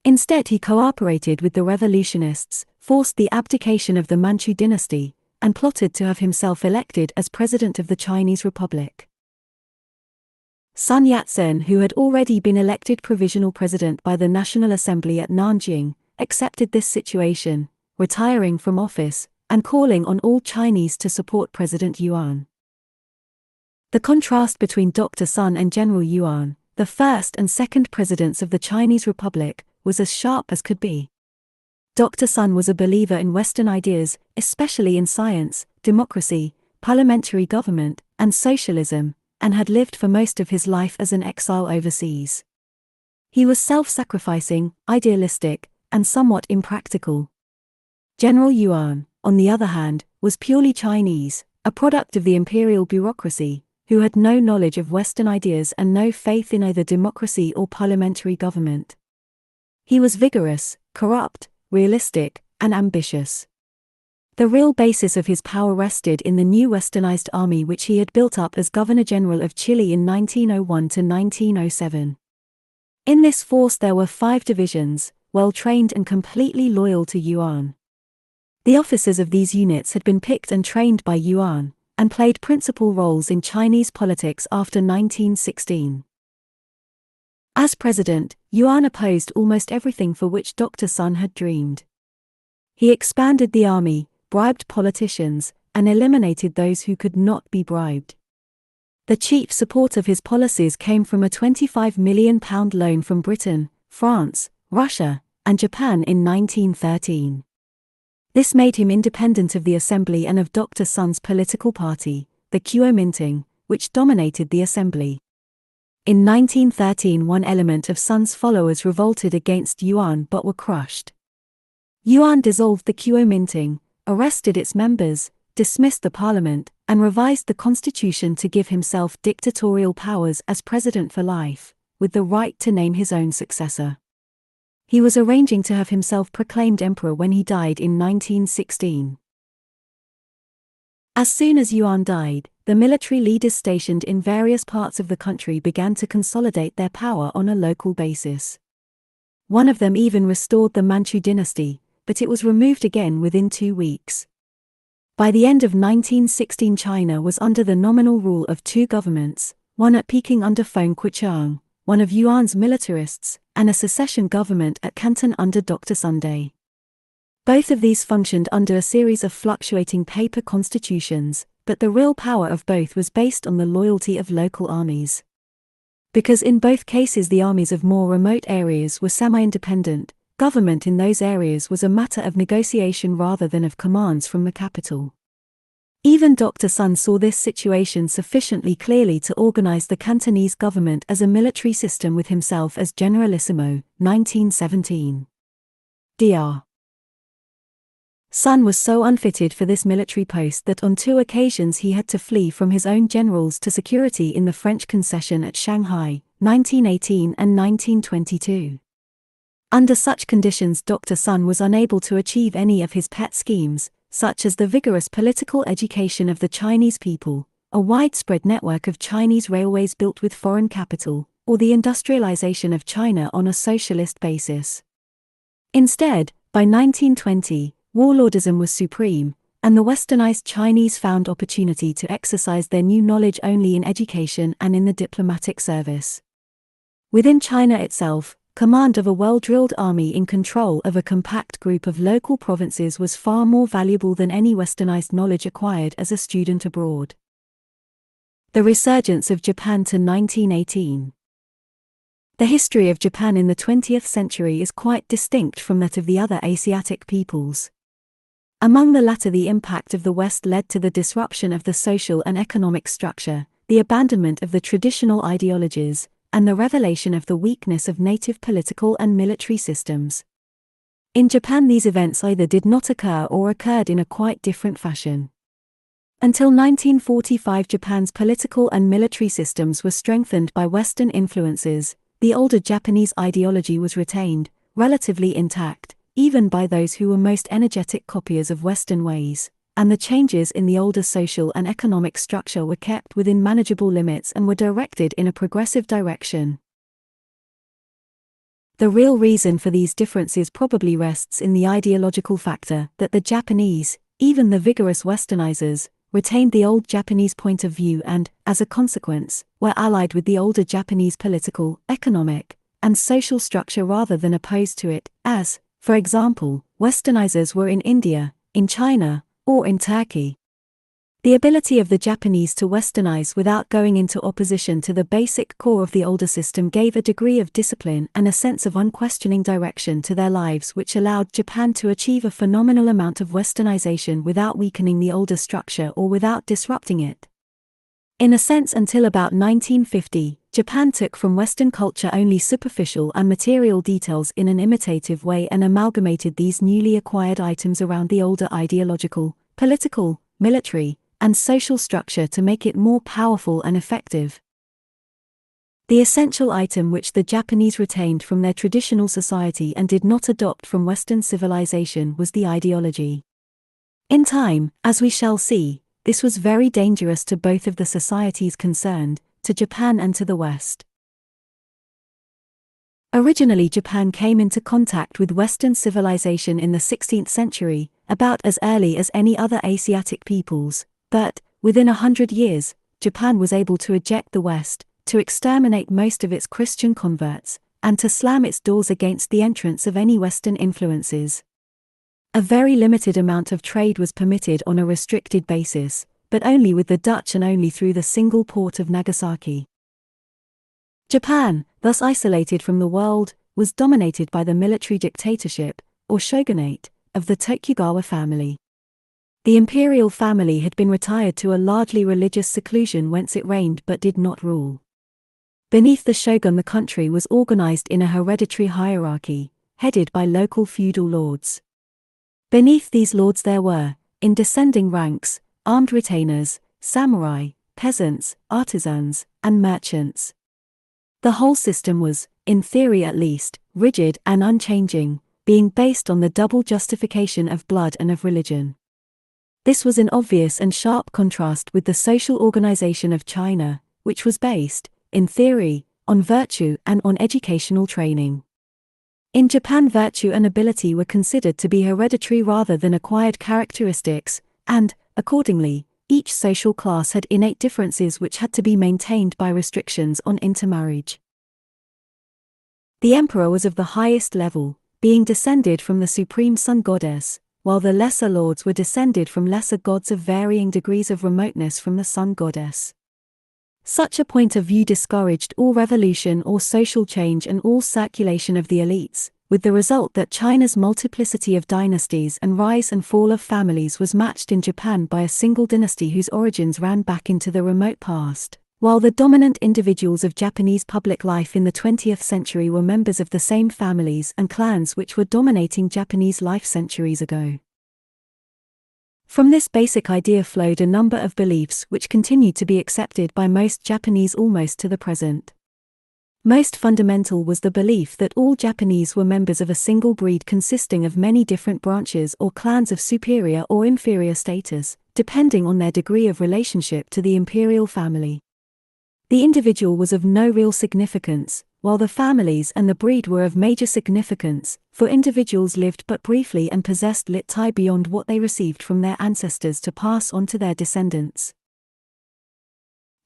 Instead he cooperated with the revolutionists, forced the abdication of the Manchu dynasty, and plotted to have himself elected as president of the Chinese Republic. Sun Yat-sen, who had already been elected provisional president by the National Assembly at Nanjing, accepted this situation, retiring from office, and calling on all Chinese to support President Yuan. The contrast between Dr. Sun and General Yuan, the first and second presidents of the Chinese Republic, was as sharp as could be. Dr. Sun was a believer in Western ideas, especially in science, democracy, parliamentary government, and socialism, and had lived for most of his life as an exile overseas. He was self-sacrificing, idealistic, and somewhat impractical. General Yuan, on the other hand, was purely Chinese, a product of the imperial bureaucracy, who had no knowledge of Western ideas and no faith in either democracy or parliamentary government. He was vigorous, corrupt, realistic, and ambitious. The real basis of his power rested in the new westernized army which he had built up as Governor-General of Chile in 1901 to 1907. In this force there were 5 divisions, well-trained and completely loyal to Yuan. The officers of these units had been picked and trained by Yuan, and played principal roles in Chinese politics after 1916. As president, Yuan opposed almost everything for which Dr. Sun had dreamed. He expanded the army, bribed politicians, and eliminated those who could not be bribed. The chief support of his policies came from a £25 million loan from Britain, France, Russia, and Japan in 1913. This made him independent of the assembly and of Dr. Sun's political party, the Kuomintang, which dominated the assembly. In 1913 one element of Sun's followers revolted against Yuan but were crushed. Yuan dissolved the Kuomintang, arrested its members, dismissed the parliament, and revised the constitution to give himself dictatorial powers as president for life, with the right to name his own successor. He was arranging to have himself proclaimed emperor when he died in 1916. As soon as Yuan died, the military leaders stationed in various parts of the country began to consolidate their power on a local basis. One of them even restored the Manchu dynasty, but it was removed again within 2 weeks. By the end of 1916 China was under the nominal rule of 2 governments, one at Peking under Feng Quichang, one of Yuan's militarists, and a secession government at Canton under Dr. Sunday. Both of these functioned under a series of fluctuating paper constitutions, but the real power of both was based on the loyalty of local armies. Because in both cases the armies of more remote areas were semi-independent, government in those areas was a matter of negotiation rather than of commands from the capital. Even Dr. Sun saw this situation sufficiently clearly to organize the Cantonese government as a military system with himself as Generalissimo, 1917. Dr. Sun was so unfitted for this military post that on 2 occasions he had to flee from his own generals to security in the French concession at Shanghai, 1918 and 1922. Under such conditions Dr. Sun was unable to achieve any of his pet schemes, such as the vigorous political education of the Chinese people, a widespread network of Chinese railways built with foreign capital, or the industrialization of China on a socialist basis. Instead, by 1920, warlordism was supreme, and the westernized Chinese found opportunity to exercise their new knowledge only in education and in the diplomatic service. Within China itself, command of a well-drilled army in control of a compact group of local provinces was far more valuable than any westernized knowledge acquired as a student abroad. The resurgence of Japan to 1918. The history of Japan in the 20th century is quite distinct from that of the other Asiatic peoples. Among the latter, the impact of the West led to the disruption of the social and economic structure, the abandonment of the traditional ideologies, and the revelation of the weakness of native political and military systems. In Japan these events either did not occur or occurred in a quite different fashion. Until 1945 Japan's political and military systems were strengthened by Western influences, the older Japanese ideology was retained, relatively intact, even by those who were most energetic copiers of Western ways, and the changes in the older social and economic structure were kept within manageable limits and were directed in a progressive direction. The real reason for these differences probably rests in the ideological factor that the Japanese, even the vigorous westernizers, retained the old Japanese point of view and, as a consequence, were allied with the older Japanese political, economic, and social structure rather than opposed to it, as, for example, westernizers were in India, in China, or in Turkey. The ability of the Japanese to westernize without going into opposition to the basic core of the older system gave a degree of discipline and a sense of unquestioning direction to their lives which allowed Japan to achieve a phenomenal amount of westernization without weakening the older structure or without disrupting it. In a sense, until about 1950, Japan took from Western culture only superficial and material details in an imitative way and amalgamated these newly acquired items around the older ideological, political, military, and social structure to make it more powerful and effective. The essential item which the Japanese retained from their traditional society and did not adopt from Western civilization was the ideology. In time, as we shall see, this was very dangerous to both of the societies concerned, to Japan and to the West. Originally, Japan came into contact with Western civilization in the 16th century, about as early as any other Asiatic peoples, but, within 100 years, Japan was able to eject the West, to exterminate most of its Christian converts, and to slam its doors against the entrance of any Western influences. A very limited amount of trade was permitted on a restricted basis, but only with the Dutch and only through the single port of Nagasaki. Japan, thus isolated from the world, was dominated by the military dictatorship, or shogunate, of the Tokugawa family. The Imperial family had been retired to a largely religious seclusion whence it reigned but did not rule. Beneath the shogun, the country was organized in a hereditary hierarchy, headed by local feudal lords. Beneath these lords there were, in descending ranks, armed retainers, samurai, peasants, artisans, and merchants. The whole system was, in theory at least, rigid and unchanging, being based on the double justification of blood and of religion. This was in obvious and sharp contrast with the social organization of China, which was based, in theory, on virtue and on educational training. In Japan, virtue and ability were considered to be hereditary rather than acquired characteristics, and, accordingly, each social class had innate differences which had to be maintained by restrictions on intermarriage. The emperor was of the highest level, being descended from the supreme sun goddess, while the lesser lords were descended from lesser gods of varying degrees of remoteness from the sun goddess. Such a point of view discouraged all revolution or social change and all circulation of the elites, with the result that China's multiplicity of dynasties and rise and fall of families was matched in Japan by a single dynasty whose origins ran back into the remote past, while the dominant individuals of Japanese public life in the 20th century were members of the same families and clans which were dominating Japanese life centuries ago. From this basic idea flowed a number of beliefs which continued to be accepted by most Japanese almost to the present. Most fundamental was the belief that all Japanese were members of a single breed consisting of many different branches or clans of superior or inferior status, depending on their degree of relationship to the imperial family. The individual was of no real significance, while the families and the breed were of major significance, for individuals lived but briefly and possessed little beyond what they received from their ancestors to pass on to their descendants.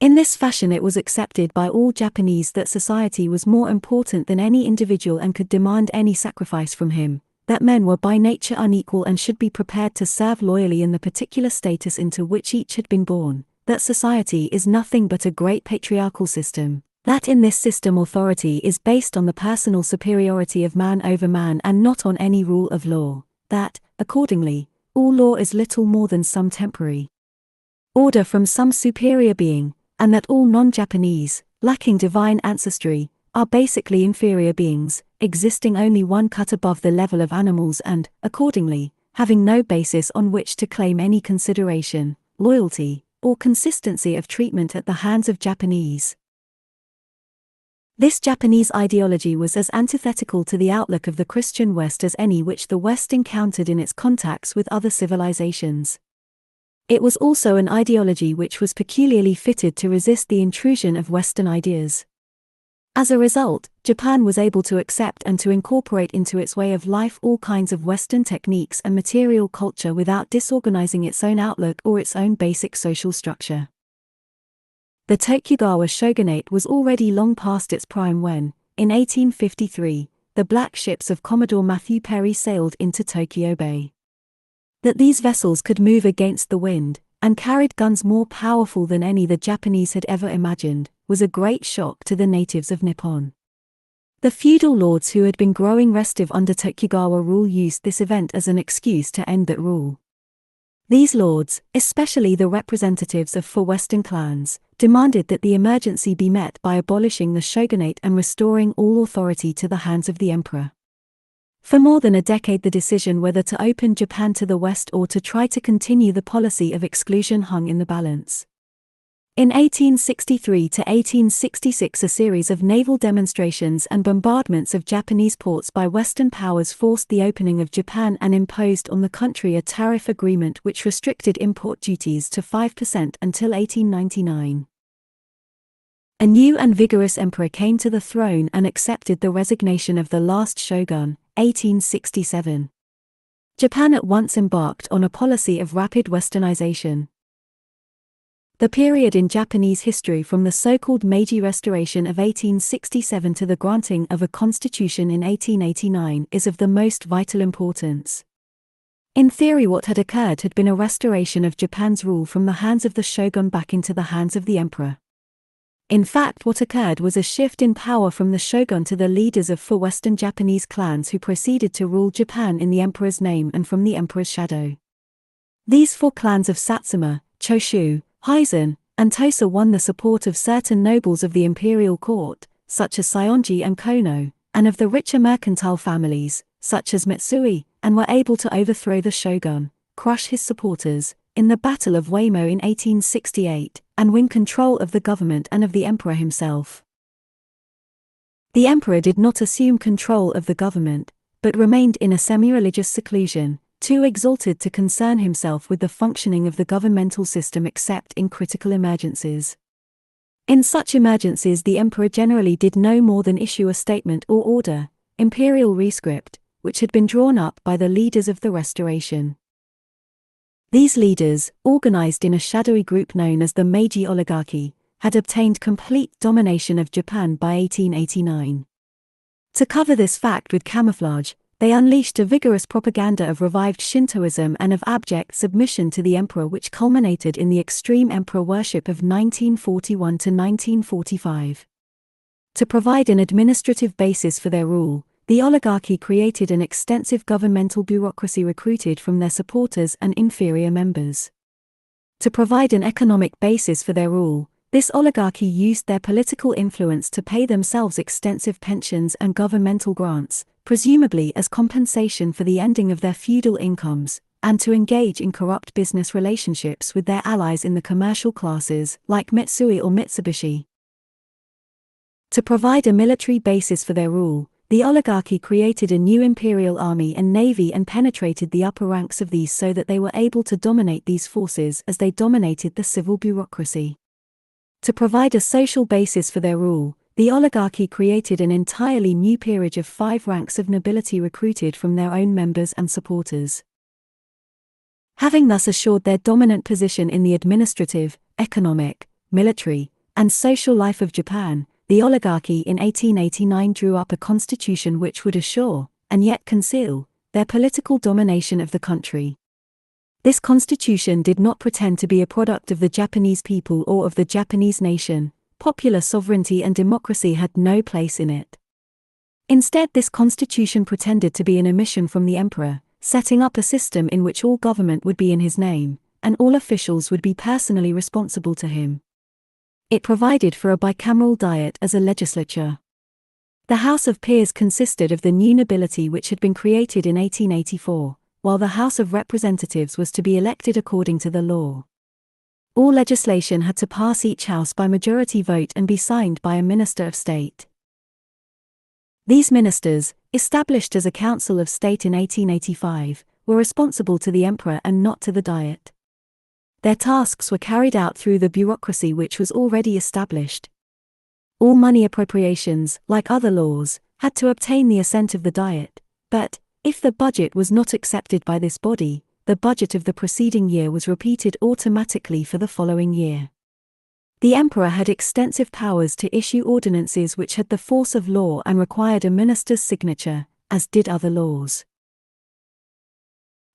In this fashion it was accepted by all Japanese that society was more important than any individual and could demand any sacrifice from him, that men were by nature unequal and should be prepared to serve loyally in the particular status into which each had been born, that society is nothing but a great patriarchal system, that in this system authority is based on the personal superiority of man over man and not on any rule of law, that, accordingly, all law is little more than some temporary order from some superior being, and that all non-Japanese, lacking divine ancestry, are basically inferior beings, existing only one cut above the level of animals and, accordingly, having no basis on which to claim any consideration, loyalty, or consistency of treatment at the hands of Japanese. This Japanese ideology was as antithetical to the outlook of the Christian West as any which the West encountered in its contacts with other civilizations. It was also an ideology which was peculiarly fitted to resist the intrusion of Western ideas. As a result, Japan was able to accept and to incorporate into its way of life all kinds of Western techniques and material culture without disorganizing its own outlook or its own basic social structure. The Tokugawa shogunate was already long past its prime when, in 1853, the black ships of Commodore Matthew Perry sailed into Tokyo Bay. That these vessels could move against the wind, and carried guns more powerful than any the Japanese had ever imagined, was a great shock to the natives of Nippon. The feudal lords who had been growing restive under Tokugawa rule used this event as an excuse to end that rule. These lords, especially the representatives of four Western clans, demanded that the emergency be met by abolishing the shogunate and restoring all authority to the hands of the emperor. For more than a decade, the decision whether to open Japan to the West or to try to continue the policy of exclusion hung in the balance. In 1863 to 1866, a series of naval demonstrations and bombardments of Japanese ports by Western powers forced the opening of Japan and imposed on the country a tariff agreement which restricted import duties to 5% until 1899. A new and vigorous emperor came to the throne and accepted the resignation of the last shogun, 1867. Japan at once embarked on a policy of rapid westernization. The period in Japanese history from the so-called Meiji Restoration of 1867 to the granting of a constitution in 1889 is of the most vital importance. In theory, what had occurred had been a restoration of Japan's rule from the hands of the shogun back into the hands of the emperor. In fact, what occurred was a shift in power from the shogun to the leaders of four Western Japanese clans who proceeded to rule Japan in the emperor's name and from the emperor's shadow. These four clans of Satsuma, Choshu, Hizen, and Tosa won the support of certain nobles of the imperial court, such as Saionji and Kono, and of the richer mercantile families, such as Mitsui, and were able to overthrow the shogun, crush his supporters, in the Battle of Uemo in 1868, and win control of the government and of the emperor himself. The emperor did not assume control of the government, but remained in a semi-religious seclusion, too exalted to concern himself with the functioning of the governmental system except in critical emergencies. In such emergencies, the emperor generally did no more than issue a statement or order, imperial rescript, which had been drawn up by the leaders of the Restoration. These leaders, organized in a shadowy group known as the Meiji oligarchy, had obtained complete domination of Japan by 1889. To cover this fact with camouflage, they unleashed a vigorous propaganda of revived Shintoism and of abject submission to the emperor, which culminated in the extreme emperor worship of 1941 to 1945. To provide an administrative basis for their rule, the oligarchy created an extensive governmental bureaucracy recruited from their supporters and inferior members. To provide an economic basis for their rule, this oligarchy used their political influence to pay themselves extensive pensions and governmental grants, presumably as compensation for the ending of their feudal incomes, and to engage in corrupt business relationships with their allies in the commercial classes, like Mitsui or Mitsubishi. To provide a military basis for their rule, the oligarchy created a new imperial army and navy and penetrated the upper ranks of these so that they were able to dominate these forces as they dominated the civil bureaucracy. To provide a social basis for their rule, the oligarchy created an entirely new peerage of 5 ranks of nobility recruited from their own members and supporters. Having thus assured their dominant position in the administrative, economic, military, and social life of Japan, the oligarchy in 1889 drew up a constitution which would assure, and yet conceal, their political domination of the country. This constitution did not pretend to be a product of the Japanese people or of the Japanese nation. Popular sovereignty and democracy had no place in it. Instead, this constitution pretended to be an emission from the emperor, setting up a system in which all government would be in his name, and all officials would be personally responsible to him. It provided for a bicameral diet as a legislature. The House of Peers consisted of the new nobility which had been created in 1884, while the House of Representatives was to be elected according to the law. All legislation had to pass each house by majority vote and be signed by a minister of state. These ministers, established as a council of state in 1885, were responsible to the emperor and not to the diet. Their tasks were carried out through the bureaucracy which was already established. All money appropriations, like other laws, had to obtain the assent of the diet, but, if the budget was not accepted by this body, the budget of the preceding year was repeated automatically for the following year. The emperor had extensive powers to issue ordinances which had the force of law and required a minister's signature, as did other laws.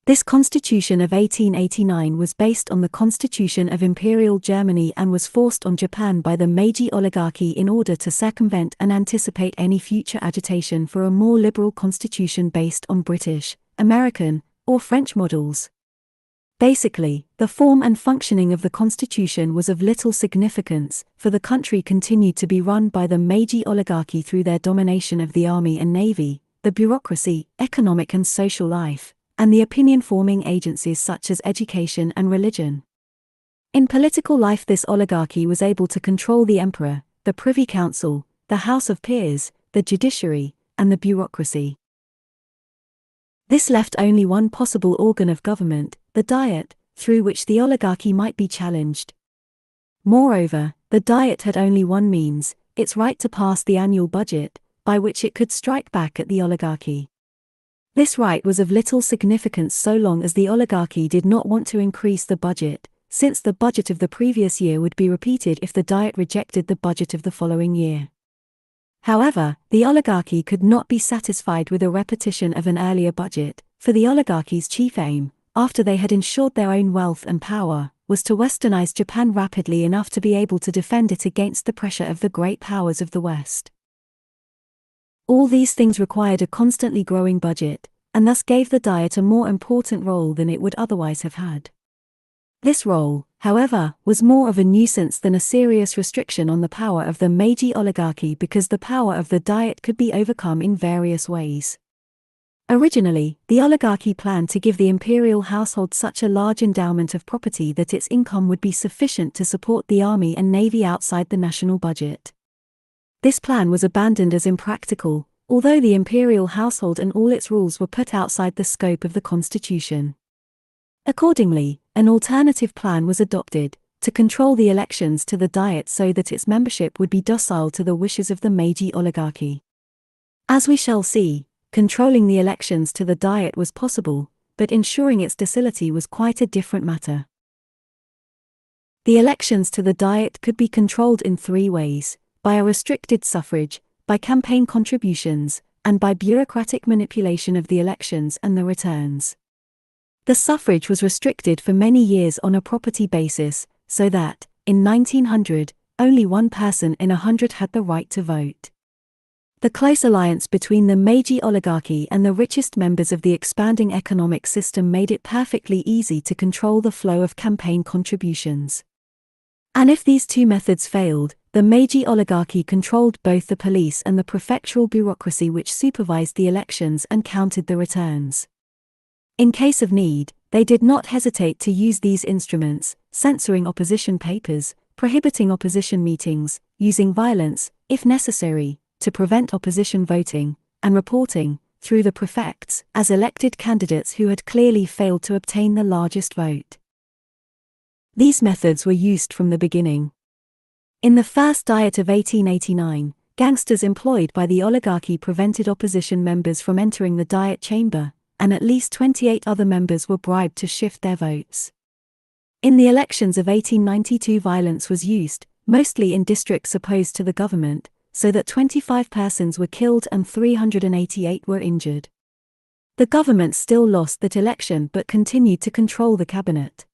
This constitution of 1889 was based on the constitution of Imperial Germany and was forced on Japan by the Meiji oligarchy in order to circumvent and anticipate any future agitation for a more liberal constitution based on British, American, or French models. Basically, the form and functioning of the constitution was of little significance, for the country continued to be run by the Meiji oligarchy through their domination of the army and navy, the bureaucracy, economic and social life, and the opinion-forming agencies such as education and religion. In political life, this oligarchy was able to control the emperor, the Privy Council, the House of Peers, the judiciary, and the bureaucracy. This left only one possible organ of government, the Diet, through which the oligarchy might be challenged. Moreover, the Diet had only one means, its right to pass the annual budget, by which it could strike back at the oligarchy. This right was of little significance so long as the oligarchy did not want to increase the budget, since the budget of the previous year would be repeated if the Diet rejected the budget of the following year. However, the oligarchy could not be satisfied with a repetition of an earlier budget, for the oligarchy's chief aim, after they had ensured their own wealth and power, was to westernize Japan rapidly enough to be able to defend it against the pressure of the great powers of the West. All these things required a constantly growing budget, and thus gave the Diet a more important role than it would otherwise have had. This role, however, was more of a nuisance than a serious restriction on the power of the Meiji oligarchy because the power of the Diet could be overcome in various ways. Originally, the oligarchy planned to give the imperial household such a large endowment of property that its income would be sufficient to support the army and navy outside the national budget. This plan was abandoned as impractical, although the imperial household and all its rules were put outside the scope of the constitution. Accordingly, an alternative plan was adopted, to control the elections to the Diet so that its membership would be docile to the wishes of the Meiji oligarchy. As we shall see, controlling the elections to the Diet was possible, but ensuring its docility was quite a different matter. The elections to the Diet could be controlled in three ways: by a restricted suffrage, by campaign contributions, and by bureaucratic manipulation of the elections and the returns. The suffrage was restricted for many years on a property basis, so that, in 1900, only one person in 100 had the right to vote. The close alliance between the Meiji oligarchy and the richest members of the expanding economic system made it perfectly easy to control the flow of campaign contributions. And if these two methods failed, the Meiji oligarchy controlled both the police and the prefectural bureaucracy which supervised the elections and counted the returns. In case of need, they did not hesitate to use these instruments, censoring opposition papers, prohibiting opposition meetings, using violence, if necessary, to prevent opposition voting, and reporting, through the prefects, as elected candidates who had clearly failed to obtain the largest vote. These methods were used from the beginning. In the first Diet of 1889, gangsters employed by the oligarchy prevented opposition members from entering the Diet chamber, and at least 28 other members were bribed to shift their votes. In the elections of 1892, violence was used, mostly in districts opposed to the government, so that 25 persons were killed and 388 were injured. The government still lost that election but continued to control the cabinet.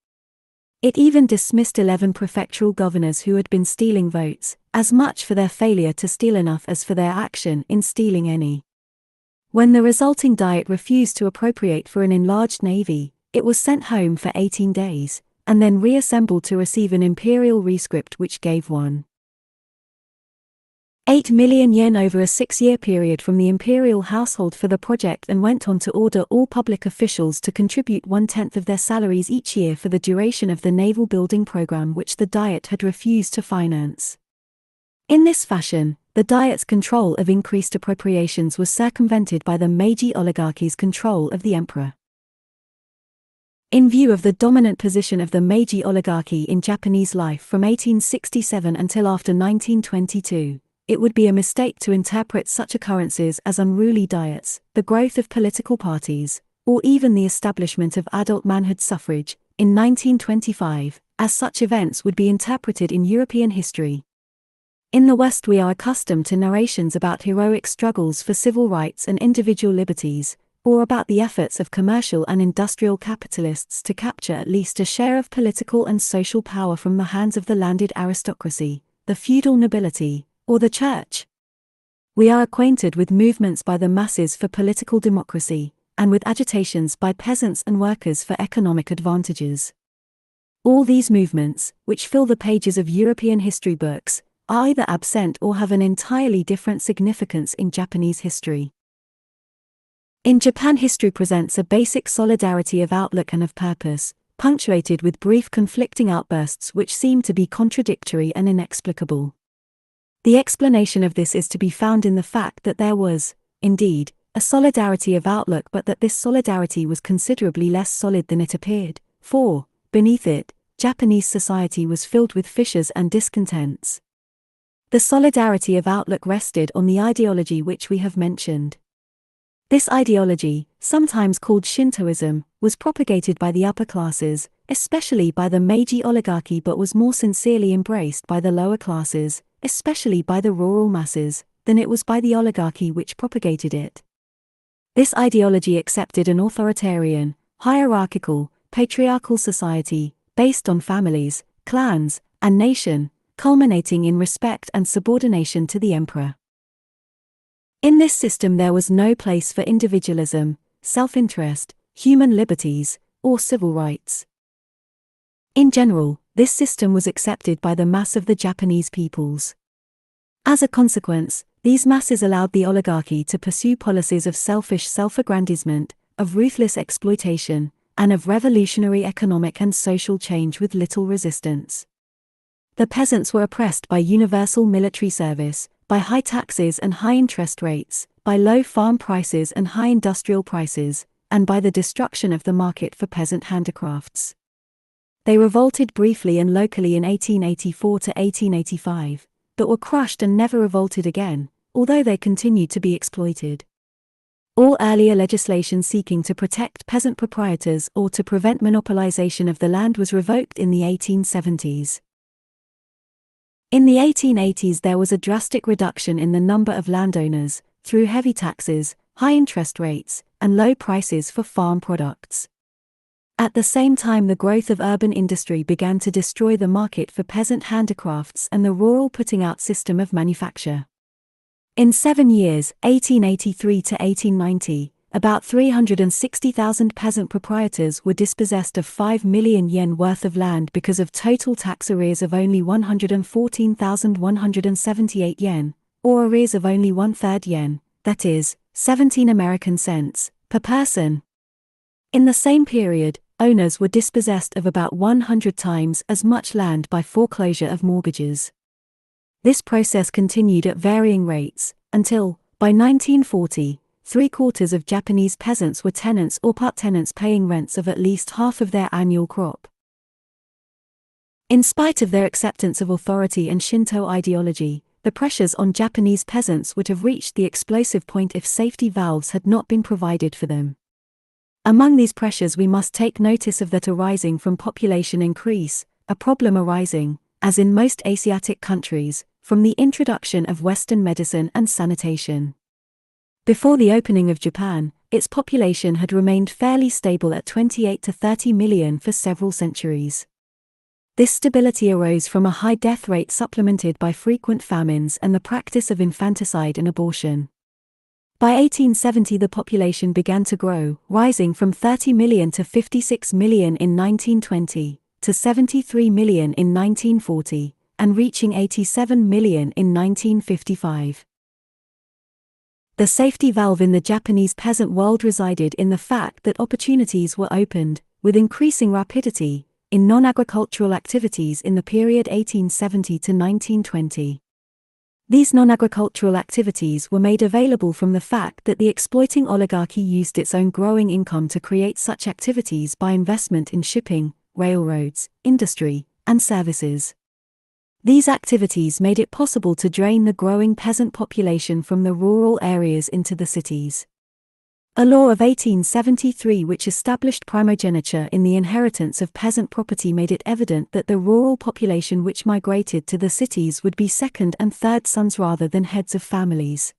It even dismissed 11 prefectural governors who had been stealing votes, as much for their failure to steal enough as for their action in stealing any. When the resulting Diet refused to appropriate for an enlarged navy, it was sent home for 18 days, and then reassembled to receive an imperial rescript which gave 1.8 million yen over a 6-year period from the imperial household for the project, and went on to order all public officials to contribute 1/10 of their salaries each year for the duration of the naval building program which the Diet had refused to finance. In this fashion, the Diet's control of increased appropriations was circumvented by the Meiji oligarchy's control of the emperor. In view of the dominant position of the Meiji oligarchy in Japanese life from 1867 until after 1922, it would be a mistake to interpret such occurrences as unruly diets, the growth of political parties, or even the establishment of adult manhood suffrage, in 1925, as such events would be interpreted in European history. In the West, we are accustomed to narrations about heroic struggles for civil rights and individual liberties, or about the efforts of commercial and industrial capitalists to capture at least a share of political and social power from the hands of the landed aristocracy, the feudal nobility, or the church. We are acquainted with movements by the masses for political democracy, and with agitations by peasants and workers for economic advantages. All these movements, which fill the pages of European history books, are either absent or have an entirely different significance in Japanese history. In Japan, history presents a basic solidarity of outlook and of purpose, punctuated with brief conflicting outbursts which seem to be contradictory and inexplicable. The explanation of this is to be found in the fact that there was, indeed, a solidarity of outlook, but that this solidarity was considerably less solid than it appeared, for, beneath it, Japanese society was filled with fissures and discontents. The solidarity of outlook rested on the ideology which we have mentioned. This ideology, sometimes called Shintoism, was propagated by the upper classes, especially by the Meiji oligarchy, but was more sincerely embraced by the lower classes, especially by the rural masses, than it was by the oligarchy which propagated it. This ideology accepted an authoritarian, hierarchical, patriarchal society, based on families, clans, and nation, culminating in respect and subordination to the emperor. In this system there was no place for individualism, self-interest, human liberties, or civil rights. In general, this system was accepted by the mass of the Japanese peoples. As a consequence, these masses allowed the oligarchy to pursue policies of selfish self-aggrandizement, of ruthless exploitation, and of revolutionary economic and social change with little resistance. The peasants were oppressed by universal military service, by high taxes and high interest rates, by low farm prices and high industrial prices, and by the destruction of the market for peasant handicrafts. They revolted briefly and locally in 1884 to 1885, but were crushed and never revolted again, although they continued to be exploited. All earlier legislation seeking to protect peasant proprietors or to prevent monopolization of the land was revoked in the 1870s. In the 1880s there was a drastic reduction in the number of landowners, through heavy taxes, high interest rates, and low prices for farm products. At the same time the growth of urban industry began to destroy the market for peasant handicrafts and the rural putting out system of manufacture. In 7 years, 1883 to 1890, about 360,000 peasant proprietors were dispossessed of 5 million yen worth of land because of total tax arrears of only 114,178 yen, or arrears of only 1/3 yen, that is, 17 American cents, per person. In the same period, owners were dispossessed of about 100 times as much land by foreclosure of mortgages. This process continued at varying rates, until, by 1940, 3/4 of Japanese peasants were tenants or part-tenants paying rents of at least half of their annual crop. In spite of their acceptance of authority and Shinto ideology, the pressures on Japanese peasants would have reached the explosive point if safety valves had not been provided for them. Among these pressures we must take notice of that arising from population increase, a problem arising, as in most Asiatic countries, from the introduction of Western medicine and sanitation. Before the opening of Japan, its population had remained fairly stable at 28 to 30 million for several centuries. This stability arose from a high death rate supplemented by frequent famines and the practice of infanticide and abortion. By 1870 the population began to grow, rising from 30 million to 56 million in 1920, to 73 million in 1940, and reaching 87 million in 1955. The safety valve in the Japanese peasant world resided in the fact that opportunities were opened, with increasing rapidity, in non-agricultural activities in the period 1870 to 1920. These non-agricultural activities were made available from the fact that the exploiting oligarchy used its own growing income to create such activities by investment in shipping, railroads, industry, and services. These activities made it possible to drain the growing peasant population from the rural areas into the cities. A law of 1873 which established primogeniture in the inheritance of peasant property made it evident that the rural population which migrated to the cities would be second and third sons rather than heads of families.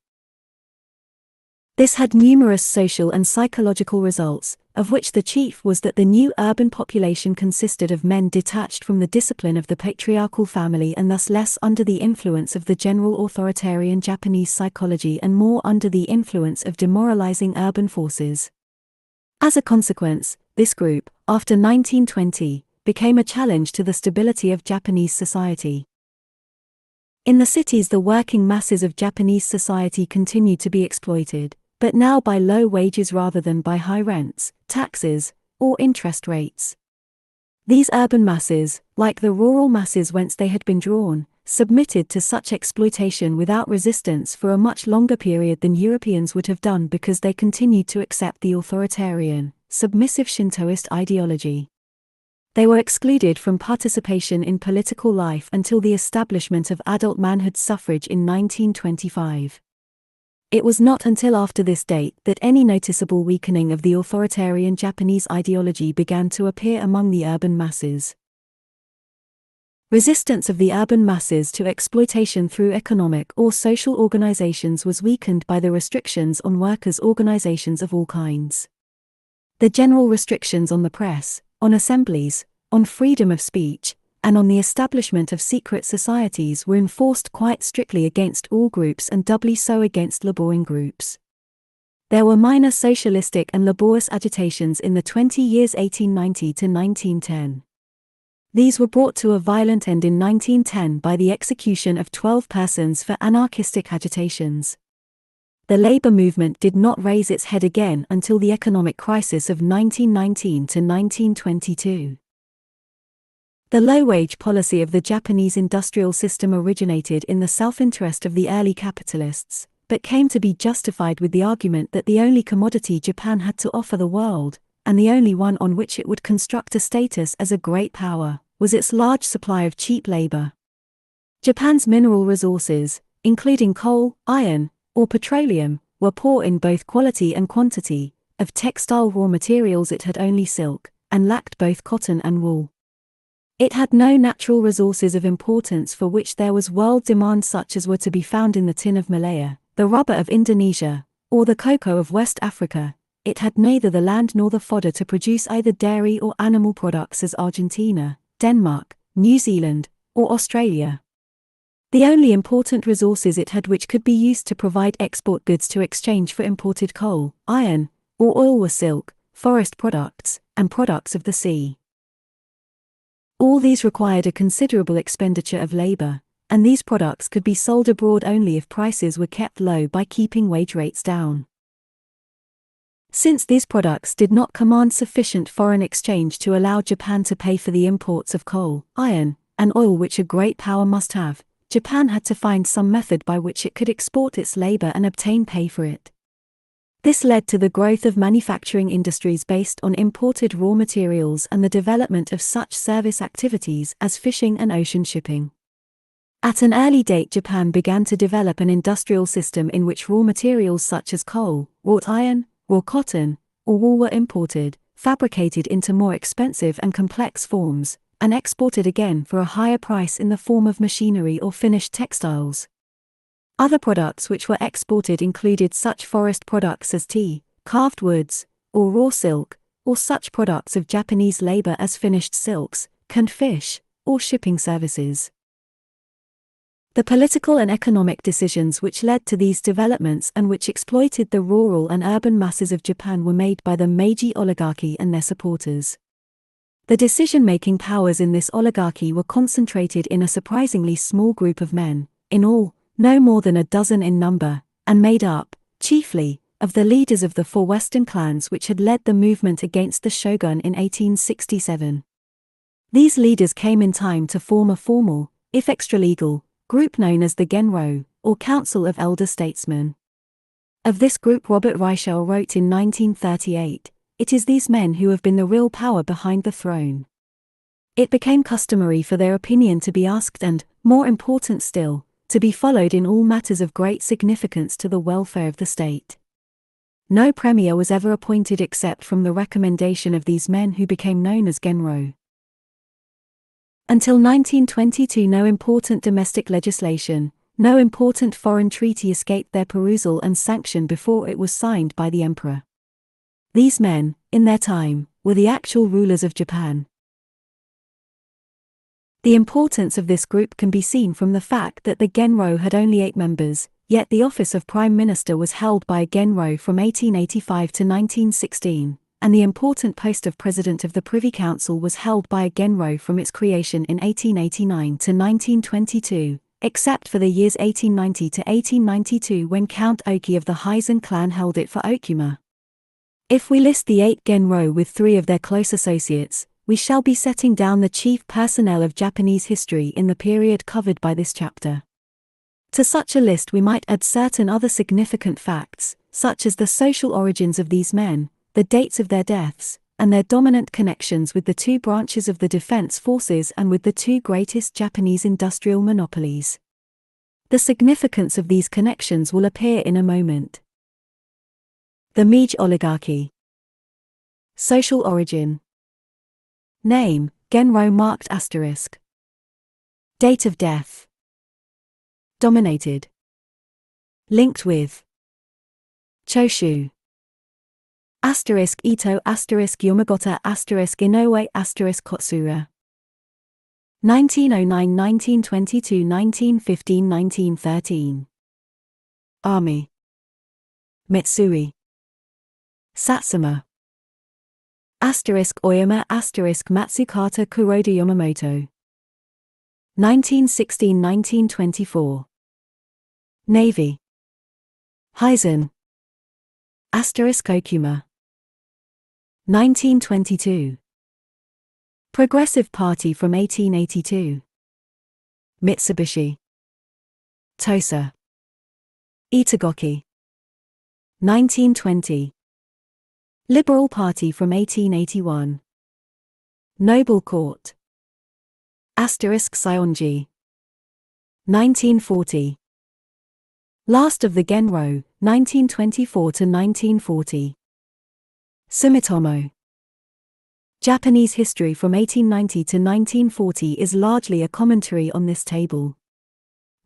This had numerous social and psychological results, of which the chief was that the new urban population consisted of men detached from the discipline of the patriarchal family and thus less under the influence of the general authoritarian Japanese psychology and more under the influence of demoralizing urban forces. As a consequence, this group, after 1920, became a challenge to the stability of Japanese society. In the cities, the working masses of Japanese society continued to be exploited, but now by low wages rather than by high rents, taxes, or interest rates. These urban masses, like the rural masses whence they had been drawn, submitted to such exploitation without resistance for a much longer period than Europeans would have done because they continued to accept the authoritarian, submissive Shintoist ideology. They were excluded from participation in political life until the establishment of adult manhood suffrage in 1925. It was not until after this date that any noticeable weakening of the authoritarian Japanese ideology began to appear among the urban masses. Resistance of the urban masses to exploitation through economic or social organizations was weakened by the restrictions on workers' organizations of all kinds. The general restrictions on the press, on assemblies, on freedom of speech, and on the establishment of secret societies were enforced quite strictly against all groups and doubly so against laboring groups. There were minor socialistic and laborious agitations in the 20 years 1890 to 1910. These were brought to a violent end in 1910 by the execution of 12 persons for anarchistic agitations. The labor movement did not raise its head again until the economic crisis of 1919 to 1922. The low-wage policy of the Japanese industrial system originated in the self-interest of the early capitalists, but came to be justified with the argument that the only commodity Japan had to offer the world, and the only one on which it would construct a status as a great power, was its large supply of cheap labor. Japan's mineral resources, including coal, iron, or petroleum, were poor in both quality and quantity. Of textile raw materials it had only silk, and lacked both cotton and wool. It had no natural resources of importance for which there was world demand such as were to be found in the tin of Malaya, the rubber of Indonesia, or the cocoa of West Africa. It had neither the land nor the fodder to produce either dairy or animal products as Argentina, Denmark, New Zealand, or Australia. The only important resources it had which could be used to provide export goods to exchange for imported coal, iron, or oil were silk, forest products, and products of the sea. All these required a considerable expenditure of labor, and these products could be sold abroad only if prices were kept low by keeping wage rates down. Since these products did not command sufficient foreign exchange to allow Japan to pay for the imports of coal, iron, and oil which a great power must have, Japan had to find some method by which it could export its labor and obtain pay for it. This led to the growth of manufacturing industries based on imported raw materials and the development of such service activities as fishing and ocean shipping. At an early date, Japan began to develop an industrial system in which raw materials such as coal, wrought iron, raw cotton, or wool were imported, fabricated into more expensive and complex forms, and exported again for a higher price in the form of machinery or finished textiles. Other products which were exported included such forest products as tea, carved woods, or raw silk, or such products of Japanese labor as finished silks, canned fish, or shipping services. The political and economic decisions which led to these developments and which exploited the rural and urban masses of Japan were made by the Meiji oligarchy and their supporters. The decision-making powers in this oligarchy were concentrated in a surprisingly small group of men, in all, no more than a dozen in number, and made up, chiefly, of the leaders of the four Western clans which had led the movement against the shogun in 1867. These leaders came in time to form a formal, if extralegal, group known as the Genro, or Council of Elder Statesmen. Of this group Robert Reichel wrote in 1938, "It is these men who have been the real power behind the throne." It became customary for their opinion to be asked and, more important still, to be followed in all matters of great significance to the welfare of the state. No premier was ever appointed except from the recommendation of these men who became known as Genro. Until 1922 no important domestic legislation, no important foreign treaty escaped their perusal and sanction before it was signed by the emperor. These men, in their time, were the actual rulers of Japan. The importance of this group can be seen from the fact that the Genro had only 8 members, yet the office of Prime Minister was held by a Genro from 1885 to 1916, and the important post of President of the Privy Council was held by a Genro from its creation in 1889 to 1922, except for the years 1890 to 1892 when Count Oki of the Hyzen clan held it for Okuma. If we list the 8 Genro with 3 of their close associates, we shall be setting down the chief personnel of Japanese history in the period covered by this chapter. To such a list we might add certain other significant facts, such as the social origins of these men, the dates of their deaths, and their dominant connections with the 2 branches of the defense forces and with the 2 greatest Japanese industrial monopolies. The significance of these connections will appear in a moment. The Meiji oligarchy. Social origin. Name, Genro marked asterisk. Date of death. Dominated. Linked with. Choshu. Asterisk Ito asterisk Yamagoto asterisk Inoue asterisk Kotsura. 1909, 1922, 1915, 1913. Army. Mitsui. Satsuma. Asterisk Oyama asterisk Matsukata Kuroda Yamamoto. 1916–1924. Navy. Hyzen. Asterisk Okuma. 1922. Progressive Party from 1882. Mitsubishi. Tosa. Itagoki. 1920. Liberal Party from 1881. Noble Court. Asterisk Saionji. 1940. Last of the Genro, 1924 to 1940. Sumitomo. Japanese history from 1890 to 1940 is largely a commentary on this table.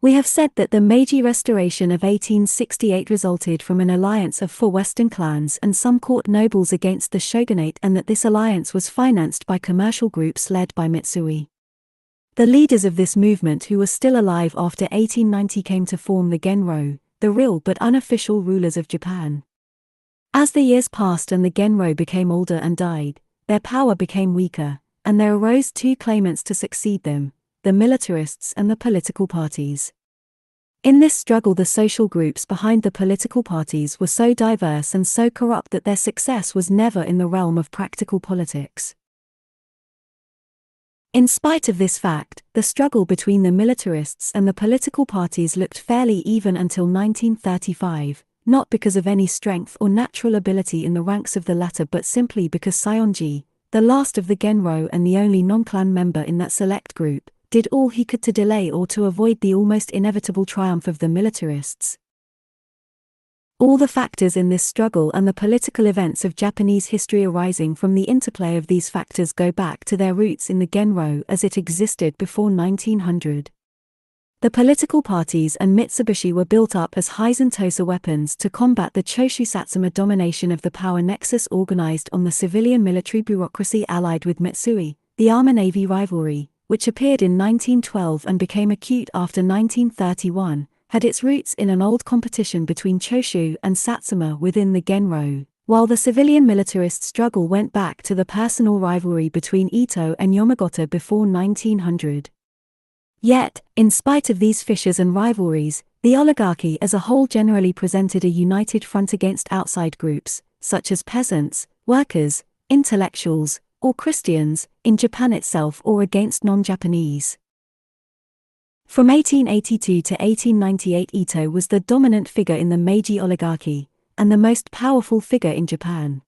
We have said that the Meiji Restoration of 1868 resulted from an alliance of 4 Western clans and some court nobles against the shogunate, and that this alliance was financed by commercial groups led by Mitsui. The leaders of this movement who were still alive after 1890 came to form the Genro, the real but unofficial rulers of Japan. As the years passed and the Genro became older and died, their power became weaker, and there arose 2 claimants to succeed them, the militarists and the political parties. In this struggle the social groups behind the political parties were so diverse and so corrupt that their success was never in the realm of practical politics. In spite of this fact, the struggle between the militarists and the political parties looked fairly even until 1935, not because of any strength or natural ability in the ranks of the latter but simply because Saionji, the last of the Genro and the only non-clan member in that select group, did all he could to delay or to avoid the almost inevitable triumph of the militarists. All the factors in this struggle and the political events of Japanese history arising from the interplay of these factors go back to their roots in the Genro as it existed before 1900. The political parties and Mitsubishi were built up as Hyzen Tosa weapons to combat the Choshu Satsuma domination of the power nexus organized on the civilian military bureaucracy allied with Mitsui, the army-navy rivalry, which appeared in 1912 and became acute after 1931, had its roots in an old competition between Choshu and Satsuma within the Genro, while the civilian militarist struggle went back to the personal rivalry between Ito and Yamagoto before 1900. Yet, in spite of these fissures and rivalries, the oligarchy as a whole generally presented a united front against outside groups, such as peasants, workers, intellectuals, or Christians, in Japan itself or against non-Japanese. From 1882 to 1898 Ito was the dominant figure in the Meiji oligarchy, and the most powerful figure in Japan.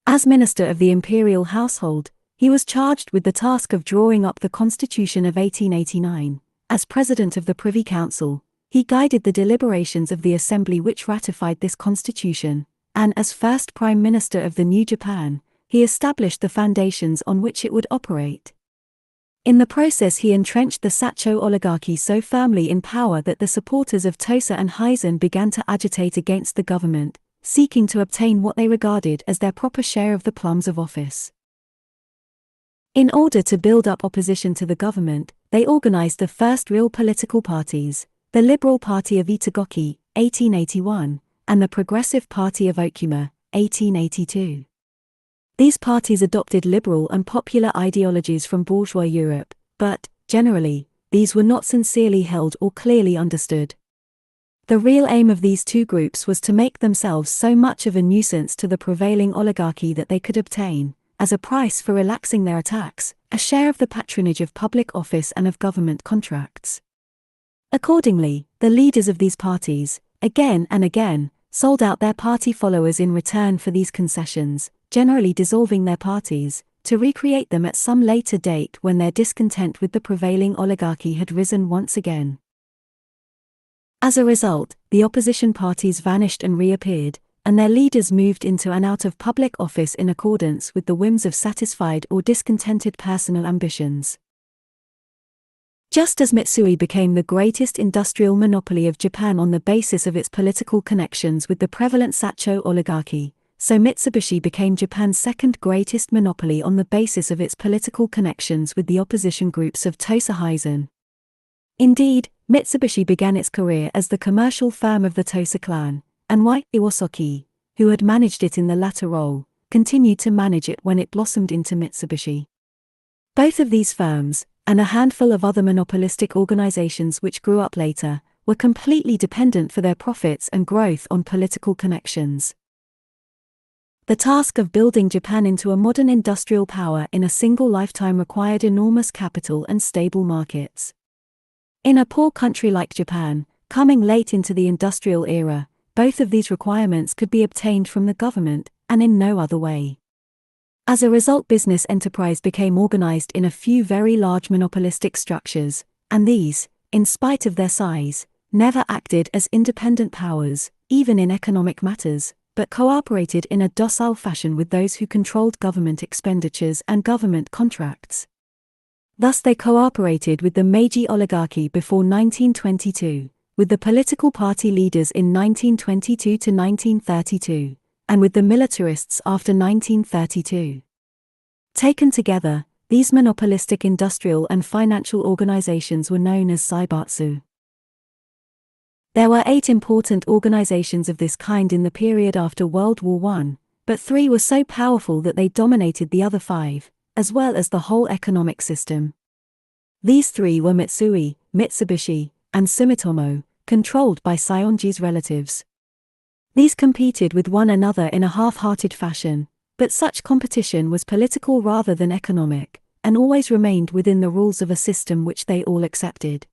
As minister of the Imperial household, he was charged with the task of drawing up the Constitution of 1889. As president of the Privy Council, he guided the deliberations of the assembly which ratified this constitution, and as first prime minister of the new Japan, he established the foundations on which it would operate. In the process he entrenched the Sacho oligarchy so firmly in power that the supporters of Tosa and Hyzen began to agitate against the government, seeking to obtain what they regarded as their proper share of the plums of office. In order to build up opposition to the government, they organized the first real political parties, the Liberal Party of Itagoki, 1881, and the Progressive Party of Okuma, 1882. These parties adopted liberal and popular ideologies from bourgeois Europe, but, generally, these were not sincerely held or clearly understood. The real aim of these two groups was to make themselves so much of a nuisance to the prevailing oligarchy that they could obtain, as a price for relaxing their attacks, a share of the patronage of public office and of government contracts. Accordingly, the leaders of these parties, again and again, sold out their party followers in return for these concessions, generally dissolving their parties, to recreate them at some later date when their discontent with the prevailing oligarchy had risen once again. As a result, the opposition parties vanished and reappeared, and their leaders moved into and out of public office in accordance with the whims of satisfied or discontented personal ambitions. Just as Mitsui became the greatest industrial monopoly of Japan on the basis of its political connections with the prevalent Sacho oligarchy, so Mitsubishi became Japan's second greatest monopoly on the basis of its political connections with the opposition groups of Tosa Hizen. Indeed, Mitsubishi began its career as the commercial firm of the Tosa clan, and Iwasaki, who had managed it in the latter role, continued to manage it when it blossomed into Mitsubishi. Both of these firms, and a handful of other monopolistic organizations which grew up later, were completely dependent for their profits and growth on political connections. The task of building Japan into a modern industrial power in a single lifetime required enormous capital and stable markets. In a poor country like Japan, coming late into the industrial era, both of these requirements could be obtained from the government, and in no other way. As a result, business enterprise became organized in a few very large monopolistic structures, and these, in spite of their size, never acted as independent powers, even in economic matters, but cooperated in a docile fashion with those who controlled government expenditures and government contracts. Thus they cooperated with the Meiji oligarchy before 1922, with the political party leaders in 1922 to 1932, and with the militarists after 1932. Taken together, these monopolistic industrial and financial organizations were known as Zaibatsu. There were 8 important organizations of this kind in the period after World War I, but 3 were so powerful that they dominated the other 5, as well as the whole economic system. These 3 were Mitsui, Mitsubishi, and Sumitomo, controlled by Saionji's relatives. These competed with one another in a half-hearted fashion, but such competition was political rather than economic, and always remained within the rules of a system which they all accepted.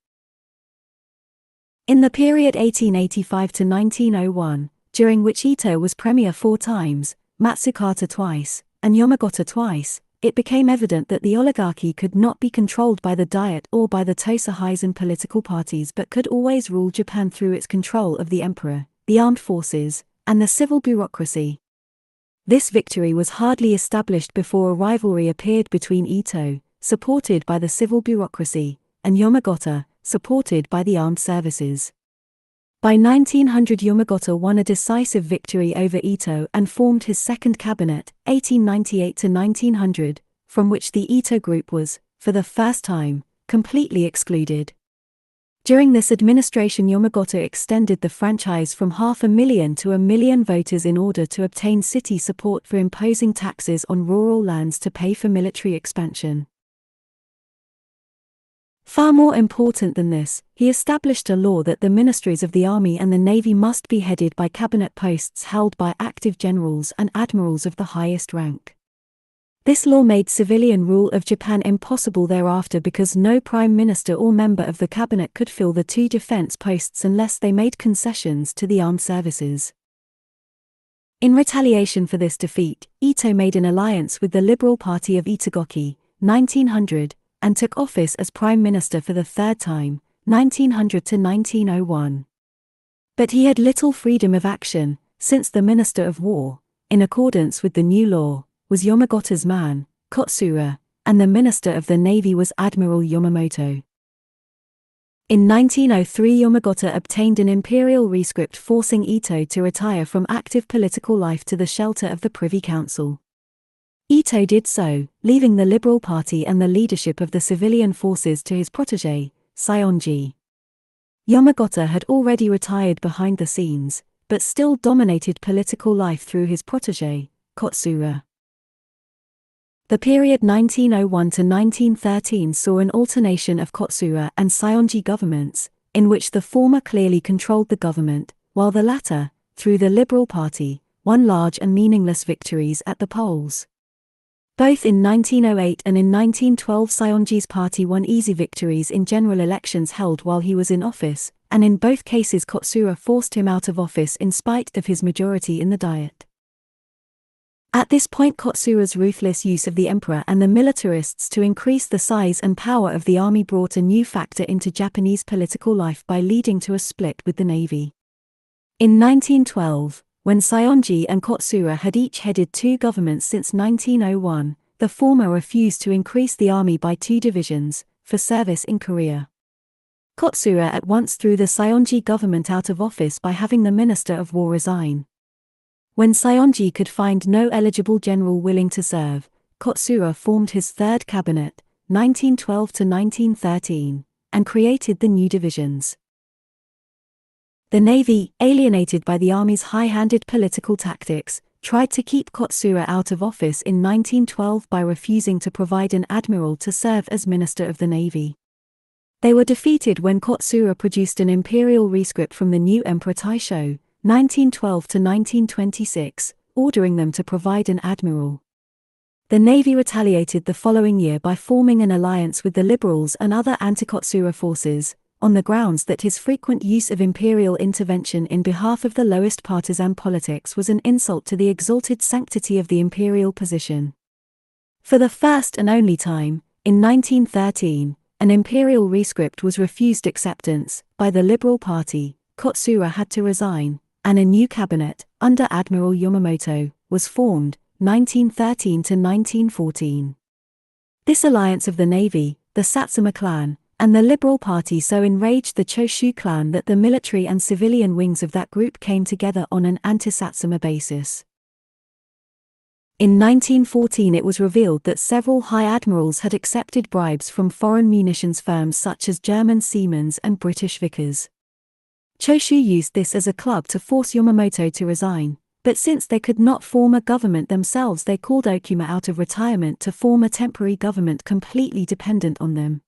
In the period 1885 to 1901, during which Ito was premier 4 times, Matsukata twice, and Yamagata twice, it became evident that the oligarchy could not be controlled by the Diet or by the Tosa Hizen political parties but could always rule Japan through its control of the emperor, the armed forces, and the civil bureaucracy. This victory was hardly established before a rivalry appeared between Ito, supported by the civil bureaucracy, and Yamagata, supported by the armed services. By 1900 Yamagata won a decisive victory over Ito and formed his second cabinet, 1898 to 1900, from which the Ito group was, for the first time, completely excluded. During this administration Yamagata extended the franchise from 500,000 to 1 million voters in order to obtain city support for imposing taxes on rural lands to pay for military expansion. Far more important than this, he established a law that the ministries of the army and the navy must be headed by cabinet posts held by active generals and admirals of the highest rank. This law made civilian rule of Japan impossible thereafter because no prime minister or member of the cabinet could fill the 2 defense posts unless they made concessions to the armed services. In retaliation for this defeat, Ito made an alliance with the Liberal Party of Itagoki, 1900, and took office as Prime Minister for the 3rd time, 1900 to 1901. But he had little freedom of action, since the Minister of War, in accordance with the new law, was Yamagata's man, Kotsura, and the Minister of the Navy was Admiral Yamamoto. In 1903 Yamagata obtained an imperial rescript forcing Ito to retire from active political life to the shelter of the Privy Council. Ito did so, leaving the Liberal Party and the leadership of the civilian forces to his protégé, Saionji. Yamagata had already retired behind the scenes, but still dominated political life through his protégé, Kotsura. The period 1901 to 1913 saw an alternation of Kotsura and Saionji governments, in which the former clearly controlled the government, while the latter, through the Liberal Party, won large and meaningless victories at the polls. Both in 1908 and in 1912 Saionji's party won easy victories in general elections held while he was in office, and in both cases Kotsura forced him out of office in spite of his majority in the Diet. At this point Kotsura's ruthless use of the emperor and the militarists to increase the size and power of the army brought a new factor into Japanese political life by leading to a split with the navy. In 1912, when Saionji and Kotsura had each headed two governments since 1901, the former refused to increase the army by 2 divisions, for service in Korea. Kotsura at once threw the Saionji government out of office by having the Minister of War resign. When Saionji could find no eligible general willing to serve, Kotsura formed his third cabinet, 1912 to 1913, and created the new divisions. The navy, alienated by the army's high-handed political tactics, tried to keep Kotsura out of office in 1912 by refusing to provide an admiral to serve as Minister of the Navy. They were defeated when Kotsura produced an imperial rescript from the new Emperor Taisho, 1912 to 1926, ordering them to provide an admiral. The navy retaliated the following year by forming an alliance with the liberals and other anti-Kotsura forces, on the grounds that his frequent use of imperial intervention in behalf of the lowest partisan politics was an insult to the exalted sanctity of the imperial position. For the first and only time, in 1913, an imperial rescript was refused acceptance by the Liberal Party. Kotsura had to resign, and a new cabinet, under Admiral Yamamoto, was formed, 1913 to 1914. This alliance of the navy, the Satsuma clan, and the Liberal Party so enraged the Choshu clan that the military and civilian wings of that group came together on an anti-Satsuma basis. In 1914 it was revealed that several high admirals had accepted bribes from foreign munitions firms such as German Siemens and British Vickers. Choshu used this as a club to force Yamamoto to resign, but since they could not form a government themselves they called Okuma out of retirement to form a temporary government completely dependent on them.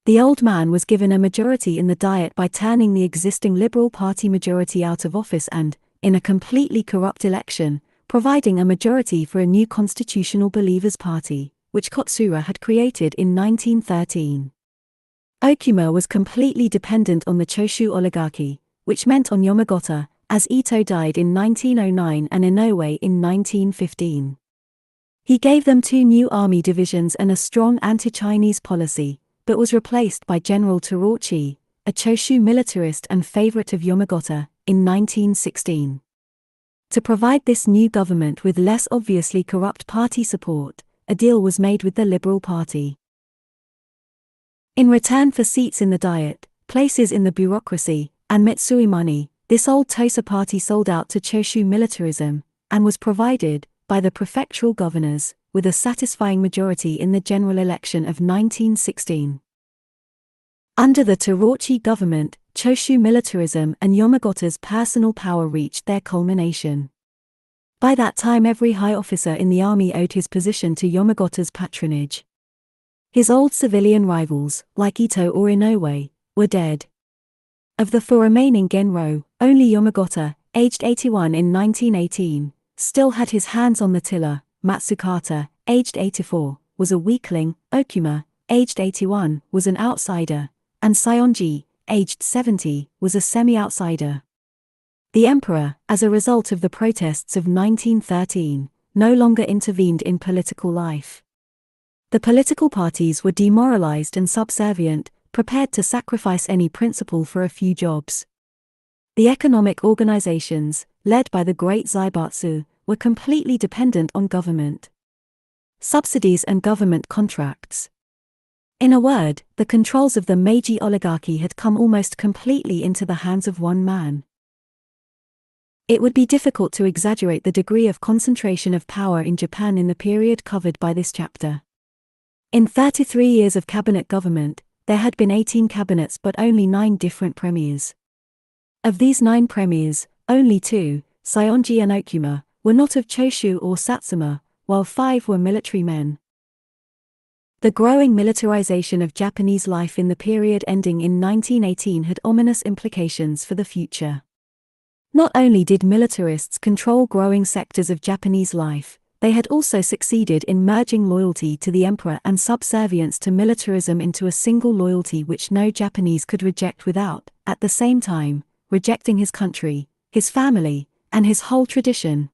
The old man was given a majority in the Diet by turning the existing Liberal Party majority out of office and, in a completely corrupt election, providing a majority for a new constitutional believers' party, which Kotsura had created in 1913. Okuma was completely dependent on the Choshu oligarchy, which meant on Yamagata, as Ito died in 1909 and Inoue in 1915. He gave them 2 new army divisions and a strong anti-Chinese policy, but was replaced by General Terauchi, a Choshu militarist and favorite of Yamagata, in 1916. To provide this new government with less obviously corrupt party support, a deal was made with the Liberal Party. In return for seats in the Diet, places in the bureaucracy, and Mitsui money, this old Tosa party sold out to Choshu militarism, and was provided, by the prefectural governors, with a satisfying majority in the general election of 1916. Under the Terauchi government, Choshu militarism and Yamagata's personal power reached their culmination. By that time every high officer in the army owed his position to Yamagata's patronage. His old civilian rivals, like Ito or Inoue, were dead. Of the 4 remaining Genro, only Yamagata, aged 81 in 1918, still had his hands on the tiller. Matsukata, aged 84, was a weakling, Okuma, aged 81, was an outsider, and Saionji, aged 70, was a semi-outsider. The emperor, as a result of the protests of 1913, no longer intervened in political life. The political parties were demoralized and subservient, prepared to sacrifice any principle for a few jobs. The economic organizations, led by the great Zaibatsu, were completely dependent on government subsidies and government contracts. In a word, the controls of the Meiji oligarchy had come almost completely into the hands of one man. It would be difficult to exaggerate the degree of concentration of power in Japan in the period covered by this chapter. In 33 years of cabinet government, there had been 18 cabinets but only 9 different premiers. Of these 9 premiers, only 2, Saionji and Okuma, were not of Choshu or Satsuma, while 5 were military men. The growing militarization of Japanese life in the period ending in 1918 had ominous implications for the future. Not only did militarists control growing sectors of Japanese life, they had also succeeded in merging loyalty to the emperor and subservience to militarism into a single loyalty which no Japanese could reject without, at the same time, rejecting his country, his family, and his whole tradition.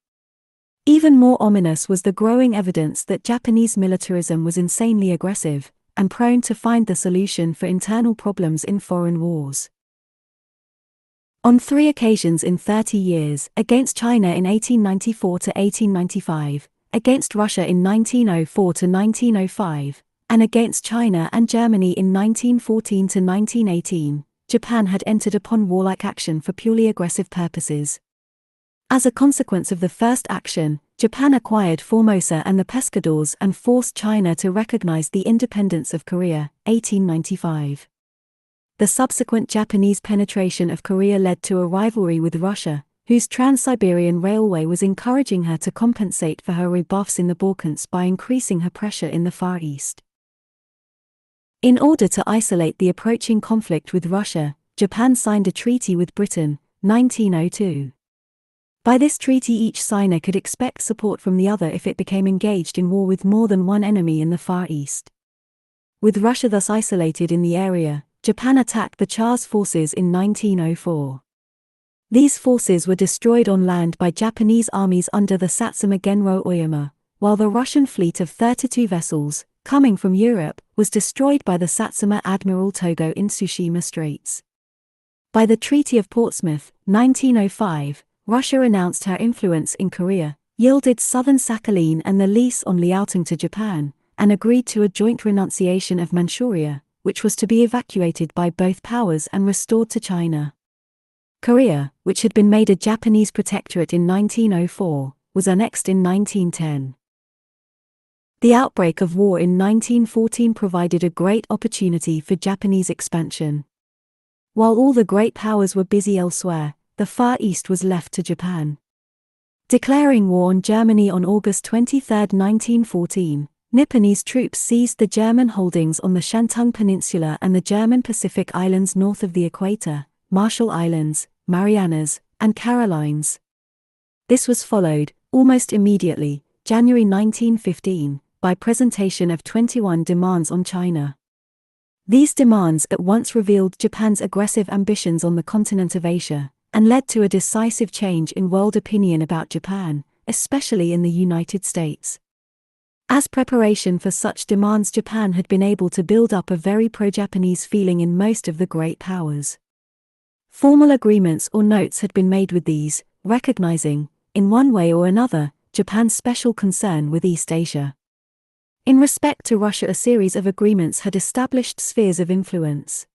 Even more ominous was the growing evidence that Japanese militarism was insanely aggressive, and prone to find the solution for internal problems in foreign wars. On 3 occasions in 30 years, against China in 1894 to 1895, against Russia in 1904 to 1905, and against China and Germany in 1914 to 1918, Japan had entered upon warlike action for purely aggressive purposes. As a consequence of the first action, Japan acquired Formosa and the Pescadores and forced China to recognize the independence of Korea, 1895. The subsequent Japanese penetration of Korea led to a rivalry with Russia, whose Trans-Siberian Railway was encouraging her to compensate for her rebuffs in the Balkans by increasing her pressure in the Far East. In order to isolate the approaching conflict with Russia, Japan signed a treaty with Britain, 1902. By this treaty each signer could expect support from the other if it became engaged in war with more than one enemy in the Far East. With Russia thus isolated in the area, Japan attacked the Tsar's forces in 1904. These forces were destroyed on land by Japanese armies under the Satsuma Genro Oyama, while the Russian fleet of 32 vessels, coming from Europe, was destroyed by the Satsuma Admiral Togo in Tsushima Straits. By the Treaty of Portsmouth, 1905, Russia announced her influence in Korea, yielded southern Sakhalin and the lease on Liaotung to Japan, and agreed to a joint renunciation of Manchuria, which was to be evacuated by both powers and restored to China. Korea, which had been made a Japanese protectorate in 1904, was annexed in 1910. The outbreak of war in 1914 provided a great opportunity for Japanese expansion. While all the great powers were busy elsewhere, the Far East was left to Japan. Declaring war on Germany on August 23, 1914, Nipponese troops seized the German holdings on the Shantung Peninsula and the German Pacific Islands north of the equator, Marshall Islands, Marianas, and Carolines. This was followed, almost immediately, January 1915, by presentation of 21 demands on China. These demands at once revealed Japan's aggressive ambitions on the continent of Asia, and led to a decisive change in world opinion about Japan, especially in the United States. As preparation for such demands, Japan had been able to build up a very pro-Japanese feeling in most of the great powers. Formal agreements or notes had been made with these, recognizing, in one way or another, Japan's special concern with East Asia. In respect to Russia, a series of agreements had established spheres of influence.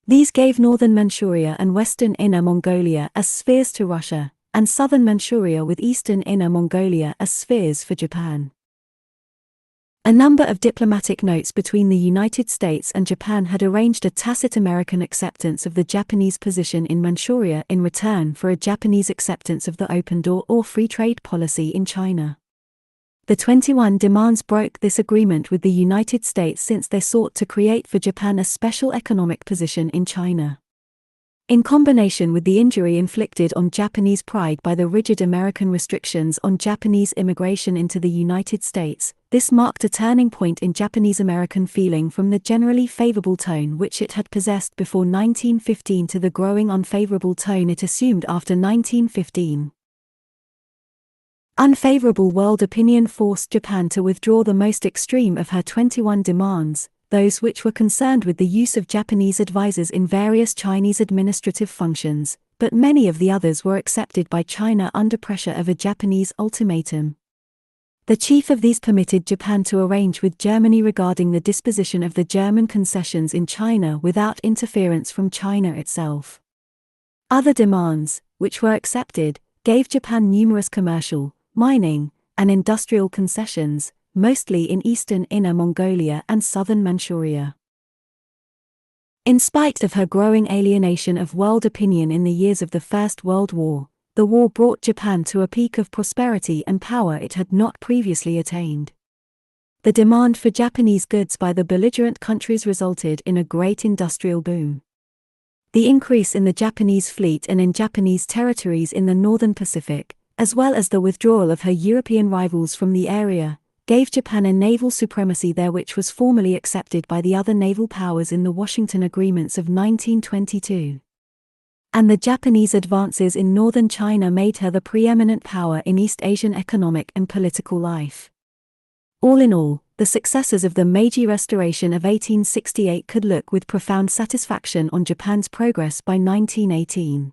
These gave northern Manchuria and western Inner Mongolia as spheres to Russia, and southern Manchuria with eastern Inner Mongolia as spheres for Japan. A number of diplomatic notes between the United States and Japan had arranged a tacit American acceptance of the Japanese position in Manchuria in return for a Japanese acceptance of the open door or free trade policy in China. The 21 demands broke this agreement with the United States since they sought to create for Japan a special economic position in China. In combination with the injury inflicted on Japanese pride by the rigid American restrictions on Japanese immigration into the United States, this marked a turning point in Japanese-American feeling from the generally favorable tone which it had possessed before 1915 to the growing unfavorable tone it assumed after 1915. Unfavorable world opinion forced Japan to withdraw the most extreme of her 21 demands, those which were concerned with the use of Japanese advisors in various Chinese administrative functions, but many of the others were accepted by China under pressure of a Japanese ultimatum. The chief of these permitted Japan to arrange with Germany regarding the disposition of the German concessions in China without interference from China itself. Other demands, which were accepted, gave Japan numerous commercial, mining, and industrial concessions, mostly in eastern Inner Mongolia and southern Manchuria. In spite of her growing alienation of world opinion in the years of the First World War, The war brought Japan to a peak of prosperity and power it had not previously attained. The demand for Japanese goods by the belligerent countries resulted in a great industrial boom. The increase in the Japanese fleet and in Japanese territories in the northern Pacific, as well as the withdrawal of her European rivals from the area, gave Japan a naval supremacy there which was formally accepted by the other naval powers in the Washington Agreements of 1922. And the Japanese advances in northern China made her the preeminent power in East Asian economic and political life. All in all, the successors of the Meiji Restoration of 1868 could look with profound satisfaction on Japan's progress by 1918.